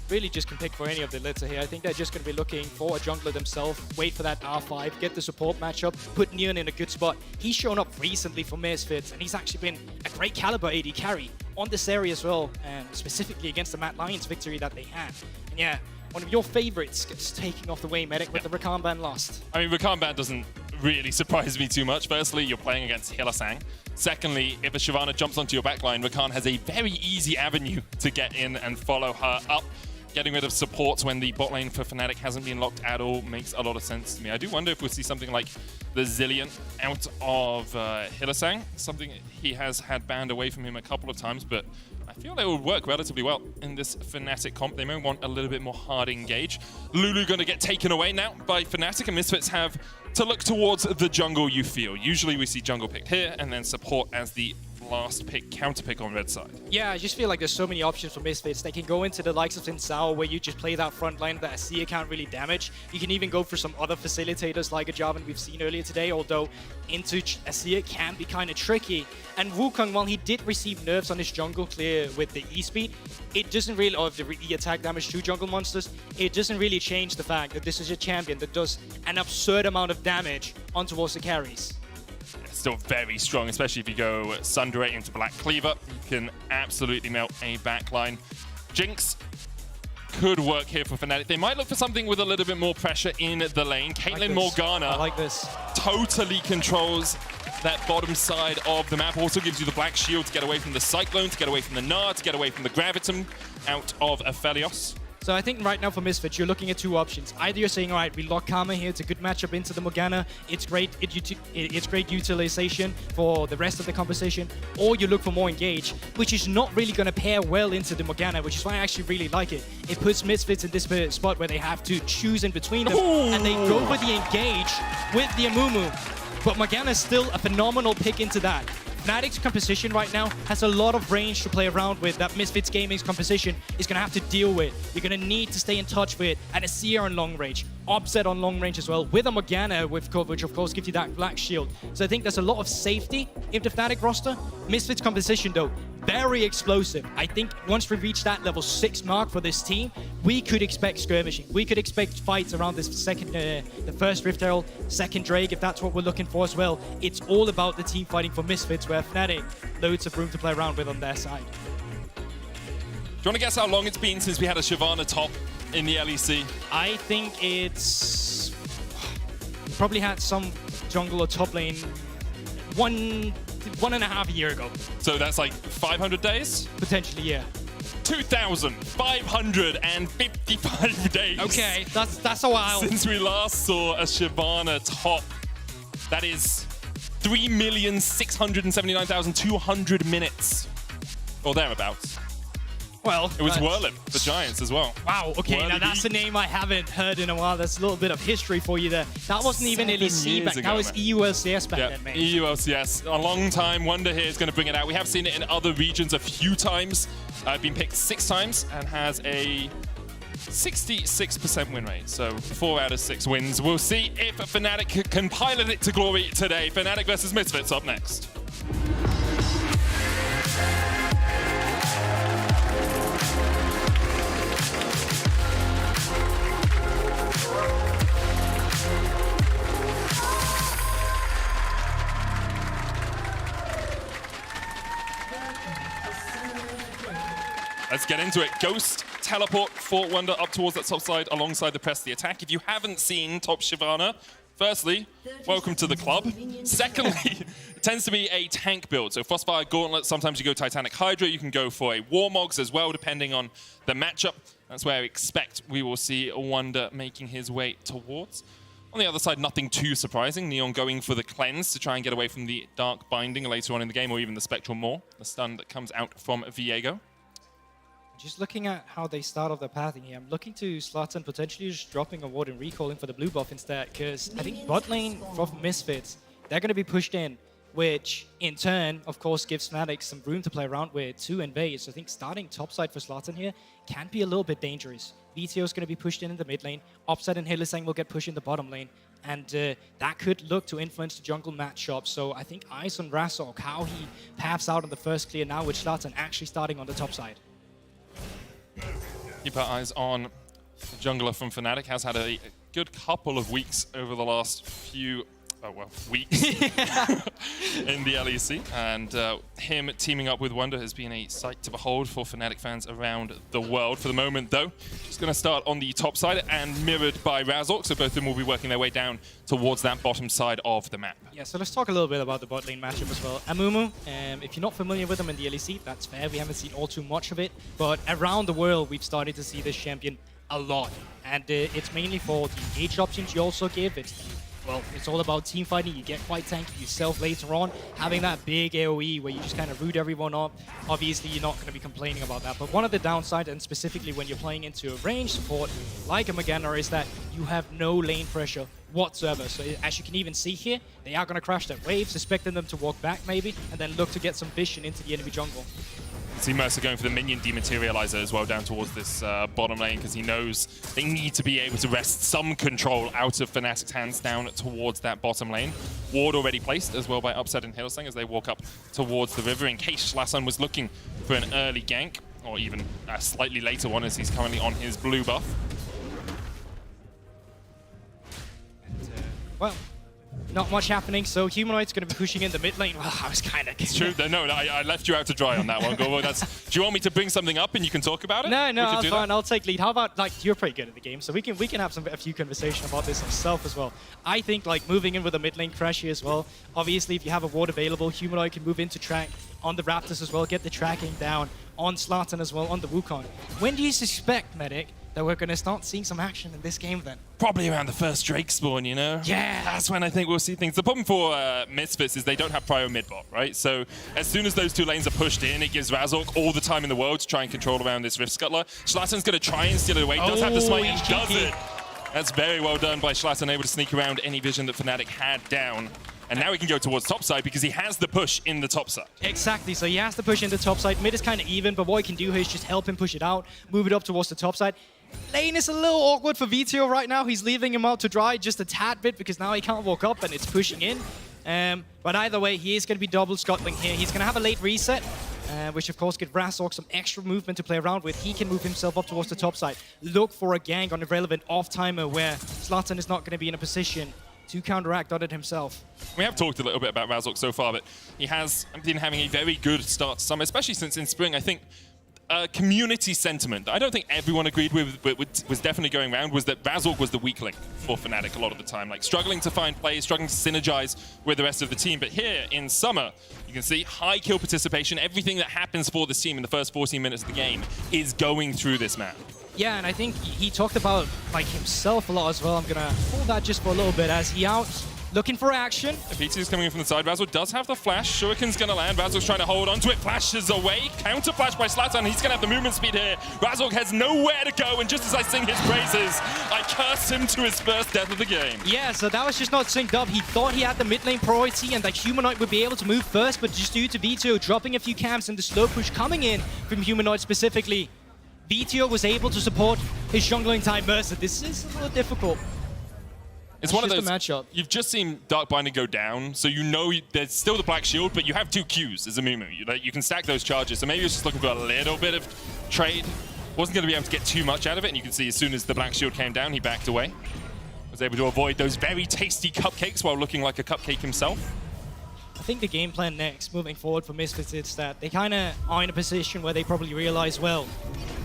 really just can pick for any of the litter here. I think they're just going to be looking for a jungler themselves, wait for that R5, get the support matchup, put Neon in a good spot. He's shown up recently for Misfits, and he's actually been a great caliber AD carry on this area as well, and specifically against the Mad Lions victory that they had. And yeah, one of your favorites gets taken off the way, Medic, with the Rakan ban lost. I mean, Rakan ban doesn't really surprise me too much. Firstly, you're playing against Hylissang. Secondly, if a Shyvana jumps onto your backline, Rakan has a very easy avenue to get in and follow her up. Getting rid of supports when the bot lane for Fnatic hasn't been locked at all makes a lot of sense to me. I do wonder if we'll see something like the Zillion out of Hylissang, something he has had banned away from him a couple of times, but I feel they will work relatively well in this Fnatic comp. They may want a little bit more hard engage. Lulu going to get taken away now by Fnatic, and Misfits have to look towards the jungle, you feel. Usually we see jungle picked here and then support as the last pick, counter pick on red side. Yeah, I just feel like there's so many options for Misfits. They can go into the likes of Sinsao, where you just play that front line that Asia can't really damage. You can even go for some other facilitators like a Jarvan we've seen earlier today, although into Asia can be kind of tricky. And Wukong, while he did receive nerfs on his jungle clear with the E-speed, it doesn't really, or the E-attack damage to jungle monsters, it doesn't really change the fact that this is a champion that does an absurd amount of damage on towards the carries. Still very strong, especially if you go Sundere into Black Cleaver. You can absolutely melt a backline. Jinx could work here for Fnatic. They might look for something with a little bit more pressure in the lane. Caitlyn Morgana I like this. Totally controls that bottom side of the map. Also gives you the Black Shield to get away from the Cyclone, to get away from the Gnar, to get away from the Graviton out of Aphelios. So I think right now for Misfits, you're looking at two options. Either you're saying, all right, we lock Karma here. It's a good matchup into the Morgana. It's great utilization for the rest of the composition. Or you look for more Engage, which is not really going to pair well into the Morgana, which is why I actually really like it. It puts Misfits in this spot where they have to choose in between them. Ooh. And they go for the Engage with the Amumu. But Morgana is still a phenomenal pick into that. Fnatic's composition right now has a lot of range to play around with that Misfits Gaming's composition is going to have to deal with. You're going to need to stay in touch with and a Seer on long range, Offset on long range as well, with a Morgana with coverage, of course, gives you that Black Shield. So I think there's a lot of safety in the Fnatic roster. Misfits composition, though, very explosive. I think once we reach that level 6 mark for this team, we could expect skirmishing. We could expect fights around this the first Rift Herald, second Drake, if that's what we're looking for as well. It's all about the team fighting for Misfits, where Fnatic, loads of room to play around with on their side. Do you want to guess how long it's been since we had a Shyvana top in the LEC? I think it's probably had some jungle or top lane 1.5 years ago. So that's like 500 days? Potentially, yeah. 2,555 days. Okay, that's a while. Since we last saw a Shyvana top. That is 3,679,200 minutes. Or thereabouts. Well, it was Whirlim for Giants as well. Wow, okay, Whirlim now that's a name I haven't heard in a while. That's a little bit of history for you there. That wasn't even LEC back, that was EULCS back then, mate. EULCS, a long time. Wonder here is going to bring it out. We have seen it in other regions a few times. Been picked 6 times and has a 66% win rate. So 4 out of 6 wins. We'll see if Fnatic can pilot it to glory today. Fnatic versus Misfits up next. Let's get into it. Ghost, teleport, Fort Wonder up towards that top side alongside the press the attack. If you haven't seen top Shyvana, firstly, welcome to the club. Secondly, it tends to be a tank build. So Frostfire Gauntlet, sometimes you go Titanic Hydra, you can go for a Warmogs as well, depending on the matchup. That's where I expect we will see Wonder making his way towards. On the other side, nothing too surprising. Neon going for the cleanse to try and get away from the Dark Binding later on in the game, or even the Spectral Maw, the stun that comes out from Viego. Just looking at how they start off their pathing here, I'm looking to Zlatan potentially just dropping a ward and recalling for the blue buff instead, because I think bot lane from Misfits, they're going to be pushed in, which in turn, of course, gives Fnatic some room to play around with to invade. So I think starting topside for Zlatan here can be a little bit dangerous. VTO is going to be pushed in the mid lane, Offset and Hylissang will get pushed in the bottom lane, and that could look to influence the jungle matchup. So I think eyes on Razork, how he paths out on the first clear now with Zlatan actually starting on the top side. Keep our eyes on the jungler from Fnatic. Has had a good couple of weeks over the last few, weeks in the LEC. And him teaming up with Wonder has been a sight to behold for Fnatic fans around the world. For the moment, though, just going to start on the top side and mirrored by Razork. So both of them will be working their way down towards that bottom side of the map. Yeah, so let's talk a little bit about the bot lane matchup as well. Amumu, if you're not familiar with him in the LEC, that's fair. We haven't seen all too much of it. But around the world, we've started to see this champion a lot. And it's mainly for the engage options you also give. Well, it's all about team fighting. You get quite tanky yourself later on. Having that big AoE where you just kind of root everyone up, obviously you're not going to be complaining about that. But one of the downsides, and specifically when you're playing into a range support like a Morgana, is that you have no lane pressure whatsoever. So as you can even see here, they are going to crash their waves, expecting them to walk back maybe, and then look to get some vision into the enemy jungle. See Mercer going for the minion dematerializer as well down towards this bottom lane because he knows they need to be able to wrest some control out of Fnatic's hands down towards that bottom lane. Ward already placed as well by Upset and Hillsang as they walk up towards the river in case Schlattern was looking for an early gank or even a slightly later one as he's currently on his blue buff. And, well, not much happening, so Humanoid's going to be pushing in the mid lane. Well, I was kind of... It's true. No, I left you out to dry on that one. Go, do you want me to bring something up and you can talk about it? No, I'll fine. I'll take lead. How about, like, you're pretty good at the game, so we can have a few conversation about this ourselves as well. I think, like, moving in with a mid lane crash here as well. Obviously, if you have a ward available, Humanoid can move into track on the Raptors as well, get the tracking down on Schlattern as well, on the Wukong. When do you suspect, Medic, that we're going to start seeing some action in this game then? Probably around the first Drake spawn, you know? Yeah. That's when I think we'll see things. The problem for Misfits is they don't have prio mid-bot, right? So as soon as those two lanes are pushed in, it gives Razork all the time in the world to try and control around this Rift Scuttler. Schlattern's going to try and steal it away. Does have the smite and does it. That's very well done by Schlattern, able to sneak around any vision that Fnatic had down. And now he can go towards top side because he has the push in the top side. Exactly, so he has to push in the top side. Mid is kind of even, but what he can do here is just help him push it out, move it up towards the top side. Lane is a little awkward for VTO right now. He's leaving him out to dry just a tad bit because now he can't walk up and it's pushing in. But either way, he is going to be double scuttling here. He's going to have a late reset, which of course gives Razork some extra movement to play around with. He can move himself up towards the top side. Look for a gank on a relevant off-timer where Schlattern is not going to be in a position to counteract on it himself. We have talked a little bit about Razork so far, but he has been having a very good start to summer, especially since in spring, I think, community sentiment that I don't think everyone agreed with, but was definitely going around, was that Razork was the weak link for Fnatic a lot of the time, like struggling to find plays, struggling to synergize with the rest of the team. But here in summer, you can see high kill participation. Everything that happens for this team in the first 14 minutes of the game is going through this man. Yeah, and I think he talked about like himself a lot as well. I'm gonna hold that just for a little bit as he out looking for action. PT is coming in from the side. Razork does have the flash. Shuriken's gonna land. Razork's trying to hold on to it. Flashes away. Counter flash by Schlattern. He's gonna have the movement speed here. Razork has nowhere to go, and just as I sing his praises, I curse him to his first death of the game. Yeah, so that was just not synced up. He thought he had the mid lane priority and that Humanoid would be able to move first, but just due to VTO dropping a few camps and the slow push coming in from Humanoid specifically, VTO was able to support his jungling type Mercer. This is a little difficult. It's one of those matchup. You've just seen Darkbinder go down, so you know there's still the Black Shield, but you have 2 Qs as a Mumu. You can stack those charges, so maybe he was just looking for a little bit of trade. Wasn't going to be able to get too much out of it, and you can see as soon as the Black Shield came down, he backed away. Was able to avoid those very tasty cupcakes while looking like a cupcake himself. I think the game plan next, moving forward for Misfits, is that they kind of are in a position where they probably realize, well,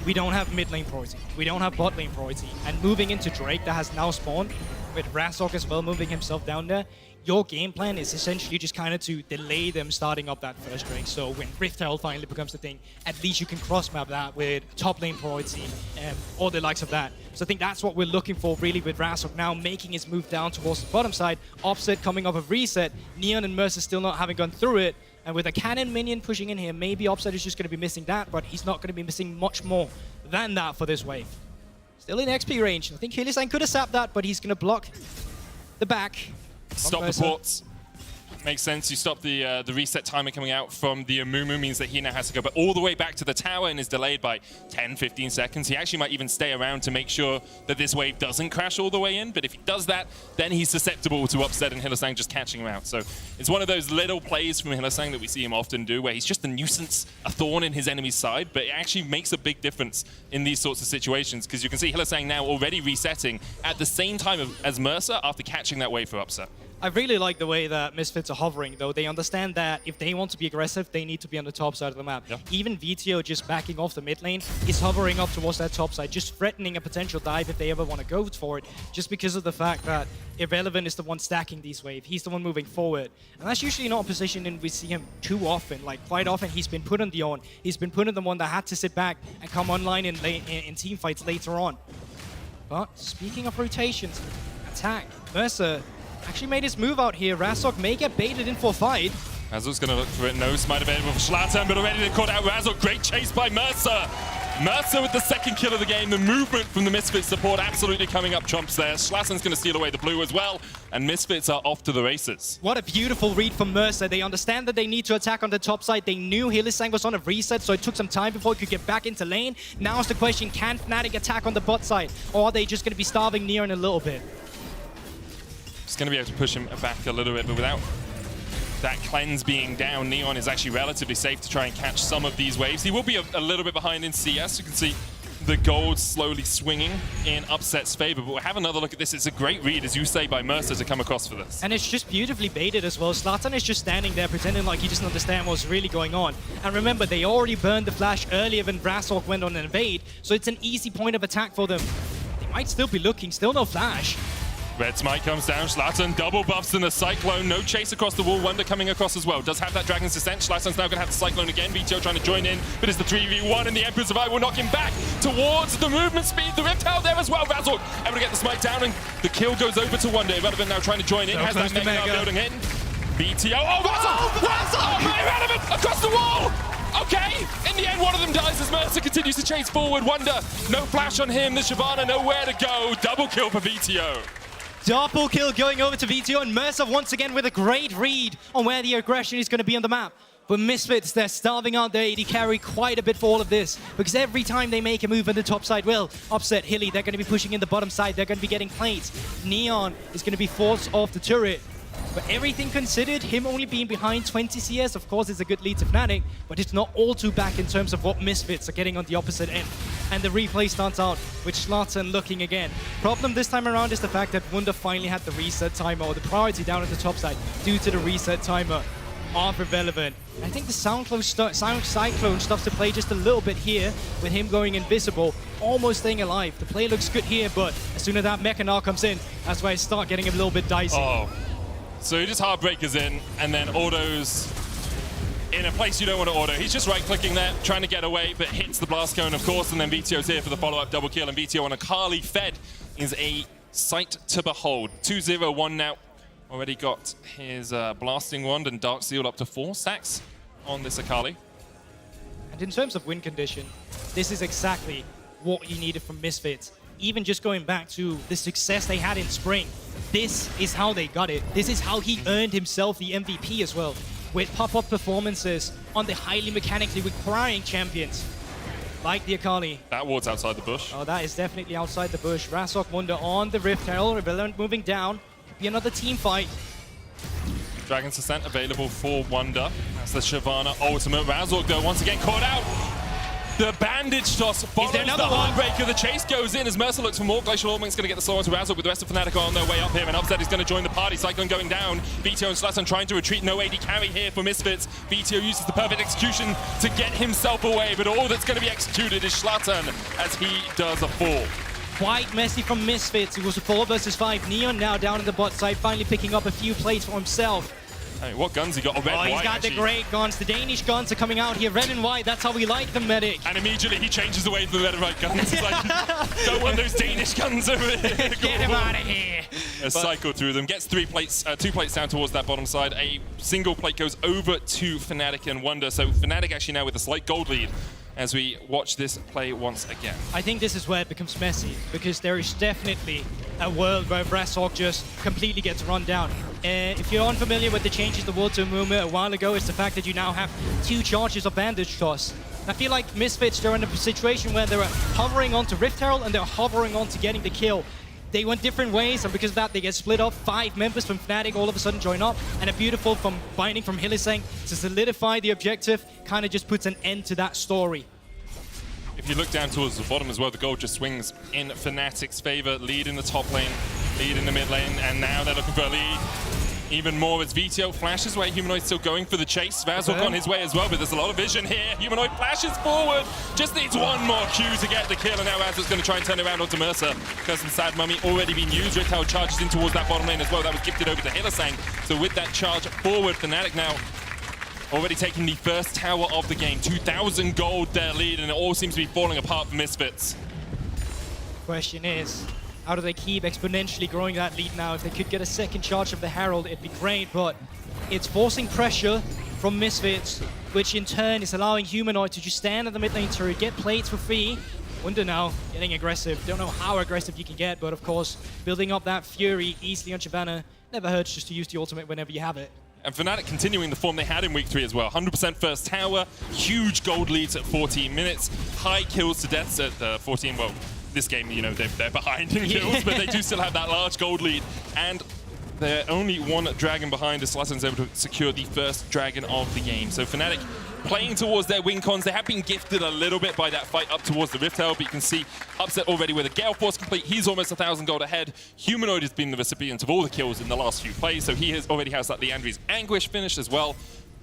we don't have mid lane priority, we don't have bot lane priority, and moving into Drake that has now spawned, with Razork as well moving himself down there, your game plan is essentially just kind of to delay them starting up that first Drake. So when Rift Herald finally becomes the thing, at least you can cross-map that with top lane priority and all the likes of that. So I think that's what we're looking for really with Razork now making his move down towards the bottom side, Offset coming off of reset, Neon and Mercer still not having gone through it, and with a cannon minion pushing in here, maybe Offset is just going to be missing that, but he's not going to be missing much more than that for this wave. Still in XP range. I think Hylissang could have sapped that, but he's going to block the back. Stop the ports. Makes sense. You stop the reset timer coming out from the Amumu, means that he now has to go all the way back to the tower and is delayed by 10, 15 seconds. He actually might even stay around to make sure that this wave doesn't crash all the way in, but if he does that, then he's susceptible to Upset and Hylissang just catching him out. So it's one of those little plays from Hylissang that we see him often do, where he's just a nuisance, a thorn in his enemy's side, but it actually makes a big difference in these sorts of situations, because you can see Hylissang now already resetting at the same time as Mercer after catching that wave for Upset. I really like the way that Misfits are hovering, though. They understand that if they want to be aggressive, they need to be on the top side of the map. Yeah. Even VTO just backing off the mid lane is hovering up towards that top side, just threatening a potential dive if they ever want to go for it, just because of the fact that Irrelevant is the one stacking these waves. He's the one moving forward. And that's usually not a position in we see him too often. Like, quite often he's been put on the own. He's been put on the one that had to sit back and come online in team fights later on. But speaking of rotations, attack, Mercer actually made his move out here. Razork may get baited in for a fight. Razork's going to look for it. No smite available for Schlattern, but already they caught out Razork. Great chase by Mercer. Mercer with the second kill of the game. The movement from the Misfits support absolutely coming up trumps there. Schlassen's going to steal away the blue as well, and Misfits are off to the races. What a beautiful read from Mercer. They understand that they need to attack on the top side. They knew Hylissang was on a reset, so it took some time before he could get back into lane. Now is the question, can Fnatic attack on the bot side, or are they just going to be starving Neon a little bit? Just going to be able to push him back a little bit, but without that cleanse being down, Neon is actually relatively safe to try and catch some of these waves. He will be a little bit behind in CS. You can see the gold slowly swinging in Upset's favor, but we'll have another look at this. It's a great read, as you say, by Mercer to come across for this. And it's just beautifully baited as well. Zlatan is just standing there pretending like he doesn't understand what's really going on. And remember, they already burned the flash earlier when Brassork went on an invade, so it's an easy point of attack for them. They might still be looking, still no flash. Red Smite comes down, Zlatan double buffs in the Cyclone, no chase across the wall, Wonder coming across as well. Does have that Dragon's Descent, Zlatan's now going to have the Cyclone again, VTO trying to join in, but it's the 3v1 and the Emperor's of Eye will knock him back towards the movement speed. The Rift out there as well, Razork able to get the Smite down and the kill goes over to Wonder. Irrelevant now trying to join in, has that Mega building in. VTO, oh Razork, Irrelevant across the wall! Okay, in the end, one of them dies as Mercer continues to chase forward. Wonder, no flash on him, the Shyvana nowhere to go. Double kill for VTO. Double kill going over to VTO, and Mercer once again with a great read on where the aggression is going to be on the map. But Misfits, they're starving out their AD carry quite a bit for all of this, because every time they make a move on the top side, well, Upset, Hilly, they're going to be pushing in the bottom side, they're going to be getting plates. Neon is going to be forced off the turret. But everything considered, him only being behind 20 CS, of course, is a good lead to Fnatic, but it's not all too back in terms of what Misfits are getting on the opposite end. And the replay starts out with Zlatan looking again. Problem this time around is the fact that Wunder finally had the reset timer, or the priority down at the top side, due to the reset timer of Irrelevant. I think the Cyclone stops to play just a little bit here, with him going invisible, almost staying alive. The play looks good here, but as soon as that Mechanarch comes in, that's where I start getting a little bit dicey. Oh. So he just Heartbreakers in, and then autos in a place you don't want to auto. He's just right-clicking there, trying to get away, but hits the blast cone, of course, and then VTO's here for the follow-up double kill, and VTO on a Akali Fed is a sight to behold. 2-0-1 now. Already got his Blasting Wand and Dark Seal up to 4 stacks on this Akali. And in terms of win condition, this is exactly what you needed from Misfits. Even just going back to the success they had in spring, this is how they got it. This is how he earned himself the MVP as well, with pop-up performances on the highly mechanically requiring champions, like the Akali. That ward's outside the bush. Oh, that is definitely outside the bush. Razork Wonder on the Rift Herald, Irrelevant moving down. Could be another team fight. Dragon's Descent available for Wonder. That's the Shyvana ultimate. Razork, though, once again caught out. The bandage toss follows the Heartbreaker. The chase goes in as Mercer looks for more. Glacial Orbink's going to get the slow onto Razork, with the rest of Fnatic on their way up here, and Upset is going to join the party. Cyclone going down. VTO and Zlatan trying to retreat. No AD carry here for Misfits. VTO uses the perfect execution to get himself away, but all that's going to be executed is Zlatan as he does a fall. Quite messy from Misfits. It was a 4 versus 5. Neon now down in the bot side, finally picking up a few plays for himself. I mean, what guns he got? Oh, red, he's white, got actually. the great guns. The Danish guns are coming out here. Red and white, that's how we like them, Medic. And immediately he changes away from the red and white guns. It's like, don't want those Danish guns over here. Get him out of here. Cycle through them. Gets 2 plates down towards that bottom side. A single plate goes over to Fnatic and Wonder. So Fnatic actually now with a slight gold lead as we watch this play once again. I think this is where it becomes messy, because there is definitely a world where Brassork just completely gets run down. If you're unfamiliar with the changes the world to Muma a while ago, it's the fact that you now have 2 charges of bandage toss. I feel like Misfits, they're in a situation where they're hovering onto Rift Herald and they're hovering onto getting the kill. They went different ways, and because of that, they get split up. 5 members from Fnatic all of a sudden join up, and a beautiful binding from Hylissang to solidify the objective kind of just puts an end to that story. If you look down towards the bottom as well, the gold just swings in Fnatic's favor. Lead in the top lane, lead in the mid lane, and now they're looking for a lead. Even more as VTO flashes away. Humanoid still going for the chase. Razork on his way as well, but there's a lot of vision here. Humanoid flashes forward. Just needs one more Q to get the kill, and now Razork's going to try and turn around onto Mercer. Cousin Sad Mummy already been used. Retail charges in towards that bottom lane as well. That was gifted over to Hylissang. So with that charge forward, Fnatic now already taking the first tower of the game. 2,000 gold their lead, and it all seems to be falling apart for Misfits. Question is, how do they keep exponentially growing that lead now? If they could get a second charge of the Herald, it'd be great, but it's forcing pressure from Misfits, which in turn is allowing Humanoid to just stand at the mid lane turret, get plates for free. Wunder now getting aggressive. Don't know how aggressive you can get, but of course, building up that Fury easily on Shyvana never hurts just to use the ultimate whenever you have it. And Fnatic continuing the form they had in week 3 as well. 100% first tower, huge gold leads at 14 minutes, high kills to deaths at 14. Well, this game, you know, they're behind in kills, but they do still have that large gold lead. And they're only one dragon behind as Slatten's able to secure the first dragon of the game. So Fnatic playing towards their win cons. They have been gifted a little bit by that fight up towards the Rift Tower, but you can see Upset already with a Gale Force complete. He's almost 1,000 gold ahead. Humanoid has been the recipient of all the kills in the last few plays, so he already has that Leandri's Anguish finished as well.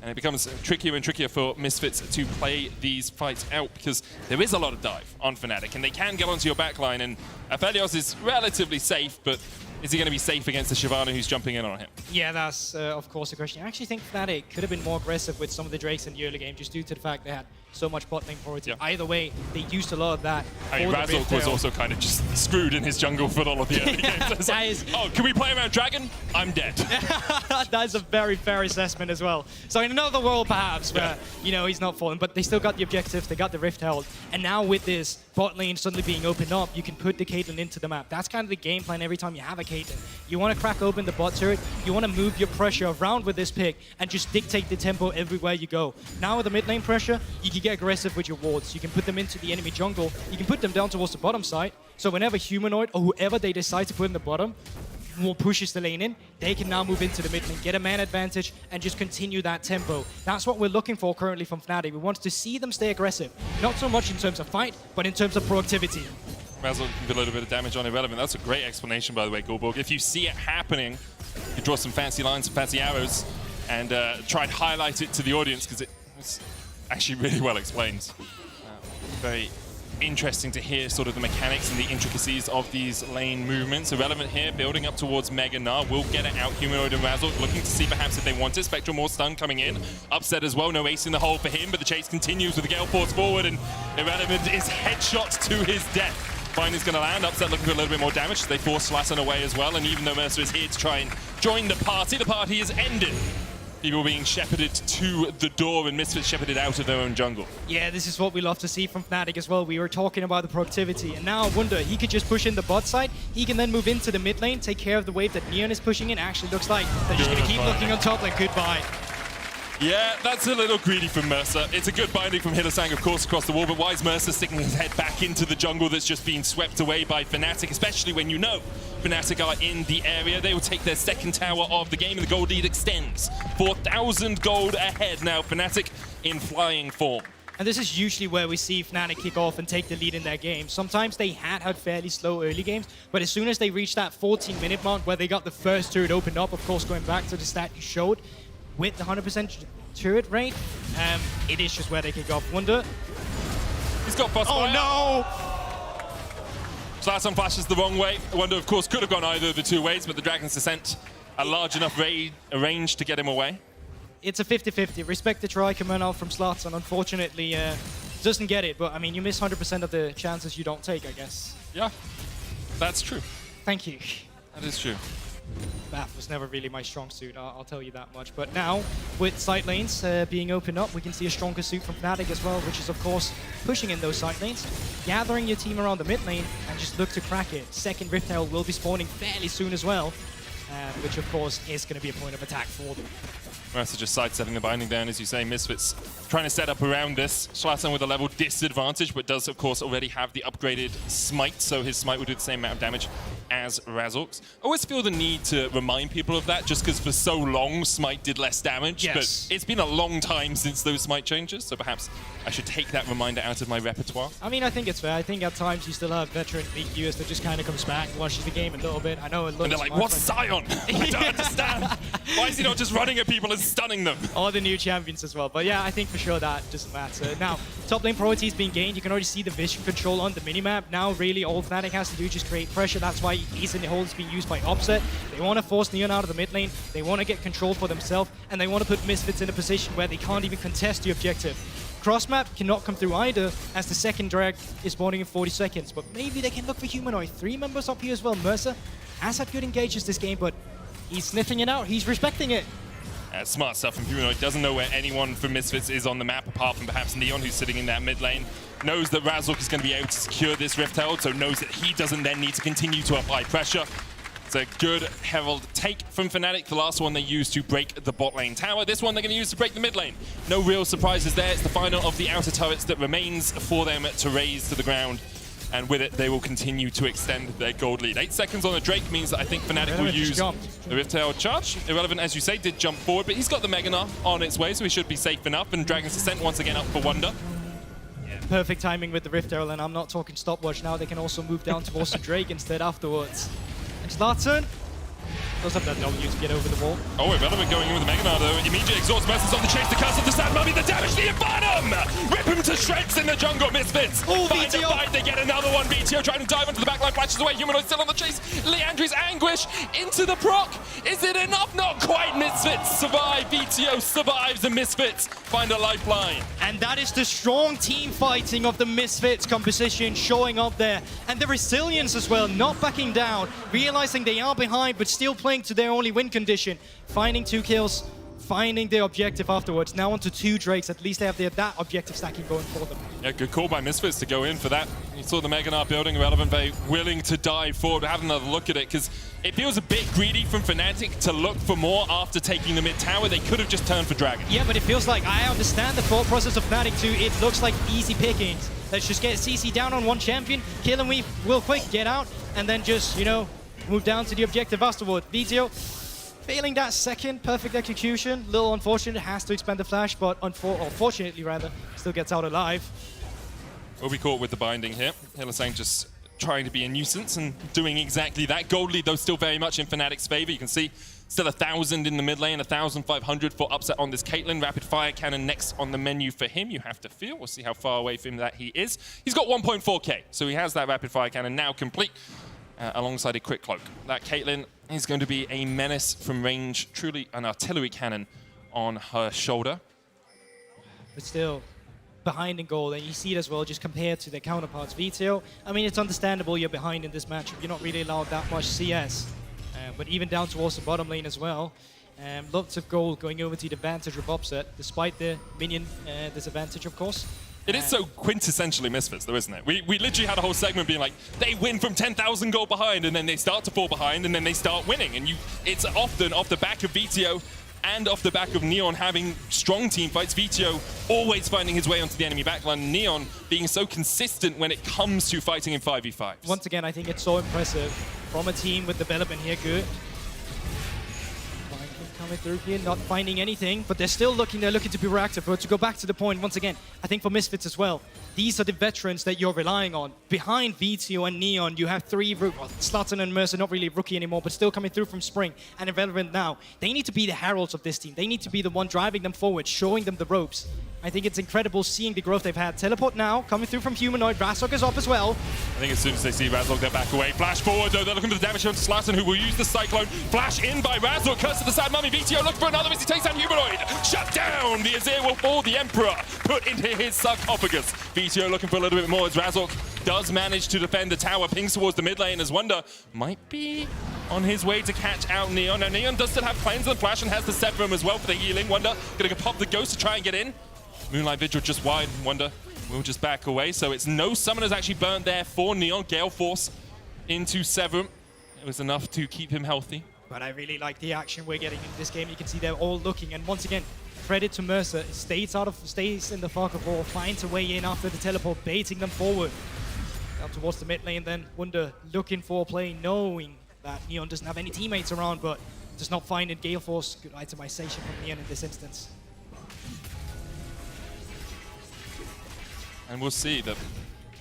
And it becomes trickier and trickier for Misfits to play these fights out because there is a lot of dive on Fnatic, and they can get onto your backline, and Aphelios is relatively safe, but is he going to be safe against the Shyvana who's jumping in on him? Yeah, that's of course the question. I actually think Fnatic could have been more aggressive with some of the Drakes in the early game just due to the fact they had so much bot lane priority. Yeah. Either way, they used a lot of that. I mean, Razork was also kind of just screwed in his jungle for all of the early games. So like, oh, can we play around Dragon? I'm dead. That is a very fair assessment as well. So in another world, perhaps, where, you know, he's not falling, but they still got the objective, they got the Rift held, and now with this bot lane suddenly being opened up, you can put the Caitlyn into the map. That's kind of the game plan every time you have a Caitlyn. You want to crack open the bot turret, you want to move your pressure around with this pick, and just dictate the tempo everywhere you go. Now with the mid lane pressure, you can get aggressive with your wards. You can put them into the enemy jungle, you can put them down towards the bottom side, so whenever Humanoid or whoever they decide to put in the bottom pushes the lane in, they can now move into the mid lane, get a man advantage, and just continue that tempo. That's what we're looking for currently from Fnatic. We want to see them stay aggressive. Not so much in terms of fight, but in terms of proactivity. Razork can do a little bit of damage on Irrelevant. That's a great explanation, by the way, Goldborg. If you see it happening, you draw some fancy lines, some fancy arrows, and try and highlight it to the audience, because it's actually really well explained. Very interesting to hear sort of the mechanics and the intricacies of these lane movements. Irrelevant here, building up towards Mega Gnar. Will get it out. Humanoid and Razork looking to see perhaps if they want it. Spectral more stun coming in. Upset as well. No ace in the hole for him, but the chase continues with the Gale Force forward, and Irrelevant is headshot to his death. Fine is going to land. Upset looking for a little bit more damage. They force Slattern away as well, and even though Mercer is here to try and join the party is ended. People being shepherded to the door and Misfits shepherded out of their own jungle. Yeah, this is what we love to see from Fnatic as well. We were talking about the productivity, and now Wunder, he could just push in the bot side. He can then move into the mid lane, take care of the wave that Neon is pushing in. Actually looks like they're just going to keep looking on top like goodbye. Yeah, that's a little greedy from Mercer. It's a good binding from Hylissang, of course, across the wall, but why is Mercer sticking his head back into the jungle that's just been swept away by Fnatic, especially when you know Fnatic are in the area? They will take their second tower of the game, and the gold lead extends. 4,000 gold ahead now, Fnatic in flying form. And this is usually where we see Fnatic kick off and take the lead in their game. Sometimes they had fairly slow early games, but as soon as they reached that 14-minute mark where they got the first turret opened up, of course, going back to the stat you showed, with the 100% turret rate, it is just where they kick off. Wunder. He's got Frostfire. Oh no! Slatton flashes the wrong way. Wunder, of course, could have gone either of the two ways, but the Dragon's Descent a large enough range to get him away. It's a 50-50. Respect the try coming out from Slatton. Unfortunately, doesn't get it, but I mean, you miss 100% of the chances you don't take, I guess. Yeah, that's true. Thank you. That is true. Bath was never really my strong suit, I'll tell you that much. But now, with side lanes being opened up, we can see a stronger suit from Fnatic as well, which is, of course, pushing in those side lanes, gathering your team around the mid lane, and just look to crack it. Second Rift Herald will be spawning fairly soon as well, which, of course, is going to be a point of attack for them. Mercer just sidestepping the binding down, as you say. Misfits trying to set up around this. Slatton with a level disadvantage, but does, of course, already have the upgraded Smite, so his Smite will do the same amount of damage as Razork's. I always feel the need to remind people of that, just because for so long, Smite did less damage. Yes. But it's been a long time since those Smite changes, so perhaps I should take that reminder out of my repertoire. I mean, I think it's fair. I think at times you still have veteran League viewers that just kind of comes back, watches the game a little bit. I know it looks... And they're like, what's Sion? I don't understand. Why is he not just running at people and stunning them? All the new champions as well. But yeah, I think for sure that doesn't matter. Now, top lane priority is being gained. You can already see the vision control on the minimap. Now, really, all Fnatic has to do is just create pressure. That's why Ease in the Hole is being used by Upset. They want to force Neon out of the mid lane. They want to get control for themselves. And they want to put Misfits in a position where they can't even contest the objective. Cross-map cannot come through either, as the second drag is spawning in 40 seconds. But maybe they can look for Humanoid. 3 members up here as well. Mercer has had good engages this game, but he's sniffing it out. He's respecting it. Smart stuff from Humanoid. Doesn't know where anyone from Misfits is on the map, apart from perhaps Neon, who's sitting in that mid lane. Knows that Razork is going to be able to secure this Rift Herald, so knows that he doesn't then need to continue to apply pressure. It's a good Herald take from Fnatic. The last one they used to break the bot lane tower. This one they're going to use to break the mid lane. No real surprises there. It's the final of the outer turrets that remains for them to raise to the ground. And with it, they will continue to extend their gold lead. 8 seconds on the Drake means that I think Fnatic will use the Rift Herald charge. Irrelevant, as you say, did jump forward, but he's got the Mega Gnar on its way, so he should be safe enough. And Dragon's Descent once again up for Wonder. Perfect timing with the Rift Herald, and I'm not talking stopwatch now. They can also move down towards the Drake instead afterwards. And Zlatan does have that W to get over the wall. Oh, Irrelevant going in with the Mega Gnar, though. Immediate exhaust Mercy's on the chase. The curse of the Sad Mummy, the damage, the Inferno! Rip him to shreds in the jungle, Misfits. Oh, Find a fight, they get another one. VTO trying to dive into the backline, flashes away. Humanoid still on the chase. Leandri's Anguish into the proc. Is it enough? Not quite. Misfits survive. VTO survives, and Misfits find a lifeline. And that is the strong team fighting of the Misfits composition showing up there. And the resilience as well, not backing down, realizing they are behind, but still playing to their only win condition, finding 2 kills, finding their objective afterwards. Now onto 2 Drakes, at least they have that objective stacking going for them. Yeah, good call by Misfits to go in for that. You saw the Mega Gnar building, Irrelevant very willing to dive forward, have another look at it, because it feels a bit greedy from Fnatic to look for more after taking the mid tower. They could have just turned for Dragon. Yeah, but it feels like, I understand the thought process of Fnatic too. It looks like easy pickings. Let's just get CC down on one champion, kill him real quick, get out, and then just, you know, move down to the objective afterward. VTO failing that second perfect execution. Little unfortunate, has to expend the flash, but unfortunately rather, still gets out alive. We'll be caught with the binding here. Hylissang just trying to be a nuisance and doing exactly that. Gold lead, though, still very much in Fnatic's favor. You can see still 1,000 in the mid lane, 1,500 for upset on this Caitlyn. Rapid fire cannon next on the menu for him. You have to feel. We'll see how far away from that he is. He's got 1.4k, so he has that rapid fire cannon now complete. Alongside a quick cloak. That Caitlyn is going to be a menace from range, truly an artillery cannon on her shoulder. But still, behind in goal, and you see it as well, just compared to their counterparts. VTO, I mean, it's understandable you're behind in this matchup. You're not really allowed that much CS. But even down towards the bottom lane as well. Lots of gold going over to the advantage of upset, despite the minion disadvantage, of course. It is so quintessentially Misfits, though, isn't it? We literally had a whole segment being like, they win from 10,000 gold behind, and then they start to fall behind, and then they start winning. And it's often off the back of VTO and off the back of Neon having strong team fights. VTO always finding his way onto the enemy backline. Neon being so consistent when it comes to fighting in 5v5s. Once again, I think it's so impressive from a team with development here. Good. Coming through here, not finding anything, but they're still looking. They're looking to be reactive. But to go back to the point once again, I think for Misfits as well, these are the veterans that you're relying on. Behind VTO and Neon, you have 3 Zlatan and Mercer, not really rookie anymore, but still coming through from Spring and Irrelevant now. They need to be the heralds of this team. They need to be the one driving them forward, showing them the ropes. I think it's incredible seeing the growth they've had. Teleport now, coming through from Humanoid. Razork is up as well. I think as soon as they see Razork, they'll back away. Flash forward, though. They're looking for the damage on Zlatan, who will use the Cyclone. Flash in by Razork. Curse of the Sad Mummy. VTO looking for another as he takes out Humanoid. Shut down. The Azir will fall. The Emperor put into his sarcophagus. VTO looking for a little bit more as Razork does manage to defend the tower. Pings towards the mid lane as Wonder might be on his way to catch out Neon. Now, Neon does still have Cleanse and Flash and has the Severum as well for the healing. Wonder going to pop the Ghost to try and get in. Moonlight Vigil just wide. Wonder will just back away. So it's no summoners actually burnt there for Neon. Gale Force into Severum. It was enough to keep him healthy. But I really like the action we're getting in this game. You can see they're all looking. And once again, credit to Mercer. Stays in the fog of war, finds a way in after the teleport, baiting them forward. Down towards the mid lane then. Wonder looking for a play, knowing that Neon doesn't have any teammates around, but does not find in Gale Force. Good itemization from Neon in this instance. And we'll see that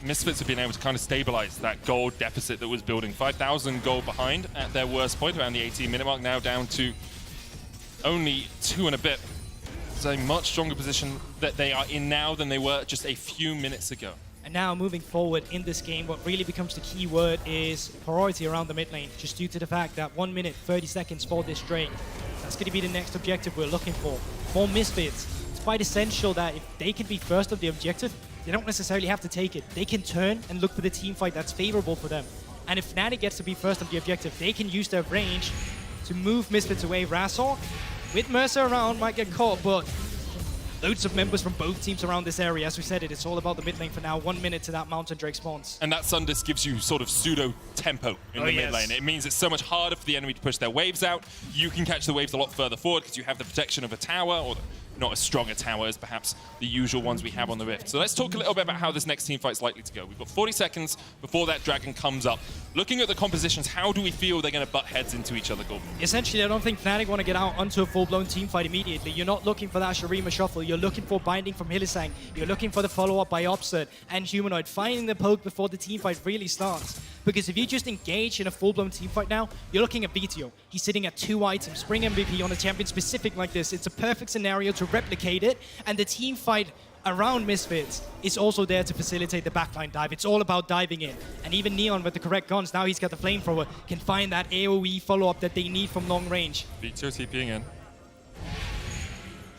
Misfits have been able to kind of stabilize that gold deficit that was building. 5,000 gold behind at their worst point, around the 18-minute mark, now down to only 2 and a bit. It's a much stronger position that they are in now than they were just a few minutes ago. And now moving forward in this game, what really becomes the key word is priority around the mid lane, just due to the fact that 1 minute, 30 seconds for this Drake. That's going to be the next objective we're looking for. For Misfits, it's quite essential that if they can be first of the objective, they don't necessarily have to take it. They can turn and look for the team fight that's favorable for them. And if Fnatic gets to be first of the objective, they can use their range to move Misfits away. Razork with Mercer around, might get caught, but loads of members from both teams around this area. As we said, it's all about the mid lane for now. 1 minute to that Mountain Drake spawns. And that Sundis gives you sort of pseudo tempo in the mid lane. It means it's so much harder for the enemy to push their waves out. You can catch the waves a lot further forward because you have the protection of a tower, or not as strong a tower as perhaps the usual ones we have on the Rift. So let's talk a little bit about how this next team fight's likely to go. We've got 40 seconds before that dragon comes up. Looking at the compositions, how do we feel they're going to butt heads into each other, Gordon? Essentially, I don't think Fnatic want to get out onto a full-blown team fight immediately. You're not looking for that Shurima shuffle. You're looking for binding from Hylissang. You're looking for the follow-up by Opsert and Humanoid, finding the poke before the team fight really starts. Because if you just engage in a full-blown team fight now, you're looking at VTO. He's sitting at 2 items, Spring MVP on a champion specific like this. It's a perfect scenario to replicate it, and the team fight around Misfits is also there to facilitate the backline dive. It's all about diving in. And even Neon with the correct guns, now he's got the flamethrower, can find that AoE follow-up that they need from long range. VTO TPing in.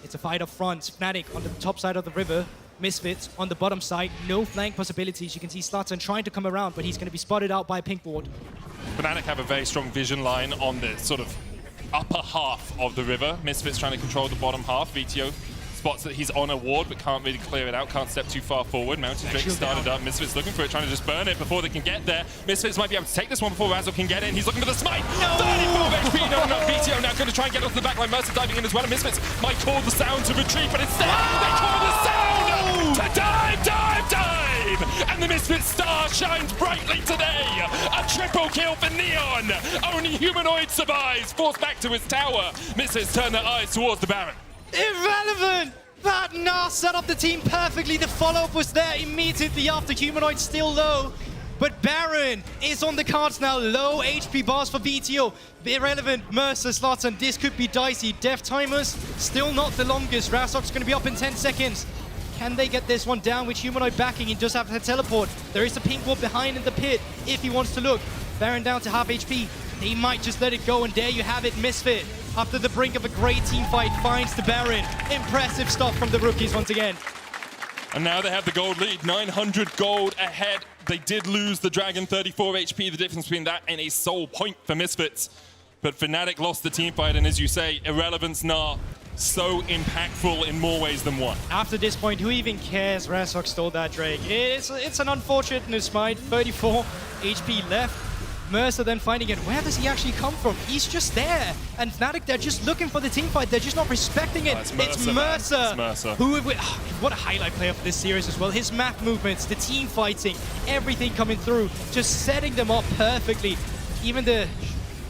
It's a fight up front. Fnatic on the top side of the river. Misfits on the bottom side. No flank possibilities. You can see Slatan trying to come around, but he's going to be spotted out by Pink Ward. Fnatic have a very strong vision line on the sort of upper half of the river. Misfits trying to control the bottom half. VTO spots that he's on a ward, but can't really clear it out, can't step too far forward. Mountain Drake started up. Misfits looking for it, trying to just burn it before they can get there. Misfits might be able to take this one before Razzle can get in. He's looking for the smite. No! 34 HP. No, not VTO now going to try and get off the backline. Mercer diving in as well. And Misfits might call the sound to retreat, but instead they call the sound to dive, dive, dive! And the Misfits star shines brightly today. A triple kill for Neon. Only Humanoid survives, forced back to his tower. Misfits turn their eyes towards the Baron. Irrelevant! That Nas set up the team perfectly. The follow-up was there immediately after. Humanoid still low. But Baron is on the cards now. Low HP bars for VTO. Irrelevant. Mercer, Slatan. This could be dicey. Death timers still not the longest. Razok's going to be up in 10 seconds. Can they get this one down with Humanoid backing? He does have to teleport. There is a pink wall behind in the pit if he wants to look. Baron down to half HP. They might just let it go, and there you have it, Misfit. After the brink of a great team fight, finds the Baron. Impressive stuff from the rookies once again. And now they have the gold lead, 900 gold ahead. They did lose the Dragon, 34 HP, the difference between that and a soul point for Misfits. But Fnatic lost the team fight, and as you say, Irrelevance Gnar, so impactful in more ways than one. After this point, who even cares? Razok stole that Drake. It's an unfortunate fight, 34 HP left. Mercer then finding it. Where does he actually come from? He's just there. And Fnatic, they're just looking for the team fight. They're just not respecting it. It's Mercer. It's Mercer. What a highlight player for this series as well. His map movements, the team fighting, everything coming through. Just setting them up perfectly. Even the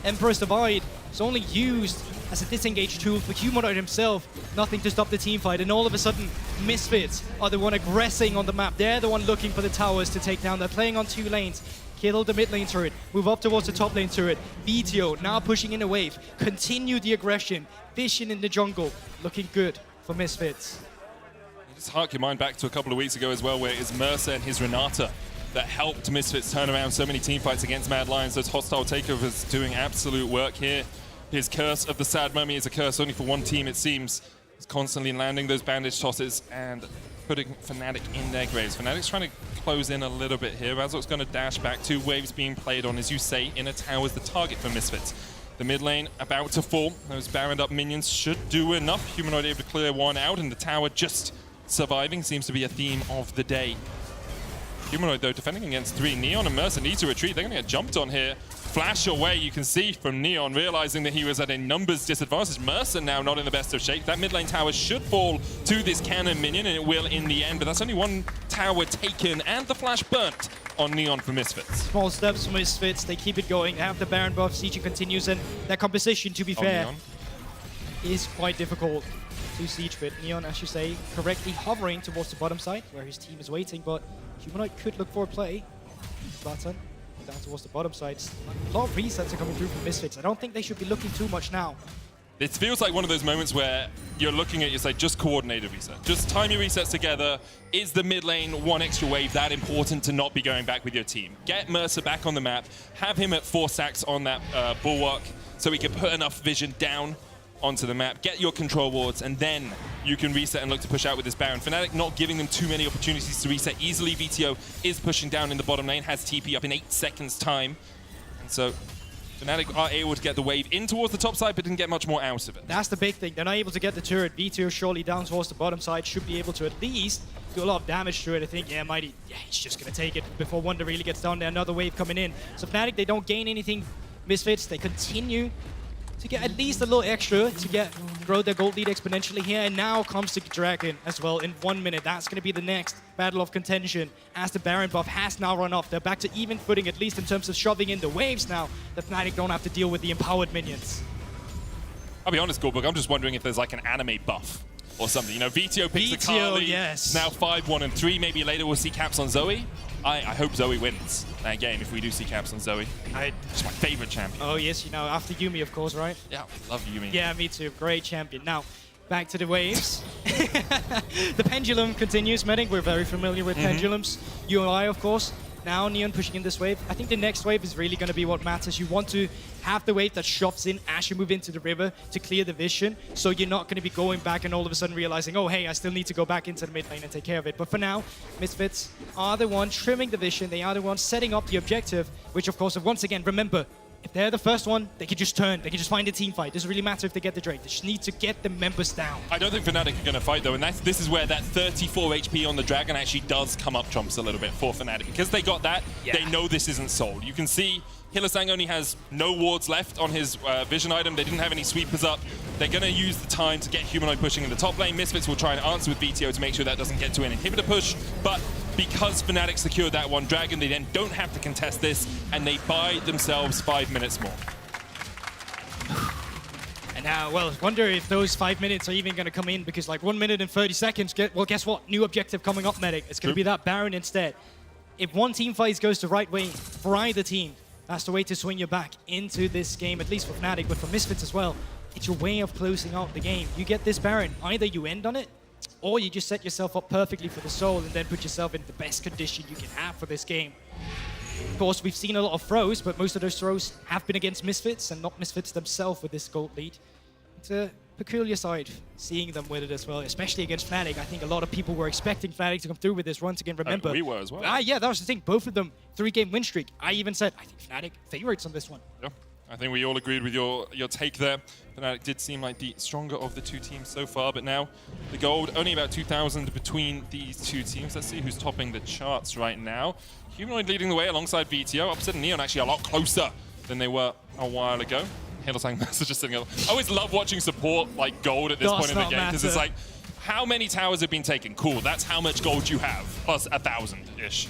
Emperor's Divide is only used as a disengage tool for Humanoid himself. Nothing to stop the team fight. And all of a sudden, Misfits are the one aggressing on the map. They're the one looking for the towers to take down. They're playing on 2 lanes. Kill the mid lane turret, move up towards the top lane turret. VTO now pushing in a wave, continue the aggression. Vision in the jungle, looking good for Misfits. Just hark your mind back to a couple of weeks ago as well, where it was Mercer and his Renata that helped Misfits turn around so many team fights against Mad Lions. Those hostile takeovers doing absolute work here. His curse of the Sad Mummy is a curse only for one team, it seems. He's constantly landing those bandage tosses and putting Fnatic in their graves. Fnatic's trying to close in a little bit here. Razok's going to dash back. 2 waves being played on, as you say, in a tower is the target for Misfits. The mid lane about to fall. Those Baroned up minions should do enough. Humanoid able to clear one out, and the tower just surviving seems to be a theme of the day. Humanoid, though, defending against 3. Neon and Mercer need to retreat. They're going to get jumped on here. Flash away, you can see from Neon, realizing that he was at a numbers disadvantage. Mercer now not in the best of shape. That mid lane tower should fall to this cannon minion, and it will in the end, but that's only 1 tower taken, and the flash burnt on Neon for Misfits. Small steps for Misfits, they keep it going. They have the Baron buff, Siege continues, and their composition, to be fair, Neon is quite difficult to siege fit. Neon, as you say, correctly hovering towards the bottom side, where his team is waiting, but Humanoid could look for a play. Slatan down towards the bottom side. A lot of resets are coming through from Misfits. I don't think they should be looking too much now. It feels like one of those moments where you're looking at, you say, just coordinated reset. Just time your resets together. Is the mid lane 1 extra wave that important to not be going back with your team? Get Mercer back on the map. Have him at 4 stacks on that bulwark so he can put enough vision down onto the map. Get your control wards, and then you can reset and look to push out with this Baron. Fnatic not giving them too many opportunities to reset easily. VTO is pushing down in the bottom lane, has TP up in 8 seconds time. And so Fnatic are able to get the wave in towards the top side, but didn't get much more out of it. That's the big thing. They're not able to get the turret. V2 surely down towards the bottom side should be able to at least do a lot of damage to it. I think, yeah, Mighty, yeah, he's just going to take it before Wonder really gets down there. Another wave coming in. So Fnatic, they don't gain anything. Misfits, they continue to get at least a little extra to grow their gold lead exponentially here. And now comes the Dragon as well in 1 minute. That's going to be the next battle of contention as the Baron buff has now run off. They're back to even footing, at least in terms of shoving in the waves now. The Fnatic don't have to deal with the empowered minions. I'll be honest, Goldberg, I'm just wondering if there's like an anime buff or something. You know, VTO picks the Carly. Yes. Now 5-1 and 3. Maybe later we'll see caps on Zoe. I hope Zoe wins that game if we do see caps on Zoe. She's my favorite champion. Oh, yes, you know, after Yuumi, of course, right? Yeah, I love Yuumi. Yeah, me too. Great champion. Now, back to the waves. The pendulum continues. Medic, we're very familiar with pendulums. UI, of course. Now Neon pushing in this wave. I think the next wave is really going to be what matters. You want to have the wave that shoves in as you move into the river to clear the vision, so you're not going to be going back and all of a sudden realizing, oh, hey, I still need to go back into the mid lane and take care of it. But for now, Misfits are the ones trimming the vision. They are the ones setting up the objective, which, of course, once again, remember, if they're the first one, they can just turn. They can just find a team fight. Doesn't really matter if they get the Drake. They just need to get the members down. I don't think Fnatic are going to fight, though, and this is where that 34 HP on the Dragon actually does come up trumps a little bit for Fnatic. Because they got that, they know this isn't sold. You can see Hylissang only has no wards left on his vision item. They didn't have any sweepers up. They're going to use the time to get Humanoid pushing in the top lane. Misfits will try and answer with VTO to make sure that doesn't get to an inhibitor push, but because Fnatic secured that one Dragon, they then don't have to contest this, and they buy themselves 5 minutes more. And now, well, wonder if those 5 minutes are even going to come in, because like 1 minute and 30 seconds, well, guess what? New objective coming up, Medic. It's going to be that Baron instead. If one team fight goes the right way for either team, that's the way to swing you back into this game, at least for Fnatic, but for Misfits as well. It's your way of closing out the game. You get this Baron, either you end on it, or you just set yourself up perfectly for the soul and then put yourself in the best condition you can have for this game. Of course, we've seen a lot of throws, but most of those throws have been against Misfits and not Misfits themselves with this gold lead. It's a peculiar side, seeing them with it as well, especially against Fnatic. I think a lot of people were expecting Fnatic to come through with this once again. Remember, we were as well. Yeah, that was the thing. Both of them, 3-game win streak. I even said, I think Fnatic favorites on this one. Yeah, I think we all agreed with your take there. Fnatic did seem like the stronger of the two teams so far, but now the gold, only about 2,000 between these two teams. Let's see who's topping the charts right now. Humanoid leading the way alongside VTO. Upset and Neon actually a lot closer than they were a while ago. Hylissang just sitting. I always love watching support like gold at this point in the game, because it's like, how many towers have been taken? Cool, that's how much gold you have, plus 1,000-ish.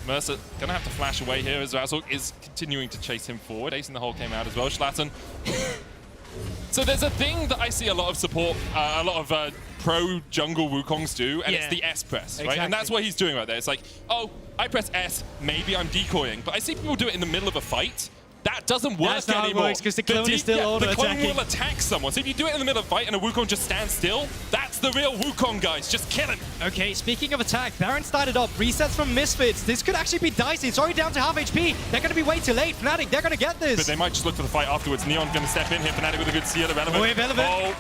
Mercer gonna have to flash away here as Razork is continuing to chase him forward. Ace in the hole came out as well. Schlatten. So there's a thing that I see a lot of support, a lot of pro jungle Wukongs do, and it's the S press, right? Exactly. And that's what he's doing right there. It's like, oh, I press S, maybe I'm decoying, but I see people do it in the middle of a fight. That doesn't work That's not how it anymore. works, because the clone is still the clone auto-attacking. will attack someone. So if you do it in the middle of a fight and a Wukong just stands still, that's the real Wukong, guys. Just kill him. Okay, speaking of attack, Baron started up. Resets from Misfits. This could actually be dicey. It's already down to half HP. They're going to be way too late. Fnatic, they're going to get this. But they might just look for the fight afterwards. Neon going to step in here. Fnatic with a good seal irrelevant. Oh, irrelevant. Oh.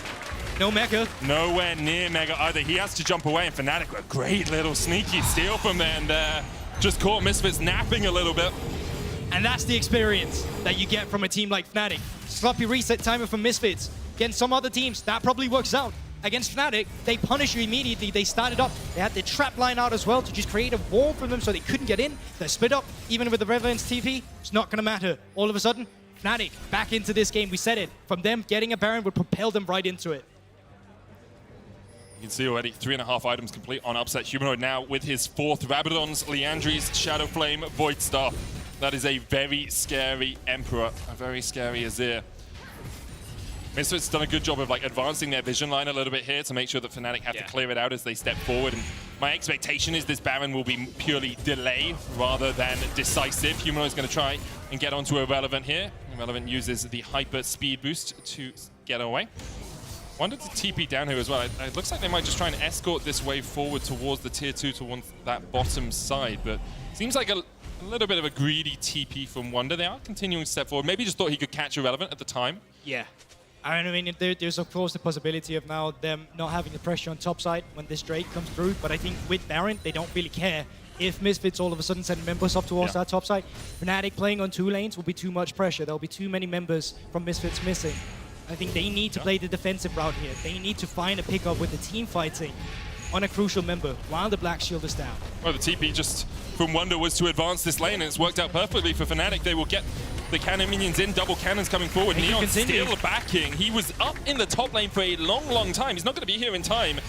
No Mega. Nowhere near Mega either. He has to jump away, and Fnatic with a great little sneaky steal from there, and just caught Misfits napping a little bit. And that's the experience that you get from a team like Fnatic. Sloppy reset timer from Misfits. Against some other teams, that probably works out. Against Fnatic, they punish you immediately. They started up. They had the trap line out as well to just create a wall for them so they couldn't get in. They're split up, even with the Reverend's TP. It's not going to matter. All of a sudden, Fnatic back into this game. We said it. From them, getting a Baron would propel them right into it. You can see already 3.5 items complete on Upset. Humanoid now with his 4th Rabadon's, Liandry's, Shadow Flame, Void Staff. That is a very scary Emperor, a very scary Azir. Misfits done a good job of like advancing their vision line a little bit here to make sure that Fnatic have to clear it out as they step forward. And my expectation is this Baron will be purely delay rather than decisive. Humanoid's going to try and get onto Irrelevant here. Irrelevant uses the hyper speed boost to get away. Wanted to TP down here as well. It looks like they might just try and escort this wave forward towards the tier 2 towards that bottom side, but seems like a little bit of a greedy TP from Wonder. They are continuing to step forward. Maybe just thought he could catch Irrelevant at the time. Yeah. I mean, there's of course the possibility of now them not having the pressure on top side when this Drake comes through, but I think with Baron, they don't really care. if Misfits all of a sudden send members up towards that top side, Fnatic playing on 2 lanes will be too much pressure. There'll be too many members from Misfits missing. I think they need to play the defensive route here. They need to find a pickup with the team fighting on a crucial member while the Black Shield is down. Well, the TP just from Wonder was to advance this lane, and it's worked out perfectly for Fnatic. They will get the cannon minions in, double cannons coming forward. Neon still backing. He was up in the top lane for a long time. He's not going to be here in time.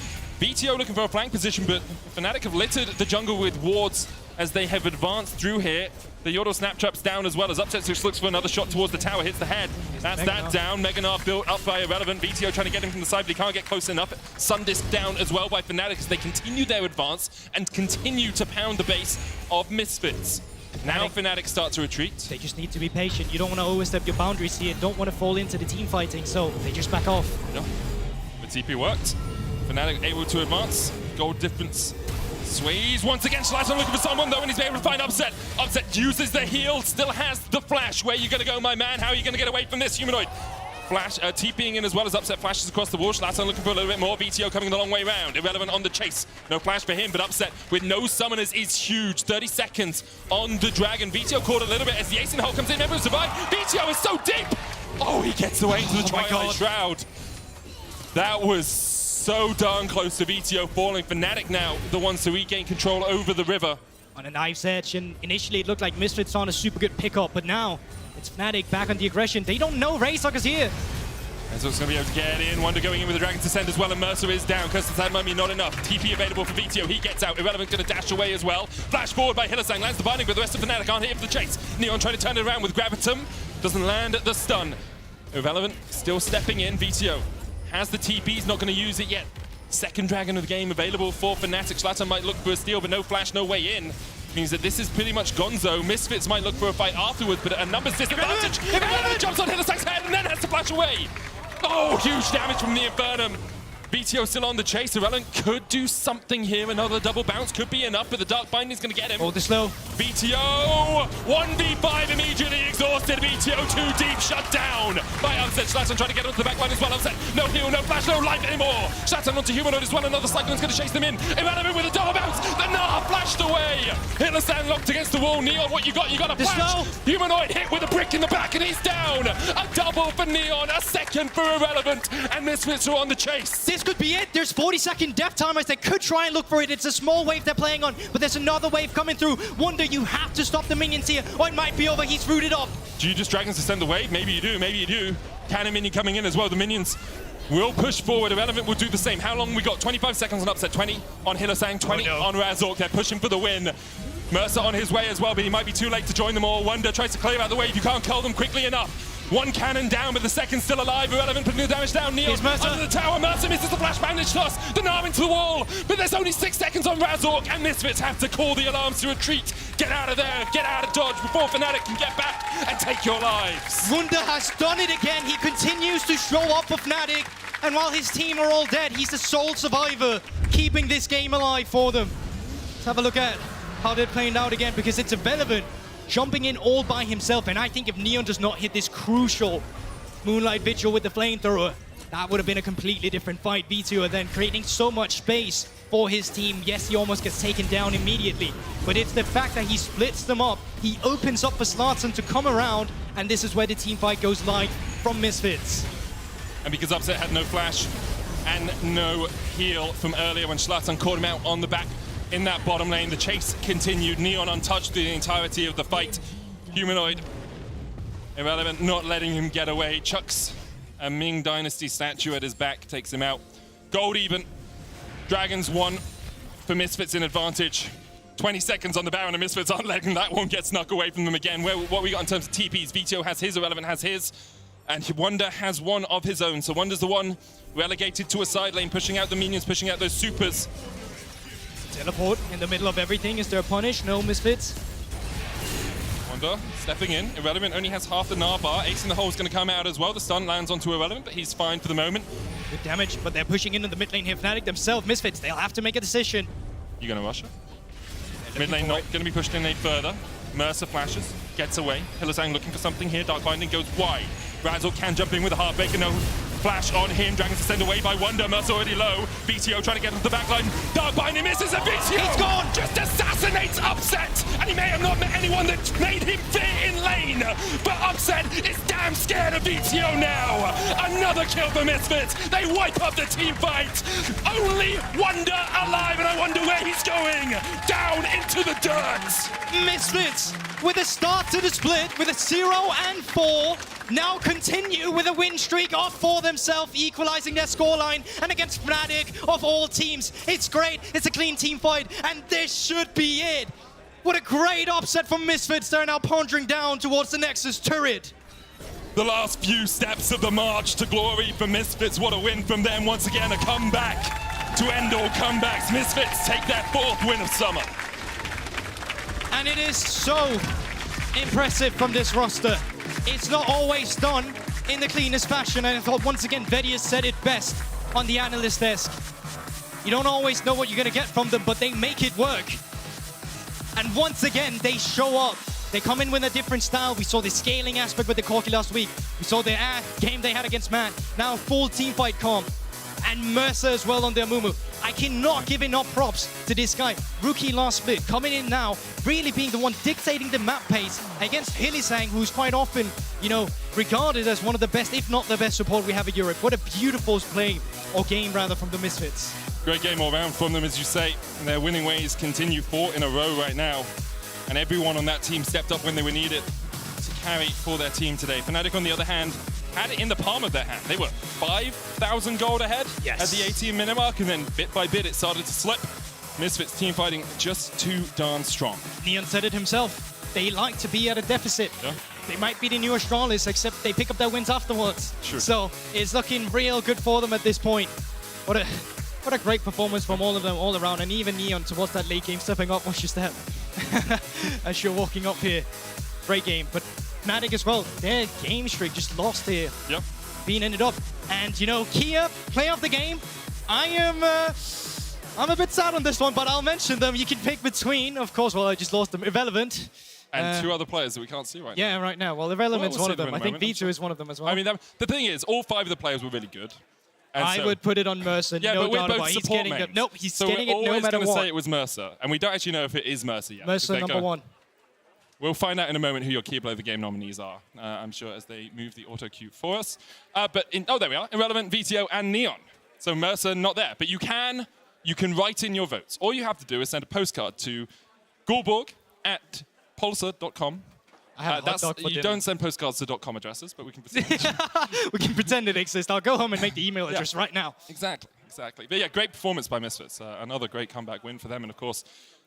BTO looking for a flank position, but Fnatic have littered the jungle with wards as they have advanced through here. The Yordle snap trap's down as well as Upset just looks for another shot towards the tower, hits the head. That's that down. Meganar built up by Irrelevant. BTO trying to get him from the side, but he can't get close enough. Sundisk down as well by Fnatic as they continue their advance and continue to pound the base of Misfits. Now Fnatic start to retreat. They just need to be patient. You don't want to overstep your boundaries here. Don't want to fall into the team fighting, so they just back off. No. The TP worked. Fnatic able to advance. Gold difference. Sways once again. Schlatter looking for someone though, and he's able to find Upset. Upset uses the heal, still has the flash. Where are you going to go, my man? How are you going to get away from this humanoid? Flash TPing in as well as Upset flashes across the wall. Schlatter looking for a little bit more. BTO coming the long way round. Irrelevant on the chase. No flash for him, but Upset with no summoners is huge. 30 seconds on the Dragon. BTO caught a little bit as the ace in the hole comes in. Never survive. BTO is so deep. Oh, he gets away into the Twilight Shroud. That was so darn close to BTO falling. Fnatic now the ones to regain control over the river. On a knife's edge, and initially it looked like Misfits on a super good pickup, but now it's Fnatic back on the aggression. They don't know Razor's here. Razor's going to be able to get in. Wonder going in with the Dragon's Descent as well, and Mercer is down. Curse's Hand Mummy not enough. TP available for VTO. He gets out. Irrelevant going to dash away as well. Flash forward by Hylissang. Lands the binding, but the rest of Fnatic can't hit him for the chase. Neon trying to turn it around with Gravitum. Doesn't land the stun. Irrelevant still stepping in. VTO has the TP. He's not going to use it yet. Second Dragon of the game available for Fnatic. Schlatter might look for a steal, but no flash, no way in. Means that this is pretty much gonzo. Misfits might look for a fight afterwards, but at a numbers disadvantage. Irrelevant jumps on Hylissang's head and then has to flash away. Oh, huge damage from the Infernum. BTO still on the chase. Irrelevant could do something here. Another double bounce could be enough, but the Dark Binding is going to get him. Hold this low. BTO 1v5 immediately exhausted. BTO too deep, shut down by Upset. Schlatter trying to get onto the back line as well. Upset, no heal, no flash, no life anymore. Schlatter onto Humanoid as well. Another Cyclone's going to chase them in. Irrelevant with a double bounce. The Nah flashed away. Hylissang locked against the wall. Neon, what you got? You got a flash. Humanoid hit with a brick in the back and he's down. A double for Neon, a second for Irrelevant, and Misfits are on the chase. This could be it. There's 40-second death timers. They could try and look for it. It's a small wave they're playing on, but there's another wave coming through. Wonder, you have to stop the minions here, or it might be over. He's rooted up. Do you just Dragons to send the wave? Maybe you do, maybe you do. Cannon minion coming in as well. The minions will push forward. Irrelevant will do the same. How long we got? 25 seconds on Upset, 20 on Hylissang, 20 on Razork. They're pushing for the win. Mercer on his way as well, but he might be too late to join them all. Wonder tries to clear out the wave. You can't kill them quickly enough. One cannon down, but the second still alive. Irrelevant putting the damage down. Neon under the tower. Mercer misses the flash bandage toss. The Gnar into the wall, but there's only 6 seconds on Razork, and Misfits have to call the alarms to retreat. Get out of there, get out of dodge before Fnatic can get back and take your lives. Wunder has done it again. He continues to show up for Fnatic, and while his team are all dead, he's the sole survivor, keeping this game alive for them. Let's have a look at how they're playing out again, because it's Irrelevant jumping in all by himself, and I think if Neon does not hit this crucial Moonlight Vigil with the flamethrower, that would have been a completely different fight. V2 are then creating so much space for his team. Yes, he almost gets taken down immediately, but it's the fact that he splits them up. He opens up for Slartson to come around, and this is where the team fight goes live from Misfits. And because Upset had no flash and no heal from earlier when Slartson caught him out on the back in that bottom lane, the chase continued. Neon untouched through the entirety of the fight. Humanoid, Irrelevant not letting him get away. Chucks a Ming Dynasty statue at his back, takes him out. Gold even. Dragons won for Misfits in advantage. 20 seconds on the Baron, and Misfits aren't letting that one get snuck away from them again. What we got in terms of TPs, VTO has his, Irrelevant has his, and Wonder has one of his own. So Wonder's the one relegated to a side lane, pushing out the minions, pushing out those supers. Teleport in the middle of everything. Is there a punish? No, Misfits. Wonder stepping in. Irrelevant only has half the Gnar bar. Ace in the hole is going to come out as well. The stun lands onto Irrelevant, but he's fine for the moment. Good damage, but they're pushing into the mid lane here. Fnatic themselves, Misfits, they'll have to make a decision. You going to rush it? Mid lane not going to be pushed in any further. Mercer flashes, gets away. Hylissang looking for something here. Dark Binding goes wide. Razork can jump in with a Heartbreaker. No flash on him. Dragons are sent away by Wonder. Mercer already low. VTO trying to get into the back line. Dark Binding misses, and VTO He's gone. just assassinates Upset. And he may have not met anyone that made him fear in lane. But Upset is damn scared of VTO now. Another kill for Misfits. They wipe up the team fight. Only Wonder alive, and I wonder where he's going. Down into the dirt. Misfits with a start to the split with a 0-4. Now continue with a win streak off for themselves, equalizing their scoreline. And against Fnatic, of all teams, it's great. It's a clean team fight, and this should be it. What a great upset from Misfits. They're now pondering down towards the Nexus turret. The last few steps of the march to glory for Misfits. What a win from them. Once again, a comeback to end all comebacks. Misfits take their 4th win of summer. And it is so impressive from this roster. It's not always done in the cleanest fashion, and I thought once again Vedius said it best on the analyst desk. You don't always know what you're going to get from them, but they make it work. And once again, they show up. They come in with a different style. We saw the scaling aspect with the Corki last week. We saw the game they had against Man. Now full team fight comp. And Mercer as well on their Mumu. I cannot give enough props to this guy. Rookie last split, coming in now, really being the one dictating the map pace against Hillisang, who's quite often, you know, regarded as one of the best, if not the best support we have in Europe. What a beautiful play, or game rather, from the Misfits. Great game all around from them, as you say. And their winning ways continue 4 in a row right now. And everyone on that team stepped up when they were needed to carry for their team today. Fnatic, on the other hand, had it in the palm of their hand. They were 5,000 gold ahead at the 18-minute mark, and then bit by bit it started to slip. Misfits team fighting just too darn strong. Neon said it himself. They like to be at a deficit. Yeah. They might be the new Astralis, except they pick up their wins afterwards. Sure. So it's looking real good for them at this point. What a great performance from all of them all around, and even Neon towards that late game, stepping up. Watch your step as you're walking up here. Great game, but Fnatic as well, their game streak just lost here. Yep. Being ended up. And, you know, Kia, player of the game, I'm a bit sad on this one, but I'll mention them. You can pick between, of course, well, I just lost them. Irrelevant. And 2 other players that we can't see right now. Yeah, right now. Well, Irrelevant's we'll one of see them. them I in a think moment, Vito is one of them as well. I mean, the thing is, all 5 of the players were really good. And I would put it on Mercer, yeah, no but we're doubt both about it. He's support getting mains. it. Nope, he's so getting it we're no always matter going to what. say it was Mercer, and we don't actually know if it is Mercer yet. Mercer number 1. We'll find out in a moment who your key player of the game nominees are, I'm sure, as they move the auto queue for us. Oh, there we are. Irrelevant, VTO, and Neon. So Mercer not there. But you can write in your votes. All you have to do is send a postcard to gulborg@polsa.com. I have a hot dog for you dinner. don't send postcards to .com addresses, but we can pretend. We can pretend it exists. I'll go home and make the email address right now. Exactly. But yeah, great performance by Misfits. Another great comeback win for them. And of course,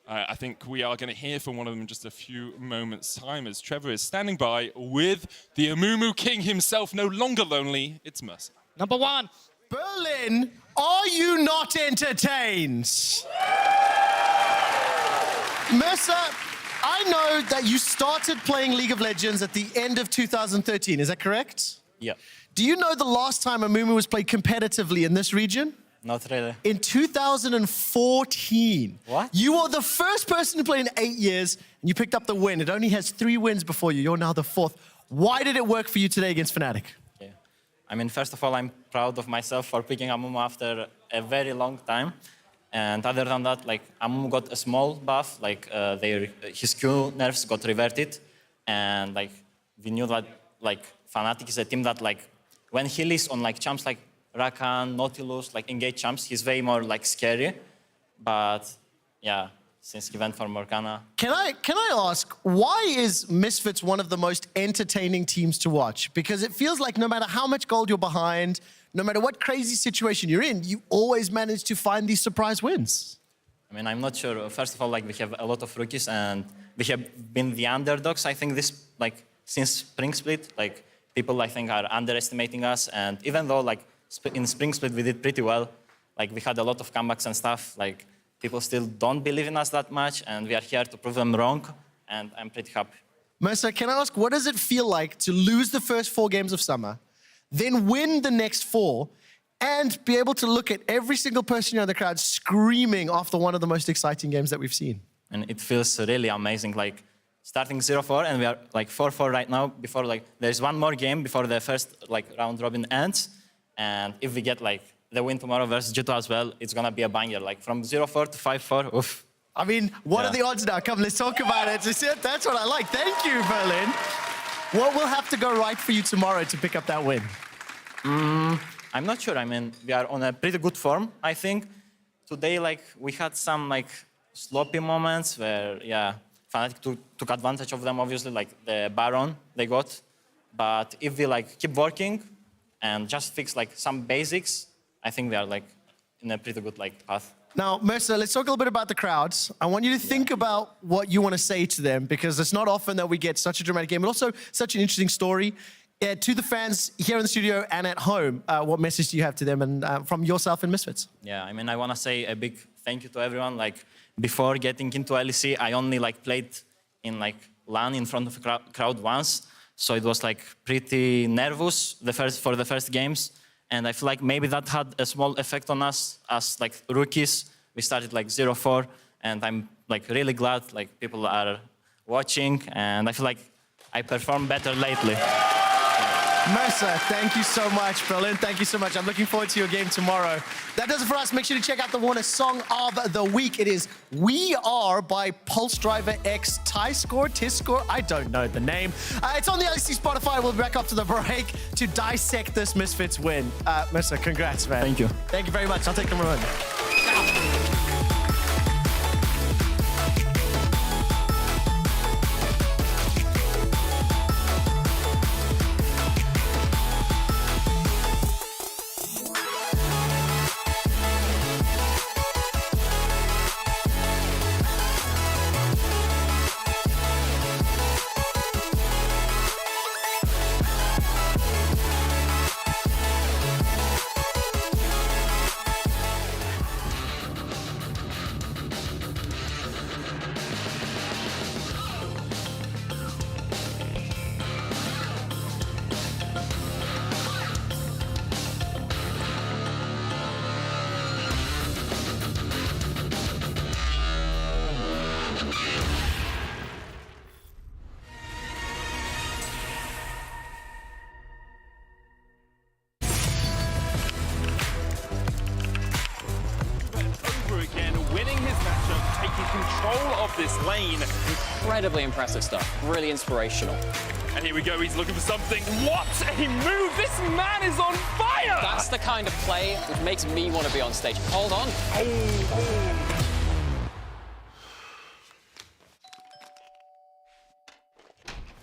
I think we are going to hear from one of them in just a few moments' time as Trevor is standing by with the Amumu King himself, no longer lonely. It's Mercer. Number 1. Berlin, are you not entertained? Mercer, I know that you started playing League of Legends at the end of 2013. Is that correct? Yeah. Do you know the last time Amumu was played competitively in this region? Not really. In 2014. What? You are the first person to play in 8 years, and you picked up the win. It only has 3 wins before you. You're now the 4th. Why did it work for you today against Fnatic? Yeah. I mean, first of all, I'm proud of myself for picking Amumu after a very long time. And other than that, like, Amumu got a small buff, like his Q nerfs got reverted. And like, we knew that like Fnatic is a team that like, when he is on like champs like Rakan, Nautilus, like engage champs, he's way more like scary. But yeah, since he went for Morgana. Can I ask, why is Misfits one of the most entertaining teams to watch? Because it feels like no matter how much gold you're behind, no matter what crazy situation you're in, you always manage to find these surprise wins. I mean, I'm not sure. First of all, like we have a lot of rookies and we have been the underdogs. I think this, like since Spring Split, like people I think are underestimating us. And even though like in Spring Split we did pretty well, like we had a lot of comebacks and stuff, like people still don't believe in us that much, and we are here to prove them wrong, and I'm pretty happy. Mercer, can I ask, what does it feel like to lose the first 4 games of summer, then win the next 4, and be able to look at every single person in the crowd screaming after one of the most exciting games that we've seen? And it feels really amazing, like starting 0-4, and we are like 4-4 right now, before like, there's one more game before the first like round robin ends, And if we get like the win tomorrow versus G2 as well, it's gonna be a banger. Like from 0-4 to 5-4, oof. I mean, what are the odds now? Come, let's talk about it. That's what I like. Thank you, Berlin. What will have to go right for you tomorrow to pick up that win? I'm not sure. I mean, we are on a pretty good form, I think. Today, like, we had some, like, sloppy moments where, yeah, Fnatic took advantage of them, obviously, like the Baron they got. But if we, like, keep working and just fix, like, some basics, I think we are, like, in a pretty good, like, path. Now, Mercer, let's talk a little bit about the crowds. I want you to think about what you want to say to them, because it's not often that we get such a dramatic game, but also such an interesting story. To the fans here in the studio and at home, what message do you have to them and from yourself and Misfits? Yeah, I mean, I want to say a big thank you to everyone. Like, before getting into LEC, I only, like, played in, like, LAN in front of a crowd once. So it was, like, pretty nervous for the first games. And I feel like maybe that had a small effect on us as, like, rookies. We started, like, 0-4, and I'm, like, really glad, like, people are watching, and I feel like I perform better lately. Mercer, thank you so much. Berlin, thank you so much. I'm looking forward to your game tomorrow. That does it for us. Make sure to check out the Warner Song of the Week. It is We Are by Pulse Driver X Tiscore. I don't know the name. It's on the LEC Spotify. We'll be back after the break to dissect this Misfits win. Mercer, congrats, man. Thank you. Thank you very much. I'll take the remote. This lane. Incredibly impressive stuff. Really inspirational. And here we go. He's looking for something. What a move! This man is on fire! That's the kind of play which makes me want to be on stage. Hold on.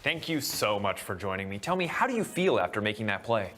Thank you so much for joining me. Tell me, how do you feel after making that play?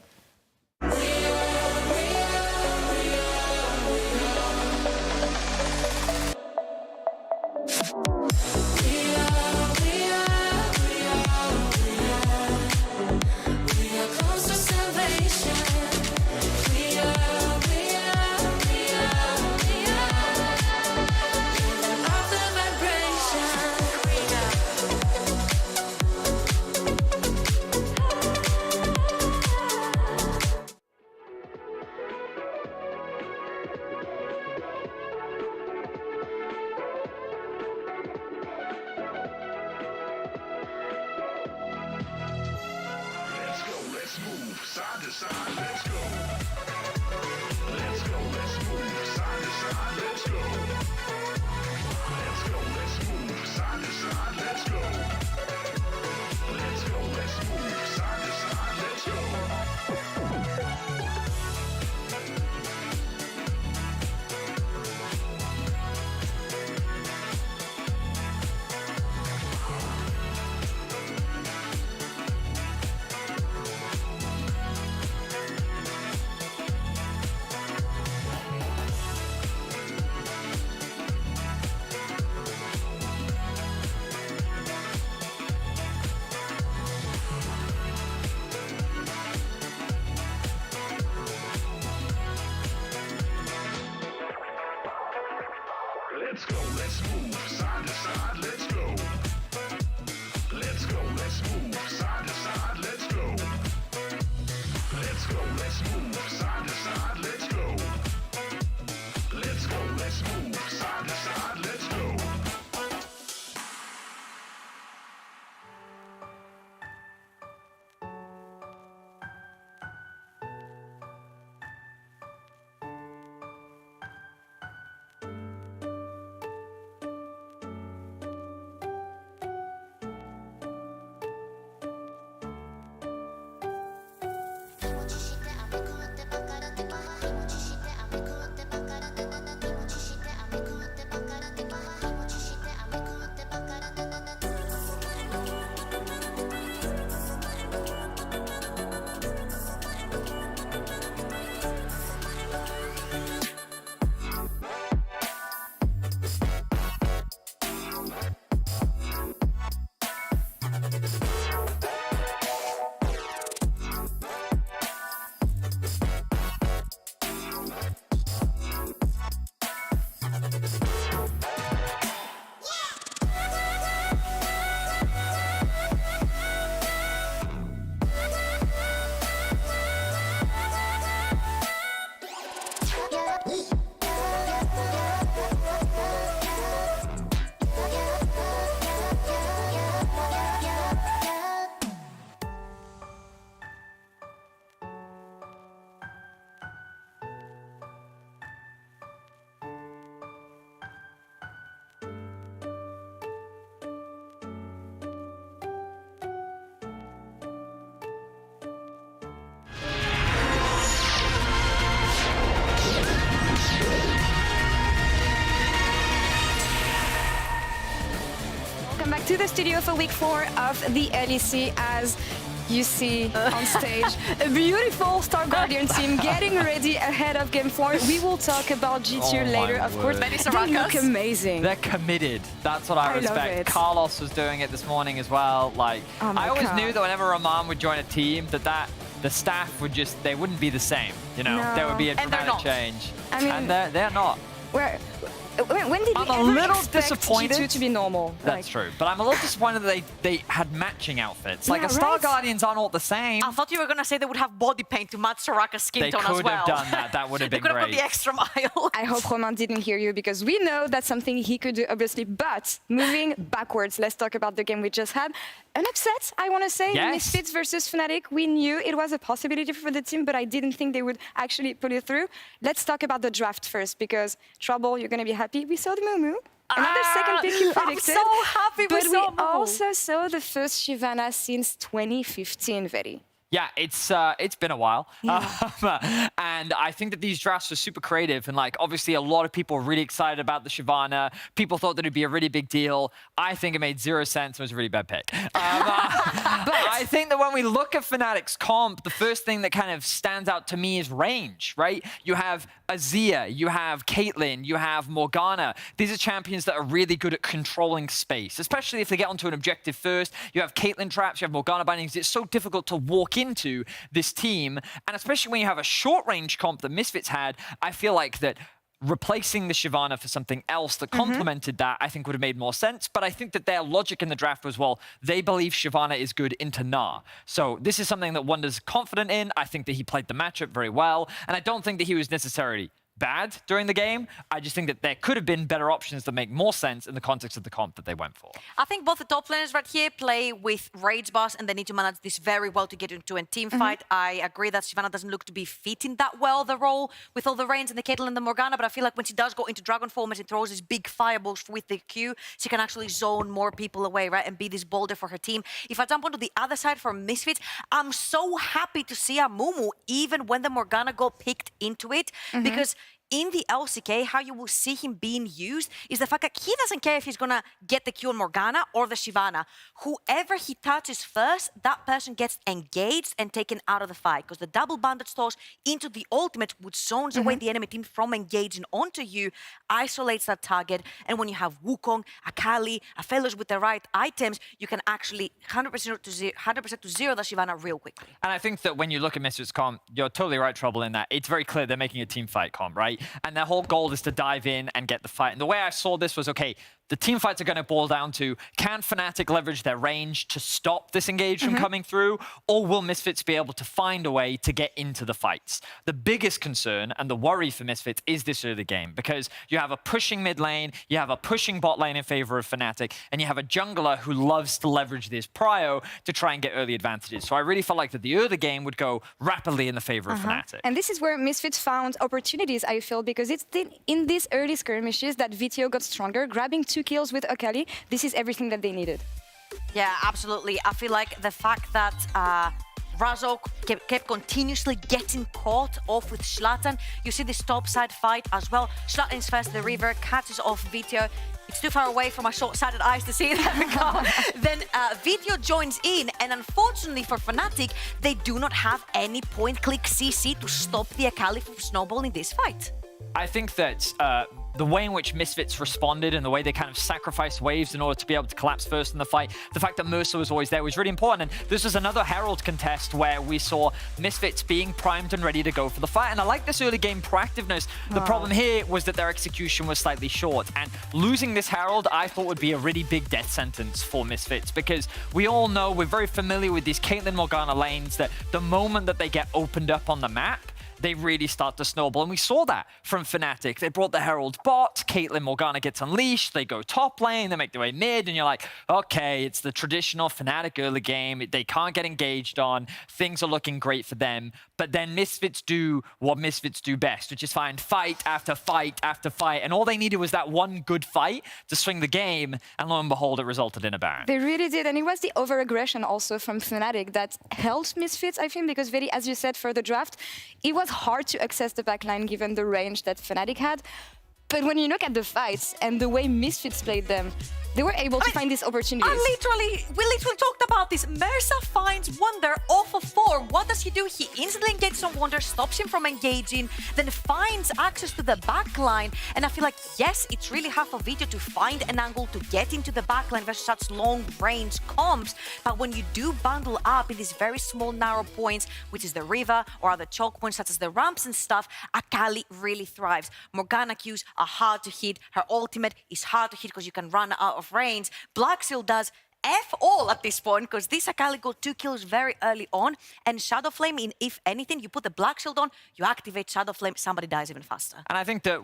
to the studio for week 4 of the LEC as you see on stage a beautiful Star Guardian team getting ready ahead of Game 4. We will talk about G2 later, of course. They look amazing. They're committed. That's what I respect. love it. Carlos was doing it this morning as well. Like, I always knew that whenever Rahman would join a team, the staff would just, they wouldn't be the same. You know, No. there would be a And they're dramatic not. change. I mean, and they're not. When did I'm we a ever little expect disappointed. G2 to be normal? That's true. But I'm a little disappointed that they had matching outfits. Like, Yeah, a Star right? Guardians aren't all the same. I thought you were going to say they would have body paint to match Soraka's skin They tone as could well. have done that. That would have They been could have gone great. the extra mile. I hope Romain didn't hear you because we know that's something he could do, obviously. But moving backwards, let's talk about the game we just had. An upset, I want to say. Yes. Misfits versus Fnatic. We knew it was a possibility for the team, but I didn't think they would actually pull it through. Let's talk about the draft first because, Trouble, you're going to be happy. We saw the Mumu. Another second pick you predicted. I'm so happy but we saw we Mumu. also saw the first Shyvana since 2015, Veri. Yeah, it's been a while. And I think that these drafts are super creative. And, like, obviously a lot of people were really excited about the Shyvana. People thought that it'd be a really big deal. I think it made 0 sense. It was a really bad pick. But I think that when we look at Fnatic's comp, the first thing that kind of stands out to me is range, right? You have Azir, you have Caitlyn, you have Morgana. These are champions that are really good at controlling space, especially if they get onto an objective first. You have Caitlyn traps, you have Morgana bindings. It's so difficult to walk into this team. And especially when you have a short-range comp that Misfits had, I feel like that replacing the Shyvana for something else that complemented that, I think would have made more sense. But I think that their logic in the draft was, well, they believe Shyvana is good into Gnar. So this is something that Wonder's confident in. I think that he played the matchup very well. And I don't think that he was necessarily bad during the game. I just think that there could have been better options that make more sense in the context of the comp that they went for. I think both the top laners right here play with Rage Boss and they need to manage this very well to get into a team fight. I agree that Shyvana doesn't look to be fitting that well the role with all the Reigns and the Caitlyn and the Morgana, but I feel like when she does go into Dragon Form and she throws these big fireballs with the Q, she can actually zone more people away, right, and be this boulder for her team. If I jump onto the other side for Misfits, I'm so happy to see a Mumu even when the Morgana got picked into it, because in the LCK, how you will see him being used is the fact that he doesn't care if he's going to get the Q on Morgana or the Shyvana. Whoever he touches first, that person gets engaged and taken out of the fight, because the double bandage toss into the ultimate, which zones away the enemy team from engaging onto you, isolates that target. And when you have Wukong, Akali, Aphelios with the right items, you can actually 100% to zero the Shyvana real quickly. And I think that when you look at Misfits comp, you're totally right, Trouble, in that it's very clear they're making a team fight comp, right? And their whole goal is to dive in and get the fight. And the way I saw this was, okay, the team fights are going to boil down to, can Fnatic leverage their range to stop this engage from coming through, or will Misfits be able to find a way to get into the fights? The biggest concern and the worry for Misfits is this early game, because you have a pushing mid lane, you have a pushing bot lane in favor of Fnatic, and you have a jungler who loves to leverage this prio to try and get early advantages. So I really felt like that the early game would go rapidly in the favor of Fnatic. And this is where Misfits found opportunities, I feel, because it's in these early skirmishes that VTO got stronger, grabbing 2 kills with Akali. This is everything that they needed. Yeah, absolutely. I feel like the fact that Razok kept continuously getting caught off with Zlatan. You see this top side fight as well. Zlatan is first, the river catches off Vito. It's too far away from my short-sighted eyes to see them come. Then Vito joins in, and unfortunately for Fnatic, they do not have any point-click CC to stop the Akali from snowballing this fight. I think that the way in which Misfits responded and the way they kind of sacrificed waves in order to be able to collapse first in the fight, the fact that Mercer was always there was really important. And this was another Herald contest where we saw Misfits being primed and ready to go for the fight. And I like this early game proactiveness. The problem here was that their execution was slightly short. And losing this Herald, I thought would be a really big death sentence for Misfits, because we all know, we're very familiar with these Caitlyn Morgana lanes, that the moment that they get opened up on the map, they really start to snowball. And we saw that from Fnatic. They brought the Herald bot, Caitlyn Morgana gets unleashed, they go top lane, they make their way mid, and you're like, okay, it's the traditional Fnatic early game. They can't get engaged on. Things are looking great for them. But then Misfits do what Misfits do best, which is find fight after fight after fight. And all they needed was that one good fight to swing the game. And lo and behold, it resulted in a Baron. They really did. And it was the over-aggression also from Fnatic that helped Misfits, I think, because very, as you said, for the draft, it was hard to access the backline given the range that Fnatic had. But when you look at the fights and the way Misfits played them, they were able to find these opportunities. We literally talked about this. Mercer finds Wonder off of 4. What does he do? He instantly engages on Wonder, stops him from engaging, then finds access to the backline. And I feel like, yes, it's really hard for Vito to find an angle to get into the backline versus such long-range comps. But when you do bundle up in these very small, narrow points, which is the river or other choke points such as the ramps and stuff, Akali really thrives. Morgana Qs are hard to hit. Her ultimate is hard to hit because you can run out of range. Black Seal does F all at this point because this Akali got 2 kills very early on, and Shadow Flame, if anything, you put the Black Shield on, you activate Shadow Flame, somebody dies even faster. And I think that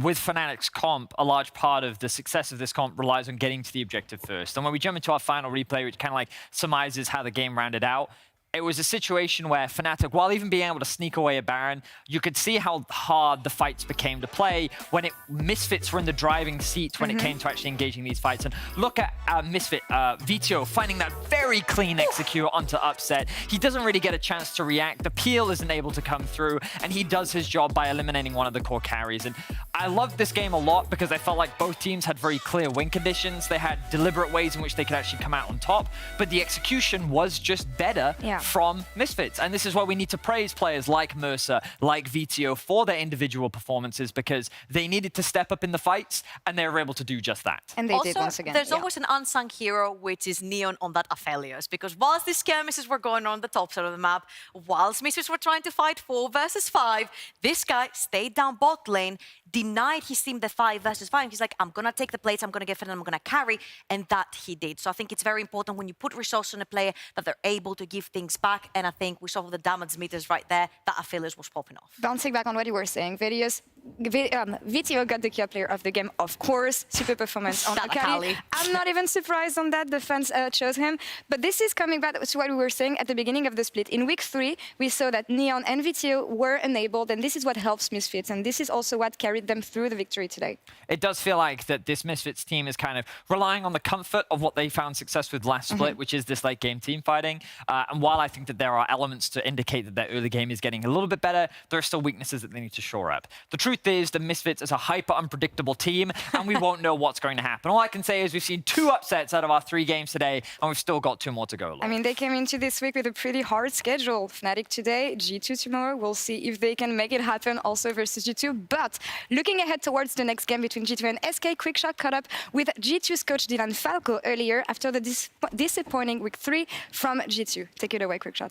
with Fnatic's comp, a large part of the success of this comp relies on getting to the objective first. And when we jump into our final replay, which kind of like surmises how the game rounded out, it was a situation where Fnatic, while even being able to sneak away a Baron, you could see how hard the fights became to play when Misfits were in the driving seat when it came to actually engaging these fights. And look at Misfit, Vito, finding that very clean execute onto Upset. He doesn't really get a chance to react. The peel isn't able to come through, and he does his job by eliminating one of the core carries. And I loved this game a lot because I felt like both teams had very clear win conditions. They had deliberate ways in which they could actually come out on top, but the execution was just better from Misfits. And this is why we need to praise players like Mercer, like VTO for their individual performances, because they needed to step up in the fights and they were able to do just that. And they also, did once again. There's always an unsung hero, which is Neon on that Aphelios, because whilst these skirmishes were going on the top side of the map, whilst Misfits were trying to fight 4 versus 5, this guy stayed down bot lane, denied his team the 5 versus 5. He's like, I'm going to take the plates, I'm going to get fed, and I'm going to carry. And that he did. So I think it's very important when you put resources on a player that they're able to give things back. And I think we saw the damage meters right there that Aphelios was popping off. Bouncing back on what you were saying, VTO got the key player of the game, of course. Super performance on Akali. I'm not even surprised on that. The fans chose him. But this is coming back to what we were saying at the beginning of the split. In week 3, we saw that Neon and VTO were enabled, and this is what helps Misfits. And this is also what carried them through the victory today. It does feel like that this Misfits team is kind of relying on the comfort of what they found success with last split, which is this late game team fighting. And while I think that there are elements to indicate that their early game is getting a little bit better, there are still weaknesses that they need to shore up. The truth is the Misfits is a hyper unpredictable team, and we won't know what's going to happen. All I can say is we've seen 2 upsets out of our 3 games today, and we've still got 2 more to go. I mean, they came into this week with a pretty hard schedule. Fnatic today, G2 tomorrow. We'll see if they can make it happen also versus G2. But looking ahead towards the next game between G2 and SK, Quickshot caught up with G2's coach Dylan Falco earlier after the disappointing week 3 from G2. Take it away, Quickshot.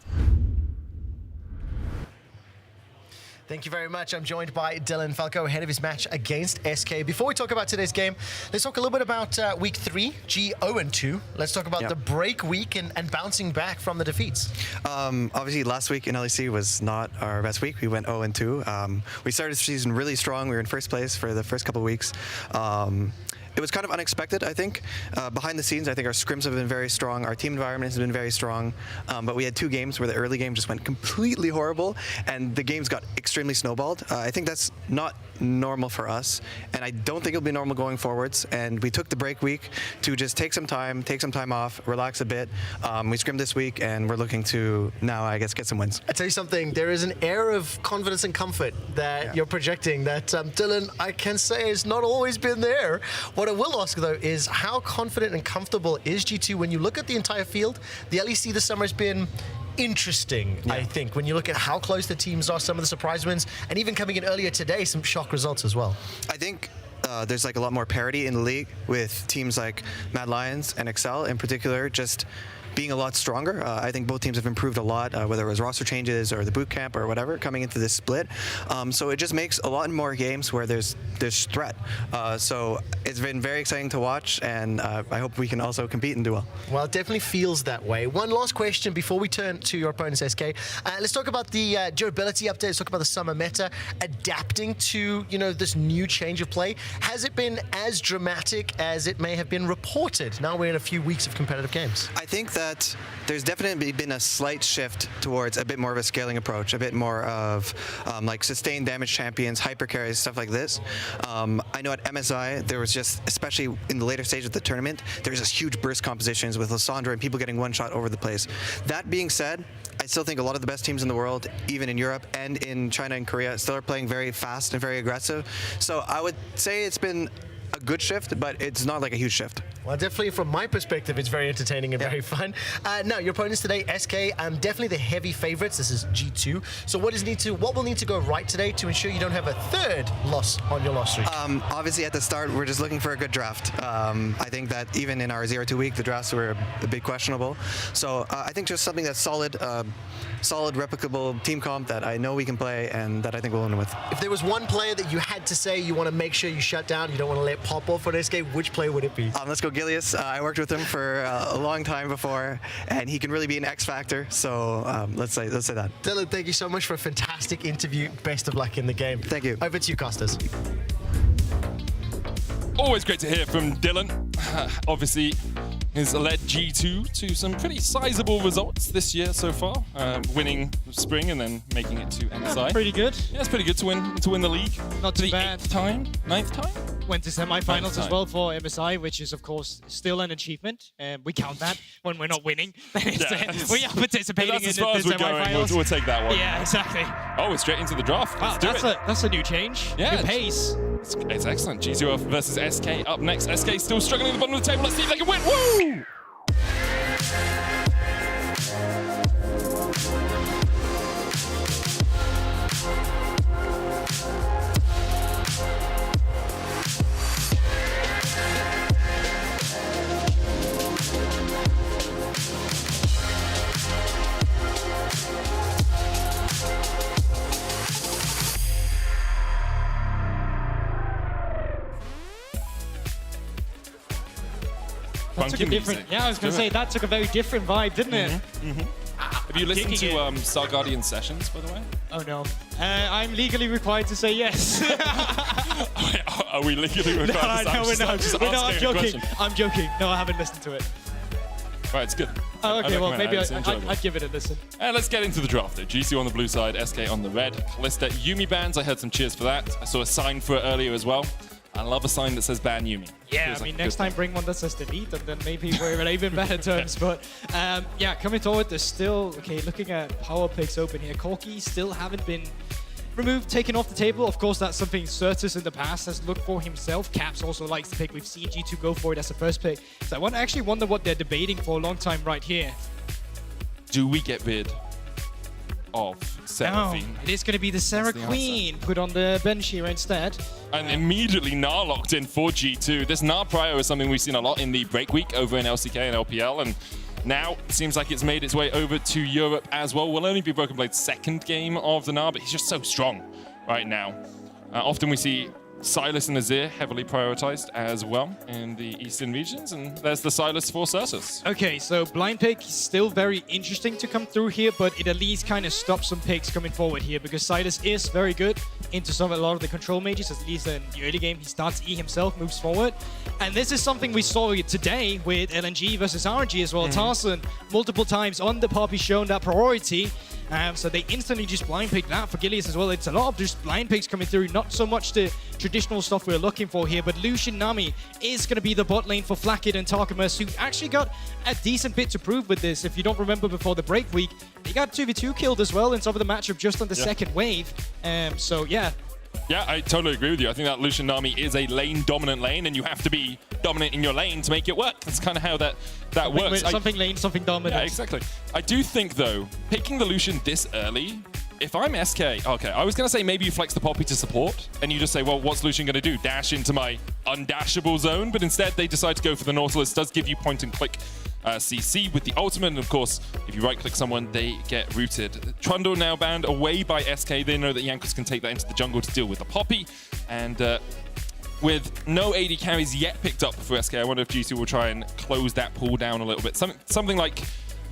Thank you very much. I'm joined by Dylan Falco ahead of his match against SK. Before we talk about today's game, let's talk a little bit about week 3, G 0-2. Let's talk about the break week and bouncing back from the defeats. Obviously, last week in LEC was not our best week. We went 0-2. We started the season really strong. We were in first place for the first couple of weeks. It was kind of unexpected, I think. Behind the scenes, I think our scrims have been very strong. Our team environment has been very strong. But we had 2 games where the early game just went completely horrible, and the games got extremely snowballed. I think that's not normal for us, and I don't think it'll be normal going forwards. And we took the break week to just take some time off, relax a bit. We scrimmed this week, and we're looking to now, I guess, get some wins. I tell you something, there is an air of confidence and comfort that you're projecting that, Dylan, I can say has not always been there. What I will ask, though, is how confident and comfortable is G2 when you look at the entire field? The LEC this summer has been interesting, I think, when you look at how close the teams are, some of the surprise wins, and even coming in earlier today, some shock results as well. I think there's like a lot more parity in the league with teams like Mad Lions and Excel in particular, just being a lot stronger. I think both teams have improved a lot, whether it was roster changes or the boot camp or whatever, coming into this split. So it just makes a lot more games where there's threat. So it's been very exciting to watch, and I hope we can also compete and do well. Well, it definitely feels that way. One last question before we turn to your opponents, SK. Let's talk about the durability update. Let's talk about the summer meta adapting to, this new change of play. Has it been as dramatic as it may have been reported? Now we're in a few weeks of competitive games. I think that there's definitely been a slight shift towards a bit more of a scaling approach, a bit more of like sustained damage champions, hyper carries, stuff like this. I know at MSI, there was just, especially in the later stage of the tournament, there was just huge burst compositions with Lissandra and people getting one shot over the place. That being said, I still think a lot of the best teams in the world, even in Europe and in China and Korea, still are playing very fast and very aggressive. So I would say it's been a good shift, but it's not like a huge shift. Well, definitely from my perspective, it's very entertaining and very fun. Now, your opponents today, SK, definitely the heavy favorites. This is G2. So what will need to go right today to ensure you don't have a third loss on your loss streak? Obviously, at the start, we're just looking for a good draft. I think that even in our 0-2 week, the drafts were a bit questionable. So I think just something that's solid, solid, replicable team comp that I know we can play and that I think we'll win with. If there was one player that you had to say you want to make sure you shut down, you don't want to let pop off on SK, which player would it be? Let's go Gilius. I worked with him for a long time before, and he can really be an X factor. So let's say that. Dylan, thank you so much for a fantastic interview. Best of luck in the game. Thank you. Over to you, Costas. Always great to hear from Dylan. Obviously, has led G2 to some pretty sizable results this year so far, winning Spring and then making it to MSI. Pretty good. Yeah, it's pretty good to win the league. Not too bad. 9th time? Went to semi-finals as well for MSI, which is of course still an achievement. We count that when we're not winning. We are participating in the semi-finals. We'll take that one. Yeah, exactly. Oh, we're straight into the draft. Wow, that's a new change. Yeah, new pace. It's excellent. G2 versus SK up next. SK still struggling at the bottom of the table. Let's see if they can win. Woo! Took a different, yeah, I was going to say, that took a very different vibe, didn't it? Have you listened to Star Guardian Sessions, by the way? Oh, no. I'm legally required to say yes. Are we legally required to say yes? No, I'm joking. I'm joking. No, I haven't listened to it. Right, it's good. Oh, okay, well, maybe I'd give it a listen. Let's get into the draft, though. GC on the blue side, SK on the red. Kalista, Yumi bans. I heard some cheers for that. I saw a sign for it earlier as well. I love a sign that says ban Yumi. Yeah, I mean, next time bring one that says delete, and then maybe we're in even better terms. But yeah, coming forward, there's still, okay, looking at power picks open here. Corki still haven't been removed, taken off the table. Of course, that's something Certus in the past has looked for himself. Caps also likes to pick. We've seen G2 go for it as a first pick. So I actually wonder what they're debating for a long time right here. Do we get rid of Seraphine? No, it is going to be the Sarah Queen put on the bench here instead. And immediately Gnar locked in for G2. This Gnar Prio is something we've seen a lot in the break week over in LCK and LPL, and now it seems like it's made its way over to Europe as well. Will only be Broken Blade's second game of the Gnar, but he's just so strong right now. Often we see Sylas and Azir heavily prioritized as well in the eastern regions, and there's the Sylas for Certus. Okay, so blind pick is still very interesting to come through here, but it at least kind of stops some picks coming forward here because Sylas is very good into a lot of the control mages, at least in the early game. He starts E himself, moves forward, and this is something we saw today with LNG versus RNG as well. Tarson multiple times on the Poppy shown that priority. So they instantly just blind picked that for Gilius as well. It's a lot of just blind picks coming through, not so much the traditional stuff we're looking for here, but Lucian Nami is going to be the bot lane for Flakked and Tarkamus, who actually got a decent bit to prove with this. If you don't remember before the break week, they got 2v2 killed as well in some of the matchup just on the second wave. So yeah. Yeah, I totally agree with you. I think that Lucian Nami is a lane-dominant lane, and you have to be dominant in your lane to make it work. That's kind of how that works. Something lane, something dominant. Yeah, exactly. I do think, though, picking the Lucian this early, if I'm SK, okay, I was going to say maybe you flex the Poppy to support, and you just say, well, what's Lucian going to do? Dash into my undashable zone? But instead, they decide to go for the Nautilus. It does give you point-and-click CC with the ultimate, and of course, if you right-click someone, they get rooted. Trundle now banned away by SK. They know that Jankos can take that into the jungle to deal with the Poppy, and with no AD carries yet picked up for SK, I wonder if G2 will try and close that pool down a little bit. Something like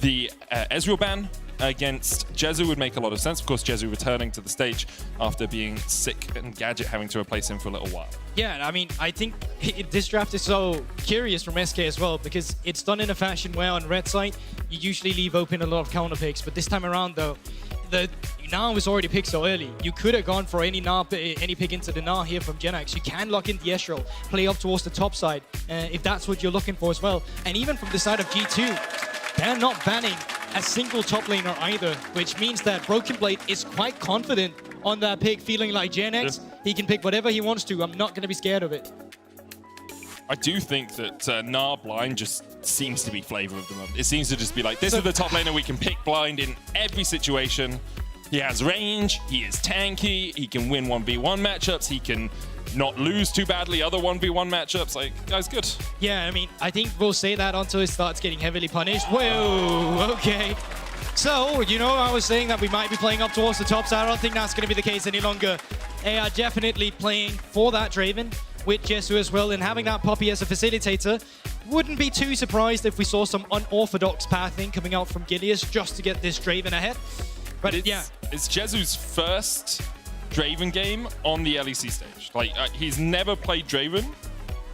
the Ezreal ban against Jezu would make a lot of sense. Of course, Jezu returning to the stage after being sick and Gadget having to replace him for a little while. Yeah, I mean, I think this draft is so curious from SK as well because it's done in a fashion where on red side, you usually leave open a lot of counter picks. But this time around, though, the Gnar was already picked so early. You could have gone for any pick into the Gnar here from Genax. You can lock in the Ezreal, play up towards the top side if that's what you're looking for as well. And even from the side of G2, they're not banning a single top laner either, which means that Broken Blade is quite confident on that pick, feeling like Gen X. He can pick whatever he wants to. I'm not going to be scared of it. I do think that Gnar blind just seems to be flavor of the month. It seems to just be like, this is the top laner we can pick blind in every situation. He has range, he is tanky, he can win 1v1 matchups, he can not lose too badly other 1v1 matchups. Like, guy's good. Yeah, I mean, I think we'll say that until he starts getting heavily punished. Whoa, okay. So, you know, I was saying that we might be playing up towards the top side. I don't think that's going to be the case any longer. They are definitely playing for that Draven with Jesu as well, and having that Poppy as a facilitator. Wouldn't be too surprised if we saw some unorthodox pathing coming out from Gilius just to get this Draven ahead. But it's Jesu's first Draven game on the LEC stage. Like, he's never played Draven,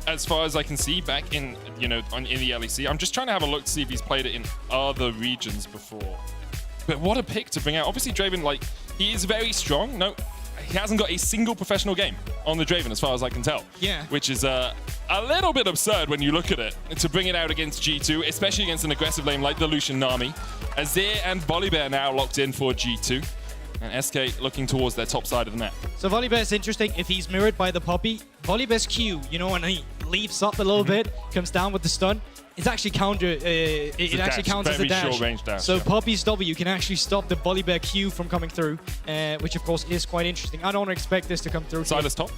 as far as I can see, back in, you know, in the LEC. I'm just trying to have a look to see if he's played it in other regions before. But what a pick to bring out. Obviously, Draven, like, he is very strong. No, he hasn't got a single professional game on the Draven, as far as I can tell. Yeah. Which is a little bit absurd when you look at it. To bring it out against G2, especially against an aggressive lane like the Lucian Nami. Azir and Volibear now locked in for G2. And SK looking towards their top side of the map. So Volibear's interesting if he's mirrored by the Poppy. Volibear's Q, you know, when he leaps up a little bit, comes down with the stun, it's actually it actually counts as a dash. Short range dash. So Poppy's W can actually stop the Volibear Q from coming through, which of course is quite interesting. I don't expect this to come through. Silas top.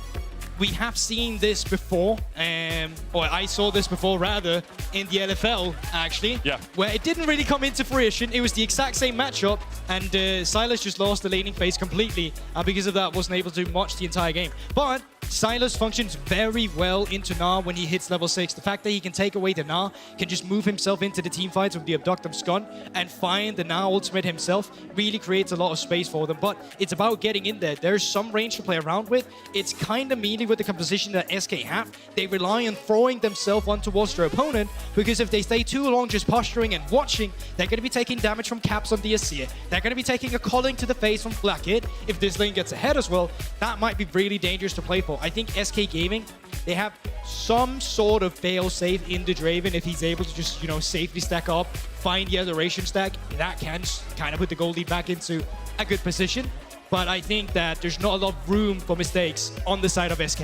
We have seen this before, or I saw this before rather, in the LFL actually, where it didn't really come into fruition. It was the exact same matchup, and Silas just lost the laning phase completely, and because of that wasn't able to do much the entire game. But Silas functions very well into Gnar when he hits level 6. The fact that he can take away the Gnar, can just move himself into the team fights with the Abductum Scun and find the Gnar ultimate himself really creates a lot of space for them. But it's about getting in there. There's some range to play around with. It's kind of meaty with the composition that SK have. They rely on throwing themselves on towards their opponent, because if they stay too long just posturing and watching, they're going to be taking damage from Caps on the Azir. They're going to be taking a calling to the face from Blackhead. If this lane gets ahead as well, that might be really dangerous to play for. I think SK Gaming, they have some sort of fail-safe in the Draven if he's able to just, you know, safely stack up, find the adoration stack. That can kind of put the gold lead back into a good position. But I think that there's not a lot of room for mistakes on the side of SK.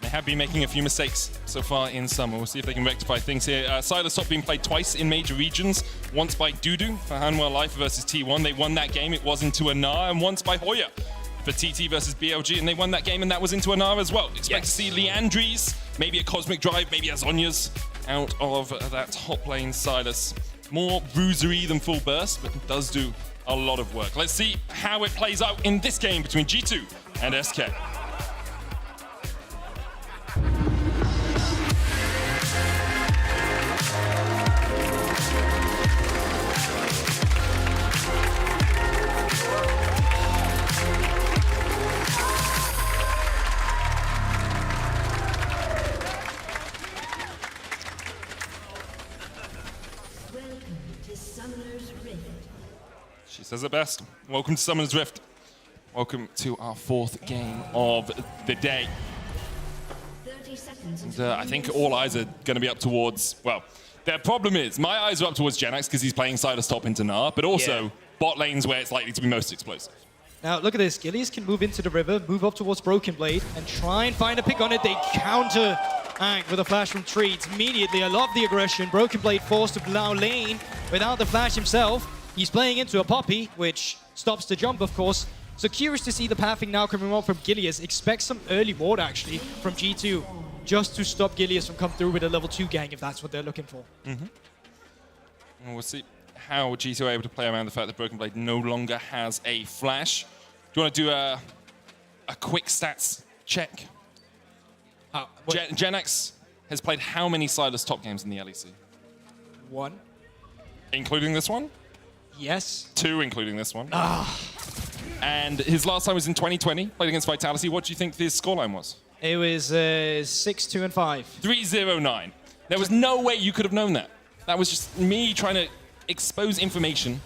They have been making a few mistakes so far in summer. We'll see if they can rectify things here. Silas top being played twice in major regions. Once by Dudu for Hanwha Life versus T1. They won that game. It was into a Gnar. And once by Hoya for TT versus BLG, and they won that game, and that was into a Gnar as well. Expect to see Leandri's, maybe a Cosmic Drive, maybe a Zhonya's out of that top lane. Silas, more bruisery than full burst, but does do a lot of work. Let's see how it plays out in this game between G2 and SK. She says it best. Welcome to Summoner's Rift. Welcome to our fourth game of the day. And, I think all eyes are going to be up towards, well, their problem is, my eyes are up towards Gen X because he's playing Silas top into Gnar, but also bot lanes where it's likely to be most explosive. Now, look at this. Gilius can move into the river, move up towards Broken Blade, and try and find a pick on it. They counter with a flash from Treats immediately. I love the aggression. Broken Blade forced to now lane without the flash himself. He's playing into a Poppy, which stops the jump, of course. So curious to see the pathing now coming up from Gilius. Expect some early ward, actually, from G2, just to stop Gilius from coming through with a level 2 gang, if that's what they're looking for. And we'll see how G2 are able to play around the fact that Broken Blade no longer has a flash. Do you want to do a quick stats check? Gen X has played how many Silas top games in the LEC? 1. Including this one? Yes. 2, including this one. And his last time was in 2020, played against Vitality. What do you think his scoreline was? It was 6-2 and 5. 3-0-9. There was no way you could have known that. That was just me trying to expose information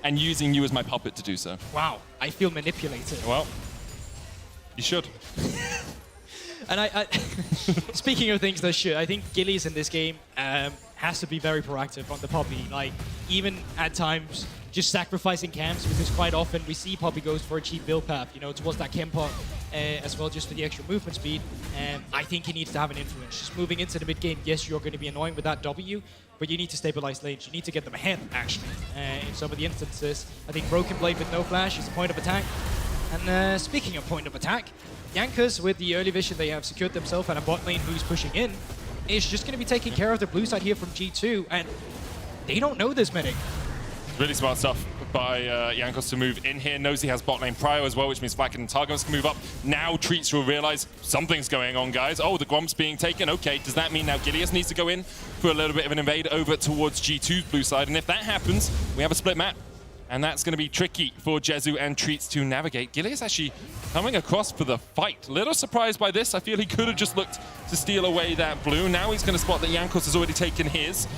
and using you as my puppet to do so. Wow, I feel manipulated. Well, you should. And I speaking of things that should, I think Gillies in this game, has to be very proactive on the Poppy. Like, even at times, just sacrificing camps, because quite often we see Poppy goes for a cheap build path, you know, towards that chem pot, as well, just for the extra movement speed. And I think he needs to have an influence. Just moving into the mid game, yes, you're going to be annoying with that W, but you need to stabilize lanes. You need to get them ahead, actually, in some of the instances. I think Broken Blade with no flash is a point of attack. And speaking of point of attack, Jankos, with the early vision they have secured themselves and a bot lane who's pushing in, is just going to be taking care of the blue side here from G2, and they don't know this many. Really smart stuff by Jankos to move in here. Knows he has bot lane prio as well, which means Flacken and Targums can move up. Now Treats will realize something's going on, guys. Oh, the Gwomp's being taken. Okay, does that mean now Gilius needs to go in for a little bit of an invade over towards G2's blue side? And if that happens, we have a split map. And that's going to be tricky for Jezu and Treats to navigate. Gilius actually coming across for the fight. Little surprised by this. I feel he could have just looked to steal away that blue. Now he's going to spot that Jankos has already taken his.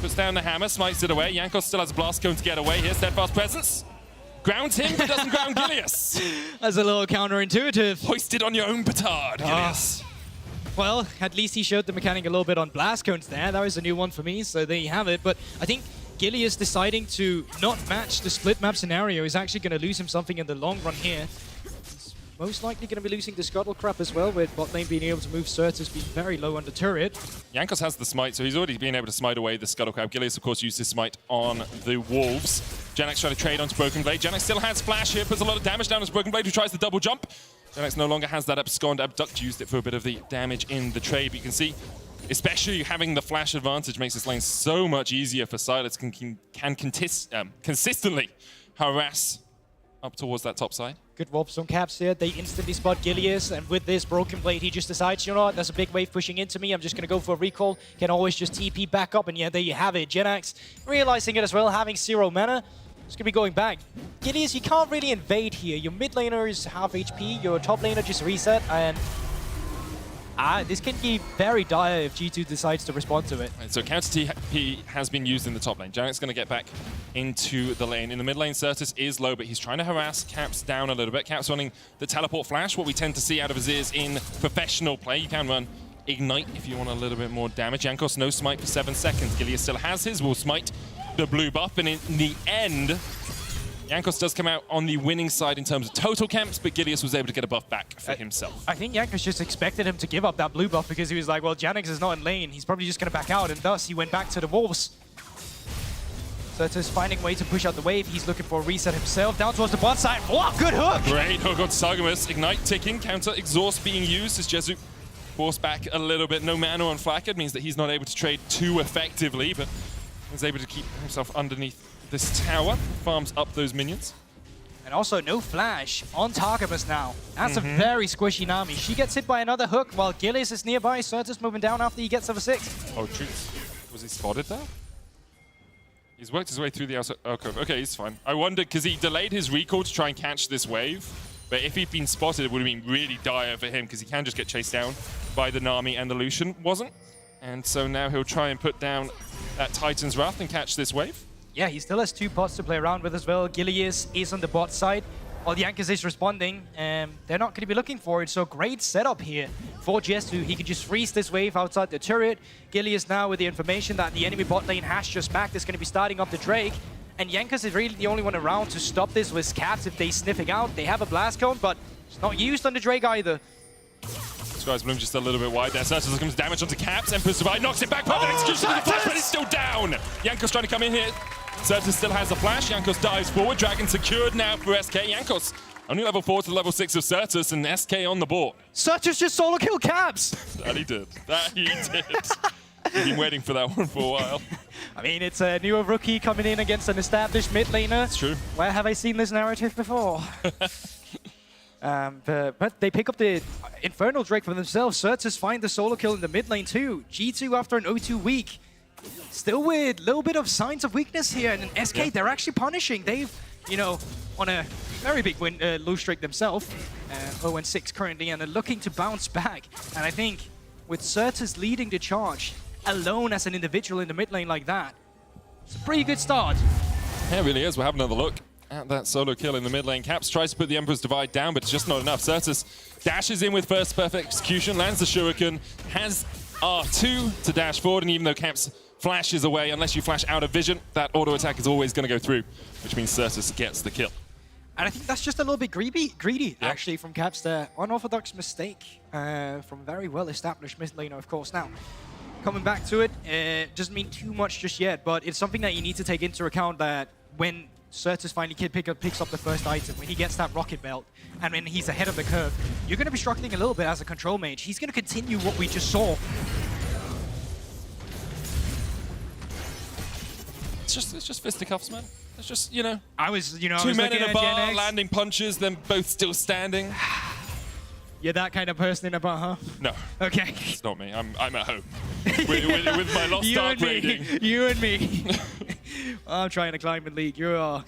Puts down the hammer, smites it away. Jankos still has a blast cone to get away here. Steadfast presence. Grounds him, but doesn't ground Gilius. That's a little counterintuitive. Hoisted on your own petard, Gilius. Well, at least he showed the mechanic a little bit on blast cones there. That was a new one for me, so there you have it. But I think Gilius deciding to not match the split map scenario is actually going to lose him something in the long run here. He's most likely going to be losing the Scuttle Crap as well, with bot lane being able to move Certus being very low on the turret. Jankos has the smite, so he's already been able to smite away the Scuttle Crab. Gilius, of course, used his smite on the Wolves. Janex trying to trade onto Broken Blade. Janex still has flash here, puts a lot of damage down as Broken Blade, who tries the double jump. Janex no longer has that abscond. Abduct used it for a bit of the damage in the trade, but you can see, especially having the flash advantage makes this lane so much easier for Silas, can consistently harass up towards that top side. Good warps on caps here. They instantly spot Gilius, and with this Broken Blade, he just decides, you know what, there's a big wave pushing into me. I'm just going to go for a recall. Can always just TP back up, and yeah, there you have it. Jenax realizing it as well, having 0 mana. It's going to be going back. Gilius, you can't really invade here. Your mid laner is half HP, your top laner just reset, and this can be very dire if G2 decides to respond to it. And so counter TP has been used in the top lane. Janet's going to get back into the lane. In the mid lane, Certus is low, but he's trying to harass Caps down a little bit. Caps running the teleport flash, what we tend to see out of his ears in professional play. You can run Ignite if you want a little bit more damage. Jankos, no smite for 7 seconds. Gilius still has his, will smite the blue buff, and in the end, Jankos does come out on the winning side in terms of total camps, but Gilius was able to get a buff back for himself. I think Jankos just expected him to give up that blue buff because he was like, well, Janex is not in lane. He's probably just going to back out, and thus he went back to the Wolves. Certus finding a way to push out the wave. He's looking for a reset himself. Down towards the bot side. Wow, good hook! Great hook on Sargeras. Ignite ticking. Counter exhaust being used as Jezu forced back a little bit. No mana on Flackard means that he's not able to trade too effectively, but is able to keep himself underneath this tower. Farms up those minions. And also no flash on Targemus now. That's a very squishy Nami. She gets hit by another hook while Gilius is nearby. Certus moving down after he gets over 6. Oh, Treats. Was he spotted there? He's worked his way through the outside. Okay, he's fine. I wondered, because he delayed his recall to try and catch this wave. But if he'd been spotted, it would have been really dire for him, because he can just get chased down by the Nami, and the Lucian wasn't. And so now he'll try and put down that Titan's Wrath and catch this wave. Yeah, he still has 2 pots to play around with as well. Gilius is on the bot side, while Jankos is responding, and they're not going to be looking for it. So great setup here for Jezu. He can just freeze this wave outside the turret. Gilius now with the information that the enemy bot lane has just backed is going to be starting up the Drake. And Jankos is really the only one around to stop this with Caps if they sniffing out. They have a blast cone, but it's not used on the Drake either. Sky's Bloom just a little bit wide there. Certus comes damage onto Caps. Emperor's Divide knocks it back. Perfect execution of the flash, but it's still down. Jankos trying to come in here. Certus still has the flash. Jankos dives forward. Dragon secured now for SK. Jankos only level 4 to level 6 of Certus, and SK on the board. Certus just solo kill Caps. That he did. That he did. We've been waiting for that one for a while. I mean, it's a newer rookie coming in against an established mid laner. It's true. Where have I seen this narrative before? But they pick up the Infernal Drake for themselves. Certus find the solo kill in the mid lane too. G2 after an 0-2 week. Still with a little bit of signs of weakness here. And in SK, they're actually punishing. They've, you know, on a very big win lose streak themselves. 0-6 currently, and they're looking to bounce back. And I think with Certus leading the charge, alone as an individual in the mid lane like that, it's a pretty good start. Yeah, it really is. We'll have another look at that solo kill in the mid lane. Caps tries to put the Emperor's Divide down, but it's just not enough. Certus dashes in with first perfect execution, lands the Shuriken, has R2 to dash forward, and even though Caps flashes away, unless you flash out of vision, that auto attack is always going to go through, which means Certus gets the kill. And I think that's just a little bit greedy actually, from Caps there. Unorthodox mistake from very well-established mid laner, of course. Now, coming back to it, doesn't mean too much just yet, but it's something that you need to take into account that when Certus finally picks up the first item, when he gets that rocket belt, and when he's ahead of the curve, you're going to be struggling a little bit as a control mage. He's going to continue what we just saw. It's just fisticuffs, man. It's just, you know, I was two men in a at bar Gen X. landing punches, then both still standing. You're that kind of person in a bar, huh? No. Okay. It's not me. I'm at home with my Lost Ark rating. You and me. I'm trying to climb in League. You're on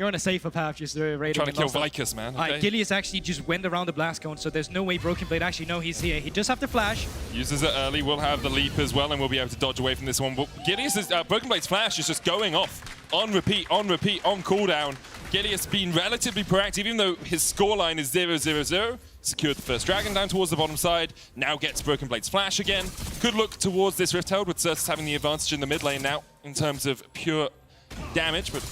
a safer path, just raiding. Trying to kill Vicus, man. Okay. Gilius actually just went around the blast cone, so there's no way Broken Blade actually know he's here. He does have to flash. Uses it early. We'll have the leap as well, and we'll be able to dodge away from this one. But Gilius' Broken Blade's flash is just going off on repeat, on cooldown. Gilius being relatively proactive, even though his scoreline is 0-0-0. Secured the first dragon down towards the bottom side. Now gets Broken Blade's flash again. Could look towards this Rift Herald with Certus having the advantage in the mid lane now in terms of pure damage, but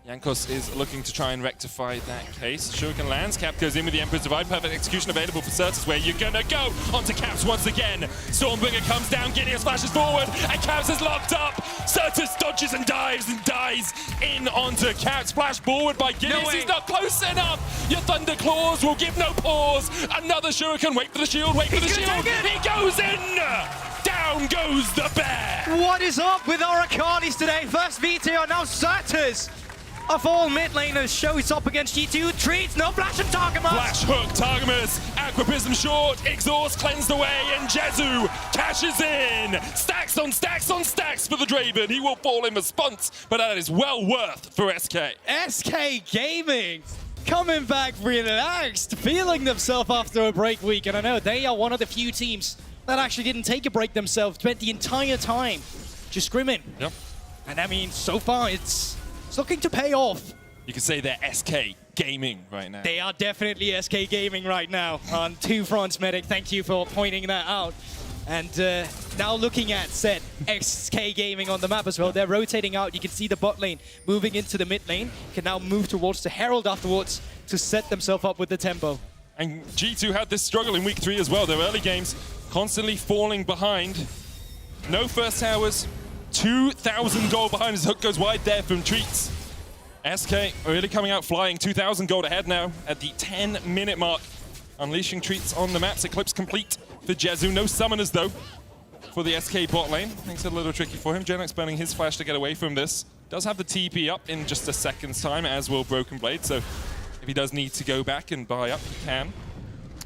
Jankos is looking to try and rectify that case. Shuriken lands, Cap goes in with the Emperor's Divide. Perfect execution available for Certus, where you're gonna go onto Caps once again. Stormbringer comes down, Gilius flashes forward, and Caps is locked up. Certus dodges and dives in onto Caps. Flash forward by Gilius, he's not close enough. Your Thunder Claws will give no pause. Another Shuriken, wait for the shield, wait for the shield. He goes in! Down goes the bear! What is up with our Akanis today? First VTR, now Certus of all mid laners shows up against G2. Treats, no flash and Targamas. Flash hook, Targamas, Aqua Prism short, Exhaust cleansed away, and Jezu cashes in. Stacks on stacks on stacks for the Draven. He will fall in response, but that is well worth for SK. SK Gaming coming back relaxed, feeling themselves after a break week. And I know they are one of the few teams that actually didn't take a break themselves, spent the entire time just scrimming. Yep. And I mean, so far it's looking to pay off. You could say they're SK Gaming right now. They are definitely SK Gaming right now on two fronts, Medic. Thank you for pointing that out. And now looking at set SK Gaming on the map as well. They're rotating out. You can see the bot lane moving into the mid lane. Can now move towards the Herald afterwards to set themselves up with the tempo. And G2 had this struggle in week 3 as well. Their early games constantly falling behind. No first towers. 2,000 gold behind. His hook goes wide there from Treats. SK really coming out flying. 2,000 gold ahead now at the 10-minute mark. Unleashing Treats on the maps. Eclipse complete for Jezu. No summoners though for the SK bot lane. Makes it a little tricky for him. Genox burning his flash to get away from this. Does have the TP up in just a second's time, as will Broken Blade. So if he does need to go back and buy up, he can.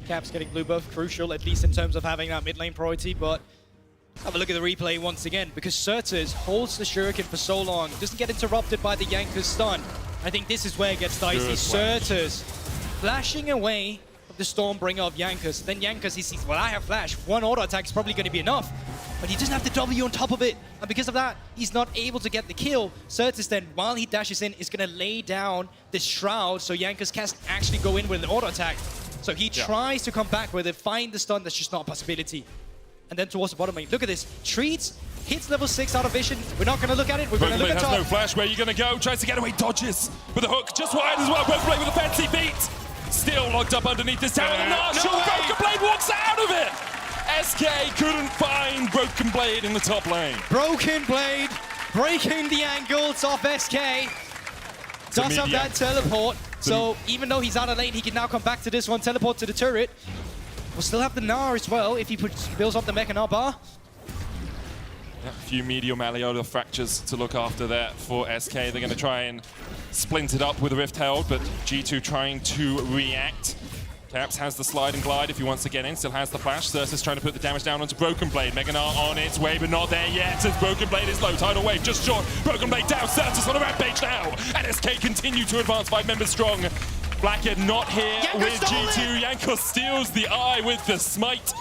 Caps getting blue buff, crucial at least in terms of having that mid lane priority, but have a look at the replay once again, because Certus holds the Shuriken for so long, doesn't get interrupted by the Yanker's stun. I think this is where it gets dicey. Certus flashing away of the Stormbringer of Yankers. Then Yankers, he sees, well, I have flash. One auto attack is probably going to be enough, but he doesn't have the W on top of it. And because of that, he's not able to get the kill. Certus then, while he dashes in, is going to lay down the Shroud, so Yankers can't actually go in with an auto attack. So he tries to come back with it, find the stun, that's just not a possibility. And then towards the bottom lane, look at this. Treats hits level 6 out of vision. We're not going to look at it, we're going to look at top. Has no flash, where are you going to go? Tries to get away, dodges with a hook, just wide as well. Broken Blade with a fancy feet. Still locked up underneath this tower. Broken Blade walks out of it. SK couldn't find Broken Blade in the top lane. Broken Blade breaking the angles off SK. Does have that teleport. So even though he's out of lane, he can now come back to this one, teleport to the turret. We'll still have the Gnar as well if he builds up the Mech Gnar bar. Yeah, a few medial malleolar fractures to look after there for SK. They're going to try and splint it up with a Rift Herald, but G2 trying to react. Caps has the slide and glide if he wants to get in, still has the flash. Certus trying to put the damage down onto Broken Blade. Mega Gnar on its way, but not there yet, as Broken Blade is low. Tidal Wave just short. Broken Blade down, Certus on a rampage now. And SK continue to advance, 5 members strong. Blackhead not here with G2. Jankos steals the eye with the smite.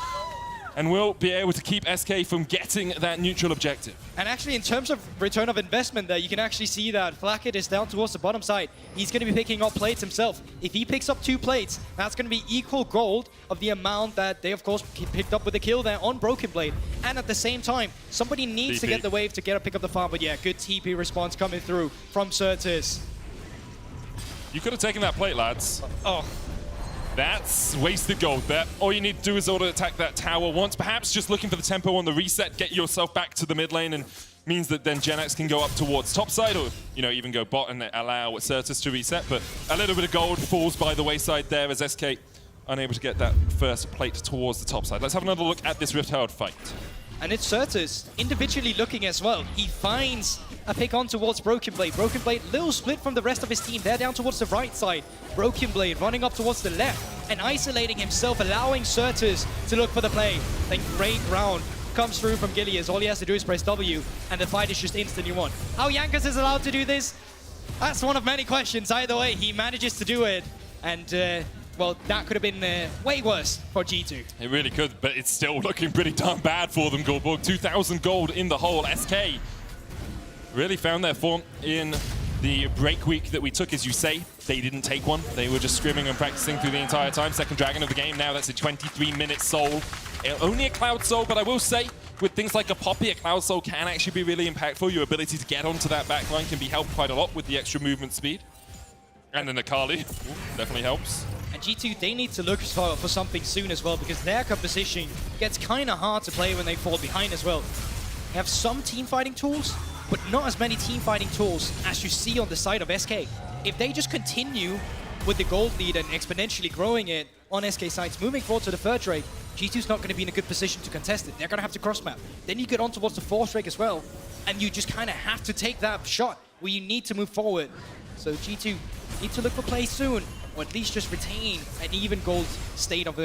and will be able to keep SK from getting that neutral objective. And actually, in terms of return of investment there, you can actually see that Flackett is down towards the bottom side. He's going to be picking up plates himself. If he picks up 2 plates, that's going to be equal gold of the amount that they, of course, picked up with the kill there on Broken Blade. And at the same time, somebody needs to get the wave to pick up the farm. But yeah, good TP response coming through from Certus. You could have taken that plate, lads. Oh. That's wasted gold there. All you need to do is auto attack that tower once, perhaps just looking for the tempo on the reset, get yourself back to the mid lane, and means that then Genax can go up towards topside, or even go bot and allow Certus to reset. But a little bit of gold falls by the wayside there as SK unable to get that first plate towards the topside. Let's have another look at this Rift Herald fight. And it's Certus individually looking as well. He finds a pick on towards Broken Blade. Broken Blade, little split from the rest of his team. They're down towards the right side. Broken Blade running up towards the left and isolating himself, allowing Certus to look for the play. Then great round comes through from Gilius. All he has to do is press W, and the fight is just instantly won. How Jankos is allowed to do this? That's one of many questions. Either way, he manages to do it, and well, that could have been way worse for G2. It really could, but it's still looking pretty darn bad for them, Goldborg. 2,000 gold in the hole. SK really found their form in the break week that we took, as you say. They didn't take one. They were just scrimming and practicing through the entire time. Second Dragon of the game now. That's a 23-minute soul. Only a Cloud Soul, but I will say, with things like a Poppy, a Cloud Soul can actually be really impactful. Your ability to get onto that backline can be helped quite a lot with the extra movement speed. And then Akali definitely helps. And G2, they need to look for something soon as well, because their composition gets kind of hard to play when they fall behind as well. They have some team fighting tools, but not as many team fighting tools as you see on the side of SK. If they just continue with the gold lead and exponentially growing it on SK sides, moving forward to the third Drake, G2's not going to be in a good position to contest it. They're going to have to cross map. Then you get on towards the fourth Drake as well, and you just kind of have to take that shot where you need to move forward. So G2 need to look for play soon, or at least just retain an even gold state of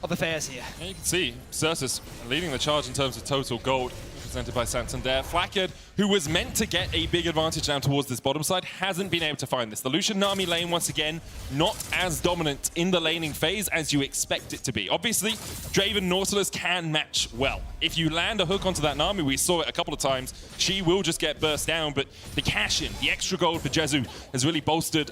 affairs here. And you can see Certus leading the charge in terms of total gold, represented by Santander. Flackett, who was meant to get a big advantage down towards this bottom side, hasn't been able to find this. The Lucian Nami lane, once again, not as dominant in the laning phase as you expect it to be. Obviously, Draven Nautilus can match well. If you land a hook onto that Nami, we saw it a couple of times, she will just get burst down, but the cash in, the extra gold for Jezu has really bolstered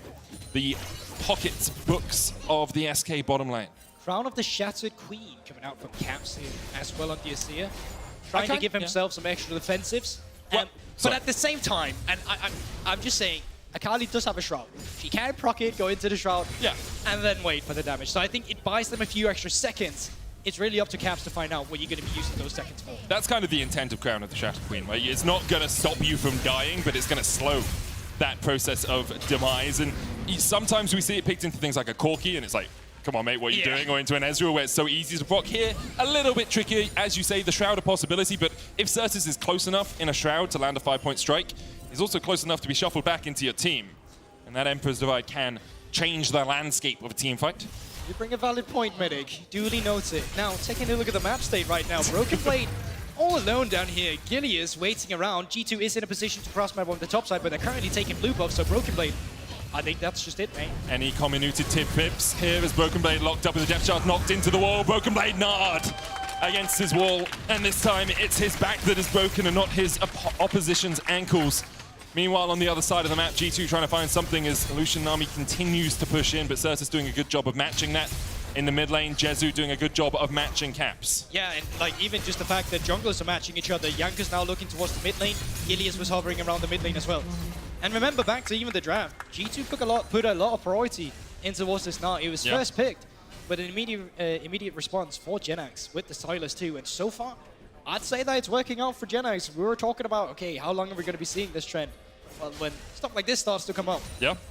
the pocket books of the SK bottom lane. Crown of the Shattered Queen coming out from Caps here as well on the Azir. Trying to give himself some extra defensives. But at the same time, and I'm just saying, Akali does have a Shroud. She can proc it, go into the Shroud, and then wait for the damage. So I think it buys them a few extra seconds. It's really up to Caps to find out what you're going to be using those seconds for. That's kind of the intent of Crown of the Shattered Queen, right? It's not going to stop you from dying, but it's going to slow that process of demise. And sometimes we see it picked into things like a Corki, and it's like, come on, mate, what are you doing? Or into an Ezreal, where it's so easy to proc. Here, a little bit trickier. As you say, the Shroud a possibility, but if Certus is close enough in a Shroud to land a 5-point strike, he's also close enough to be shuffled back into your team. And that Emperor's Divide can change the landscape of a team fight. You bring a valid point, Medic. Duly noted. Now, taking a look at the map state right now. Broken Blade all alone down here. Gilius waiting around. G2 is in a position to cross map on the top side, but they're currently taking blue buff, so Broken Blade, I think that's just it, mate. Any comminuted tip pips here as Broken Blade locked up with the depth chart, knocked into the wall. Broken Blade nard against his wall, and this time it's his back that is broken and not his opposition's ankles. Meanwhile, on the other side of the map, G2 trying to find something as Lucian Nami continues to push in, but Certus doing a good job of matching that. In the mid lane, Jezu doing a good job of matching Caps. Yeah, and like even just the fact that junglers are matching each other. Jankos now looking towards the mid lane. Gilius was hovering around the mid lane as well. And remember, back to even the draft, G2 put a lot of priority into towards this now. It was first picked, but an immediate response for Genax with the Silas too. And so far, I'd say that it's working out for Genax. We were talking about, okay, how long are we going to be seeing this trend? Well, when stuff like this starts to come up,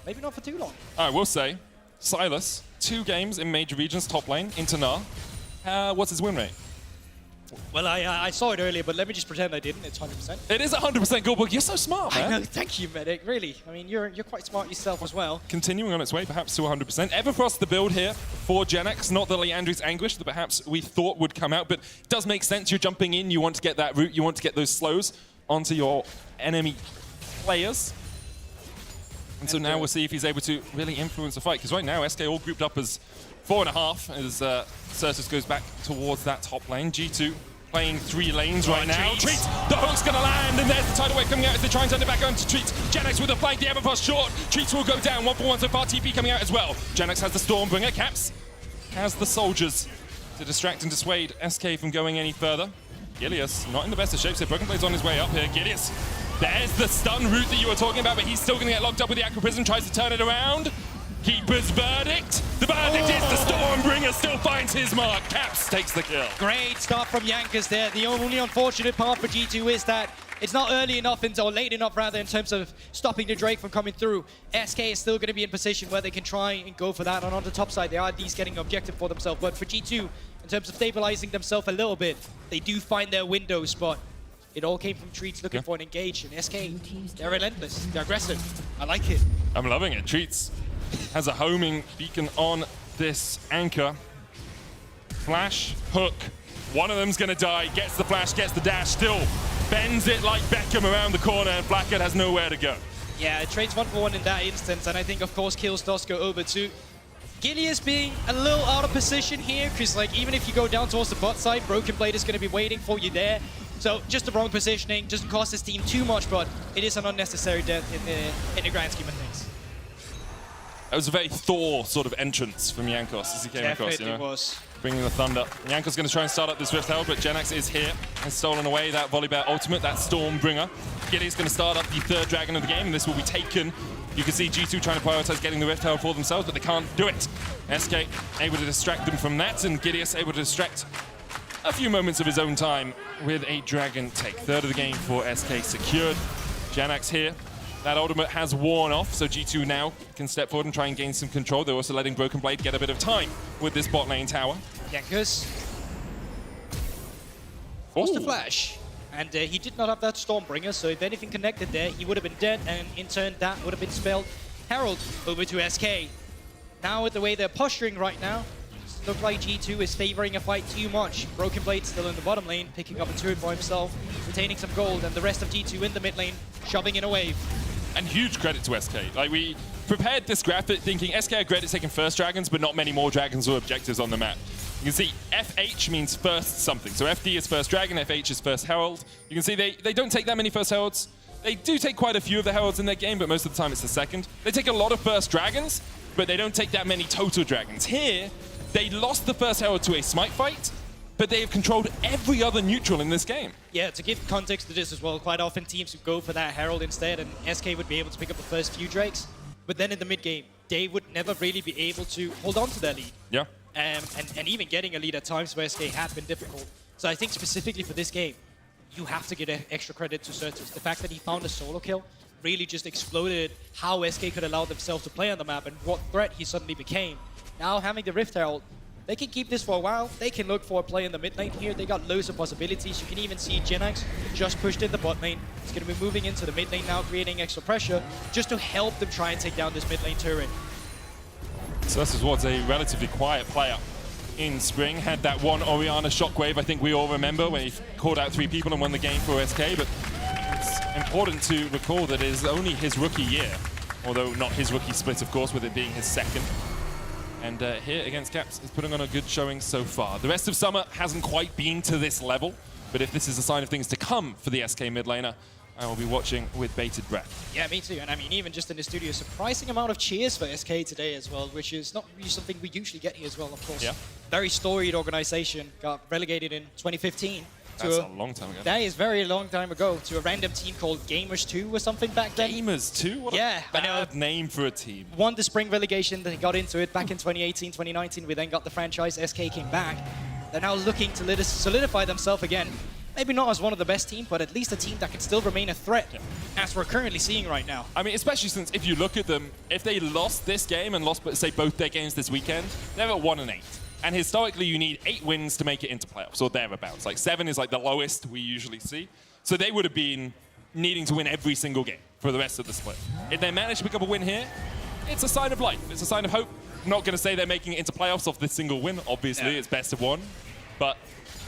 maybe not for too long. I will say, Silas, 2 games in major regions top lane into Gnar. What's his win rate? Well, I saw it earlier, but let me just pretend I didn't. It's 100%. It is 100% Goldberg. You're so smart, man. I know. Thank you, Medic. Really. I mean, you're quite smart yourself as well. Continuing on its way, perhaps to 100%. Everfrost the build here for Genax. Not the Leandri's Anguish that perhaps we thought would come out, but it does make sense. You're jumping in. You want to get that route. You want to get those slows onto your enemy players. And so now we'll see if he's able to really influence the fight. Because right now, SK all grouped up as 4.5 as Certus goes back towards that top lane. G2 playing 3 lanes right now. Treat, the hook's gonna land, and there's the tidal wave coming out as they try and turn it back onto Treat. Janex with a flank, the Everfrost short. Treats will go down, 1-for-1 so far. TP coming out as well. Janex has the Stormbringer. Caps has the soldiers to distract and dissuade SK from going any further. Gilius not in the best of shape, so Broken Blade's on his way up here. Gilius, there's the stun route that you were talking about, but he's still gonna get locked up with the Aqua Prism, tries to turn it around. Keeper's verdict. The verdict is the Stormbringer still finds his mark. Caps takes the kill. Great start from Jankers there. The only unfortunate part for G2 is that it's not early enough, or late enough rather, in terms of stopping the Drake from coming through. SK is still going to be in position where they can try and go for that. And on the top side, they are at least getting an objective for themselves. But for G2, in terms of stabilizing themselves a little bit, they do find their window spot. It all came from Treats looking for an engage. And SK, they're relentless. They're aggressive. I like it. I'm loving it. Treats has a homing beacon on this anchor. Flash, hook. One of them's going to die. Gets the flash, gets the dash. Still bends it like Beckham around the corner, and Blackhead has nowhere to go. Yeah, it trades 1-for-1 in that instance, and I think, of course, kills does go over to Gilius being a little out of position here, because like even if you go down towards the bot side, Broken Blade is going to be waiting for you there. So just the wrong positioning, doesn't cost his team too much, but it is an unnecessary death in the grand scheme of things. That was a very Thor sort of entrance from Jankos as he came across, you know? Was. Bringing the thunder. Jankos going to try and start up this Rift Herald, but Genax is here, has stolen away that Volibear ultimate, that Stormbringer. Giddy's going to start up the 3rd dragon of the game, and this will be taken. You can see G2 trying to prioritize getting the Rift Herald for themselves, but they can't do it. SK able to distract them from that, and Gideus able to distract a few moments of his own time with a dragon take. 3rd of the game for SK secured. Janax here. That ultimate has worn off, so G2 now can step forward and try and gain some control. They're also letting Broken Blade get a bit of time with this bot lane tower. Jankers. Forced the flash. And he did not have that Stormbringer, so if anything connected there, he would have been dead, and in turn, that would have been spelled Herald over to SK. Now, with the way they're posturing right now, it looks like G2 is favoring a fight too much. Broken Blade still in the bottom lane, picking up a turret for himself, retaining some gold, and the rest of G2 in the mid lane, shoving in a wave. And huge credit to SK. Like, we prepared this graphic thinking SK are great at taking first dragons, but not many more dragons or objectives on the map. You can see FH means first something. So FD is first dragon, FH is first herald. You can see they don't take that many first heralds. They do take quite a few of the heralds in their game, but most of the time it's the second. They take a lot of first dragons, but they don't take that many total dragons. Here, they lost the first herald to a smite fight, but they have controlled every other neutral in this game. Yeah, to give context to this as well, quite often teams would go for that herald instead, and SK would be able to pick up the first few drakes. But then in the mid game, they would never really be able to hold on to their lead. Yeah. And even getting a lead at times where SK had been difficult. So I think specifically for this game, you have to give extra credit to Certus. The fact that he found a solo kill really just exploded how SK could allow themselves to play on the map and what threat he suddenly became. Now having the Rift Herald, they can keep this for a while. They can look for a play in the mid lane here. They got loads of possibilities. You can even see Genax just pushed in the bot lane. He's going to be moving into the mid lane now, creating extra pressure just to help them try and take down this mid lane turret. Certus was a relatively quiet player in spring. Had that one Orianna shockwave, I think we all remember, when he called out 3 people and won the game for SK. But it's important to recall that it is only his rookie year, although not his rookie split, of course, with it being his second. And here against Caps is putting on a good showing so far. The rest of summer hasn't quite been to this level, but if this is a sign of things to come for the SK mid laner, I will be watching with bated breath. Yeah, me too. And I mean, even just in the studio, surprising amount of cheers for SK today as well, which is not really something we usually get here as well, of course. Yeah. Very storied organization, got relegated in 2015. That's a long time ago. That is very long time ago, to a random team called Gamers 2 or something back then. Gamers 2? What a bad name for a team. Won the spring relegation, they got into it back in 2018, 2019. We then got the franchise, SK came back. They're now looking to solidify themselves again. Maybe not as one of the best teams, but at least a team that can still remain a threat, as we're currently seeing right now. I mean, especially since if you look at them, if they lost this game and lost, say, both their games this weekend, they're at 1-8. And historically, you need 8 wins to make it into playoffs, or thereabouts. Like 7 is like the lowest we usually see. So they would have been needing to win every single game for the rest of the split. If they manage to pick up a win here, it's a sign of life. It's a sign of hope. I'm not going to say they're making it into playoffs off this single win. Obviously, it's best of 1. But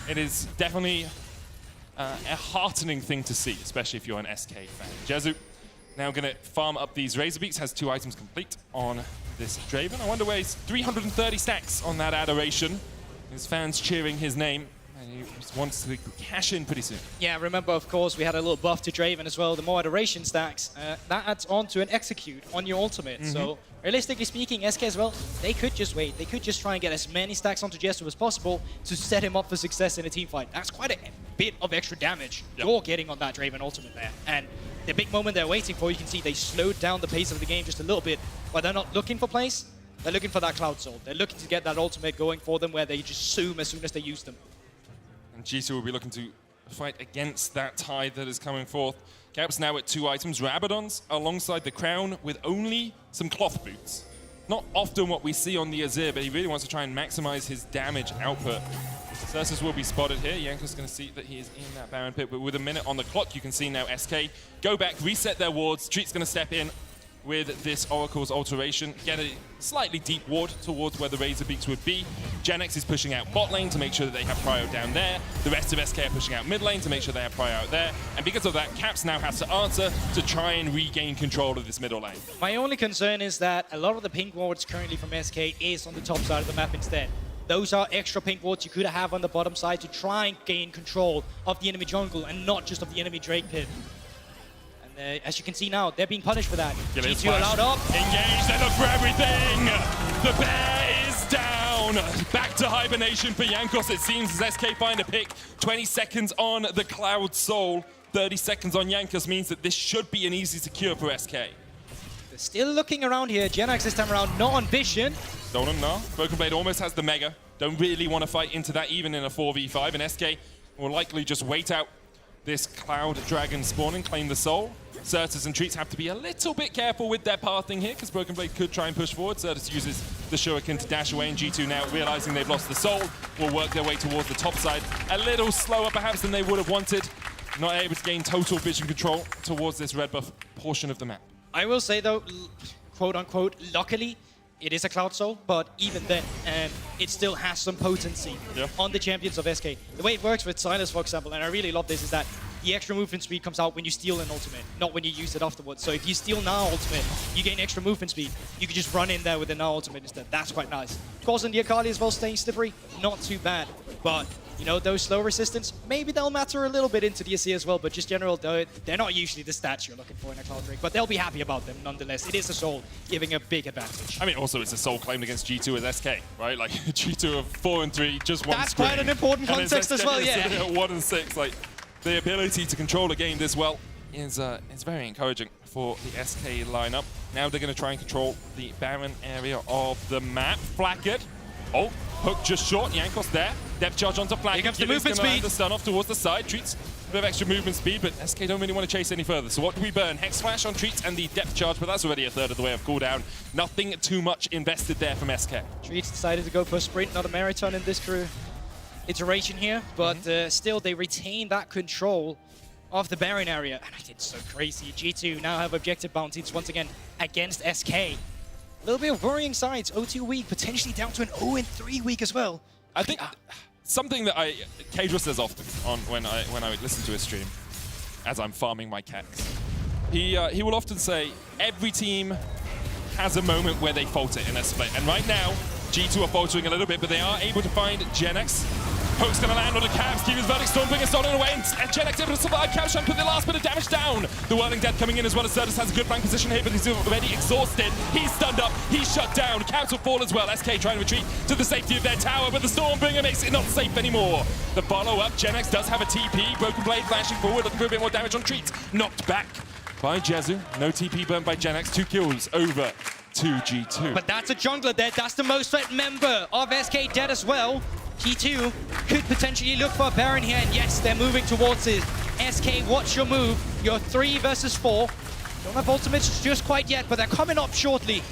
it is definitely a heartening thing to see, especially if you're an SK fan. Jezu Now going to farm up these Razorbeaks, has 2 items complete on this Draven. I wonder where he's 330 stacks on that adoration. His fans cheering his name, and he just wants to cash in pretty soon. Yeah, remember, of course, we had a little buff to Draven as well. The more adoration stacks, that adds on to an execute on your ultimate. So realistically speaking, SK as well, they could just wait. They could just try and get as many stacks onto Jesu as possible to set him up for success in a team fight. That's quite a bit of extra damage you're getting on that Draven ultimate there. And the big moment they're waiting for, you can see they slowed down the pace of the game just a little bit, but they're not looking for plays. They're looking for that Cloud Soul. They're looking to get that ultimate going for them where they just zoom as soon as they use them. And G2 will be looking to fight against that tide that is coming forth. Cap's now at 2 items. Rabadon's alongside the Crown with only some cloth boots. Not often what we see on the Azir, but he really wants to try and maximize his damage output. Cersus will be spotted here. Yanko's going to see that he is in that Baron pit, but with a minute on the clock, you can see now SK go back, reset their wards. Treat's going to step in with this Oracle's alteration, get a slightly deep ward towards where the Razorbeaks would be. Genex is pushing out bot lane to make sure that they have prio down there. The rest of SK are pushing out mid lane to make sure they have prio out there. And because of that, Caps now has to answer to try and regain control of this middle lane. My only concern is that a lot of the pink wards currently from SK is on the top side of the map instead. Those are extra pink wards you could have on the bottom side to try and gain control of the enemy jungle and not just of the enemy Drake pit. As you can see now, they're being punished for that. G2 allowed up. Engage, they look for everything. The bear is down. Back to hibernation for Jankos, it seems, as SK find a pick. 20 seconds on the Cloud Soul. 30 seconds on Jankos means that this should be an easy secure for SK. They're still looking around here. Genax this time around, not on Vision. Don't know, no. Broken Blade almost has the Mega. Don't really want to fight into that even in a 4v5. And SK will likely just wait out this Cloud Dragon spawn and claim the Soul. Certus and Treats have to be a little bit careful with their pathing here because Broken Blade could try and push forward. Certus uses the Shuriken to dash away, and G2 now realizing they've lost the Soul will work their way towards the top side. A little slower perhaps than they would have wanted. Not able to gain total vision control towards this red buff portion of the map. I will say though, quote unquote, luckily, it is a Cloud Soul, but even then, it still has some potency on the champions of SK. The way it works with Silas, for example, and I really love this, is that the extra movement speed comes out when you steal an ultimate, not when you use it afterwards. So if you steal now ultimate, you gain extra movement speed. You can just run in there with the now ultimate instead. That's quite nice. Of course, on the Akali as well, staying slippery, not too bad. But, you know, those slow resistance, maybe they'll matter a little bit into the AC as well, but just general, they're not usually the stats you're looking for in a Cloud Drake, but they'll be happy about them nonetheless. It is a Soul, giving a big advantage. I mean, also it's a Soul claimed against G2 as SK, right? Like, G2 are 4-3, just one That's screen. quite an important context as well, yeah. 1-6, like, the ability to control a game this well is very encouraging for the SK lineup. Now they're going to try and control the Baron area of the map. Flacket. Oh, hook just short. Jankos there. Depth charge onto Flacket. Here comes the movement speed. The stun off towards the side. Treats a bit of extra movement speed, but SK don't really want to chase any further. So what do we burn? Hex Flash on Treats and the depth charge, but that's already a third of the way of cooldown. Nothing too much invested there from SK. Treats decided to go for a sprint, not a marathon in this crew iteration here, but still they retain that control of the Baron area. And it's so crazy. G2 now have objective bounties once again against SK. A little bit of worrying signs. 0-2 week, potentially down to an 0-3 week as well. I think something that Kadra says often on when I listen to his stream, as I'm farming my cats, he will often say every team has a moment where they falter in a split, and right now G2 are faltering a little bit, but they are able to find Genex. Poke's gonna land on the Caps, keep his verdict Stormbringer stolen away, and Genex able to survive. Caps trying to put the last bit of damage down. The Whirling Death coming in as well as Certus has a good flank position here, but he's already exhausted. He's stunned up, he's shut down. Caps will fall as well. SK trying to retreat to the safety of their tower, but the Stormbringer makes it not safe anymore. The follow-up, Genex does have a TP. Broken Blade flashing forward, looking for a bit more damage on Treats. Knocked back by Jesu. No TP burned by Genex. 2 kills over to G2. But that's a jungler dead. That's the most threat member of SK dead as well. G2 could potentially look for a Baron here, and yes, they're moving towards it. SK, watch your move. You're 3 versus 4. Don't have ultimates just quite yet, but they're coming up shortly.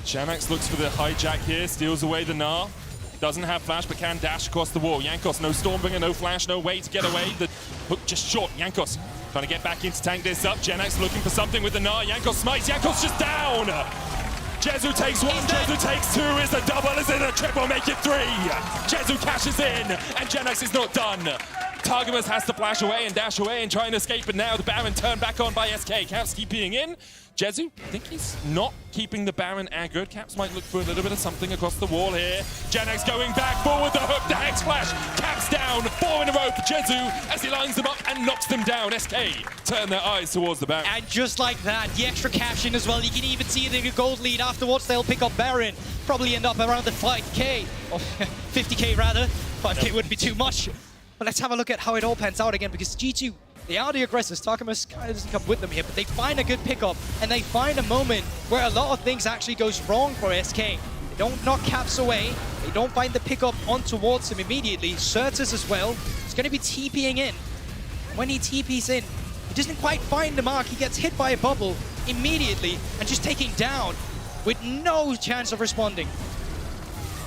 Genex looks for the hijack here, steals away the Gnar. Doesn't have flash, but can dash across the wall. Jankos, no Stormbringer, no flash, no way to get away. The hook just short. Jankos trying to get back in to tank this up. Genex looking for something with the Gnar. Jankos smites. Jankos just down. Jesu takes 1, Jesu takes 2. Is the double? Is it a triple? Make it 3. Jesu cashes in, and Genex is not done. Targamas has to flash away and dash away and try and escape, but now the Baron turned back on by SK. Caps TPing in. Jezu, I think he's not keeping the Baron aggroed. Caps might look for a little bit of something across the wall here. Genex going back forward, the hook, the Hex Flash. Caps down, 4 in a row for Jezu as he lines them up and knocks them down. SK turn their eyes towards the Baron. And just like that, the extra caption as well. You can even see the gold lead. Afterwards, they'll pick up Baron. Probably end up around the 5k, or 50k rather. 5k wouldn't be too much. But let's have a look at how it all pans out again, because G2, they are the aggressors. Targamas kind of doesn't come with them here, but they find a good pickup, and they find a moment where a lot of things actually goes wrong for SK. They don't knock Caps away. They don't find the pickup on towards him immediately. Certus as well. He's going to be TPing in. When he TPs in, he doesn't quite find the mark. He gets hit by a bubble immediately and just taking down with no chance of responding.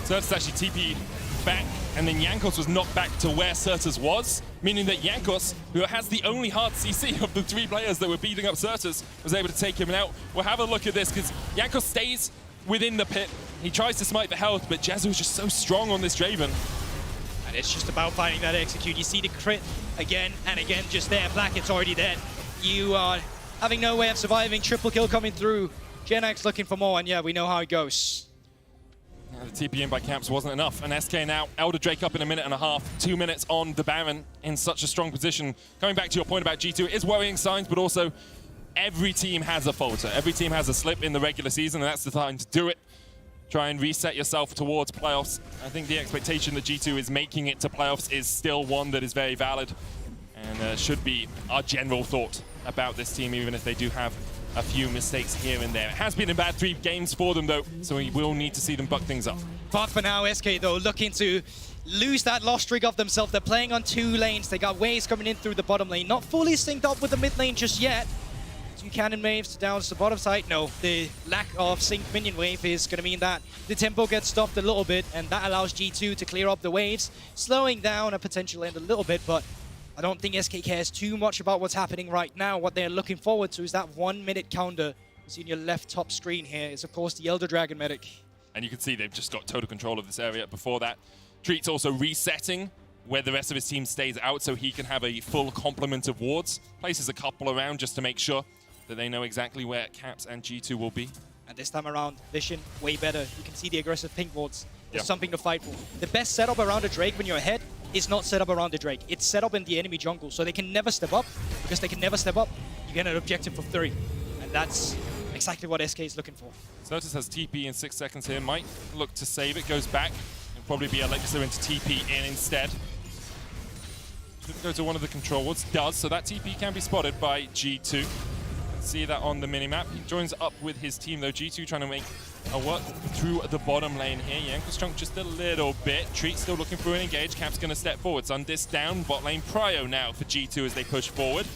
Certus actually TP'd back, and then Jankos was knocked back to where Certus was, meaning that Jankos, who has the only hard CC of the 3 players that were beating up Certus, was able to take him out. We'll have a look at this, because Jankos stays within the pit. He tries to smite the health, but Jezu is just so strong on this Draven. And it's just about finding that execute. You see the crit again and again just there. Black, it's already dead. You are having no way of surviving. Triple kill coming through. Genex looking for more, and yeah, we know how it goes. The TP in by Caps wasn't enough, and SK now, Elder Drake up in a minute and a half, 2 minutes on the Baron in such a strong position. Coming back to your point about G2, it is worrying signs, but also every team has a falter. Every team has a slip in the regular season, and that's the time to do it. Try and reset yourself towards playoffs. I think the expectation that G2 is making it to playoffs is still one that is very valid, and should be our general thought about this team, even if they do have a few mistakes here and there. It has been a bad 3 games for them, though, so we will need to see them buck things up. But for now, SK, though, looking to lose that lost streak of themselves. They're playing on 2 lanes. They got waves coming in through the bottom lane. Not fully synced up with the mid lane just yet. 2 cannon waves down to the bottom side. No, the lack of synced minion wave is going to mean that the tempo gets stopped a little bit, and that allows G2 to clear up the waves, slowing down a potential end a little bit, but I don't think SK cares too much about what's happening right now. What they're looking forward to is that 1 minute counter. You see in your left top screen here is, of course, the Elder Dragon medic. And you can see they've just got total control of this area. Before that, Treat's also resetting where the rest of his team stays out so he can have a full complement of wards. Places a couple around just to make sure that they know exactly where Caps and G2 will be. And this time around, Vision, way better. You can see the aggressive pink wards. There's something to fight for. The best setup around a Drake when you're ahead is not set up around the Drake. It's set up in the enemy jungle, so they can never step up. Because they can never step up, you get an objective for 3. And that's exactly what SK is looking for. Certus has TP in 6 seconds here. Might look to save it. Goes back. It'll probably be Alexa into TP in instead. Should go to one of the control wards. Does, so that TP can be spotted by G2. See that on the minimap. He joins up with his team, though. G2 trying to make a work through the bottom lane here. Jankos chunk just a little bit. Treat still looking for an engage. Cap's going to step forward. Sundis down. Bot lane prio now for G2 as they push forward.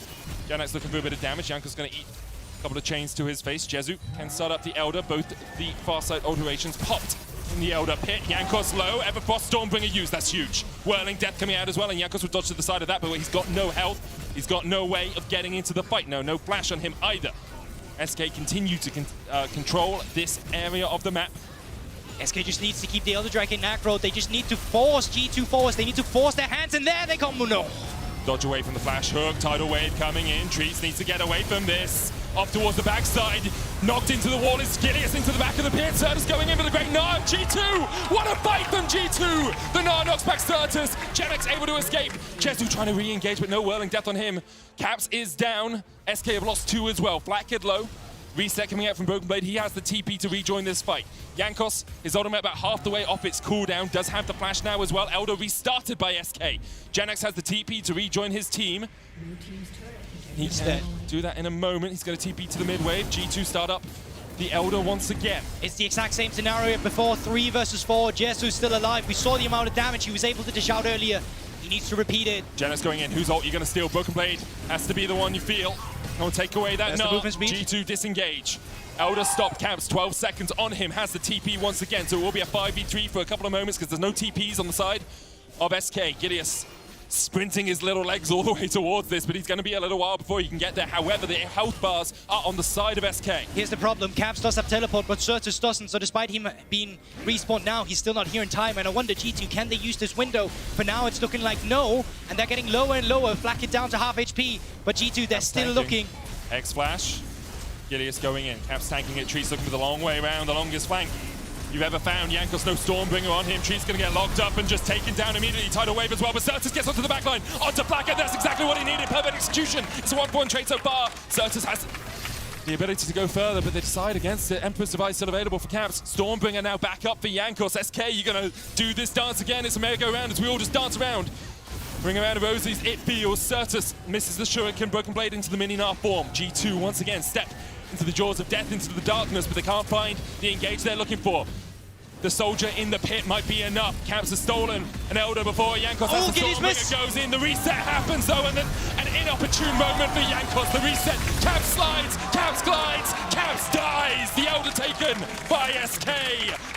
Janex looking for a bit of damage. Jankos going to eat a couple of chains to his face. Jezu can start up the Elder. Both the far side alterations popped in the Elder pit. Jankos low. Everfrost Stormbringer used. That's huge. Whirling Death coming out as well, and Jankos will dodge to the side of that, but he's got no health. He's got no way of getting into the fight. No flash on him either. SK continue to control this area of the map. SK just needs to keep the Elder Dragon aggro. They just need to force G2 forward. They need to force their hands, and there they come. No. Dodge away from the flash hook. Tidal wave coming in. Treats needs to get away from this. Off towards the backside. Knocked into the wall is Gideus into the back of the pit. Certus going in for the great Gnar. G2! What a fight from G2! The Gnar knocks back Certus. Genex able to escape. Jezu trying to re-engage, but no whirling death on him. Caps is down. SK have lost 2 as well. Flat Kid low. Reset coming out from Broken Blade. He has the TP to rejoin this fight. Jankos, his ultimate about half the way off its cooldown. Does have the flash now as well. Elder restarted by SK. Genex has the TP to rejoin his team. He can do that in a moment. He's going to TP to the mid wave. G2 start up the Elder once again. It's the exact same scenario before. 3 versus 4. Jesu's still alive. We saw the amount of damage he was able to dish out earlier. He needs to repeat it. Genex going in. Whose ult you're going to steal? Broken Blade has to be the one you feel. Don't take away that. No. G2 disengage. Elder stop Caps. 12 seconds on him. Has the TP once again. So it will be a 5v3 for a couple of moments because there's no TPs on the side of SK. Gideus sprinting his little legs all the way towards this, but he's going to be a little while before he can get there. However, the health bars are on the side of SK. Here's the problem. Caps does have teleport, but Certus doesn't. So despite him being respawned now, he's still not here in time. And I wonder, G2, can they use this window? For now, it's looking like no. And they're getting lower and lower. Flack it down to half HP. But G2, they're still looking. X-Flash. Gilius going in. Caps tanking it. Trees looking for the long way around, the longest flank you've ever found. Jankos, no Stormbringer on him. Tree's going to get locked up and just taken down immediately. Tidal Wave as well, but Certus gets onto the back line. Onto Blacker, that's exactly what he needed. Perfect execution. It's a 1-for-1 trade so far. Certus has the ability to go further, but they decide against it. Emperor's Device still available for Caps. Stormbringer now back up for Jankos. SK, you're going to do this dance again. It's a merry-go-round as we all just dance around. Bring around a Rosie's, it feels. Certus misses the Shuriken, Broken Blade into the mini-Narf form. G2 once again step into the jaws of death, into the darkness, but they can't find the engage they're looking for. The soldier in the pit might be enough. Caps has stolen an Elder before Jankos has the Stormbringer goes in. The reset happens though, and then an inopportune moment for Jankos. The reset, Caps slides, Caps glides, Caps dies. The Elder taken by SK.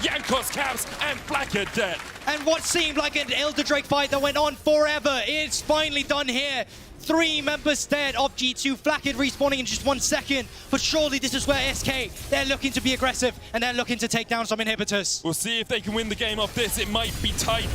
Jankos, Caps, and Blacker dead. And what seemed like an Elder Drake fight that went on forever, it's finally done here. 3 members dead of G2, Flacked respawning in just 1 second. But surely this is where SK, they're looking to be aggressive and they're looking to take down some inhibitors. We'll see if they can win the game off this. It might be tight.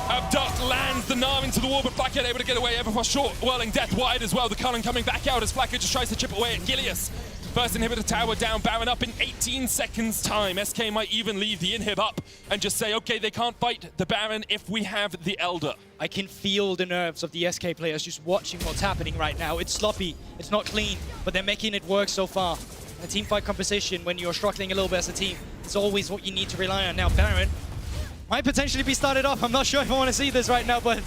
Abduct lands the Gnar into the wall, but Blackhead able to get away. Everfrost short, whirling death wide as well. The Cullen coming back out as Blackhead just tries to chip away at Gilius. First inhibitor tower down, Baron up in 18 seconds time. SK might even leave the inhib up and just say, okay, they can't fight the Baron if we have the Elder. I can feel the nerves of the SK players just watching what's happening right now. It's sloppy, it's not clean, but they're making it work so far. A team fight composition, when you're struggling a little bit as a team, is always what you need to rely on. Now Baron might potentially be started off. I'm not sure if I want to see this right now, but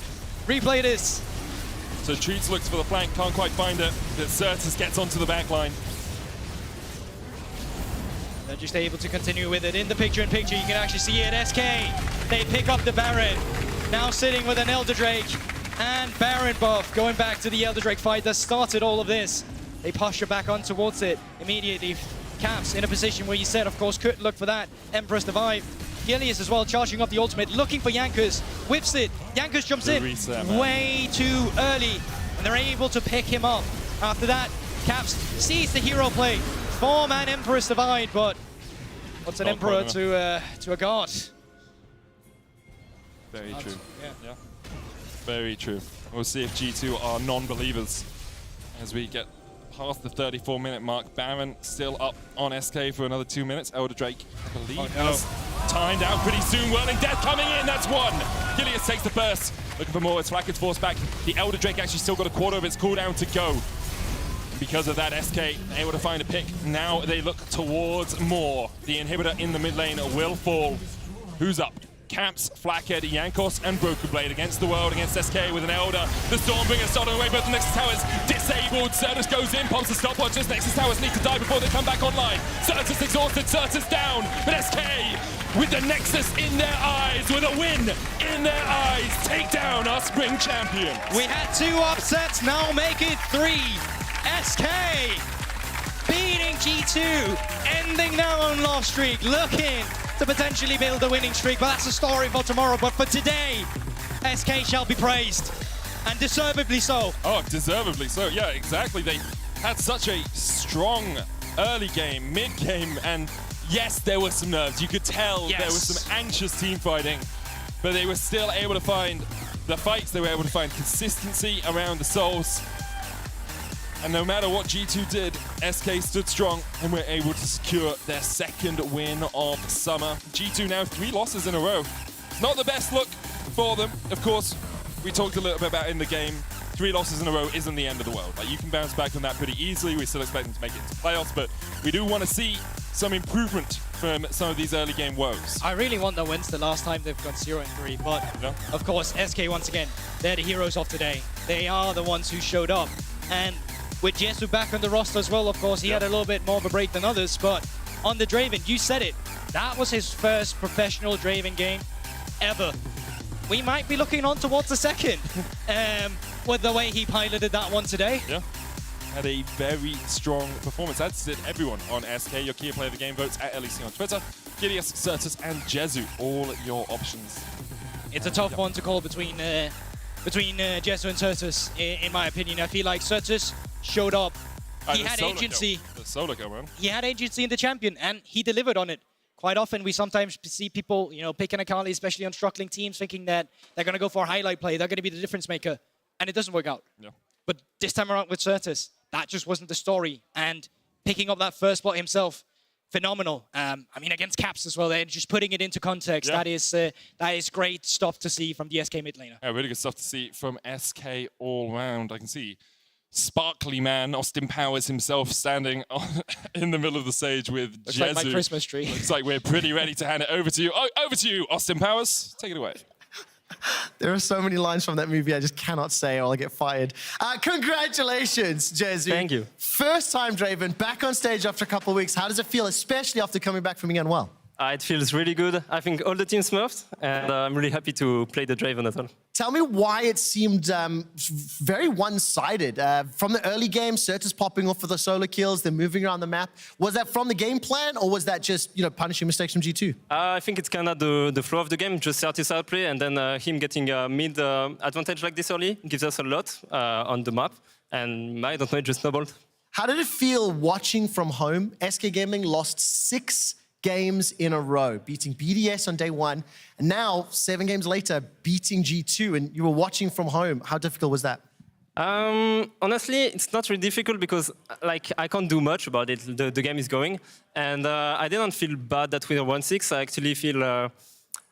replay this. So Treats looks for the flank, can't quite find it. But Certus gets onto the back line. They're just able to continue with it. In the picture-in-picture, you can actually see it. SK, they pick up the Baron. Now sitting with an Elder Drake and Baron buff. Going back to the Elder Drake fight that started all of this. They posture back on towards it immediately. Caps in a position where you said, of course, could look for that. Empress the Vibe. Gilius as well, charging up the ultimate, looking for Jankos. Whips it. Jankos jumps in way too early. And they're able to pick him up. After that, Caps sees the hero play. 4-man Emperor's Divide, but what's an Emperor to a god? Very true. Yeah. Very true. We'll see if G2 are non-believers as we get past the 34-minute mark. Baron still up on SK for another 2 minutes. Elder Drake, I believe, has timed out pretty soon. Whirling Death coming in, that's one. Gilius takes the first. Looking for more, it's Flacket's forced back. The Elder Drake actually still got a quarter of its cooldown to go. Because of that, SK able to find a pick. Now they look towards more. The inhibitor in the mid lane will fall. Who's up? Caps, Flackhead, Jankos, and Broken Blade against the world, against SK with an Elder. The Stormbringer stolen away, both the Nexus Towers disabled. Certus goes in, pops the stopwatch. This Nexus Towers need to die before they come back online. Certus exhausted, Certus down. But SK, with the Nexus in their eyes, with a win in their eyes, take down our spring champions. We had 2 upsets, now make it 3. SK beating G2, ending their own loss streak, looking to potentially build a winning streak, but that's a story for tomorrow. But for today, SK shall be praised, and deservedly so. Oh, deservedly so, yeah, exactly. They had such a strong early game, mid game, and yes, there were some nerves. You could tell there was some anxious team fighting, but they were still able to find the fights. They were able to find consistency around the souls. And no matter what G2 did, SK stood strong and were able to secure their 2nd win of summer. G2 now 3 losses in a row. Not the best look for them. Of course, we talked a little bit about in the game, 3 losses in a row isn't the end of the world. Like, you can bounce back from that pretty easily. We still expect them to make it into playoffs, but we do want to see some improvement from some of these early game woes. I really want the wins the last time they've gone 0-3, but of course, SK once again, they're the heroes of today. They are the ones who showed up. And with Jesu back on the roster as well, of course, he had a little bit more of a break than others, but on the Draven, you said it, that was his first professional Draven game ever. We might be looking on towards the 2nd with the way he piloted that one today. Yeah, had a very strong performance. That's it, everyone on SK. Your key player of the game votes at LEC on Twitter. Gilius, Certus, and Jesu, all your options. It's a tough one to call between between Jesu and Certus, in my opinion. I feel like Certus showed up. He had agency. The solo kill, man. He had agency in the champion, and he delivered on it. Quite often, we sometimes see people, picking Akali, especially on struggling teams, thinking that they're going to go for a highlight play, they're going to be the difference maker, and it doesn't work out. Yeah. But this time around with Certus, that just wasn't the story, and picking up that first spot himself, phenomenal. I mean, against Caps as well, and just putting it into context, Yeah. that is great stuff to see from the SK mid laner. Yeah, really good stuff to see from SK all round. I can see Sparkly Man, Austin Powers himself, standing in the middle of the stage with Looks Jesu. like my Christmas tree. Looks like we're pretty ready to hand it over to you. Oh, over to you, Austin Powers. Take it away. There are so many lines from that movie I just cannot say or I'll get fired. Congratulations, Jesu. Thank you. First time, Draven, back on stage after a couple of weeks. How does it feel, especially after coming back from being unwell? It feels really good. I think all the team smurfed, and I'm really happy to play the Draven as well. Tell me why it seemed very one-sided. From the early game, Certus popping off for the solo kills, then moving around the map. Was that from the game plan, or was that just punishing mistakes from G2? I think it's kind of the flow of the game, just Certus outplay, and then him getting a mid advantage like this early gives us a lot on the map, and I don't know, it just snowballed. How did it feel watching from home? SK Gaming lost 6 games in a row, beating BDS on day 1, and now 7 games later, beating G2, and you were watching from home. How difficult was that? Honestly, it's not really difficult because I can't do much about it. The game is going, and I didn't feel bad that we were 1-6. I actually feel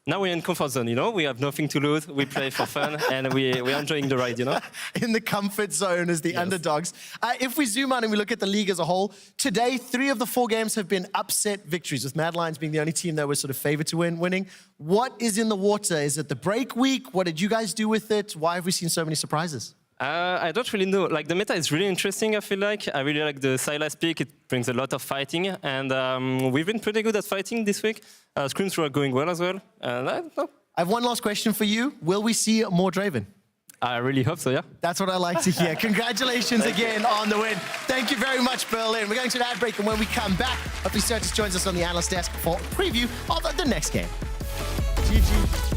now we're in comfort zone, We have nothing to lose. We play for fun, and we're enjoying the ride, In the comfort zone as the underdogs. If we zoom out and we look at the league as a whole, today, 3 of the 4 games have been upset victories, with Mad Lions being the only team that was sort of favored to winning. What is in the water? Is it the break week? What did you guys do with it? Why have we seen so many surprises? I don't really know. The meta is really interesting, I feel like. I really like the Sylas pick. It brings a lot of fighting, and we've been pretty good at fighting this week. Scrims were going well as well, and I don't know. I have one last question for you. Will we see more Draven? I really hope so, yeah. That's what I like to hear. Congratulations again on the win. Thank you very much, Berlin. We're going to an ad break, and when we come back, hopefully Certus joins us on the analyst desk for a preview of the next game. GG.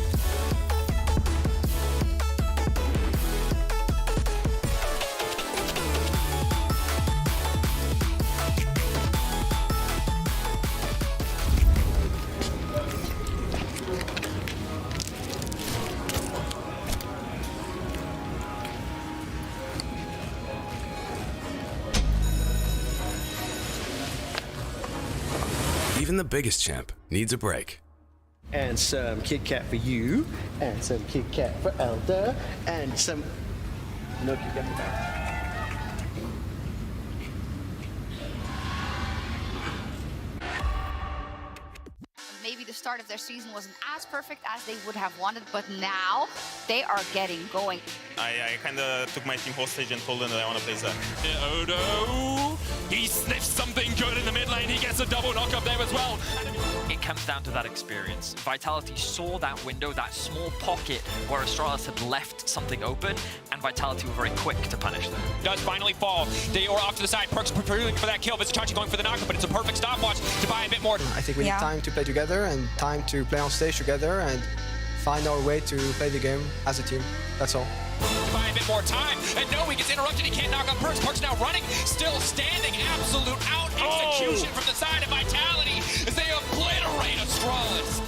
Even the biggest champ needs a break. And some Kit Kat for you, and some Kit Kat for Elder, and some... No Kit Kat for that. Maybe the start of their season wasn't as perfect as they would have wanted, but now they are getting going. I kind of took my team hostage and told them that I want to play Zed. Oh no! He sniffs something good in the mid lane. He gets a double knock up there as well. It comes down to that experience. Vitality saw that window, that small pocket where Astralis had left something open, and Vitality were very quick to punish them. Does finally fall. They are off to the side. Perkz preparing for that kill. Visitachi going for the knockup, but it's a perfect stopwatch to buy a bit more. I think we need time to play together and time to play on stage together and find our way to play the game as a team. That's all. To buy a bit more time. And no, he gets interrupted. He can't knock out Perkz. Perkz now running, still standing. Absolute out execution from the side of Vitality as they obliterate Astralis.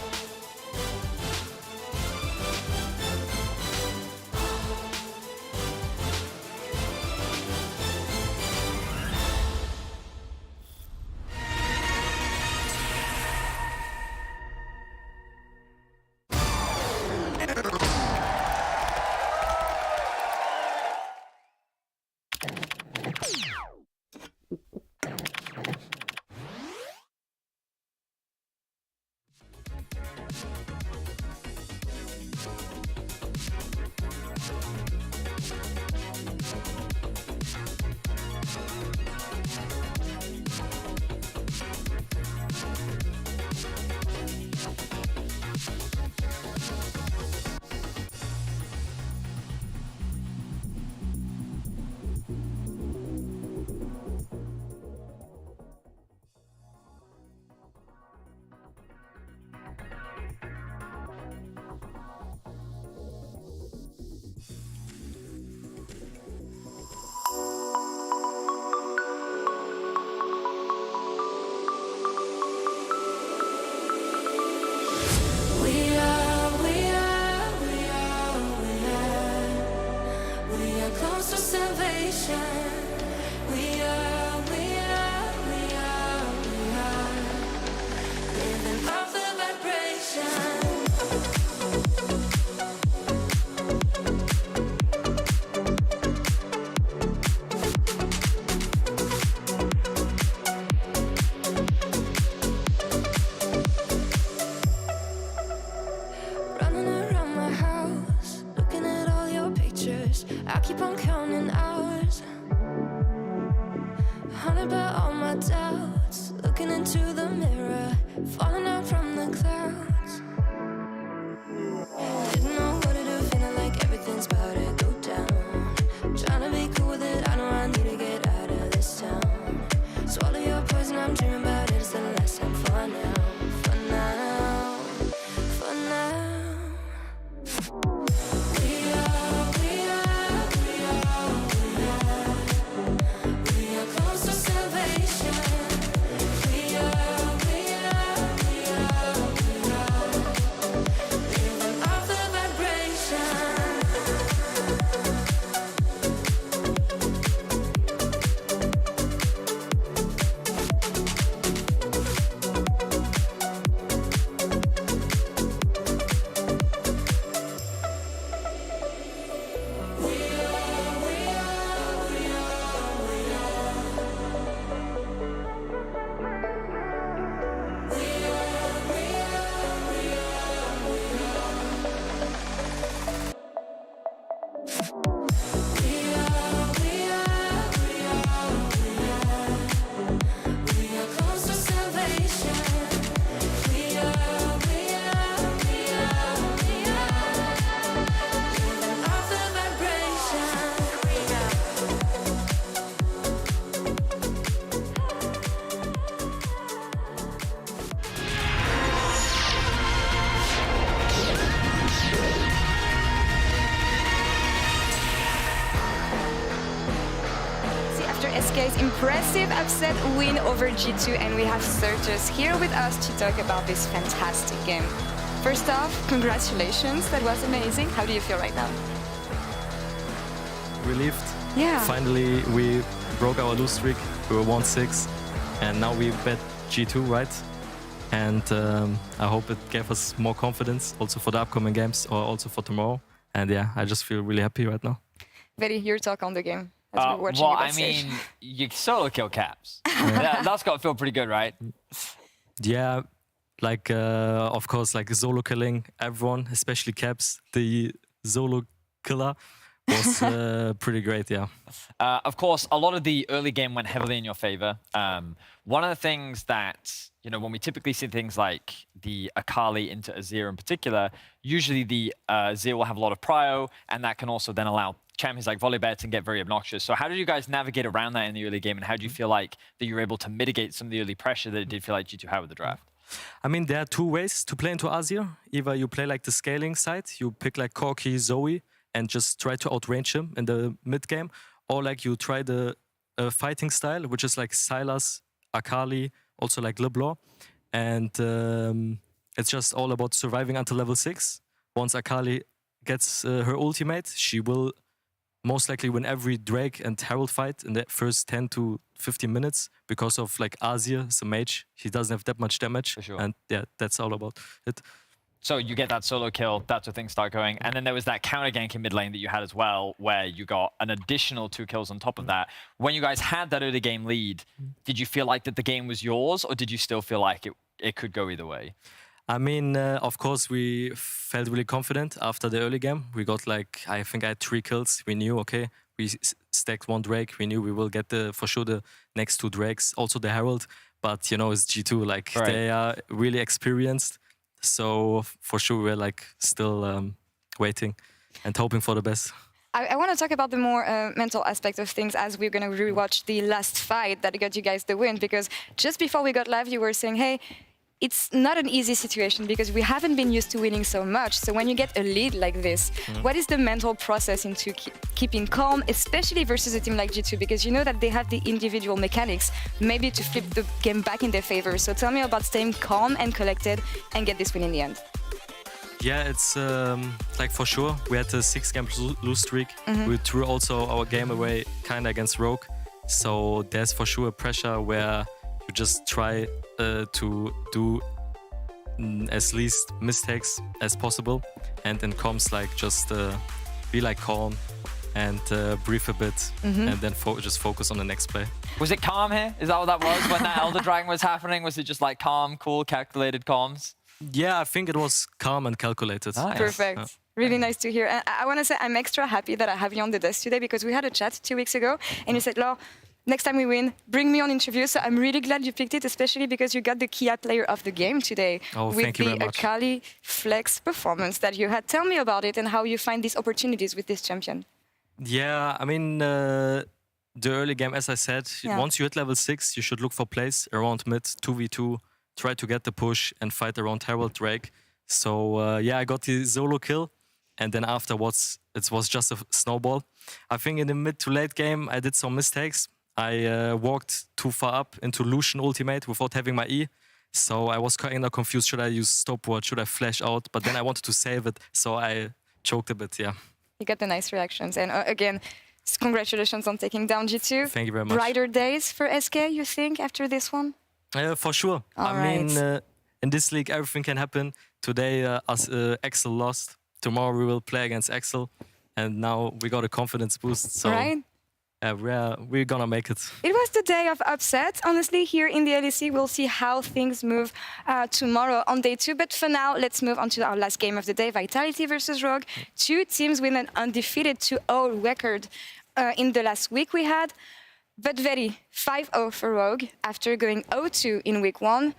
into the mirror, falling out from the clouds. Didn't know what to do, feeling like everything's about to go down. Trying to be cool with it, I know I need to get out of this town. Swallow your poison, I'm dreaming about it, it's the last time for now. For now, for now. We are close to salvation. We are living off the vibration. We are close to salvation. We are living off the See, after SK's impressive upset win over G2, and we have Certus here with us to talk about this fantastic game. First off, congratulations, that was amazing. How do you feel right now? Relieved. Yeah. Finally, we broke our lose streak. We were 1-6, and now we bet G2, right? And I hope it gave us more confidence also for the upcoming games or also for tomorrow. And yeah, I just feel really happy right now. Very your talk on the game. As we're watching Well, you I backstage. mean, you solo kill Caps. That's got to feel pretty good, right? Yeah, like of course, like solo killing everyone, especially Caps, the solo killer was pretty great, yeah. Of course, a lot of the early game went heavily in your favor. One of the things that, you know, when we typically see things like the Akali into Azir in particular, usually the Azir will have a lot of prio, and that can also then allow champions like Volleybet to get very obnoxious. So how did you guys navigate around that in the early game, and how do you feel like that you were able to mitigate some of the early pressure that it did feel like G2 had with the draft? I mean, there are two ways to play into Azir. Either you play like the scaling side, you pick like Corki, Zoe, and just try to outrange him in the mid game, or like you try the fighting style, which is like Sylas, Akali, also like LeBlanc, and it's just all about surviving until level 6. Once Akali gets her ultimate, she will most likely win every Drake and Herald fight in the first 10 to 15 minutes because of like Azir is a mage. He doesn't have that much damage. For sure. And yeah, that's all about it. So you get that solo kill, that's where things start going. And then there was that counter gank in mid lane that you had as well, where you got an additional 2 kills on top of that. When you guys had that early game lead, did you feel like that the game was yours, or did you still feel like it could go either way? I mean, of course, we felt really confident after the early game. We got like, I think I had 3 kills. We knew, okay, we stacked 1 Drake. We knew we will get for sure the next 2 Drakes, also the Herald. But, you know, it's G2, like they are really experienced. So for sure, we're like still waiting and hoping for the best. I want to talk about the more mental aspect of things as we're going to rewatch the last fight that got you guys the win, because just before we got live, you were saying, hey, it's not an easy situation because we haven't been used to winning so much. So when you get a lead like this, what is the mental process into keeping calm, especially versus a team like G2? Because you know that they have the individual mechanics, maybe to flip the game back in their favor. So tell me about staying calm and collected and get this win in the end. Yeah, it's like for sure. We had a 6-game lose streak. We threw also our game away kind of against Rogue. So there's for sure a pressure where you just try to do as least mistakes as possible, and then comms like just be like calm and breathe a bit, and then just focus on the next play. Was it calm here? Is that what that was when that Elder Dragon was happening? Was it just like calm, cool, calculated comms? Yeah, I think it was calm and calculated. Nice. Perfect. Really nice to hear. And I want to say I'm extra happy that I have you on the desk today, because we had a chat 2 weeks ago and you said, Laure, next time we win, bring me on interview. So I'm really glad you picked it, especially because you got the Kia player of the game today with thank you the very much. Akali flex performance that you had. Tell me about it and how you find these opportunities with this champion. Yeah, I mean, the early game, as I said, Yeah. once you hit level 6, you should look for plays around mid, 2v2, try to get the push and fight around Herald Drake. So yeah, I got the solo kill, and then afterwards, it was just a snowball. I think in the mid to late game, I did some mistakes. I walked too far up into Lucian ultimate without having my E. So I was kind of confused. Should I use stopwatch? Should I flash out? But then I wanted to save it, so I choked a bit, yeah. You got the nice reactions. And again, congratulations on taking down G2. Thank you very much. Brighter days for SK, you think, after this one? For sure. All I mean, right. in this league, everything can happen. Today, Excel lost. Tomorrow, we will play against Excel. And now we got a confidence boost. So Right? we're gonna make it. It was the day of upset. Honestly, here in the LEC, we'll see how things move tomorrow on day 2. But for now, let's move on to our last game of the day, Vitality versus Rogue. 2 teams with an undefeated 2-0 record in the last week we had. But very 5-0 for Rogue after going 0-2 in week 1.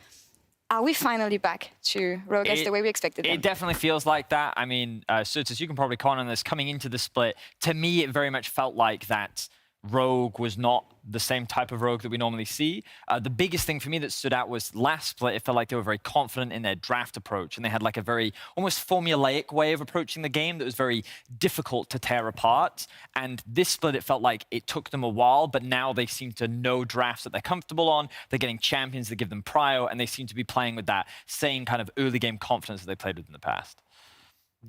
Are we finally back to Rogue as the way we expected them? It definitely feels like that. I mean, Surtus, you can probably comment on this. Coming into the split, to me, it very much felt like that Rogue was not the same type of Rogue that we normally see. The biggest thing for me that stood out was last split, it felt like they were very confident in their draft approach, and they had like a very almost formulaic way of approaching the game that was very difficult to tear apart. And this split, it felt like it took them a while, but now they seem to know drafts that they're comfortable on. They're getting champions that give them prio, and they seem to be playing with that same kind of early game confidence that they played with in the past.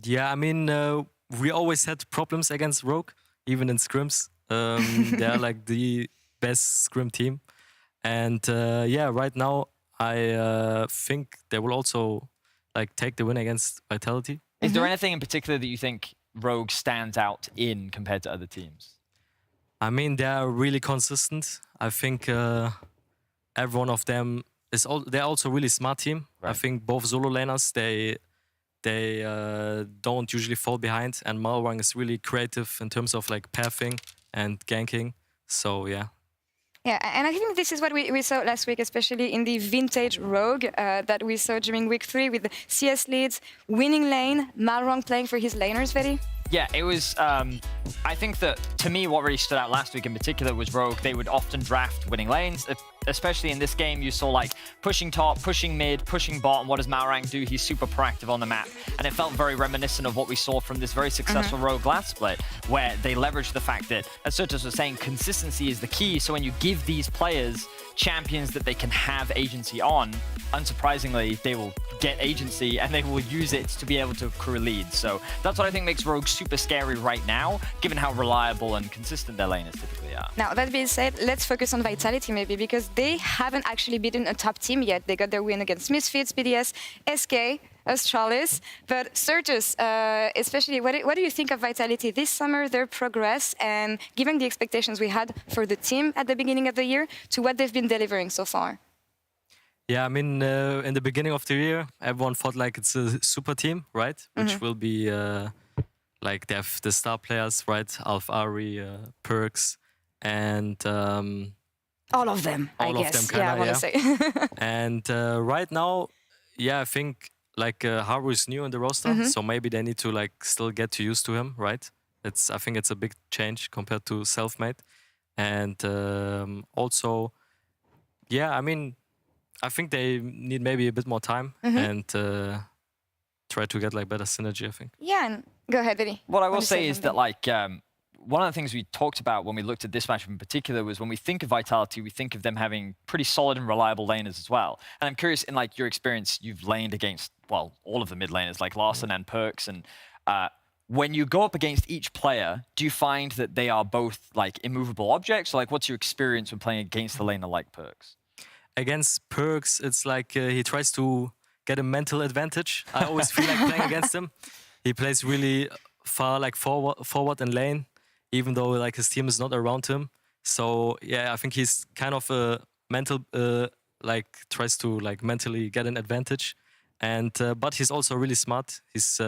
Yeah, I mean, we always had problems against Rogue, even in scrims. They're like the best scrim team. And yeah, right now, I think they will also like take the win against Vitality. Is there anything in particular that you think Rogue stands out in compared to other teams? I mean, they are really consistent. I think every one of them is. They're also a really smart team. Right. I think both solo laners they don't usually fall behind, and Malwang is really creative in terms of like pathing and ganking. So yeah. Yeah, and I think this is what we saw last week, especially in the vintage Rogue that we saw during week 3 with the CS leads, winning lane, Malwang playing for his laners, Very. Yeah, it was, I think that, to me, what really stood out last week in particular was Rogue. They would often draft winning lanes, especially in this game. You saw, like, pushing top, pushing mid, pushing bottom. What does Malrang do? He's super proactive on the map. And it felt very reminiscent of what we saw from this very successful Rogue last split, where they leveraged the fact that, as Surtus was saying, consistency is the key. So when you give these players champions that they can have agency on, unsurprisingly, they will get agency and they will use it to be able to accrue leads. So that's what I think makes Rogue super scary right now, given how reliable and consistent their laners typically are. Now, that being said, let's focus on Vitality maybe, because they haven't actually beaten a top team yet. They got their win against Misfits, BDS, SK, Astralis. But Surtus, especially, what do you think of Vitality this summer, their progress, and given the expectations we had for the team at the beginning of the year to what they've been delivering so far? Yeah, I mean, in the beginning of the year, everyone thought like it's a super team, right? Which will be like they have the star players, right? Alfari, Perks, and all of them, I guess. Kinda, yeah, I want to say. And right now, yeah, I think like Haru is new in the roster, so maybe they need to like still get used to him, right? I think it's a big change compared to Selfmade, and also, yeah, I mean, I think they need maybe a bit more time and try to get like better synergy, I think. Yeah, and go ahead, Vinny. What I will say is that, like, one of the things we talked about when we looked at this match in particular was when we think of Vitality, we think of them having pretty solid and reliable laners as well. And I'm curious, in like your experience, you've laned against, well, all of the mid laners like Larson and Perks. And when you go up against each player, do you find that they are both like immovable objects? Or, like, what's your experience when playing against a laner like Perks? Against Perks, it's like he tries to get a mental advantage. I always feel like playing against him. He plays really far, like forward in lane, even though like his team is not around him. So yeah, I think he's kind of a mental, like tries to like mentally get an advantage. And but he's also really smart. He's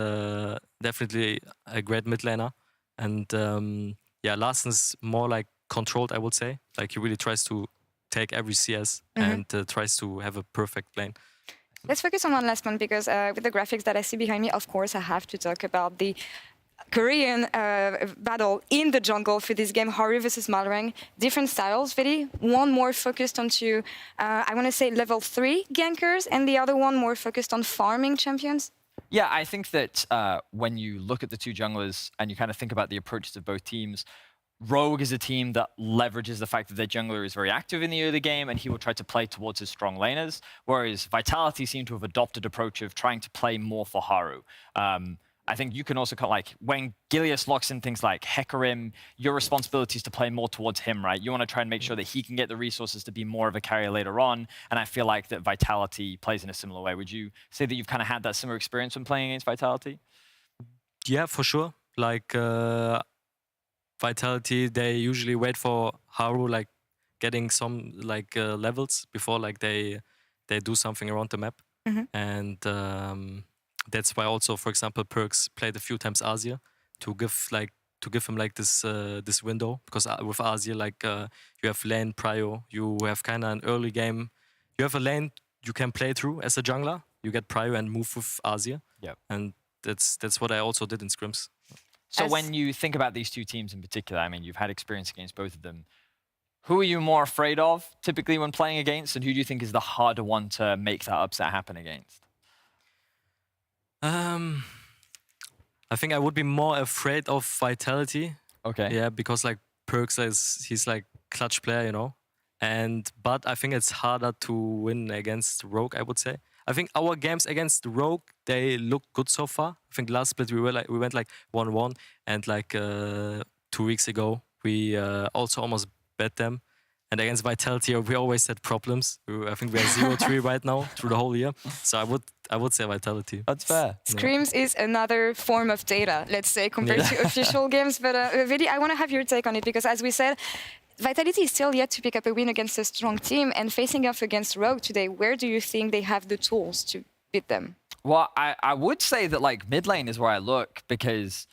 definitely a great mid laner. And yeah, Larsen's more like controlled, I would say. Like he really tries to take every CS and tries to have a perfect lane. Let's focus on one last one because with the graphics that I see behind me, of course, I have to talk about the Korean battle in the jungle for this game, Haru versus Malrang. Different styles, Vidi. One more focused onto, I want to say, level 3 gankers, and the other one more focused on farming champions. Yeah, I think that when you look at the two junglers and you kind of think about the approaches of both teams, Rogue is a team that leverages the fact that their jungler is very active in the early game and he will try to play towards his strong laners, whereas Vitality seem to have adopted approach of trying to play more for Haru. I think you can also call, like, when Gilius locks in things like Hecarim, your responsibility is to play more towards him, right? You want to try and make sure that he can get the resources to be more of a carrier later on, and I feel like that Vitality plays in a similar way. Would you say that you've kind of had that similar experience when playing against Vitality? Yeah, for sure. Like Vitality, they usually wait for Haru, like getting some like levels before like they do something around the map, and that's why also, for example, Perks played a few times Azir to give him like this this window, because with Azir like you have lane prio, you have kind of an early game, you have a lane you can play through as a jungler, you get prio and move with Azir. And that's what I also did in scrims. So when you think about these two teams in particular, I mean, you've had experience against both of them. Who are you more afraid of typically when playing against, and who do you think is the harder one to make that upset happen against? I think I would be more afraid of Vitality. Okay. Yeah, because like Perks he's like clutch player, you know. But I think it's harder to win against Rogue, I would say. I think our games against Rogue, they look good so far. I think last split we went like 1-1, and like 2 weeks ago we also almost bet them. And against Vitality, we always had problems. I think we are 0-3 right now through the whole year. So I would say Vitality. That's fair. Scrims is another form of data, let's say, compared to official games. But Vidi, I want to have your take on it, because as we said, Vitality is still yet to pick up a win against a strong team, and facing off against Rogue today, where do you think they have the tools to beat them? Well, I would say that like mid lane is where I look, because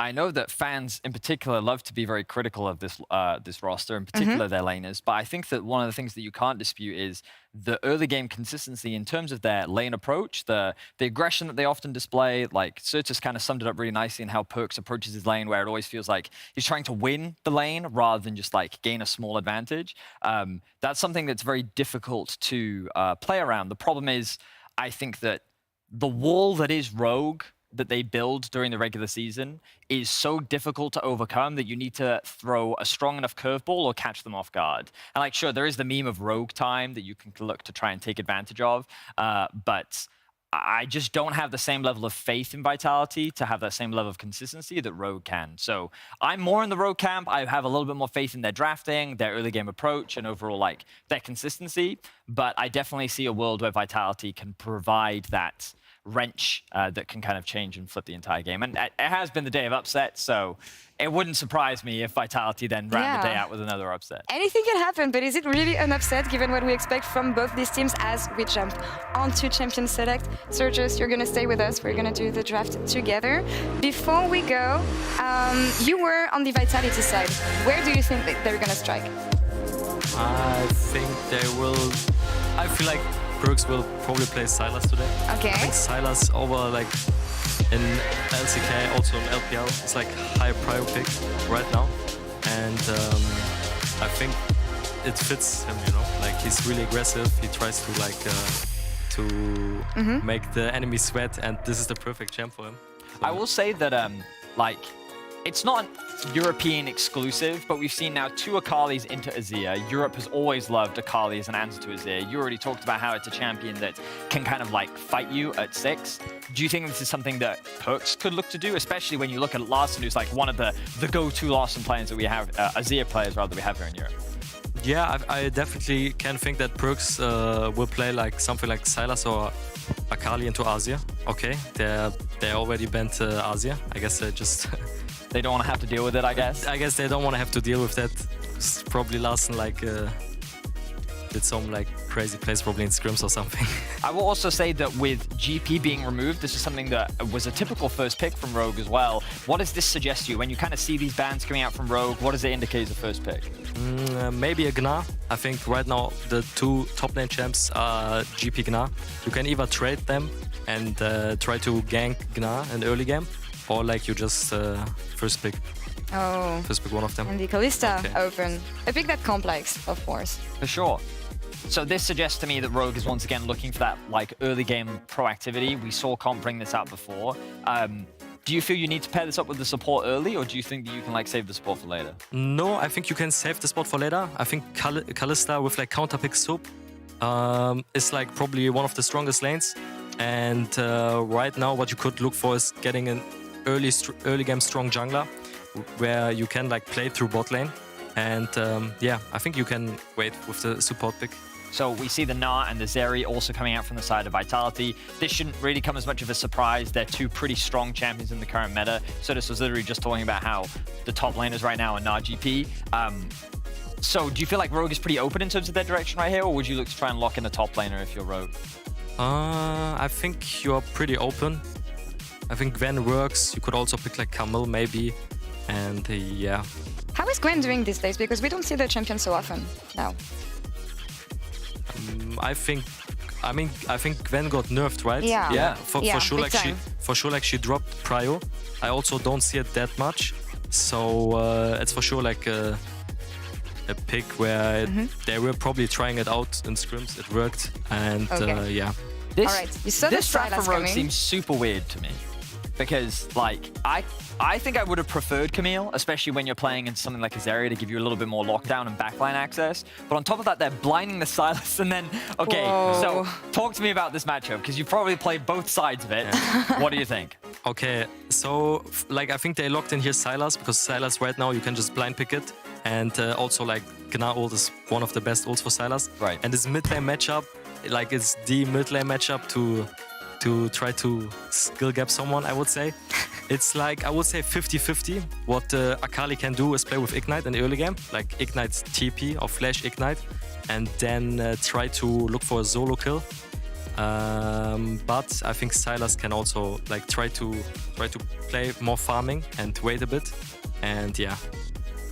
I know that fans in particular love to be very critical of this this roster, in particular their laners. But I think that one of the things that you can't dispute is the early game consistency in terms of their lane approach, the aggression that they often display. Like Certus kind of summed it up really nicely in how Perks approaches his lane, where it always feels like he's trying to win the lane rather than just like gain a small advantage. That's something that's very difficult to play around. The problem is, I think that the wall that is Rogue that they build during the regular season is so difficult to overcome that you need to throw a strong enough curveball or catch them off guard. And like, sure, there is the meme of Rogue time that you can look to try and take advantage of, but I just don't have the same level of faith in Vitality to have that same level of consistency that Rogue can. So I'm more in the Rogue camp. I have a little bit more faith in their drafting, their early game approach, and overall like their consistency. But I definitely see a world where Vitality can provide that wrench that can kind of change and flip the entire game. And it has been the day of upset, so it wouldn't surprise me if Vitality then ran the day out with another upset. Anything can happen, but is it really an upset given what we expect from both these teams as we jump onto Champion Select? Sergius, you're going to stay with us. We're going to do the draft together. Before we go, you were on the Vitality side. Where do you think that they're going to strike? I think they will... I feel like Perks will probably play Sylas today. Okay. I think Sylas over like in LCK, also in LPL, it's like high prio pick right now. And I think it fits him, you know? Like he's really aggressive, he tries to like make the enemy sweat, and this is the perfect champ for him. So. I will say that like it's not European exclusive, but we've seen now 2 Akalis into Azir. Europe has always loved Akali as an answer to Azir. You already talked about how it's a champion that can kind of like fight you at 6. Do you think this is something that Perks could look to do, especially when you look at Larson, who's like one of the go-to Larson players that we have, Azir players rather, that we have here in Europe? Yeah, I definitely can think that Perks will play like something like Sylas or Akali into Azir. Okay, they already banned Azir. I guess they just... They don't want to have to deal with it, I guess. I guess they don't want to have to deal with that. It's probably Larson like did some like crazy plays probably in scrims or something. I will also say that with GP being removed, this is something that was a typical first pick from Rogue as well. What does this suggest to you? When you kind of see these bans coming out from Rogue, what does it indicate as a first pick? Maybe a Gnar. I think right now the two top lane champs are GP Gnar. You can either trade them and try to gank Gnar in early game, or like you just first pick one of them. And the Kalista open. A pick that Comp likes, of course. For sure. So this suggests to me that Rogue is once again looking for that like early game proactivity. We saw Comp bring this out before. Do you feel you need to pair this up with the support early, or do you think that you can like save the support for later? No, I think you can save the spot for later. I think Kalista with like counter pick Soup is like probably one of the strongest lanes. And right now what you could look for is getting an early game strong jungler where you can like play through bot lane. And yeah, I think you can wait with the support pick. So we see the Gnar and the Zeri also coming out from the side of Vitality. This shouldn't really come as much of a surprise. They're two pretty strong champions in the current meta. So this was literally just talking about how the top laners right now are Gnar GP. So do you feel like Rogue is pretty open in terms of their direction right here, or would you look to try and lock in a top laner if you're Rogue? I think you're pretty open. I think Gwen works. You could also pick like Camille maybe. And yeah. How is Gwen doing these days? Because we don't see the champion so often now. I think Gwen got nerfed, right? Yeah. For sure, like she dropped prio. I also don't see it that much, so it's for sure like a pick where they were probably trying it out in scrims. It worked, and yeah. This draft from Rogue seems super weird to me, because like I think I would have preferred Camille, especially when you're playing in something like Azaria to give you a little bit more lockdown and backline access. But on top of that, they're blinding the Sylas, and then, okay, so talk to me about this matchup, because you've probably played both sides of it. Yeah. What do you think? Okay, so like I think they locked in here Sylas, because Sylas right now you can just blind pick it, and also like Gnar ult is one of the best ults for Sylas. Right. And this mid lane matchup, like it's the mid lane matchup to try to skill gap someone, I would say. It's like, I would say 50-50. What Akali can do is play with Ignite in the early game, like Ignite's TP or Flash Ignite, and then try to look for a solo kill. But I think Sylas can also like try to play more farming and wait a bit, and yeah.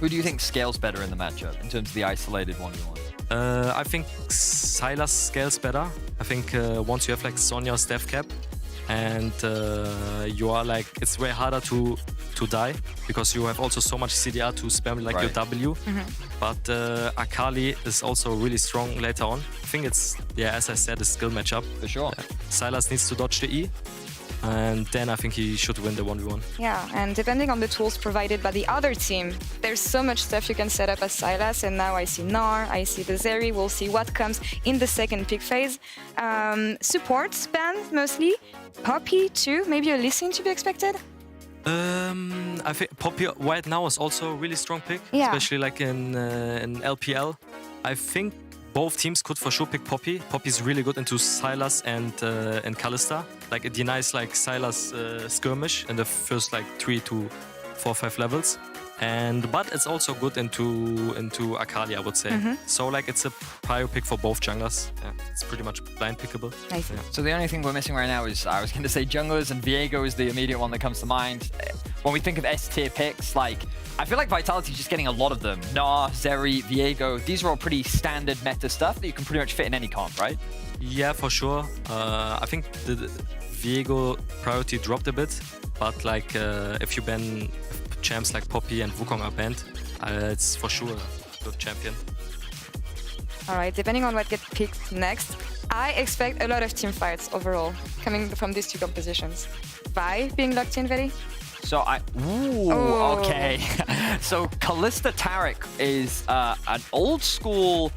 Who do you think scales better in the matchup in terms of the isolated 1v1? I think Sylas scales better. I think once you have like Sonya's death cap, and you are like, it's way harder to die, because you have also so much CDR to spam like your W. But Akali is also really strong later on. I think it's, yeah, as I said, a skill matchup. For sure. Sylas needs to dodge the E, and then I think he should win the 1v1. Yeah, and depending on the tools provided by the other team, there's so much stuff you can set up as Sylas, and now I see Gnar, I see the Zeri, we'll see what comes in the second pick phase. Support band mostly, Poppy too, maybe a listen to be expected? I think Poppy right now is also a really strong pick, especially like in LPL. I think both teams could for sure pick Poppy. Poppy's really good into Sylas and Kalista. Like it denies like Sylas skirmish in the first like 3 to 4 5 levels. But it's also good into Akali, I would say. So like it's a prior pick for both junglers. Yeah, it's pretty much blind pickable. I see. Yeah. So the only thing we're missing right now is, I was going to say junglers, and Viego is the immediate one that comes to mind. When we think of S-tier picks, like, I feel like Vitality is just getting a lot of them. Gnar, Zeri, Viego, these are all pretty standard meta stuff that you can pretty much fit in any comp, right? Yeah, for sure. I think the Viego priority dropped a bit, but like if you ban champs like Poppy and Wukong are banned, it's for sure a good champion. All right, depending on what gets picked next, I expect a lot of team fights overall coming from these two compositions. Vi being locked in, very. So okay. So Kalista Taric is an old school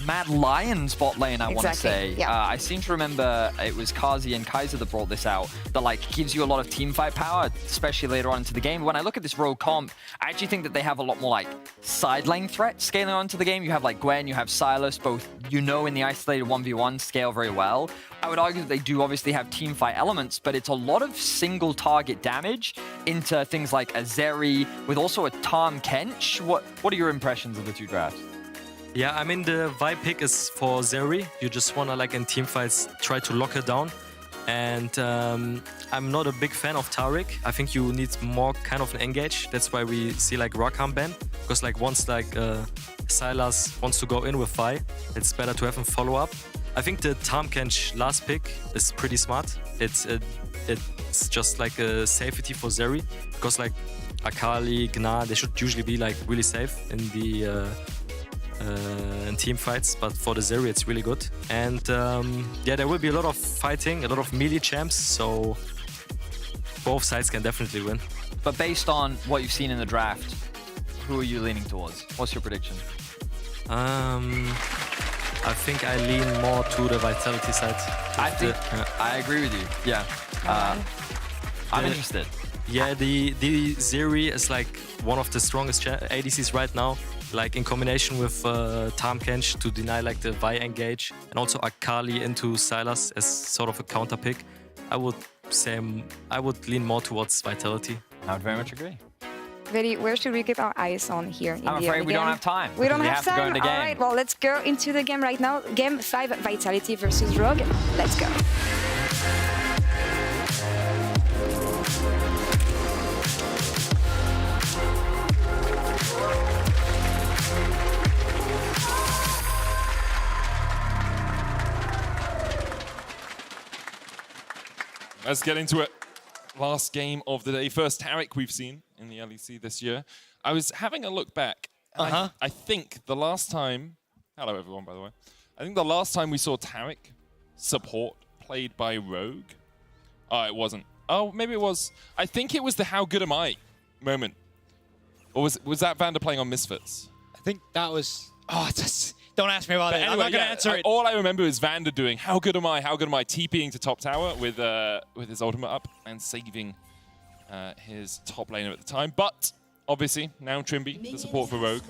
Mad Lions bot lane, I want to say. Yeah. I seem to remember it was Kazi and Kaiser that brought this out, that like gives you a lot of team fight power, especially later on into the game. When I look at this Rogue comp, I actually think that they have a lot more like side lane threats scaling onto the game. You have like Gwen, you have Sylas, both in the isolated 1v1 scale very well. I would argue that they do obviously have team fight elements, but it's a lot of single target damage into things like a Zeri with also a Tahm Kench. What are your impressions of the two drafts? Yeah, I mean, the Vi pick is for Zeri. You just want to, like, in teamfights, try to lock her down. And I'm not a big fan of Taric. I think you need more kind of an engage. That's why we see, like, Rakam ban. Because, like, once, like, Sylas wants to go in with Vi, it's better to have him follow up. I think the Tahm-Kench last pick is pretty smart. It's just, like, a safety for Zeri. Because, like, Akali, Gna, they should usually be, like, really safe in the... in team fights, but for the Zeri it's really good. And yeah, there will be a lot of fighting, a lot of melee champs, so both sides can definitely win. But based on what you've seen in the draft, who are you leaning towards? What's your prediction? I think I lean more to the Vitality side. I agree with you. Yeah. I'm interested. Yeah, the Zeri is like one of the strongest ADCs right now. Like in combination with Tahm-Kench to deny like the Vi engage, and also Akali into Sylas as sort of a counter pick. I would say I would lean more towards Vitality. I would very much agree. Vedi, where should we keep our eyes on here? I'm afraid we don't have time. We don't have time? To go into game. All right, well, let's go into the game right now. Game 5, Vitality versus Rogue. Let's go. Let's get into it. Last game of the day. First Taric we've seen in the LEC this year. I was having a look back. I think the last time... Hello, everyone, by the way. I think the last time we saw Taric support played by Rogue... Oh, it wasn't. Oh, maybe it was... I think it was the How Good Am I moment. Or was that Vander playing on Misfits? I think that was... Oh, don't ask me about it. Anyway, I'm not going to answer it. All I remember is Vander doing How Good Am I, How Good Am I, TPing to top tower with his ultimate up and saving his top laner at the time. But obviously, now Trimby, the support for Rogue.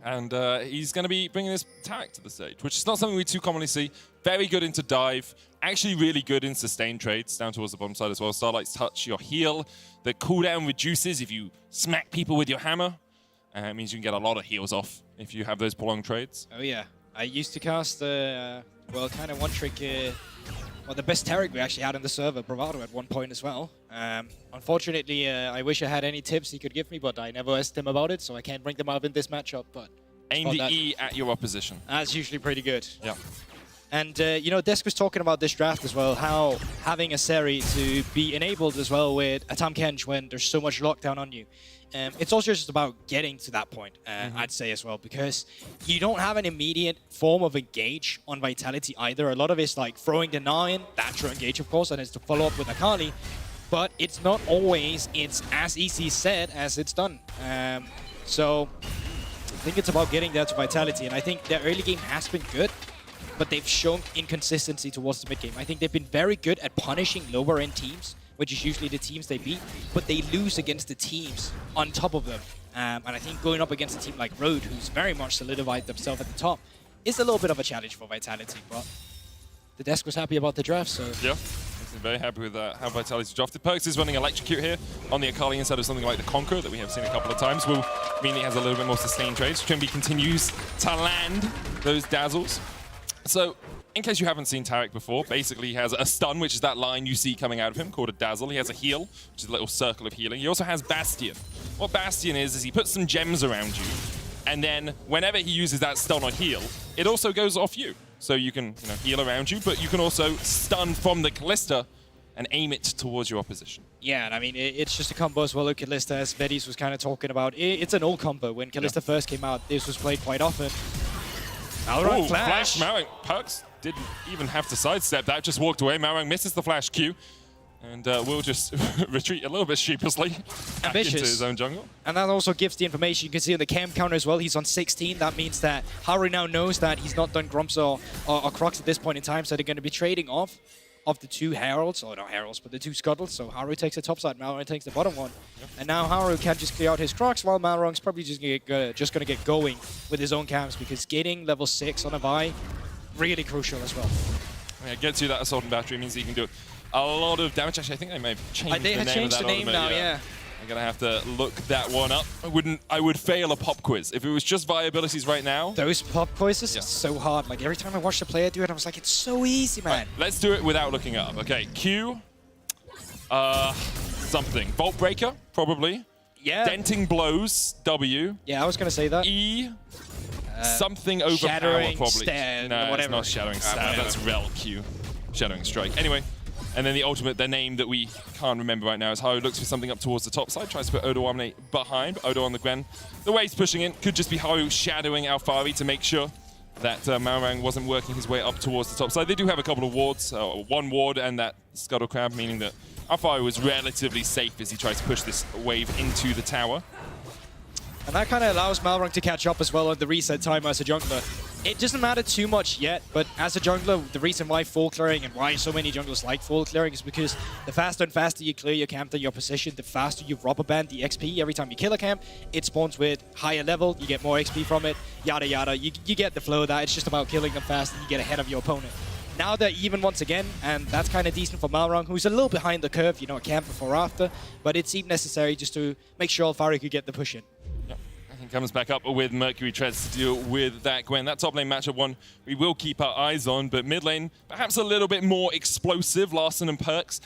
And he's going to be bringing this Taric to the stage, which is not something we too commonly see. Very good into dive, actually really good in sustained trades down towards the bottom side as well. Starlight's Touch, your heal. The cooldown reduces if you smack people with your hammer. It means you can get a lot of heals off if you have those prolonged trades. Oh yeah, I used to cast well, kind of one trick. Well, the best Taric we actually had in the server, Bravado, at one point as well. Unfortunately, I wish I had any tips he could give me, but I never asked him about it, so I can't bring them up in this matchup. But aim the E at your opposition. That's usually pretty good. Yeah. And, you know, Desk was talking about this draft as well, how having a Zeri to be enabled as well with a Tahm-Kench when there's so much lockdown on you. It's also just about getting to that point, I'd say as well, because you don't have an immediate form of engage on Vitality either. A lot of it's like throwing the Gna in, that's your engage, of course, and it's to follow up with Akali. But it's not always as easy said as it's done. So I think it's about getting there to Vitality, and I think their early game has been good, but they've shown inconsistency towards the mid game. I think they've been very good at punishing lower end teams, which is usually the teams they beat, but they lose against the teams on top of them. And I think going up against a team like Road, who's very much solidified themselves at the top, is a little bit of a challenge for Vitality. But the Desk was happy about the draft, so... Yeah, I'm very happy with how Vitality's drafted. Perks is running Electrocute here on the Akali instead of something like the Conqueror that we have seen a couple of times. Will mean he has a little bit more sustained trades. Trimby continues to land those dazzles. So, in case you haven't seen Taric before, basically he has a stun, which is that line you see coming out of him, called a dazzle. He has a heal, which is a little circle of healing. He also has Bastion. What Bastion is he puts some gems around you, and then whenever he uses that stun or heal, it also goes off you. So you can heal around you, but you can also stun from the Kalista and aim it towards your opposition. Yeah, and I mean, it's just a combo as well with Kalista, as Vedis was kind of talking about. It's an old combo. When Kalista first came out, this was played quite often. Ooh, flash Marang. Perks didn't even have to sidestep that, just walked away. Marang misses the flash Q, and will just retreat a little bit sheepishly back into his own jungle. And that also gives the information. You can see on the cam counter as well, he's on 16. That means that Haru now knows that he's not done Grumps or Crocs at this point in time, so they're going to be trading off the two Heralds, or not Heralds, but the two Scuttles. So Haru takes the top side, Marang takes the bottom one. Yep. And now Haru can just clear out his Crocs, while Marang's probably just going to get going with his own camps, because getting level 6 on a Vi, really crucial as well. Yeah, it gets you that Assault and Battery, means that you can do a lot of damage. Actually, I think they may have changed the name changed of that the name now, yeah. I'm gonna have to look that one up. I would fail a pop quiz. If it was just viabilities right now. Those pop quizzes are so hard. Like every time I watch the player do it, I was like, it's so easy, man. Right, let's do it without looking it up. Okay, Q, something. Vault Breaker, probably. Yeah. Denting Blows, W. Yeah, I was gonna say that. E, something overpower, Shattering probably. Stab, No, whatever. it's not Shattering Stab, that's Rel Q. Shattering Strike. Anyway, and then the ultimate, the name that we can't remember right now is Haru looks for something up towards the top side, tries to put Odo Omni behind, but Odo on the Gwen. The way he's pushing in could just be Haru shadowing Alphari to make sure that Malrang wasn't working his way up towards the top side. They do have a couple of wards, one ward and that Scuttle Crab, meaning that Alphari was relatively safe as he tries to push this wave into the tower. And that kind of allows Malrang to catch up as well on the reset timer as a jungler. It doesn't matter too much yet, but as a jungler, the reason why full clearing and why so many junglers like full clearing is because the faster and faster you clear your camp than your position, the faster you rubber band the XP. Every time you kill a camp, it spawns with higher level, you get more XP from it, yada yada. You get the flow of that. It's just about killing them fast and you get ahead of your opponent. Now they're even once again, and that's kind of decent for Malrang, who's a little behind the curve, you know, a camp before or after, but it seemed necessary just to make sure Alphari could get the push in. Comes back up with Mercury Treads to deal with that Gwen. That top lane matchup one we will keep our eyes on, but mid lane perhaps a little bit more explosive. Larssen and Perks.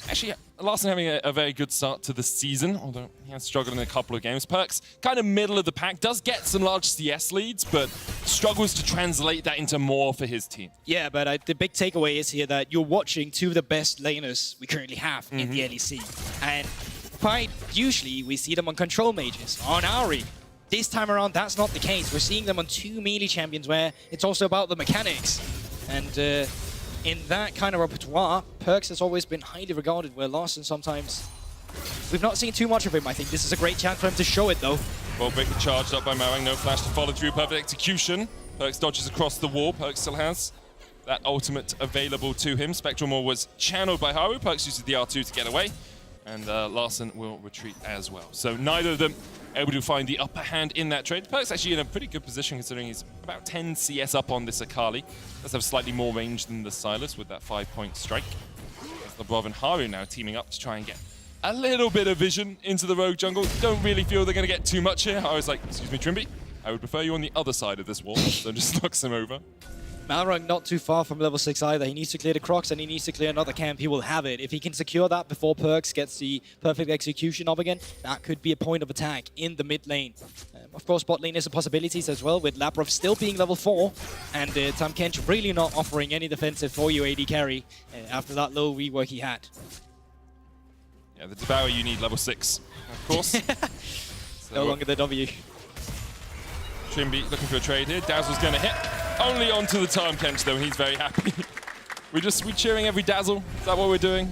Actually, Larssen having a very good start to the season, although he has struggled in a couple of games. Perks kind of middle of the pack, does get some large CS leads, but struggles to translate that into more for his team. Yeah, but the big takeaway is here that you're watching two of the best laners we currently have in the LEC. And quite usually we see them on control mages, on Auri. This time around, that's not the case. We're seeing them on two melee champions where it's also about the mechanics. And in that kind of repertoire, Perks has always been highly regarded, where Larssen sometimes... We've not seen too much of him. I think this is a great chance for him to show it, though. Well, Breaker charged up by Malrang, no flash to follow through, perfect execution. Perks dodges across the wall. Perks still has that ultimate available to him. Spectral Maw was channeled by Haru. Perks uses the R2 to get away. And Larssen will retreat as well. So neither of them able to find the upper hand in that trade. Perk's actually in a pretty good position considering he's about 10 CS up on this Akali. Does have slightly more range than the Silas with that 5-point strike. As Labrov and Haru now teaming up to try and get a little bit of vision into the rogue jungle. Don't really feel they're going to get too much here. I was like, excuse me, Trimby, I would prefer you on the other side of this wall. So just knocks him over. Malrang not too far from level 6 either. He needs to clear the Crocs and he needs to clear another camp. He will have it. If he can secure that before Perks gets the perfect execution up again, that could be a point of attack in the mid lane. Of course, bot lane is a possibility as well, with Labrov still being level 4 and Tahm Kench really not offering any defensive for you AD carry after that little rework he had. Yeah, the Devourer you need level 6, of course. No longer the W. Trimby looking for a trade here. Dazzle's going to hit. Only onto the Tahm Kench though, and he's very happy. We're cheering every Dazzle. Is that what we're doing?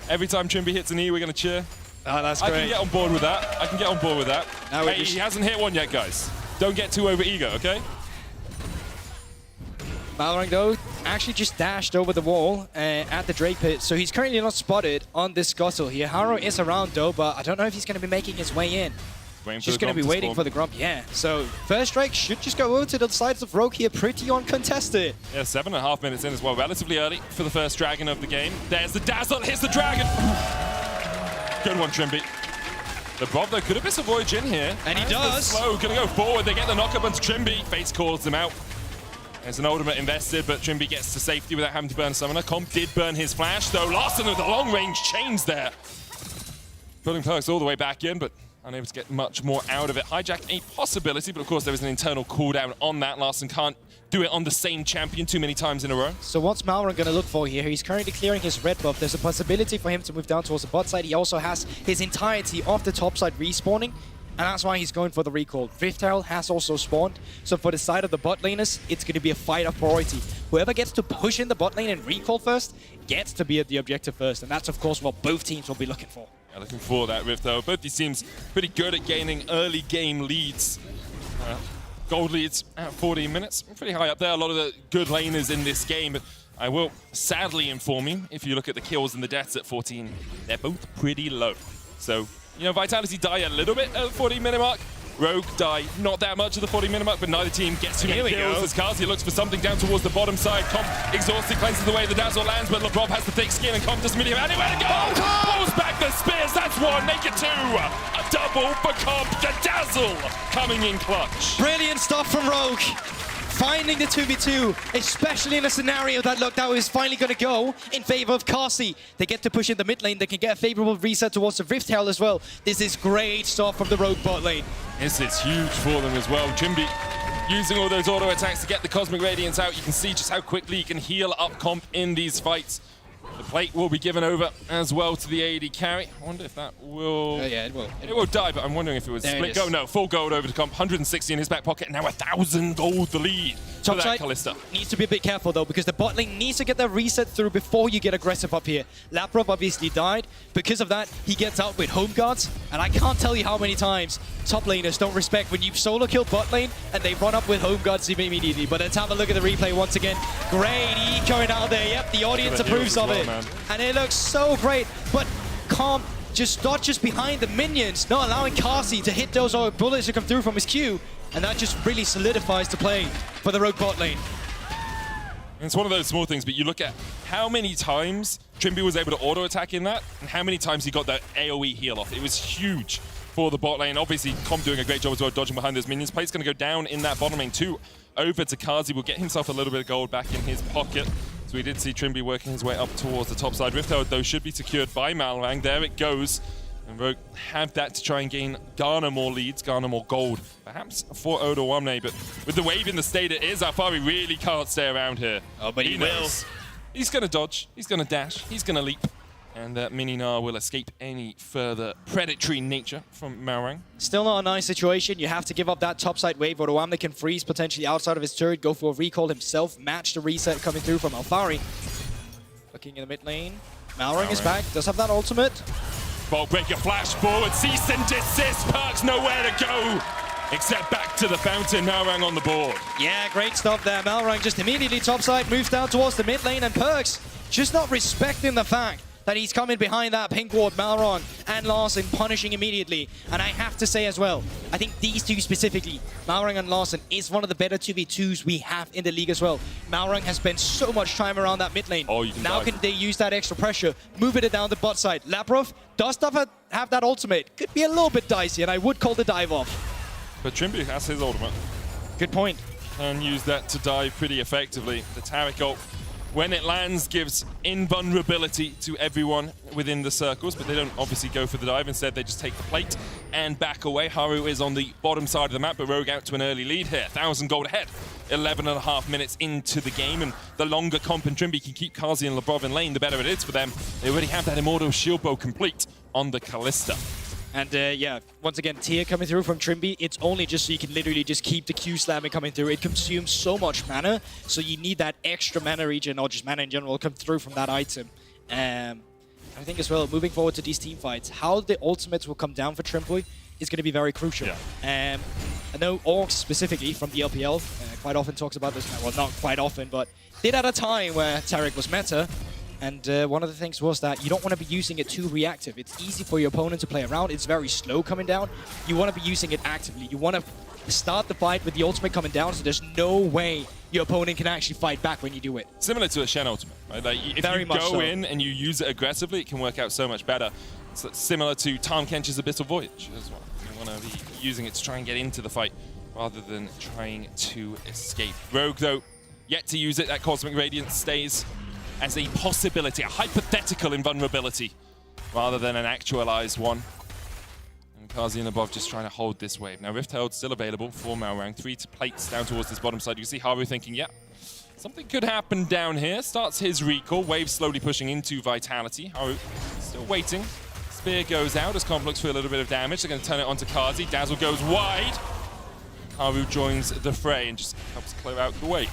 Every time Trimby hits an E, we're going to cheer. Oh, that's great. I can get on board with that. I can get on board with that. Now hey, he hasn't hit one yet, guys. Don't get too over ego, okay? Malrang, though, actually just dashed over the wall at the Drake pit, so he's currently not spotted on this scuttle here. Haru is around, though, but I don't know if he's going to be making his way in. Just going to be waiting for the Grump, yeah. So first strike should just go over to the sides of Rogue here, pretty uncontested. Yeah, 7.5 minutes in as well, relatively early for the first Dragon of the game. There's the Dazzle, hits the Dragon. Good one, Trimby. The Bob, though, could have missed a Voyage in here. And he does. Slow, gonna go forward. They get the knock-up onto Trimby. Fates calls them out. There's an ultimate invested, but Trimby gets to safety without having to burn a summoner. Comp did burn his flash, though. Larssen with the long-range chains there. Pulling Perks all the way back in, but unable to get much more out of it. Hijack a possibility, but of course there is an internal cooldown on that. Larssen can't do it on the same champion too many times in a row. So what's Malrang going to look for here? He's currently clearing his red buff. There's a possibility for him to move down towards the bot side. He also has his entirety of the top side respawning, and that's why he's going for the recall. Rift Herald has also spawned, so for the side of the bot laners, it's going to be a fight of priority. Whoever gets to push in the bot lane and recall first gets to be at the objective first, and that's of course what both teams will be looking for. Yeah, looking for that Rift though. Both these teams pretty good at gaining early game leads. Gold leads at 14 minutes. Pretty high up there. A lot of the good laners in this game. But I will sadly inform you, if you look at the kills and the deaths at 14, they're both pretty low. So, you know, Vitality die a little bit at the 14-minute mark, Rogue die not that much of the 40-minute mark, but neither team gets too many kills as Kazi looks for something down towards the bottom side. Comp exhausted, cleanses the way the Dazzle lands, but Lebrov has the thick skin and Comp doesn't really have anywhere to go. Pulls back the spears, that's one, make it two. A double for Comp, the Dazzle coming in clutch. Brilliant stuff from Rogue. Finding the 2v2, especially in a scenario that looked out is finally going to go in favor of Kasi. They get to push in the mid lane. They can get a favorable reset towards the Rift Herald as well. This is great stuff from the Rogue bot lane. This is huge for them as well. Jimby using all those auto attacks to get the Cosmic Radiance out. You can see just how quickly you can heal up Comp in these fights. The plate will be given over as well to the AD carry. I wonder if that will... yeah, it will. It will die, but I'm wondering if it was split go. No, full gold over to Comp. 160 in his back pocket. Now 1,000 gold the lead for that Kalista. Needs to be a bit careful though, because the bot lane needs to get that reset through before you get aggressive up here. Laprov obviously died. Because of that, he gets out with home guards. And I can't tell you how many times top laners don't respect when you solo kill bot lane and they run up with home guards immediately. But let's have a look at the replay once again. Great eco out there. Yep, the audience approves of it. And it looks so great, but Comp just dodges behind the minions, not allowing Kasi to hit those bullets that come through from his Q, and that just really solidifies the play for the Rogue bot lane. It's one of those small things, but you look at how many times Trimby was able to auto-attack in that, and how many times he got that AoE heal off. It was huge for the bot lane. Obviously, Comp doing a great job as well, dodging behind those minions. Play's going to go down in that bottom lane too. Over to Kazi, will get himself a little bit of gold back in his pocket. So we did see Trimby working his way up towards the top side. Rift Herald, though, should be secured by Malrang. There it goes. And Rogue have that to try and garner more leads, garner more gold. Perhaps for Oda Wamne, but with the wave in the state it is, Alfari really can't stay around here. Oh, but he will. He's going to dodge, he's going to dash, he's going to leap. And Mininar will escape any further predatory nature from Malrang. Still not a nice situation. You have to give up that topside wave. Odoamne can freeze potentially outside of his turret, go for a recall himself, match the reset coming through from Alfari. Looking in the mid lane. Malrang is back, does have that ultimate. Bolt breaker flash forward, cease and desist, Perks nowhere to go. Except back to the fountain, Malrang on the board. Yeah, great stuff there. Malrang just immediately topside, moves down towards the mid lane, and Perks just not respecting the fact that he's coming behind that pink ward, Malron and Larson punishing immediately. And I have to say as well, I think these two specifically, Malrang and Larson, is one of the better 2v2s we have in the league as well. Malrang has spent so much time around that mid lane. Oh, you can now dive. Can they use that extra pressure, move it down the bot side. Laprov does have that ultimate. Could be a little bit dicey, and I would call the dive off. But Trimby has his ultimate. Good point. And use that to dive pretty effectively. The Taric ult, when it lands, gives invulnerability to everyone within the circles, but they don't obviously go for the dive. Instead, they just take the plate and back away. Haru is on the bottom side of the map, but Rogue out to an early lead here. 1,000 gold ahead. 11.5 minutes into the game, and the longer Comp and Trimby can keep Kazi and Lebrov in lane, the better it is for them. They already have that Immortal Shield Bow complete on the Kalista. And yeah, once again, tier coming through from Trimby. It's only just so you can literally just keep the Q slamming coming through. It consumes so much mana, so you need that extra mana regen, or just mana in general, come through from that item. I think as well, moving forward to these team fights, how the ultimates will come down for Trimby is going to be very crucial. I know Orcs specifically from the LPL quite often talks about this. Well, not quite often, but did at a time where Taric was meta. And one of the things was that you don't want to be using it too reactive. It's easy for your opponent to play around. It's very slow coming down. You want to be using it actively. You want to start the fight with the ultimate coming down, so there's no way your opponent can actually fight back when you do it. Similar to a Shen ultimate, right? Like if you go in and you use it aggressively, it can work out so much better. It's similar to Tahm Kench's Abyssal Voyage as well. You want to be using it to try and get into the fight rather than trying to escape. Rogue, though, yet to use it. That Cosmic Radiance stays as a possibility, a hypothetical invulnerability, rather than an actualized one. And Kazi and above just trying to hold this wave. Now Rift Herald still available for Malrang. 3 plates down towards this bottom side. You can see Haru thinking, yeah, something could happen down here. Starts his recall. Wave slowly pushing into Vitality. Haru still waiting. Spear goes out as Comp looks for a little bit of damage. They're going to turn it onto Kazi. Dazzle goes wide. Haru joins the fray and just helps clear out the way.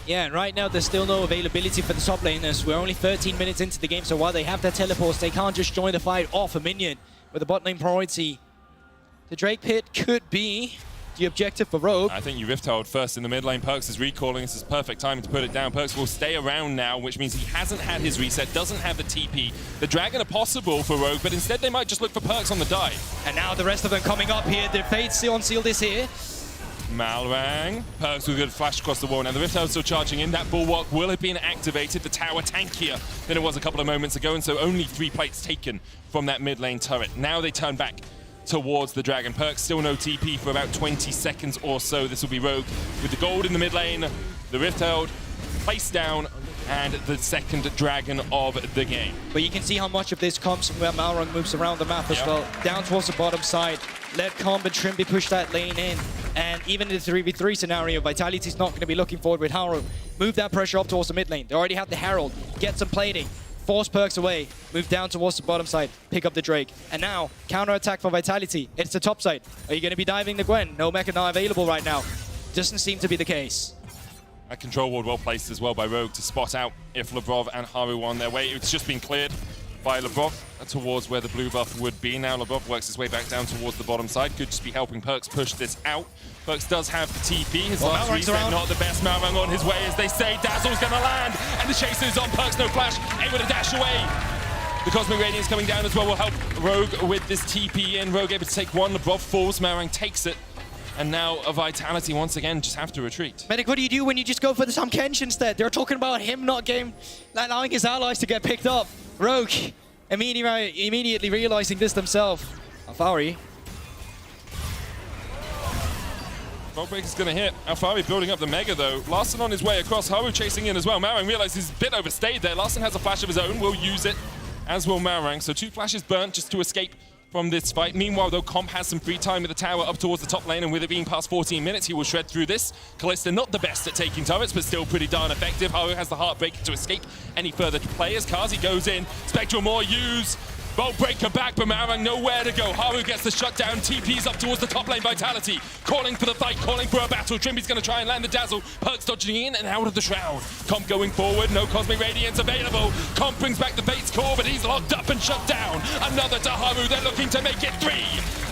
Yeah, and right now there's still no availability for the top laners. We're only 13 minutes into the game, so while they have their teleports, they can't just join the fight off a minion with the bot lane priority. The Drake Pit could be the objective for Rogue. I think you Rift-held first in the mid lane. Perks is recalling. This is perfect time to put it down. Perks will stay around now, which means he hasn't had his reset, doesn't have the TP. The Dragon are possible for Rogue, but instead they might just look for Perks on the dive. And now the rest of them coming up here. The Fate on Sealed is here. Malrang. Perks with a good flash across the wall. Now the Rift-held still charging in. That Bulwark will have been activated. The tower tankier than it was a couple of moments ago, and so only 3 plates taken from that mid lane turret. Now they turn back towards the Dragon. Perks still no TP for about 20 seconds or so. This will be Rogue with the gold in the mid lane. The Rift-held placed down, and the second Dragon of the game. But you can see how much of this comes from where Malrang moves around the map as well. Down towards the bottom side. Let Comb and Trimby push that lane in. And even in the 3v3 scenario, Vitality's not going to be looking forward with Haru. Move that pressure up towards the mid lane. They already have the Herald. Get some plating. Force Perks away. Move down towards the bottom side. Pick up the Drake. And now, counter-attack for Vitality. It's the top side. Are you going to be diving the Gwen? No Mecha not available right now. Doesn't seem to be the case. A control ward well placed as well by Rogue to spot out if Labrov and Haru are on their way. It's just been cleared by Labrov towards where the blue buff would be. Now Labrov works his way back down towards the bottom side. Could just be helping Perks push this out. Perks does have the TP. His last reset, not the best. Malrang on his way, as they say. Dazzle's gonna land, and the chaser is on. Perks, no flash, able to dash away. The Cosmic Radiance coming down as well will help Rogue with this TP in. Rogue able to take one. Labrov falls, Malrang takes it. And now a Vitality once again just have to retreat. Medic, what do you do when you just go for the Tahm Kench instead? They're talking about him not allowing his allies to get picked up. Rogue immediately realizing this themselves. Alfari. Roguebreaker's gonna hit. Alfari building up the Mega though. Larson on his way across, Haru chasing in as well. Malrang realizes he's a bit overstayed there. Larson has a flash of his own, will use it, as will Malrang. So 2 flashes burnt just to escape from this fight. Meanwhile, though, Comp has some free time with the tower up towards the top lane, and with it being past 14 minutes, he will shred through this. Kalista not the best at taking turrets, but still pretty darn effective. Haru has the Heartbreaker to escape any further players. Kazi goes in. Spectral Maw use. Bolt Breaker back, but Malrang nowhere to go. Haru gets the shutdown. TP's up towards the top lane. Vitality calling for the fight, calling for a battle. Trimby's going to try and land the Dazzle. Perks dodging in and out of the Shroud. Comp going forward. No Cosmic Radiance available. Comp brings back the Fate's Core, but he's locked up and shut down. Another to Haru. They're looking to make it 3.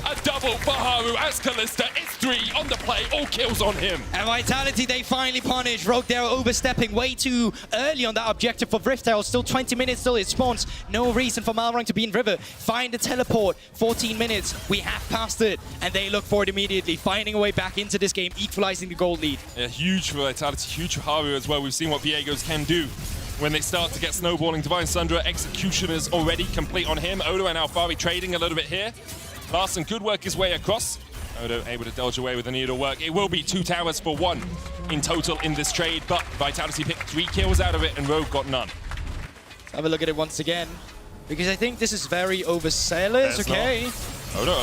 A double for Haru as Kalista. It's 3 on the play. All kills on him. And Vitality, they finally punish. Rogue, they're overstepping way too early on that objective for Rift-held. Still 20 minutes till it spawns. No reason for Malrang to be in River. Find a teleport. 14 minutes. We have passed it. And they look for it immediately. Finding a way back into this game, equalizing the gold lead. Yeah, huge for Vitality, huge for Haru as well. We've seen what Viegos can do when they start to get snowballing. Divine Sundra, Executioner's already complete on him. Odo and Alfari trading a little bit here. Larson could work his way across. Odo able to dodge away with the needle work. It will be 2 towers for 1 in total in this trade, but Vitality picked 3 kills out of it and Rogue got none. Let's have a look at it once again, because I think this is very overzealous. Okay. Odo.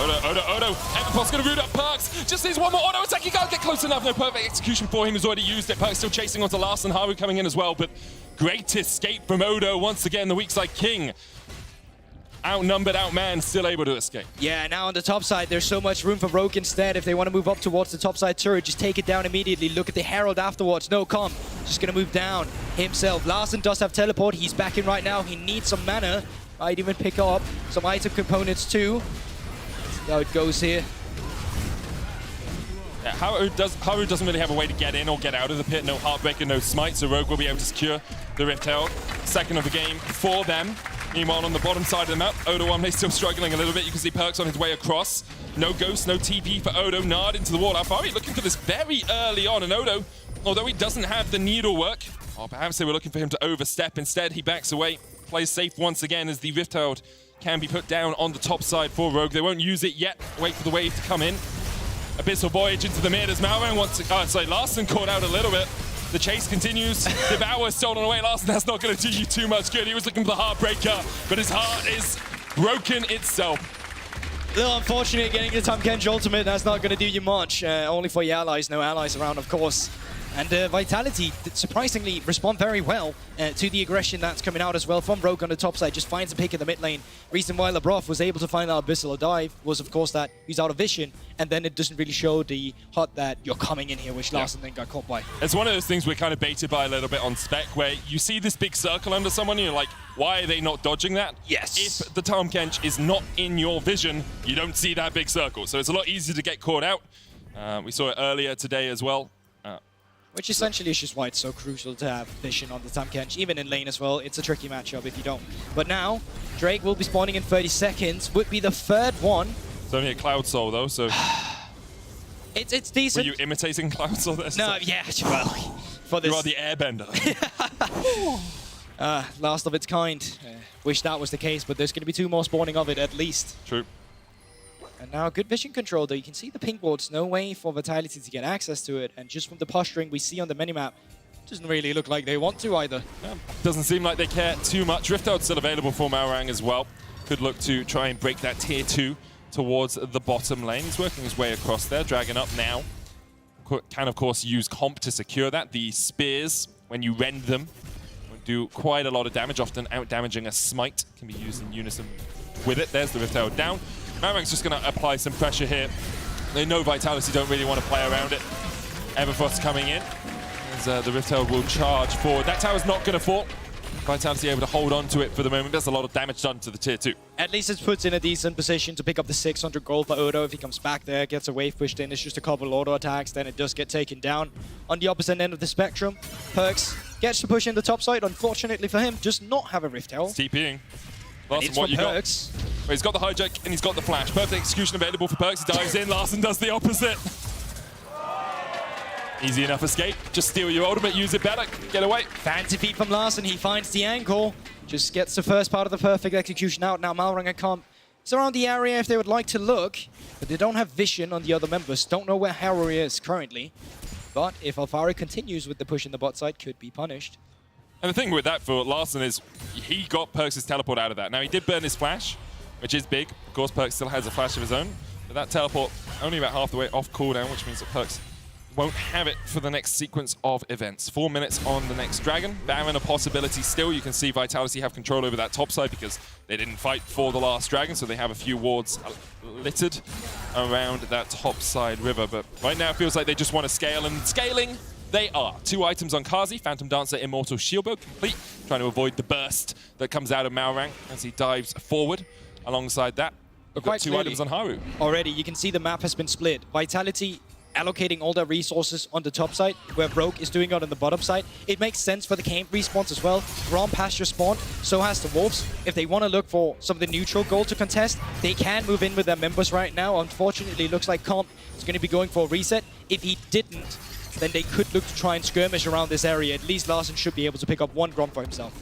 Everpost's gonna root up Perks. Just needs one more auto attack. He can't get close enough. No perfect execution for him. He's already used it. Perks still chasing onto Larson. Haru coming in as well, but great escape from Odo. Once again, the weak side king. Outnumbered, outmanned, still able to escape. Yeah, now on the top side, there's so much room for Rogue instead. If they want to move up towards the top side turret, just take it down immediately. Look at the Herald afterwards. No Comp. Just going to move down himself. Larson does have teleport. He's back in right now. He needs some mana. Might even pick up some item components too. See how it goes here. Yeah, Haru doesn't really have a way to get in or get out of the pit. No Heartbreaker, no Smite, so Rogue will be able to secure the Rift-held. Second of the game for them. Meanwhile, on the bottom side of the map, Odo Omne still struggling a little bit. You can see Perks on his way across. No Ghost, no TP for Odo. Nard into the wall. Alfari looking for this very early on, and Odo, although he doesn't have the needlework, or perhaps they were looking for him to overstep. Instead, he backs away, plays safe once again as the Rift-held can be put down on the top side for Rogue. They won't use it yet. Wait for the wave to come in. Abyssal Voyage into the mid as Malrang wants to... Larson caught out a little bit. The chase continues. Devour stolen away. Larson, that's not going to do you too much good. He was looking for the Heartbreaker, but his heart is broken itself. A little unfortunate getting the Tahm Kench ultimate. That's not going to do you much. Only for your allies. No allies around, of course. And Vitality surprisingly respond very well to the aggression that's coming out as well from Rogue on the top side. Just finds a pick in the mid lane. Reason why Labrov was able to find that Abyssal dive was, of course, that he's out of vision, and then it doesn't really show the HUD that you're coming in here, which Larson then got caught by. It's one of those things we're kind of baited by a little bit on spec, where you see this big circle under someone, and you're like, why are they not dodging that? Yes. If the Tahm Kench is not in your vision, you don't see that big circle. So it's a lot easier to get caught out. We saw it earlier today as well. Which essentially is just why it's so crucial to have vision on the Tahm Kench. Even in lane as well, it's a tricky matchup if you don't. But now, Drake will be spawning in 30 seconds. Would be the third one. It's only a Cloud Soul though, so... It's decent. Were you imitating Cloud Soul there? No, yeah, well... For this... You are the airbender. Last of its kind. Wish that was the case, but there's going to be 2 more spawning of it at least. True. And now good vision control, though. You can see the pink wards, no way for Vitality to get access to it. And just from the posturing we see on the minimap, doesn't really look like they want to either. Yeah, doesn't seem like they care too much. Rift Herald's still available for Malrang as well. Could look to try and break that tier 2 towards the bottom lane. He's working his way across there, dragging up now. Can, of course, use comp to secure that. The spears, when you rend them, do quite a lot of damage, often out-damaging a smite. Can be used in unison with it. There's the Rift Herald down. Malrang's just going to apply some pressure here. They know Vitality don't really want to play around it. Everfrost coming in as the Rift Herald will charge forward. That tower's not going to fall. Vitality able to hold on to it for the moment. There's a lot of damage done to the tier 2. At least it's puts in a decent position to pick up the 600 gold for Odo. If he comes back there, gets a wave pushed in, it's just a couple auto attacks, then it does get taken down. On the opposite end of the spectrum, Perkz gets to push in the top side. Unfortunately for him, does not have a Rift Herald. TPing. Larssen, It's what from you got? Perkz. Well, he's got the hijack and he's got the flash. Perfect execution available for Perkz. He dives in. Larssen does the opposite. Easy enough escape. Just steal your ultimate, use it better, get away. Fancy feet from Larssen. He finds the ankle. Just gets the first part of the perfect execution out. Now Malrang and Comp is around the area if they would like to look, but they don't have vision on the other members. Don't know where Harrow is currently. But if Alfari continues with the push in the bot side, could be punished. And the thing with that for Larssen is he got Perkz' teleport out of that. Now he did burn his flash, which is big. Of course, Perkz still has a flash of his own, but that teleport only about half the way off cooldown, which means that Perkz won't have it for the next sequence of events. 4 minutes on the next Dragon. Baron a possibility still. You can see Vitality have control over that top side because they didn't fight for the last Dragon, so they have a few wards littered around that top side river. But right now it feels like they just want to scale, and scaling they are. 2 items on Kazi, Phantom Dancer, Immortal Shieldbow, complete. Trying to avoid the burst that comes out of Malrang as he dives forward. Alongside that, we've got 2 items on Haru. Already, you can see the map has been split. Vitality allocating all their resources on the top side, where Rogue is doing it on the bottom side. It makes sense for the camp respawns as well. Rom pasture spawned, so has the Wolves. If they want to look for some of the neutral gold to contest, they can move in with their members right now. Unfortunately, it looks like Comp is going to be going for a reset. If he didn't, then they could look to try and skirmish around this area. At least Larssen should be able to pick up 1 Grom for himself.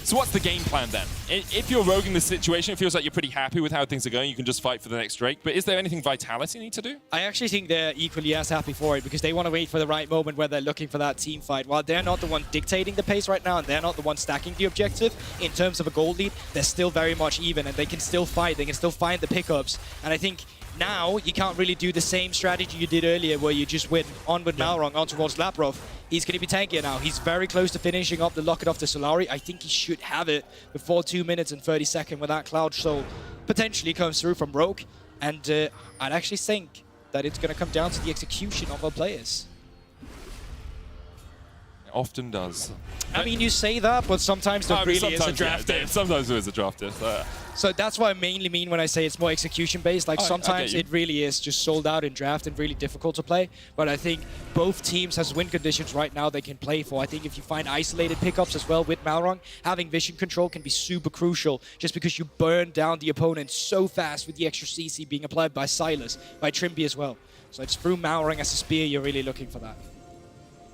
So what's the game plan then? If you're Rogue in this situation, it feels like you're pretty happy with how things are going. You can just fight for the next Drake. But is there anything Vitality need to do? I actually think they're equally as happy for it because they want to wait for the right moment where they're looking for that team fight. While they're not the one dictating the pace right now and they're not the one stacking the objective, in terms of a gold lead, they're still very much even and they can still fight. They can still find the pickups. And I think now you can't really do the same strategy you did earlier where you just went on with Malrang on towards Labrov. He's going to be tankier now. He's very close to finishing up the locket off the Solari. I think he should have it before 2 minutes and 30 seconds when that Cloud Soul potentially comes through from Rogue. And I'd actually think that it's going to come down to the execution of our players. It often does. I mean, you say that, but sometimes there really is a draft diff. Sometimes there is a draft diff. So that's what I mainly mean when I say it's more execution-based. Like sometimes it really is just sold out in draft and really difficult to play. But I think both teams has win conditions right now they can play for. I think if you find isolated pickups as well with Malrang, having vision control can be super crucial just because you burn down the opponent so fast with the extra CC being applied by Silas, by Trimby as well. So it's through Malrang as a spear you're really looking for that.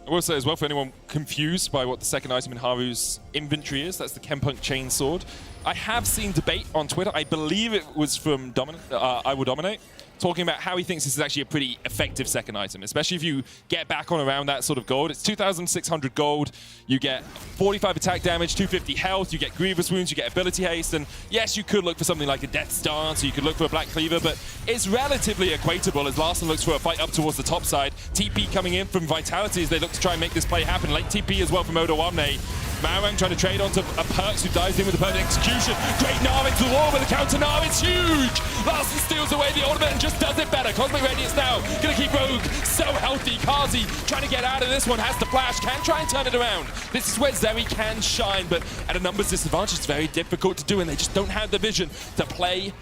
I will say as well, for anyone confused by what the second item in Haru's inventory is, that's the Kempunk Chainsword. I have seen debate on Twitter, I believe it was from I Will Dominate, talking about how he thinks this is actually a pretty effective second item, especially if you get back on around that sort of gold. It's 2,600 gold, you get 45 attack damage, 250 health, you get Grievous Wounds, you get ability haste, and yes, you could look for something like a Death's Dance, or you could look for a Black Cleaver, but it's relatively equatable as Larssen looks for a fight up towards the top side. TP coming in from Vitality as they look to try and make this play happen. Late TP as well from Odo Omne. Malrang trying to trade onto a Perkz who dives in with a perfect execution. Great Gnar into the wall with a counter Gnar, it's huge! Larssen steals away the ultimate and just does it better. Cosmic Radiance now, gonna keep Rogue so healthy. Kazi trying to get out of this one, has the flash, can try and turn it around. This is where Zeri can shine, but at a numbers disadvantage, it's very difficult to do, and they just don't have the vision to play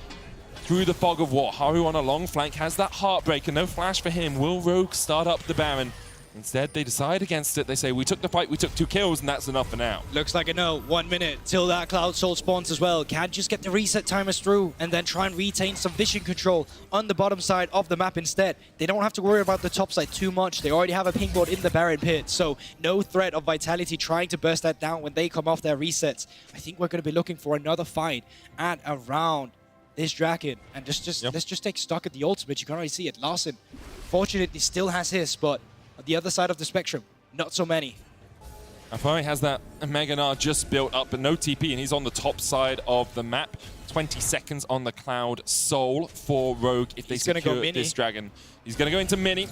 through the fog of war. Haru on a long flank has that Heartbreaker. No flash for him. Will Rogue start up the Baron? Instead, they decide against it. They say, we took the fight, we took 2 kills, and that's enough for now. Looks like a no. 1 minute till that Cloud Soul spawns as well. Can just get the reset timers through and then try and retain some vision control on the bottom side of the map instead. They don't have to worry about the top side too much. They already have a ping board in the Baron pit, so no threat of Vitality trying to burst that down when they come off their resets. I think we're going to be looking for another fight at around this dragon. And let's just take stock at the ultimate. You can already see it. Larssen, fortunately, still has his, but on the other side of the spectrum, not so many. Alphari has that Mega Gnar just built up, but no TP, and he's on the top side of the map. 20 seconds on the Cloud Soul for Rogue if they secure this dragon. He's going to go into mini.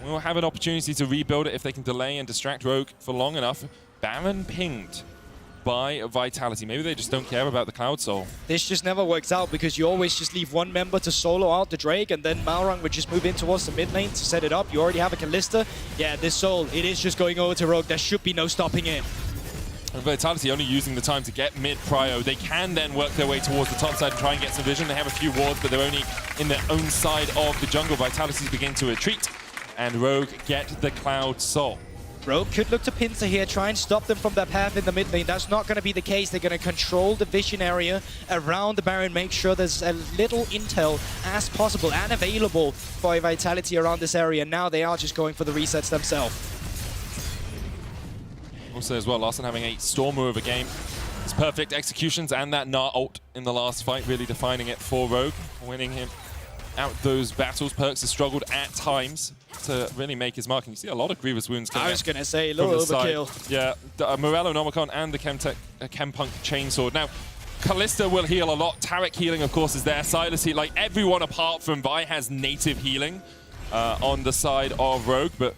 We'll have an opportunity to rebuild it if they can delay and distract Rogue for long enough. Baron pinged by Vitality. Maybe they just don't care about the Cloud Soul. This just never works out because you always just leave one member to solo out the Drake, and then Malrang would just move in towards the mid lane to set it up. You already have a Kalista. Yeah, this Soul, it is just going over to Rogue. There should be no stopping it. And Vitality only using the time to get mid prio. They can then work their way towards the top side and try and get some vision. They have a few wards, but they're only in their own side of the jungle. Vitality's begin to retreat, and Rogue get the Cloud Soul. Rogue could look to Pincer here, try and stop them from their path in the mid lane. That's not going to be the case. They're going to control the vision area around the Baron, make sure there's a little intel as possible and available for Vitality around this area. Now they are just going for the resets themselves. Also as well, Larssen having a stormer of a game. His perfect executions and that Gnar ult in the last fight really defining it for Rogue, winning him out those battles. Perks has struggled at times to really make his mark. And you see a lot of Grievous wounds coming. I was going to say, a little overkill. Yeah, the Morello Nomicon and the Chempunk Chainsword. Now, Kalista will heal a lot. Tarek healing, of course, is there. Silas heal. Like, everyone apart from Vi has native healing on the side of Rogue, but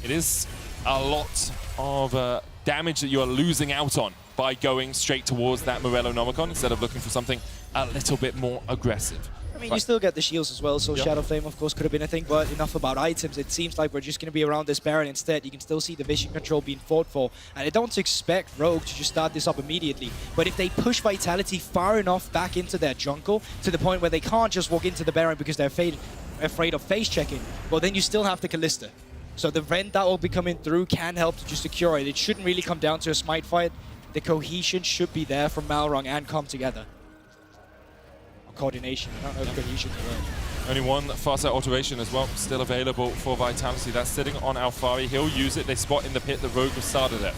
it is a lot of damage that you are losing out on by going straight towards that Morello Nomicon instead of looking for something a little bit more aggressive. I mean, you still get the shields as well, so Shadow Flame, of course, could have been a thing, but enough about items. It seems like we're just going to be around this Baron instead. You can still see the vision control being fought for, and I don't expect Rogue to just start this up immediately, but if they push Vitality far enough back into their jungle to the point where they can't just walk into the Baron because they're afraid of face checking, well, then you still have the Kalista. So the Rend that will be coming through can help to just secure it. It shouldn't really come down to a smite fight. The cohesion should be there from Malrang and come together. Coordination. I don't know if cohesion is the word. Only one Farsight alteration as well, still available for Vitality. That's sitting on Alphari. He'll use it. They spot in the pit that Rogue has started it.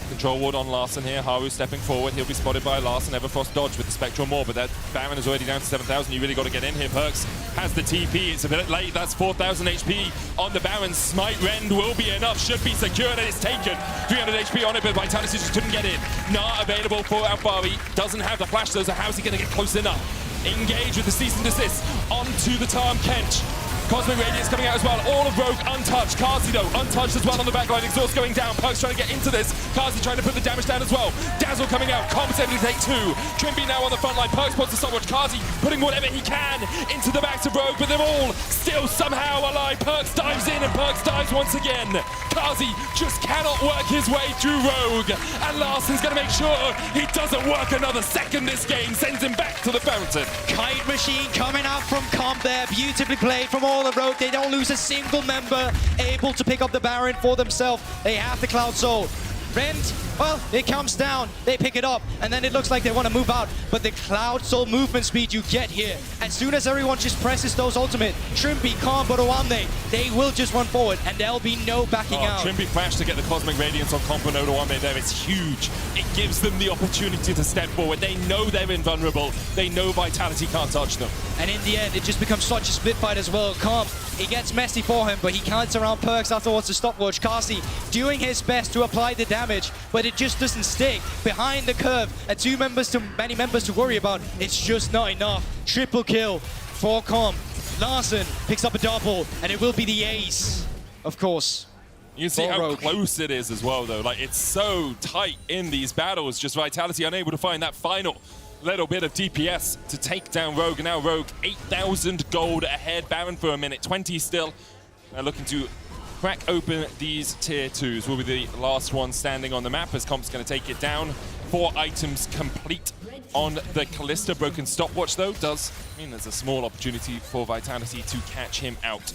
Control ward on Larssen here. Haru stepping forward. He'll be spotted by Larssen. Everfrost dodge with the Spectral Maw, but that Baron is already down to 7,000. You really got to get in here. Perks has the TP. It's a bit late. That's 4,000 HP on the Baron. Smite Rend will be enough. Should be secured, and it's taken. 300 HP on it, but Vitality just couldn't get in. Gnar available for Alphari. Doesn't have the flash, though, so how's he going to get close enough? Engage with the cease and desist onto the Tarm Kench. Cosmic Radiance coming out as well. All of Rogue untouched. Kazi, though, untouched as well on the backline. Exhaust going down. Perks trying to get into this. Kazi trying to put the damage down as well. Dazzle coming out. Compensating to take 2. Trimby now on the front line. Perks wants to stopwatch. Kazi putting whatever he can into the backs of Rogue, but they're all still somehow alive. Perks dives in, and Perks dives once again. Kazi just cannot work his way through Rogue, and Larssen's going to make sure he doesn't work another second this game. Sends him back to the fountain. Kite Machine coming out from comp there. Beautifully played from all of Rogue. They don't lose a single member able to pick up the Baron for themselves. They have the Cloud Soul. Rend, well, it comes down, they pick it up, and then it looks like they want to move out, but the Cloud Soul movement speed you get here, as soon as everyone just presses those ultimate, Trimby, Khan, Bodoamne, they will just run forward, and there'll be no backing out. Trimby flash to get the Cosmic Radiance on Compo Bodoamne there, it's huge. It gives them the opportunity to step forward. They know they're invulnerable. They know Vitality can't touch them. And in the end, it just becomes such a split fight as well. Comp, it gets messy for him, but he counts around Perks afterwards to stopwatch. Kasi doing his best to apply the damage, but it just doesn't stick. Behind the curve, and many members to worry about. It's just not enough. Triple kill for Comp. Larssen picks up a double, and it will be the ace, of course. You can see how close it is as well, though. Like, it's so tight in these battles. Just Vitality unable to find that final little bit of DPS to take down Rogue. And now Rogue, 8,000 gold ahead. Baron for a minute, 20 still. They're looking to crack open these tier 2s. Will be the last one standing on the map as Comp's going to take it down. 4 items complete on the Kalista. Broken stopwatch, though, does mean there's a small opportunity for Vitality to catch him out.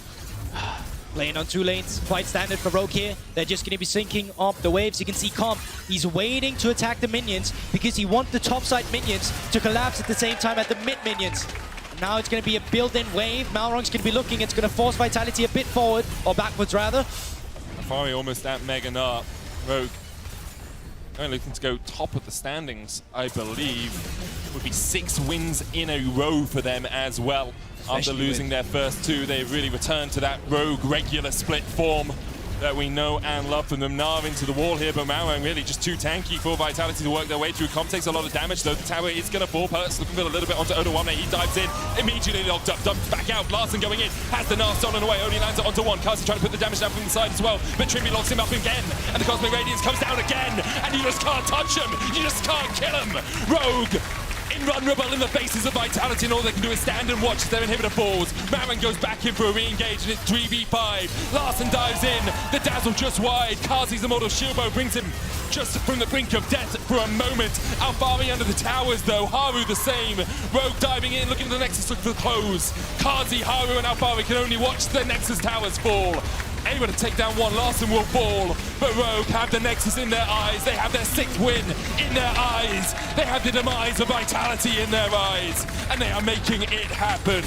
Playing on 2 lanes, quite standard for Rogue here. They're just going to be syncing up the waves. You can see Comp, he's waiting to attack the minions because he wants the topside minions to collapse at the same time at the mid minions. And now it's going to be a built-in wave. Malrong's going to be looking. It's going to force Vitality a bit forward, or backwards rather. Afari almost at Mega Gnar. Rogue only looking to go top of the standings, I believe. Would be 6 wins in a row for them as well. After losing their first 2, they really returned to that Rogue regular split form that we know and love from them. Gnar into the wall here, but Malrang really just too tanky for Vitality to work their way through. Comp takes a lot of damage, though. The tower is going to fall. Perks looking for a little bit onto Oda1. He dives in, immediately locked up, dumps back out. Larson going in, has the Gnar stolen away, only lands it onto 1. Karsi trying to put the damage down from the side as well, but Trimby locks him up again, and the Cosmic Radiance comes down again, and you just can't touch him. You just can't kill him. Rogue invulnerable in the faces of Vitality, and all they can do is stand and watch as their inhibitor falls. Marin goes back in for a re-engage, and it's 3v5. Larson dives in, the dazzle just wide. Karsi's immortal shield bow brings him just from the brink of death for a moment. Alfari under the towers though, Haru the same. Rogue diving in, looking at the Nexus, looking for the close. Karsi, Haru and Alfari can only watch the Nexus towers fall. Able to take down 1, Larson will fall, but Rogue have the Nexus in their eyes. They have their 6th win in their eyes. They have the demise of Vitality in their eyes, and they are making it happen.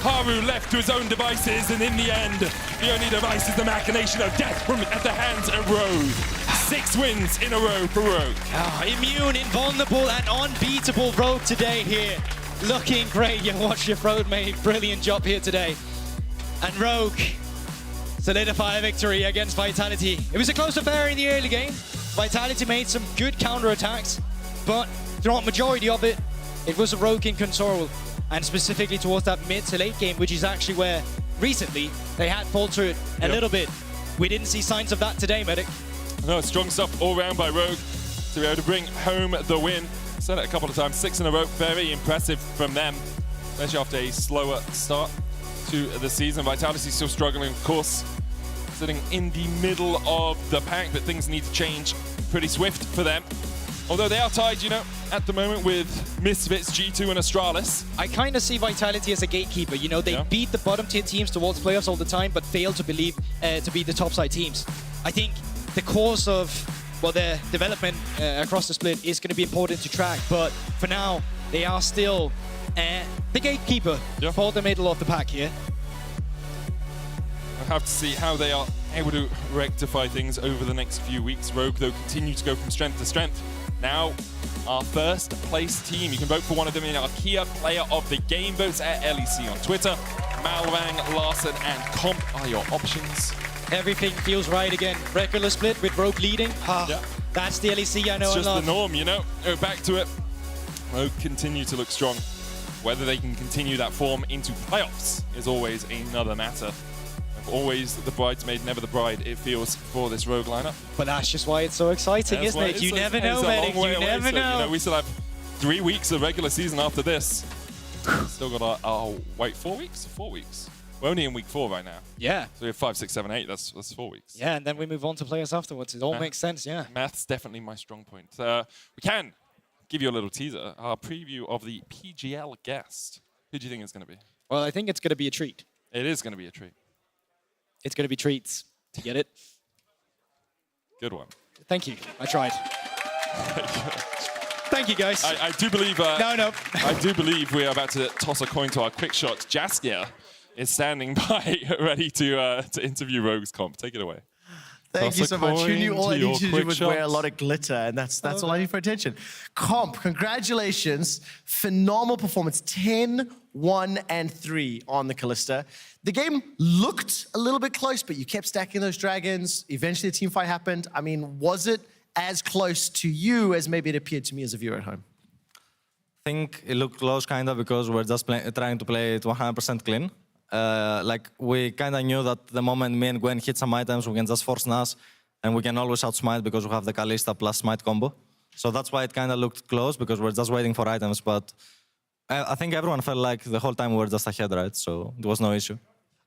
Haru left to his own devices, and in the end, the only device is the machination of death from at the hands of Rogue. 6 wins in a row for Rogue. Immune, invulnerable, and unbeatable Rogue today here. Looking great. You watch your Rogue made brilliant job here today. And Rogue solidify a victory against Vitality. It was a close affair in the early game. Vitality made some good counter-attacks, but throughout majority of it, it was a Rogue in control, and specifically towards that mid to late game, which is actually where recently they had faltered a little bit. We didn't see signs of that today, Medic. No, strong stuff all round by Rogue to be able to bring home the win. Said it a couple of times, 6 in a row, very impressive from them, especially after a slower start to the season. Vitality still struggling, of course, sitting in the middle of the pack, but things need to change pretty swift for them. Although they are tied, you know, at the moment with Misfits, G2 and Astralis. I kind of see Vitality as a gatekeeper. You know, they beat the bottom tier teams towards playoffs all the time, but fail to believe to beat the top side teams. I think the course of, well, their development across the split is going to be important to track, but for now, they are still the gatekeeper for the middle of the pack here. We'll have to see how they are able to rectify things over the next few weeks. Rogue, though, continue to go from strength to strength. Now, our first place team. You can vote for one of them in our Kia Player of the Game votes at LEC on Twitter. Malrang, Larson, and Comp are your options. Everything feels right again. Regular split with Rogue leading. That's the LEC I know It's and just love. the norm, you know. Go back to it. Rogue continue to look strong. Whether they can continue that form into playoffs is always another matter. Always the bridesmaid, never the bride, it feels, for this Rogue lineup. But that's just why it's so exciting, isn't it? You never know, Medic. You never know. You know. We still have 3 weeks of regular season after this. Still got our wait, 4 weeks? 4 weeks. We're only in week 4 right now. Yeah. So we have 5, 6, 7, 8. That's 4 weeks. Yeah, and then we move on to players afterwards. It all makes sense, yeah. Math's definitely my strong point. We can give you a little teaser, our preview of the PGL guest. Who do you think it's going to be? Well, I think it's going to be a treat. It is going to be a treat. It's going to be treats. You get it? Good one. Thank you. I tried. Thank you, guys. I do believe. No. I do believe we are about to toss a coin to our quick shot. Jaskier is standing by, ready to interview Rogue's Comp. Take it away. Thank you so much. Who knew all I needed to do was wear a shots. lot of glitter, and that's all I need for attention. Comp, congratulations. Phenomenal performance. 10, 1, and 3 on the Kalista. The game looked a little bit close, but you kept stacking those dragons. Eventually, the team fight happened. I mean, was it as close to you as maybe it appeared to me as a viewer at home? I think it looked close, kind of, because we're just trying to play it 100% clean. Like, we kind of knew that the moment me and Gwen hit some items, we can just force Nas, and we can always outsmite because we have the Kalista plus smite combo. So that's why it kind of looked close, because we're just waiting for items. But I think everyone felt like the whole time we were just ahead, right? So there was no issue.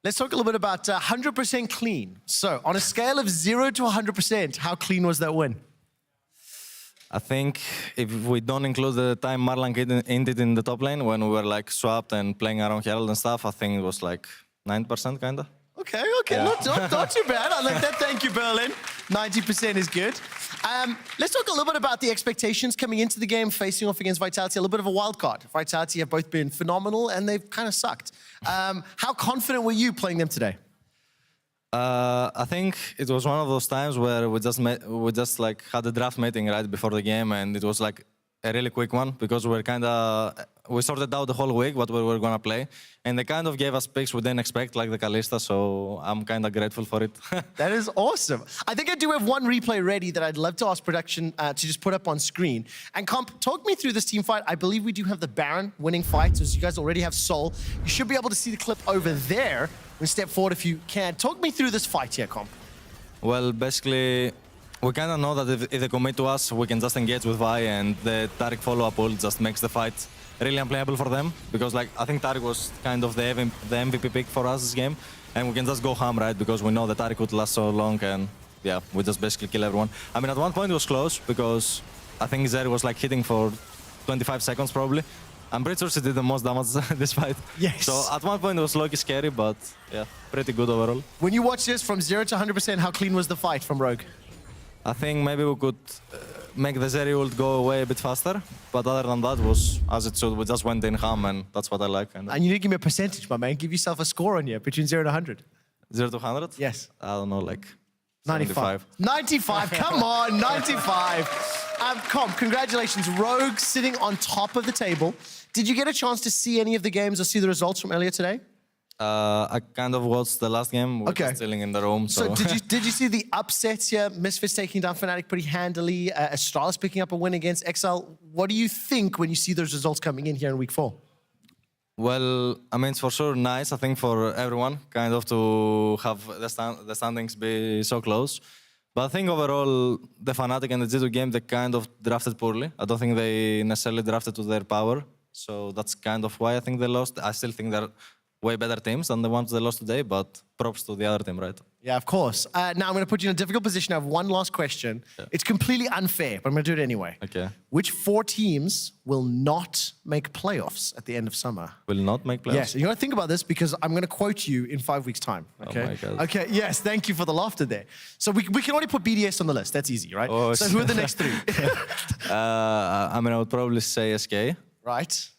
Let's talk a little bit about 100% clean. So on a scale of 0 to 100%, how clean was that win? I think if we don't include the time Marlon ended in the top lane when we were like swapped and playing around Herald and stuff, I think it was like 9% kinda. Okay, not too bad. I like that. Thank you, Berlin. 90% is good. Let's talk a little bit about the expectations coming into the game, facing off against Vitality, a little bit of a wild card. Vitality have both been phenomenal and they've kind of sucked. How confident were you playing them today? I think it was one of those times where we just like had a draft meeting right before the game, and it was like a really quick one because we sorted out the whole week what we were gonna play, and they kind of gave us picks we didn't expect, like the Kalista. So I'm kind of grateful for it. That is awesome. I think I do have one replay ready that I'd love to ask production to just put up on screen. And Comp, talk me through this team fight. I believe we do have the Baron winning fights, as you guys already have Soul. You should be able to see the clip over there. We'll step forward if you can. Talk me through this fight here, Comp. Well, basically, we kind of know that if they commit to us, we can just engage with Vi, and the Taric follow-up ult just makes the fight really unplayable for them. Because like I think Taric was kind of the MVP pick for us this game, and we can just go ham, right? Because we know that Taric would last so long, and yeah, we just basically kill everyone. I mean, at one point it was close because I think Zeri was like hitting for 25 seconds probably. I'm pretty sure she did the most damage this fight. Yes. So at one point it was low-key scary, but yeah, pretty good overall. When you watch this from 0 to 100%, how clean was the fight from Rogue? I think maybe we could make the Zeri ult go away a bit faster, but other than that was as it should. We just went in ham, and that's what I like. And you need to give me a percentage, my man. Give yourself a score on you between 0 to 100. 0 to 100? Yes. I don't know, like 95. 95, come on, 95. Comp, congratulations. Rogue sitting on top of the table. Did you get a chance to see any of the games or see the results from earlier today? I kind of watched the last game. We were chilling in the room. So did you see the upsets here? Misfits taking down Fnatic pretty handily. Astralis picking up a win against XL. What do you think when you see those results coming in here in week 4? Well, I mean, it's for sure nice, I think, for everyone, kind of to have the standings be so close. But I think overall, the Fnatic and the G2 game, they kind of drafted poorly. I don't think they necessarily drafted to their power. So that's kind of why I think they lost. I still think they're way better teams than the ones they lost today, but props to the other team, right? Yeah, of course. Now I'm going to put you in a difficult position. I have one last question. Yeah. It's completely unfair, but I'm going to do it anyway. Okay. Which 4 teams will not make playoffs at the end of summer? Will not make playoffs? Yes, and you got to think about this because I'm going to quote you in 5 weeks' time. Okay? Oh my God. Okay, yes, thank you for the laughter there. So we can only put BDS on the list. That's easy, right? Oh, so who are the next 3? I mean, I would probably say SK. Right.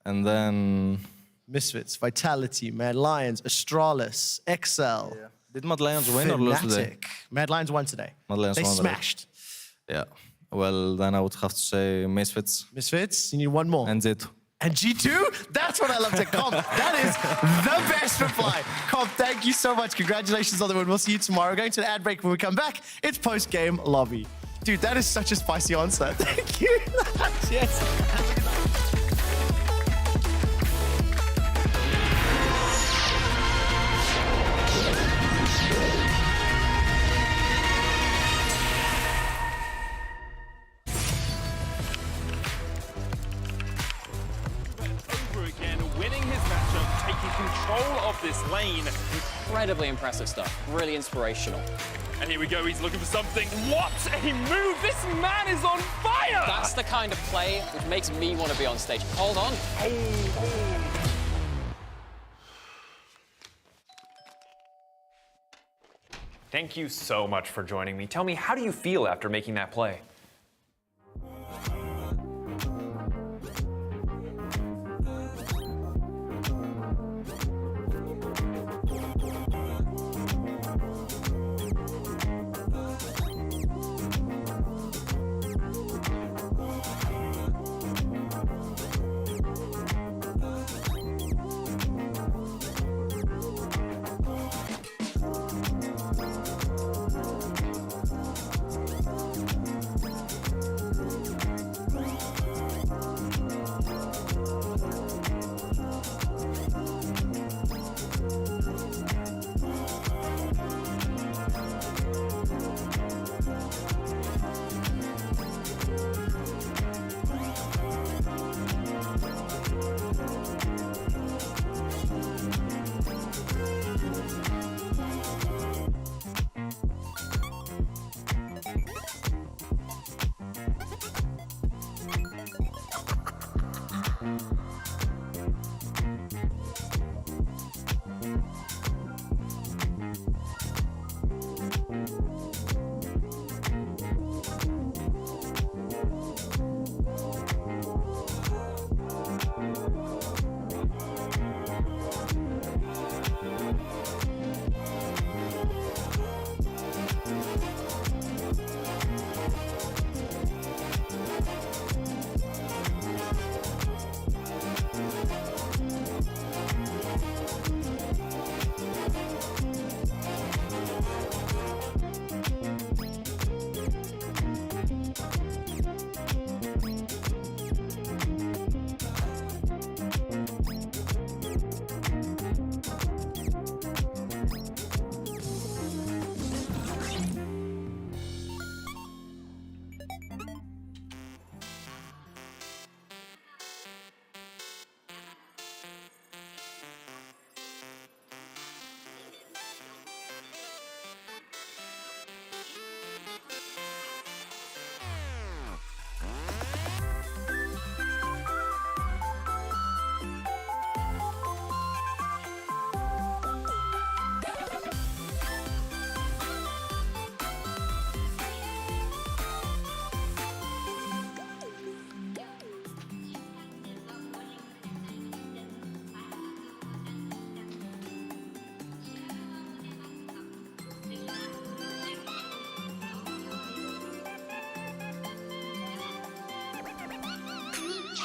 And then Misfits, Vitality, Mad Lions, Astralis, XL. Yeah. Did Mad Lions win or lose today? Mad Lions won today. Mad Lions they won smashed. Today. Yeah. Well, then I would have to say Misfits. Misfits, you need one more. And G2. And G2? That's what I love to Comp. That is the best reply. Comp, thank you so much. Congratulations on the win. We'll see you tomorrow. We're going to the ad break. When we come back, it's post-game lobby. Dude, that is such a spicy answer. Thank you. Yes. Control of this lane. Incredibly impressive stuff. Really inspirational. And here we go. He's looking for something. What a move! This man is on fire! That's the kind of play which makes me want to be on stage. Hold on. Thank you so much for joining me. Tell me, how do you feel after making that play?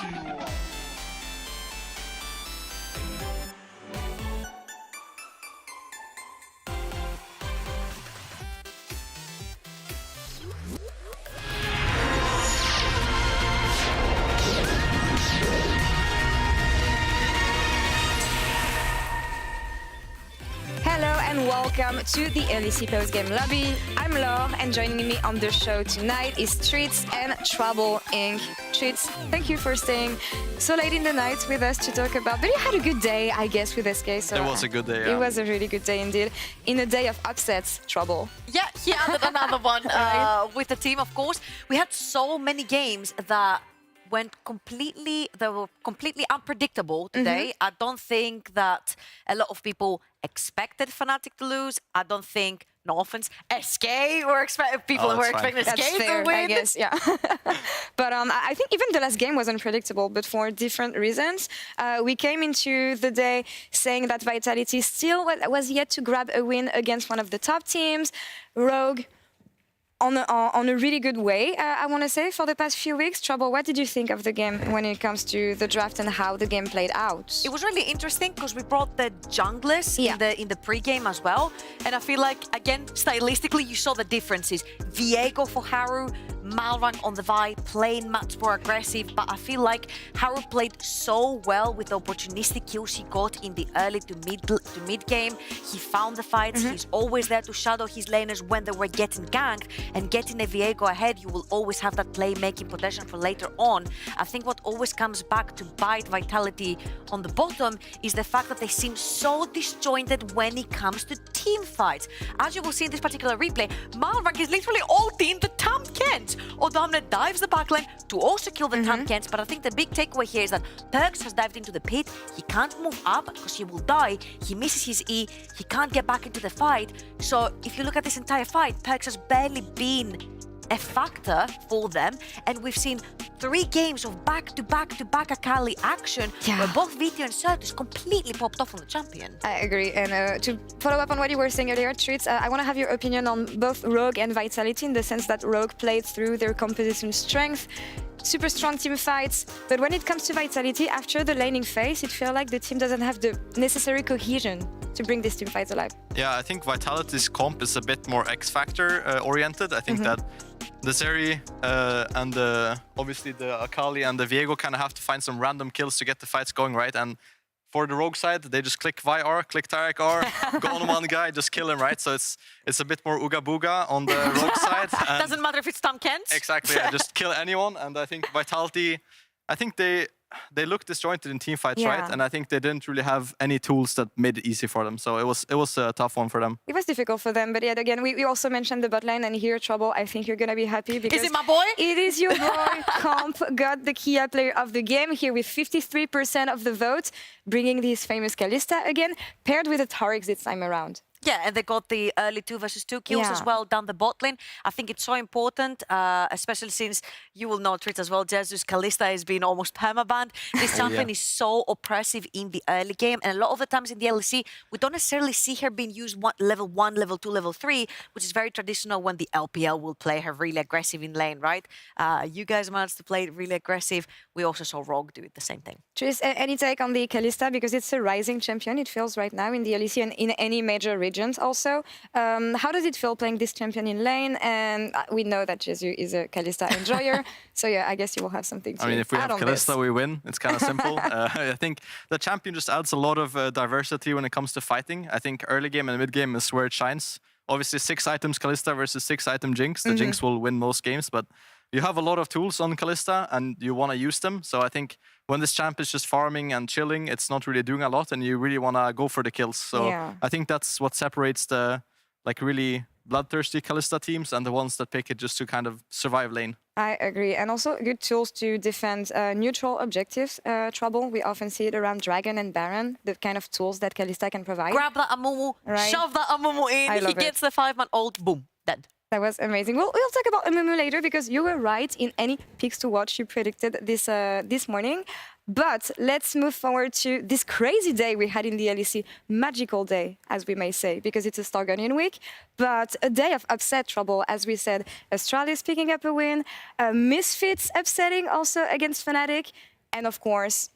Hello and welcome to the LEC post-game lobby. I'm Laure, and joining me on the show tonight is Treats and Trouble Inc. Treats, thank you for staying so late in the night with us to talk about. But you had a good day, I guess, with SK. So It was a good day. Yeah. It was a really good day indeed. In a day of upsets, Trouble. Yeah, he added another one with the team, of course. We had so many games that they were completely unpredictable today. I don't think that a lot of people expected Fnatic to lose. I don't think, no offense, SK were expecting SK to win. I guess, yeah. But I think even the last game was unpredictable, but for different reasons. We came into the day saying that Vitality still was yet to grab a win against one of the top teams. Rogue on a really good way, I want to say, for the past few weeks. Trouble, what did you think of the game when it comes to the draft and how the game played out? It was really interesting because we brought the junglers in the pre-game as well. And I feel like, again, stylistically, you saw the differences. Viego for Haru, Malrang on the Vi, playing much more aggressive, but I feel like Haru played so well with the opportunistic kills he got in the early to mid game. He found the fights, he's always there to shadow his laners when they were getting ganked, and getting a Viego ahead, you will always have that playmaking potential for later on. I think what always comes back to bite Vitality on the bottom is the fact that they seem so disjointed when it comes to team fights. As you will see in this particular replay, Malrang is literally ulting the Tam Kent. Odomne dives the backline to also kill the Tam Kents, but I think the big takeaway here is that Perkz has dived into the pit. He can't move up because he will die. He misses his E. He can't get back into the fight. So if you look at this entire fight, Perkz has barely been a factor for them, and we've seen 3 games of back-to-back Akali action where both Viti and Certus completely popped off on the champion. I agree, and to follow up on what you were saying earlier, Treats, I want to have your opinion on both Rogue and Vitality, in the sense that Rogue played through their composition strength, super strong team fights, but when it comes to Vitality, after the laning phase, it feels like the team doesn't have the necessary cohesion to bring these team fights alive. Yeah, I think Vitality's comp is a bit more X-Factor oriented. I think that the Zeri and obviously the Akali and the Viego kind of have to find some random kills to get the fights going, right? And for the Rogue side, they just click Vi R, click Taric R, go on one guy, just kill him, right? So it's a bit more Ooga Booga on the Rogue side. Doesn't matter if it's Tam Kent. Exactly, yeah, just kill anyone. And I think Vitality, I think they look disjointed in team fights, right? And I think they didn't really have any tools that made it easy for them. So it was a tough one for them. It was difficult for them, but yet again, we also mentioned the bot lane, and here, Trouble, I think you're gonna be happy because... Is it my boy? It is your boy. Comp got the Kia player of the game here with 53% of the vote, bringing this famous Kalista again, paired with a Taric this time around. Yeah, and they got the early 2 versus 2 kills as well down the bot lane. I think it's so important, especially since you will know, Treats as well, Jesus, Kalista has been almost permabanned. This champion is so oppressive in the early game, and a lot of the times in the LEC, we don't necessarily see her being used level 1, level 2, level 3, which is very traditional when the LPL will play her really aggressive in lane, right? You guys managed to play it really aggressive. We also saw Rogue do it the same thing. Treats, any take on the Kalista? Because it's a rising champion, it feels right now in the LEC and in any major region. Also, how does it feel playing this champion in lane? And we know that Jesu is a Kalista enjoyer, so yeah, I guess you will have something to add on this. I mean, if we have Kalista, we win. It's kind of simple. I think the champion just adds a lot of diversity when it comes to fighting. I think early game and mid game is where it shines. Obviously, 6 items Kalista versus 6 item Jinx. The Jinx will win most games, but you have a lot of tools on Kalista and you want to use them. So I think when this champ is just farming and chilling, it's not really doing a lot, and you really want to go for the kills. So I think that's what separates the really bloodthirsty Kalista teams and the ones that pick it just to kind of survive lane. I agree, and also good tools to defend neutral objectives. Trouble, we often see it around Dragon and Baron, the kind of tools that Kalista can provide. Grab that Amumu, shove that Amumu in, he gets the 5-man ult, boom, dead. That was amazing. We'll talk about Amumu later because you were right in any picks to watch you predicted this morning. But let's move forward to this crazy day we had in the LEC. Magical day, as we may say, because it's a Star Guardian week. But a day of upset, Trouble, as we said. Astralis picking up a win. Misfits upsetting also against Fnatic. and of course,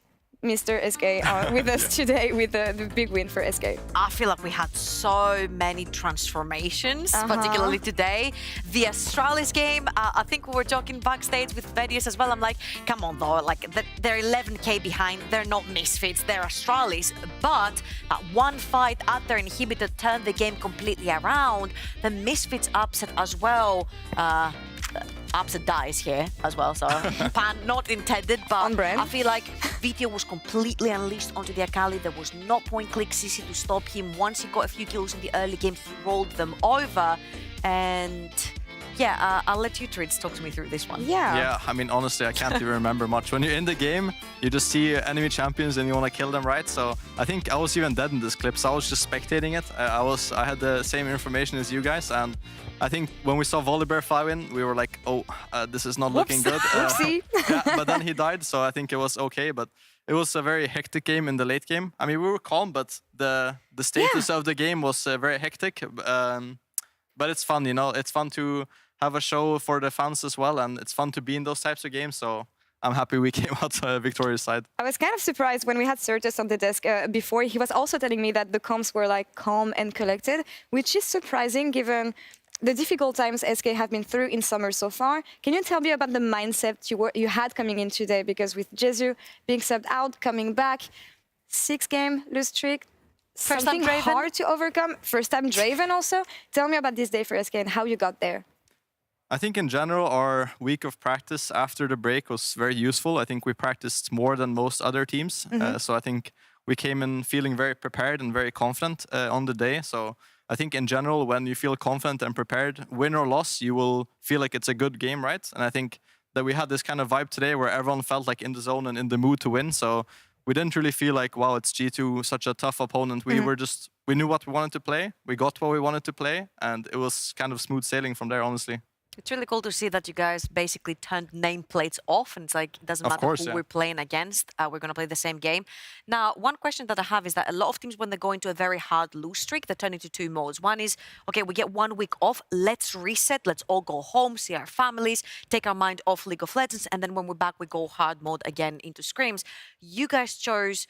Mr. SK with us today with the big win for SK. I feel like we had so many transformations, particularly today. The Astralis game, I think we were talking backstage with Vedius as well. I'm like, come on though, like they're 11k behind. They're not Misfits, they're Astralis. But that one fight at their inhibitor turned the game completely around. The Misfits upset as well. Upset dies here as well, so pun not intended, but I feel like Vito was completely unleashed onto the Akali. There was no point-click CC to stop him. Once he got a few kills in the early game, he rolled them over. And yeah, I'll let you, Trids, talk to me through this one. Yeah, I mean, honestly, I can't even remember much. When you're in the game, you just see enemy champions and you want to kill them, right? So I think I was even dead in this clip, so I was just spectating it. I had the same information as you guys, and I think when we saw Volibear fly in, we were like, oh, this is not looking good. Yeah, but then he died, so I think it was okay. But it was a very hectic game in the late game. I mean, we were calm, but the status of the game was very hectic. But it's fun, you know. It's fun to have a show for the fans as well, and it's fun to be in those types of games. So I'm happy we came out victorious side. I was kind of surprised when we had Certus on the desk before. He was also telling me that the comps were like calm and collected, which is surprising given the difficult times SK have been through in summer so far. Can you tell me about the mindset you had coming in today? Because with Jesu being subbed out, coming back, 6-game lose streak, something hard to overcome. First time Draven also. Tell me about this day for SK and how you got there. I think in general, our week of practice after the break was very useful. I think we practiced more than most other teams. So I think we came in feeling very prepared and very confident on the day. So I think in general, when you feel confident and prepared, win or loss, you will feel like it's a good game, right? And I think that we had this kind of vibe today where everyone felt like in the zone and in the mood to win. So we didn't really feel like, wow, it's G2, such a tough opponent. We were just, we knew what we wanted to play. We got what we wanted to play. And it was kind of smooth sailing from there, honestly. It's really cool to see that you guys basically turned nameplates off, and it's like, it doesn't matter who we're playing against, we're going to play the same game. Now, one question that I have is that a lot of teams, when they go into a very hard lose streak, they turn into two modes. One is, okay, we get 1 week off, let's reset, let's all go home, see our families, take our mind off League of Legends, and then when we're back, we go hard mode again into scrims. You guys chose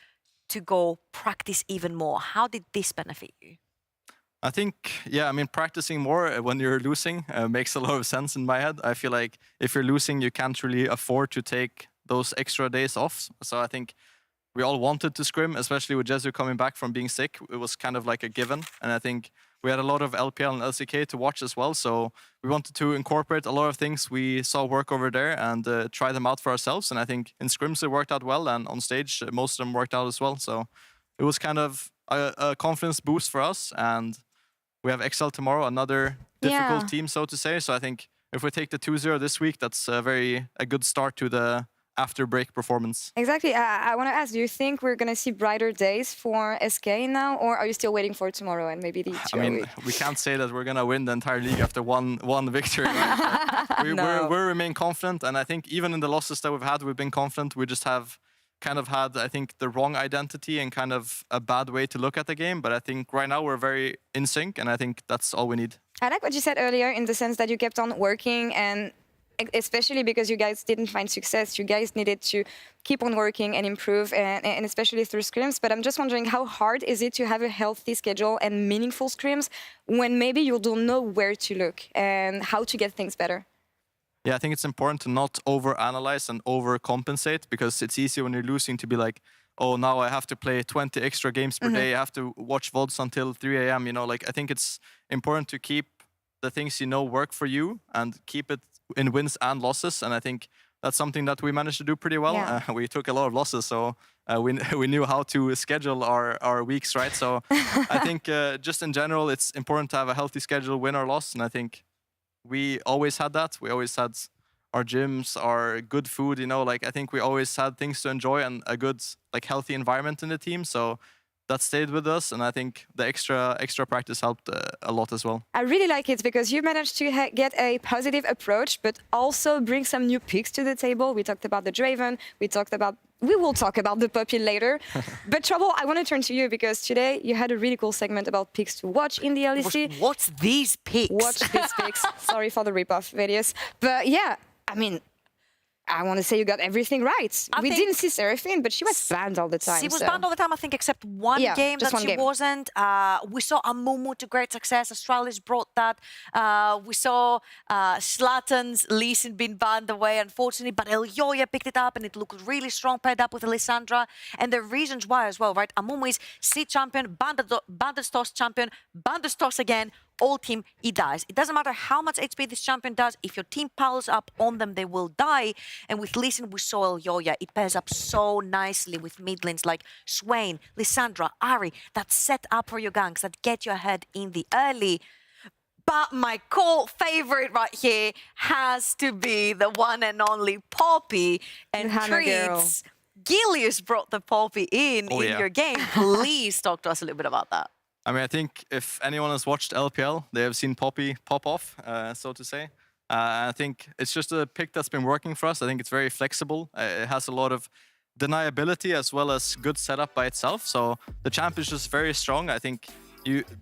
to go practice even more. How did this benefit you? I think, yeah, I mean, practicing more when you're losing makes a lot of sense in my head. I feel like if you're losing, you can't really afford to take those extra days off. So I think we all wanted to scrim, especially with Jesu coming back from being sick. It was kind of like a given. And I think we had a lot of LPL and LCK to watch as well. So we wanted to incorporate a lot of things we saw work over there and try them out for ourselves. And I think in scrims it worked out well, and on stage most of them worked out as well. So it was kind of a confidence boost for us. And we have Excel tomorrow, another difficult team, so to say. So I think if we take the 2-0 this week, that's a good start to the after break performance. Exactly. I want to ask, do you think we're going to see brighter days for SK now, or are you still waiting for tomorrow and maybe the 2 I mean, we can't say that we're going to win the entire league after one victory. Right? we remain confident, and I think even in the losses that we've had, we've been confident. We just have kind of had, I think, the wrong identity and kind of a bad way to look at the game. But I think right now we're very in sync, and I think that's all we need. I like what you said earlier in the sense that you kept on working, and especially because you guys didn't find success, you guys needed to keep on working and improve, and especially through scrims. But I'm just wondering, how hard is it to have a healthy schedule and meaningful scrims when maybe you don't know where to look and how to get things better? Yeah, I think it's important to not overanalyze and overcompensate, because it's easy when you're losing to be like, oh, now I have to play 20 extra games per day. I have to watch VODs until 3 a.m. You know, like, I think it's important to keep the things you know work for you and keep it in wins and losses. And I think that's something that we managed to do pretty well. Yeah. We took a lot of losses, so we knew how to schedule our weeks, right? So I think just in general, it's important to have a healthy schedule, win or loss. And I think we always had that. We always had our gyms, our good food, you know, like, I think we always had things to enjoy and a good, like, healthy environment in the team. So that stayed with us, and I think the extra practice helped a lot as well. I really like it because you managed to get a positive approach, but also bring some new picks to the table. We talked about the Draven, we will talk about the Puppy later. But Trouble, I want to turn to you because today you had a really cool segment about picks to watch in the LEC. What's these picks? Watch these picks. Sorry for the ripoff videos. But yeah, I mean, I want to say you got everything right. We didn't see Seraphine, but she was banned all the time. She was banned all the time, I think, except one game that she wasn't. We saw Amumu to great success. Astralis brought that. We saw Zlatan's Lee Sin being banned away, unfortunately, but Elyoya picked it up and it looked really strong paired up with Alessandra. And the reasons why as well, right? Amumu is Seed champion, Bandits Toss champion, Bandits Toss again. All team, he dies. It doesn't matter how much HP this champion does. If your team piles up on them, they will die. And with Lee Sin, we saw Elyoya. It pairs up so nicely with mid lanes like Swain, Lissandra, Ari, that set up for your ganks, that get you ahead in the early. But my core favorite right here has to be the one and only Poppy and Treats. Gilius brought the Poppy in your game. Please talk to us a little bit about that. I mean, I think if anyone has watched LPL, they have seen Poppy pop off, so to say. I think it's just a pick that's been working for us. I think it's very flexible. It has a lot of deniability as well as good setup by itself. So the champ is just very strong. I think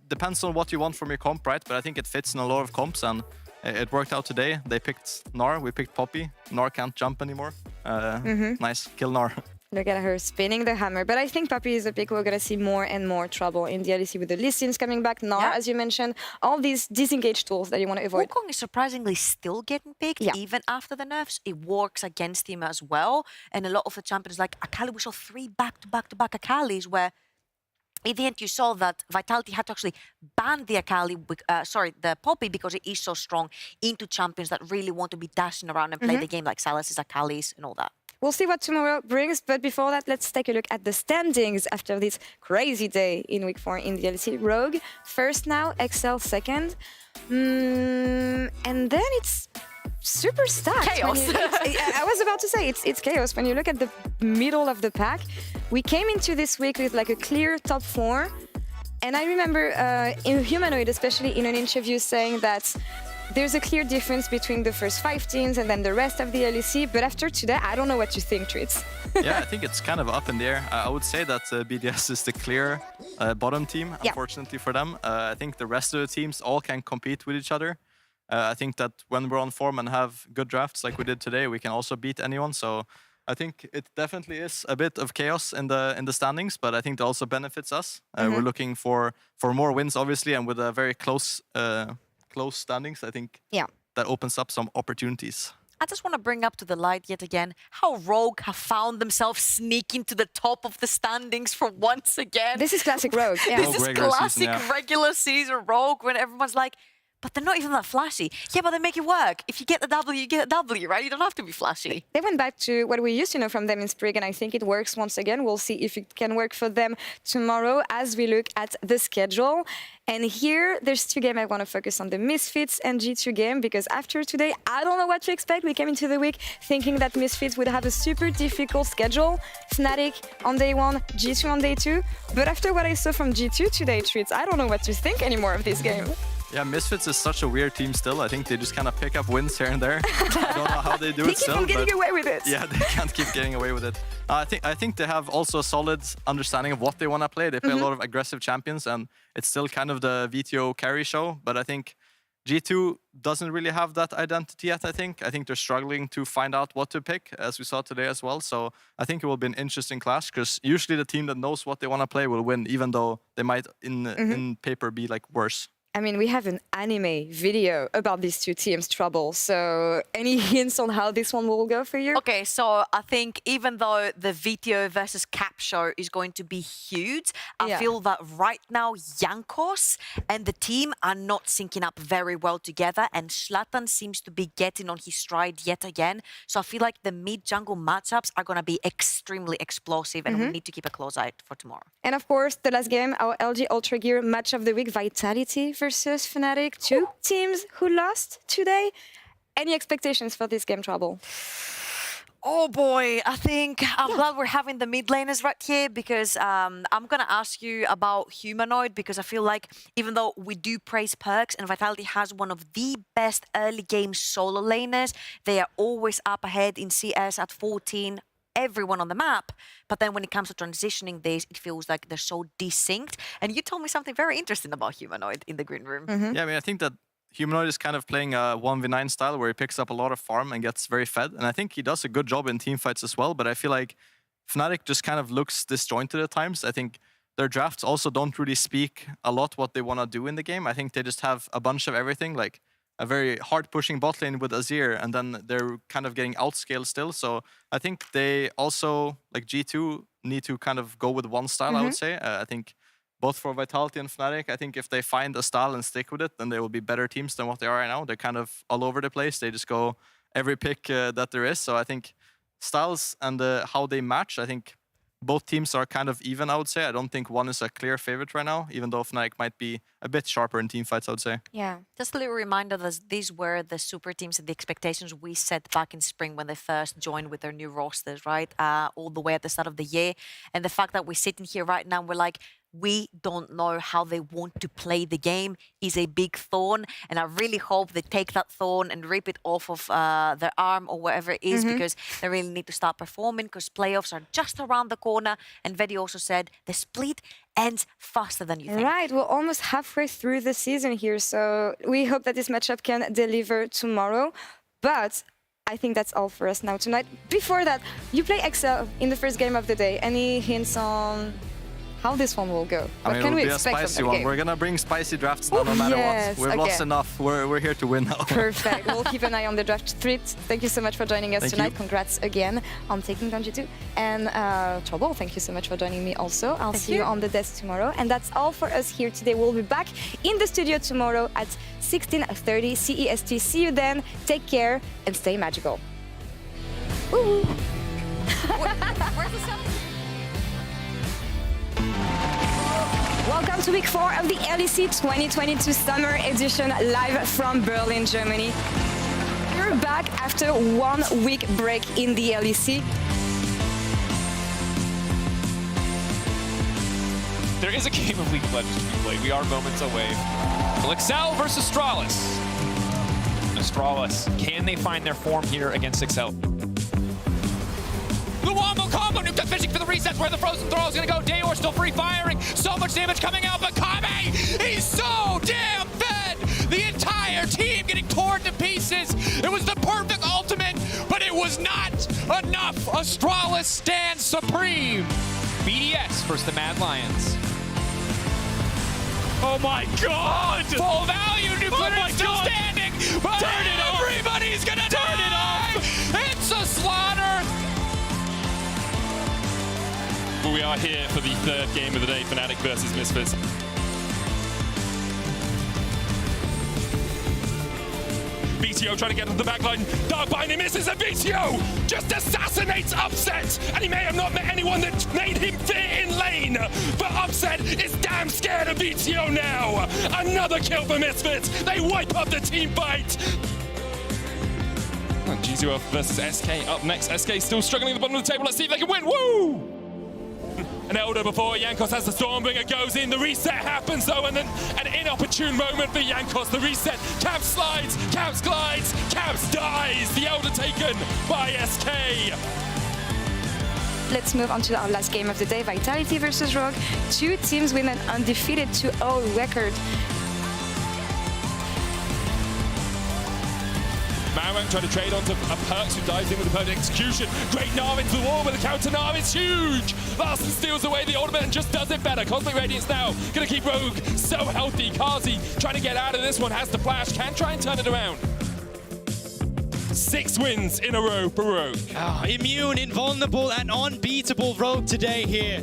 depends on what you want from your comp, right? But I think it fits in a lot of comps, and it worked out today. They picked Gnar, we picked Poppy. Gnar can't jump anymore. Nice, kill Gnar. Look at her spinning the hammer. But I think Poppy is a pick we're going to see more and more trouble in the LEC with the Lee Sins coming back, Gnar, as you mentioned, all these disengaged tools that you want to avoid. Wukong is surprisingly still getting picked, even after the nerfs. It works against him as well. And a lot of the champions like Akali, we saw 3 back-to-back Akalis where in the end, you saw that Vitality had to actually ban the Akali, the Poppy, because it is so strong into champions that really want to be dashing around and play the game like Sylas's, Akalis, and all that. We'll see what tomorrow brings, but before that, let's take a look at the standings after this crazy day in Week 4 in the LEC. Rogue first now, XL second, and then it's super stacked. Chaos. I was about to say, it's chaos. When you look at the middle of the pack, we came into this week with like a clear top 4, and I remember in Humanoid, especially in an interview, saying that there's a clear difference between the first 5 teams and then the rest of the LEC, but after today, I don't know what you think, Treats. Yeah, I think it's kind of up in the air. I would say that BDS is the clear bottom team, unfortunately for them. I think the rest of the teams all can compete with each other. I think that when we're on form and have good drafts like we did today, we can also beat anyone. So I think it definitely is a bit of chaos in the standings, but I think it also benefits us. We're looking for more wins, obviously, and with a very close standings, I think that opens up some opportunities. I just want to bring up to the light yet again how Rogue have found themselves sneaking to the top of the standings for once again. This is classic Rogue. Yeah. This is classic regular season Rogue when everyone's like, but they're not even that flashy. Yeah, but they make it work. If you get the W, you get a W, right? You don't have to be flashy. They went back to what we used to know from them in Sprig, and I think it works once again. We'll see if it can work for them tomorrow as we look at the schedule. And here, there's 2 games I want to focus on, the Misfits and G2 game, because after today, I don't know what to expect. We came into the week thinking that Misfits would have a super difficult schedule. Fnatic on day 1, G2 on day 2. But after what I saw from G2 today, Treats, I don't know what to think anymore of this game. Yeah, Misfits is such a weird team still. I think they just kind of pick up wins here and there. I don't know how they do it still. They keep on getting away with it. Yeah, they can't keep getting away with it. I think they have also a solid understanding of what they want to play. They play a lot of aggressive champions, and it's still kind of the VTO carry show. But I think G2 doesn't really have that identity yet, I think. I think they're struggling to find out what to pick, as we saw today as well. So I think it will be an interesting clash, because usually the team that knows what they want to play will win, even though they might, in paper, be like worse. I mean, we have an anime video about these 2 teams' trouble. So any hints on how this one will go for you? Okay, so I think even though the VTO versus Cap show is going to be huge, I feel that right now Jankos and the team are not syncing up very well together, and Zlatan seems to be getting on his stride yet again. So I feel like the mid-jungle matchups are going to be extremely explosive, and we need to keep a close eye for tomorrow. And of course, the last game, our LG Ultra Gear match of the week, Vitality versus Fnatic. 2 teams who lost today. Any expectations for this game, Trouble? Oh boy, I think I'm glad we're having the mid laners right here, because I'm going to ask you about Humanoid, because I feel like even though we do praise Perks and Vitality has one of the best early game solo laners, they are always up ahead in CS at 14, everyone on the map. But then when it comes to transitioning this, it feels like they're so desynced. And you told me something very interesting about Humanoid in the green room. Yeah, I mean, I think that Humanoid is kind of playing a 1v9 style where he picks up a lot of farm and gets very fed. And I think he does a good job in team fights as well. But I feel like Fnatic just kind of looks disjointed at times. I think their drafts also don't really speak a lot what they want to do in the game. I think they just have a bunch of everything, like a very hard pushing bot lane with Azir, and then they're kind of getting outscaled still. So I think they also, like G2, need to kind of go with one style, I would say. I think both for Vitality and Fnatic, I think if they find a style and stick with it, then they will be better teams than what they are right now. They're kind of all over the place. They just go every pick that there is. So I think styles and how they match, I think both teams are kind of even, I would say. I don't think one is a clear favorite right now, even though Fnatic might be a bit sharper in team fights, I would say. Yeah. Just a little reminder that these were the super teams and the expectations we set back in spring when they first joined with their new rosters, right? All the way at the start of the year. And the fact that we're sitting here right now, we're like, we don't know how they want to play the game is a big thorn. And I really hope they take that thorn and rip it off of their arm or wherever it is, because they really need to start performing, because playoffs are just around the corner. And Vedi also said the split ends faster than you think. Right, we're almost halfway through the season here. So we hope that this matchup can deliver tomorrow. But I think that's all for us now tonight. Before that, you play Excel in the first game of the day. Any hints on how this one will go? What can we expect spicy from that one. game? We're gonna bring spicy drafts now, no matter yes, what. We've lost enough. We're here to win now. Perfect. We'll keep an eye on the draft threads. Thank you so much for joining us Thank tonight. you. Congrats again on taking down G2. And Trouble, thank you so much for joining me also. I'll see you on the desk tomorrow. And that's all for us here today. We'll be back in the studio tomorrow at 16:30 CEST. See you then. Take care and stay magical. Woo! Where's the sound? Welcome to week 4 of the LEC 2022 Summer Edition, live from Berlin, Germany. We're back after 1 week break in the LEC. There is a game of League of Legends to be played. We are moments away. Excel versus Astralis. Astralis, can they find their form here against Excel? The wombo combo, Nuke Duck fishing for the resets where the frozen throw is gonna go. Dayor still free firing. So much damage coming out, but Kame, he's so damn fed. The entire team getting torn to pieces. It was the perfect ultimate, but it was not enough. Astralis stands supreme. BDS versus the Mad Lions. Oh my god! Full value, Nuclear still standing, but Turn it off! everybody's gonna turn it off. It's a slaughter. We are here for the third game of the day, Fnatic versus Misfits. BTO trying to get on the backline. Darkbind, he misses, and BTO just assassinates Upset. And he may have not met anyone that made him fear in lane. But Upset is damn scared of BTO now. Another kill for Misfits. They wipe up the team fight. GZL versus SK up next. SK still struggling at the bottom of the table. Let's see if they can win. Woo! An Elder before Jankos has the Stormbringer, goes in, the reset happens though, and then an inopportune moment for Jankos, the reset, Caps slides, Caps glides, Caps dies, the Elder taken by SK. Let's move on to our last game of the day, Vitality versus Rogue. Two teams with an undefeated 2-0 record. Marowak trying to trade onto a Perks, who dives in with the perfect execution. Great Nav into the wall with a counter Nav, it's huge! Larson steals away the ultimate and just does it better. Cosmic Radiance now gonna keep Rogue so healthy. Kazi trying to get out of this one, has the flash, can try and turn it around. 6 wins in a row for Rogue. Oh, immune, invulnerable, and unbeatable Rogue today here.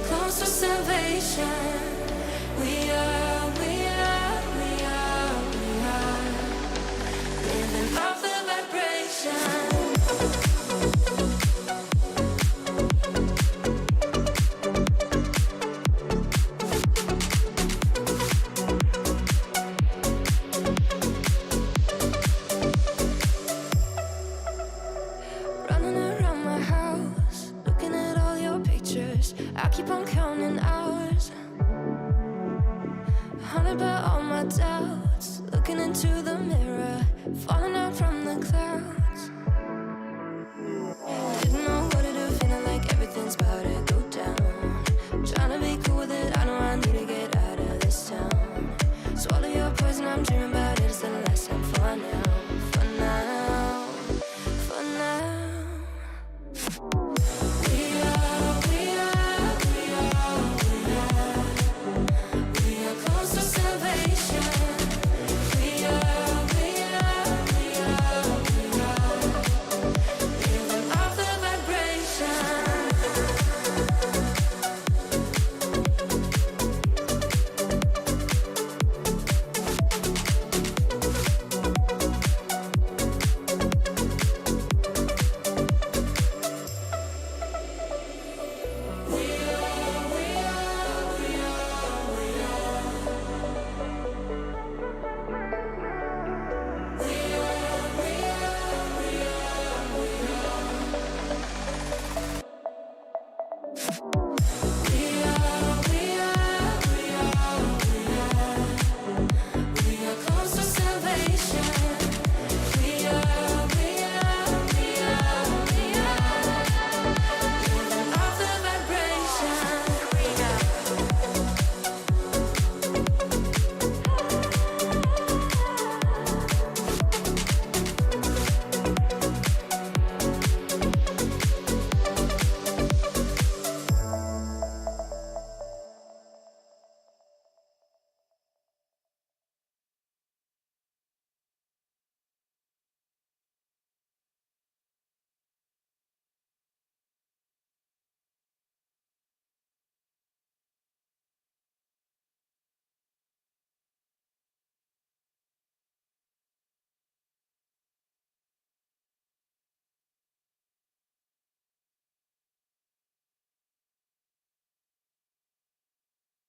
Close to salvation. We are living off the vibration. my doubts, looking into the mirror, falling out from the clouds. Didn't know what to do, feeling like everything's about to go down. Trying to be cool with it, I know I need to get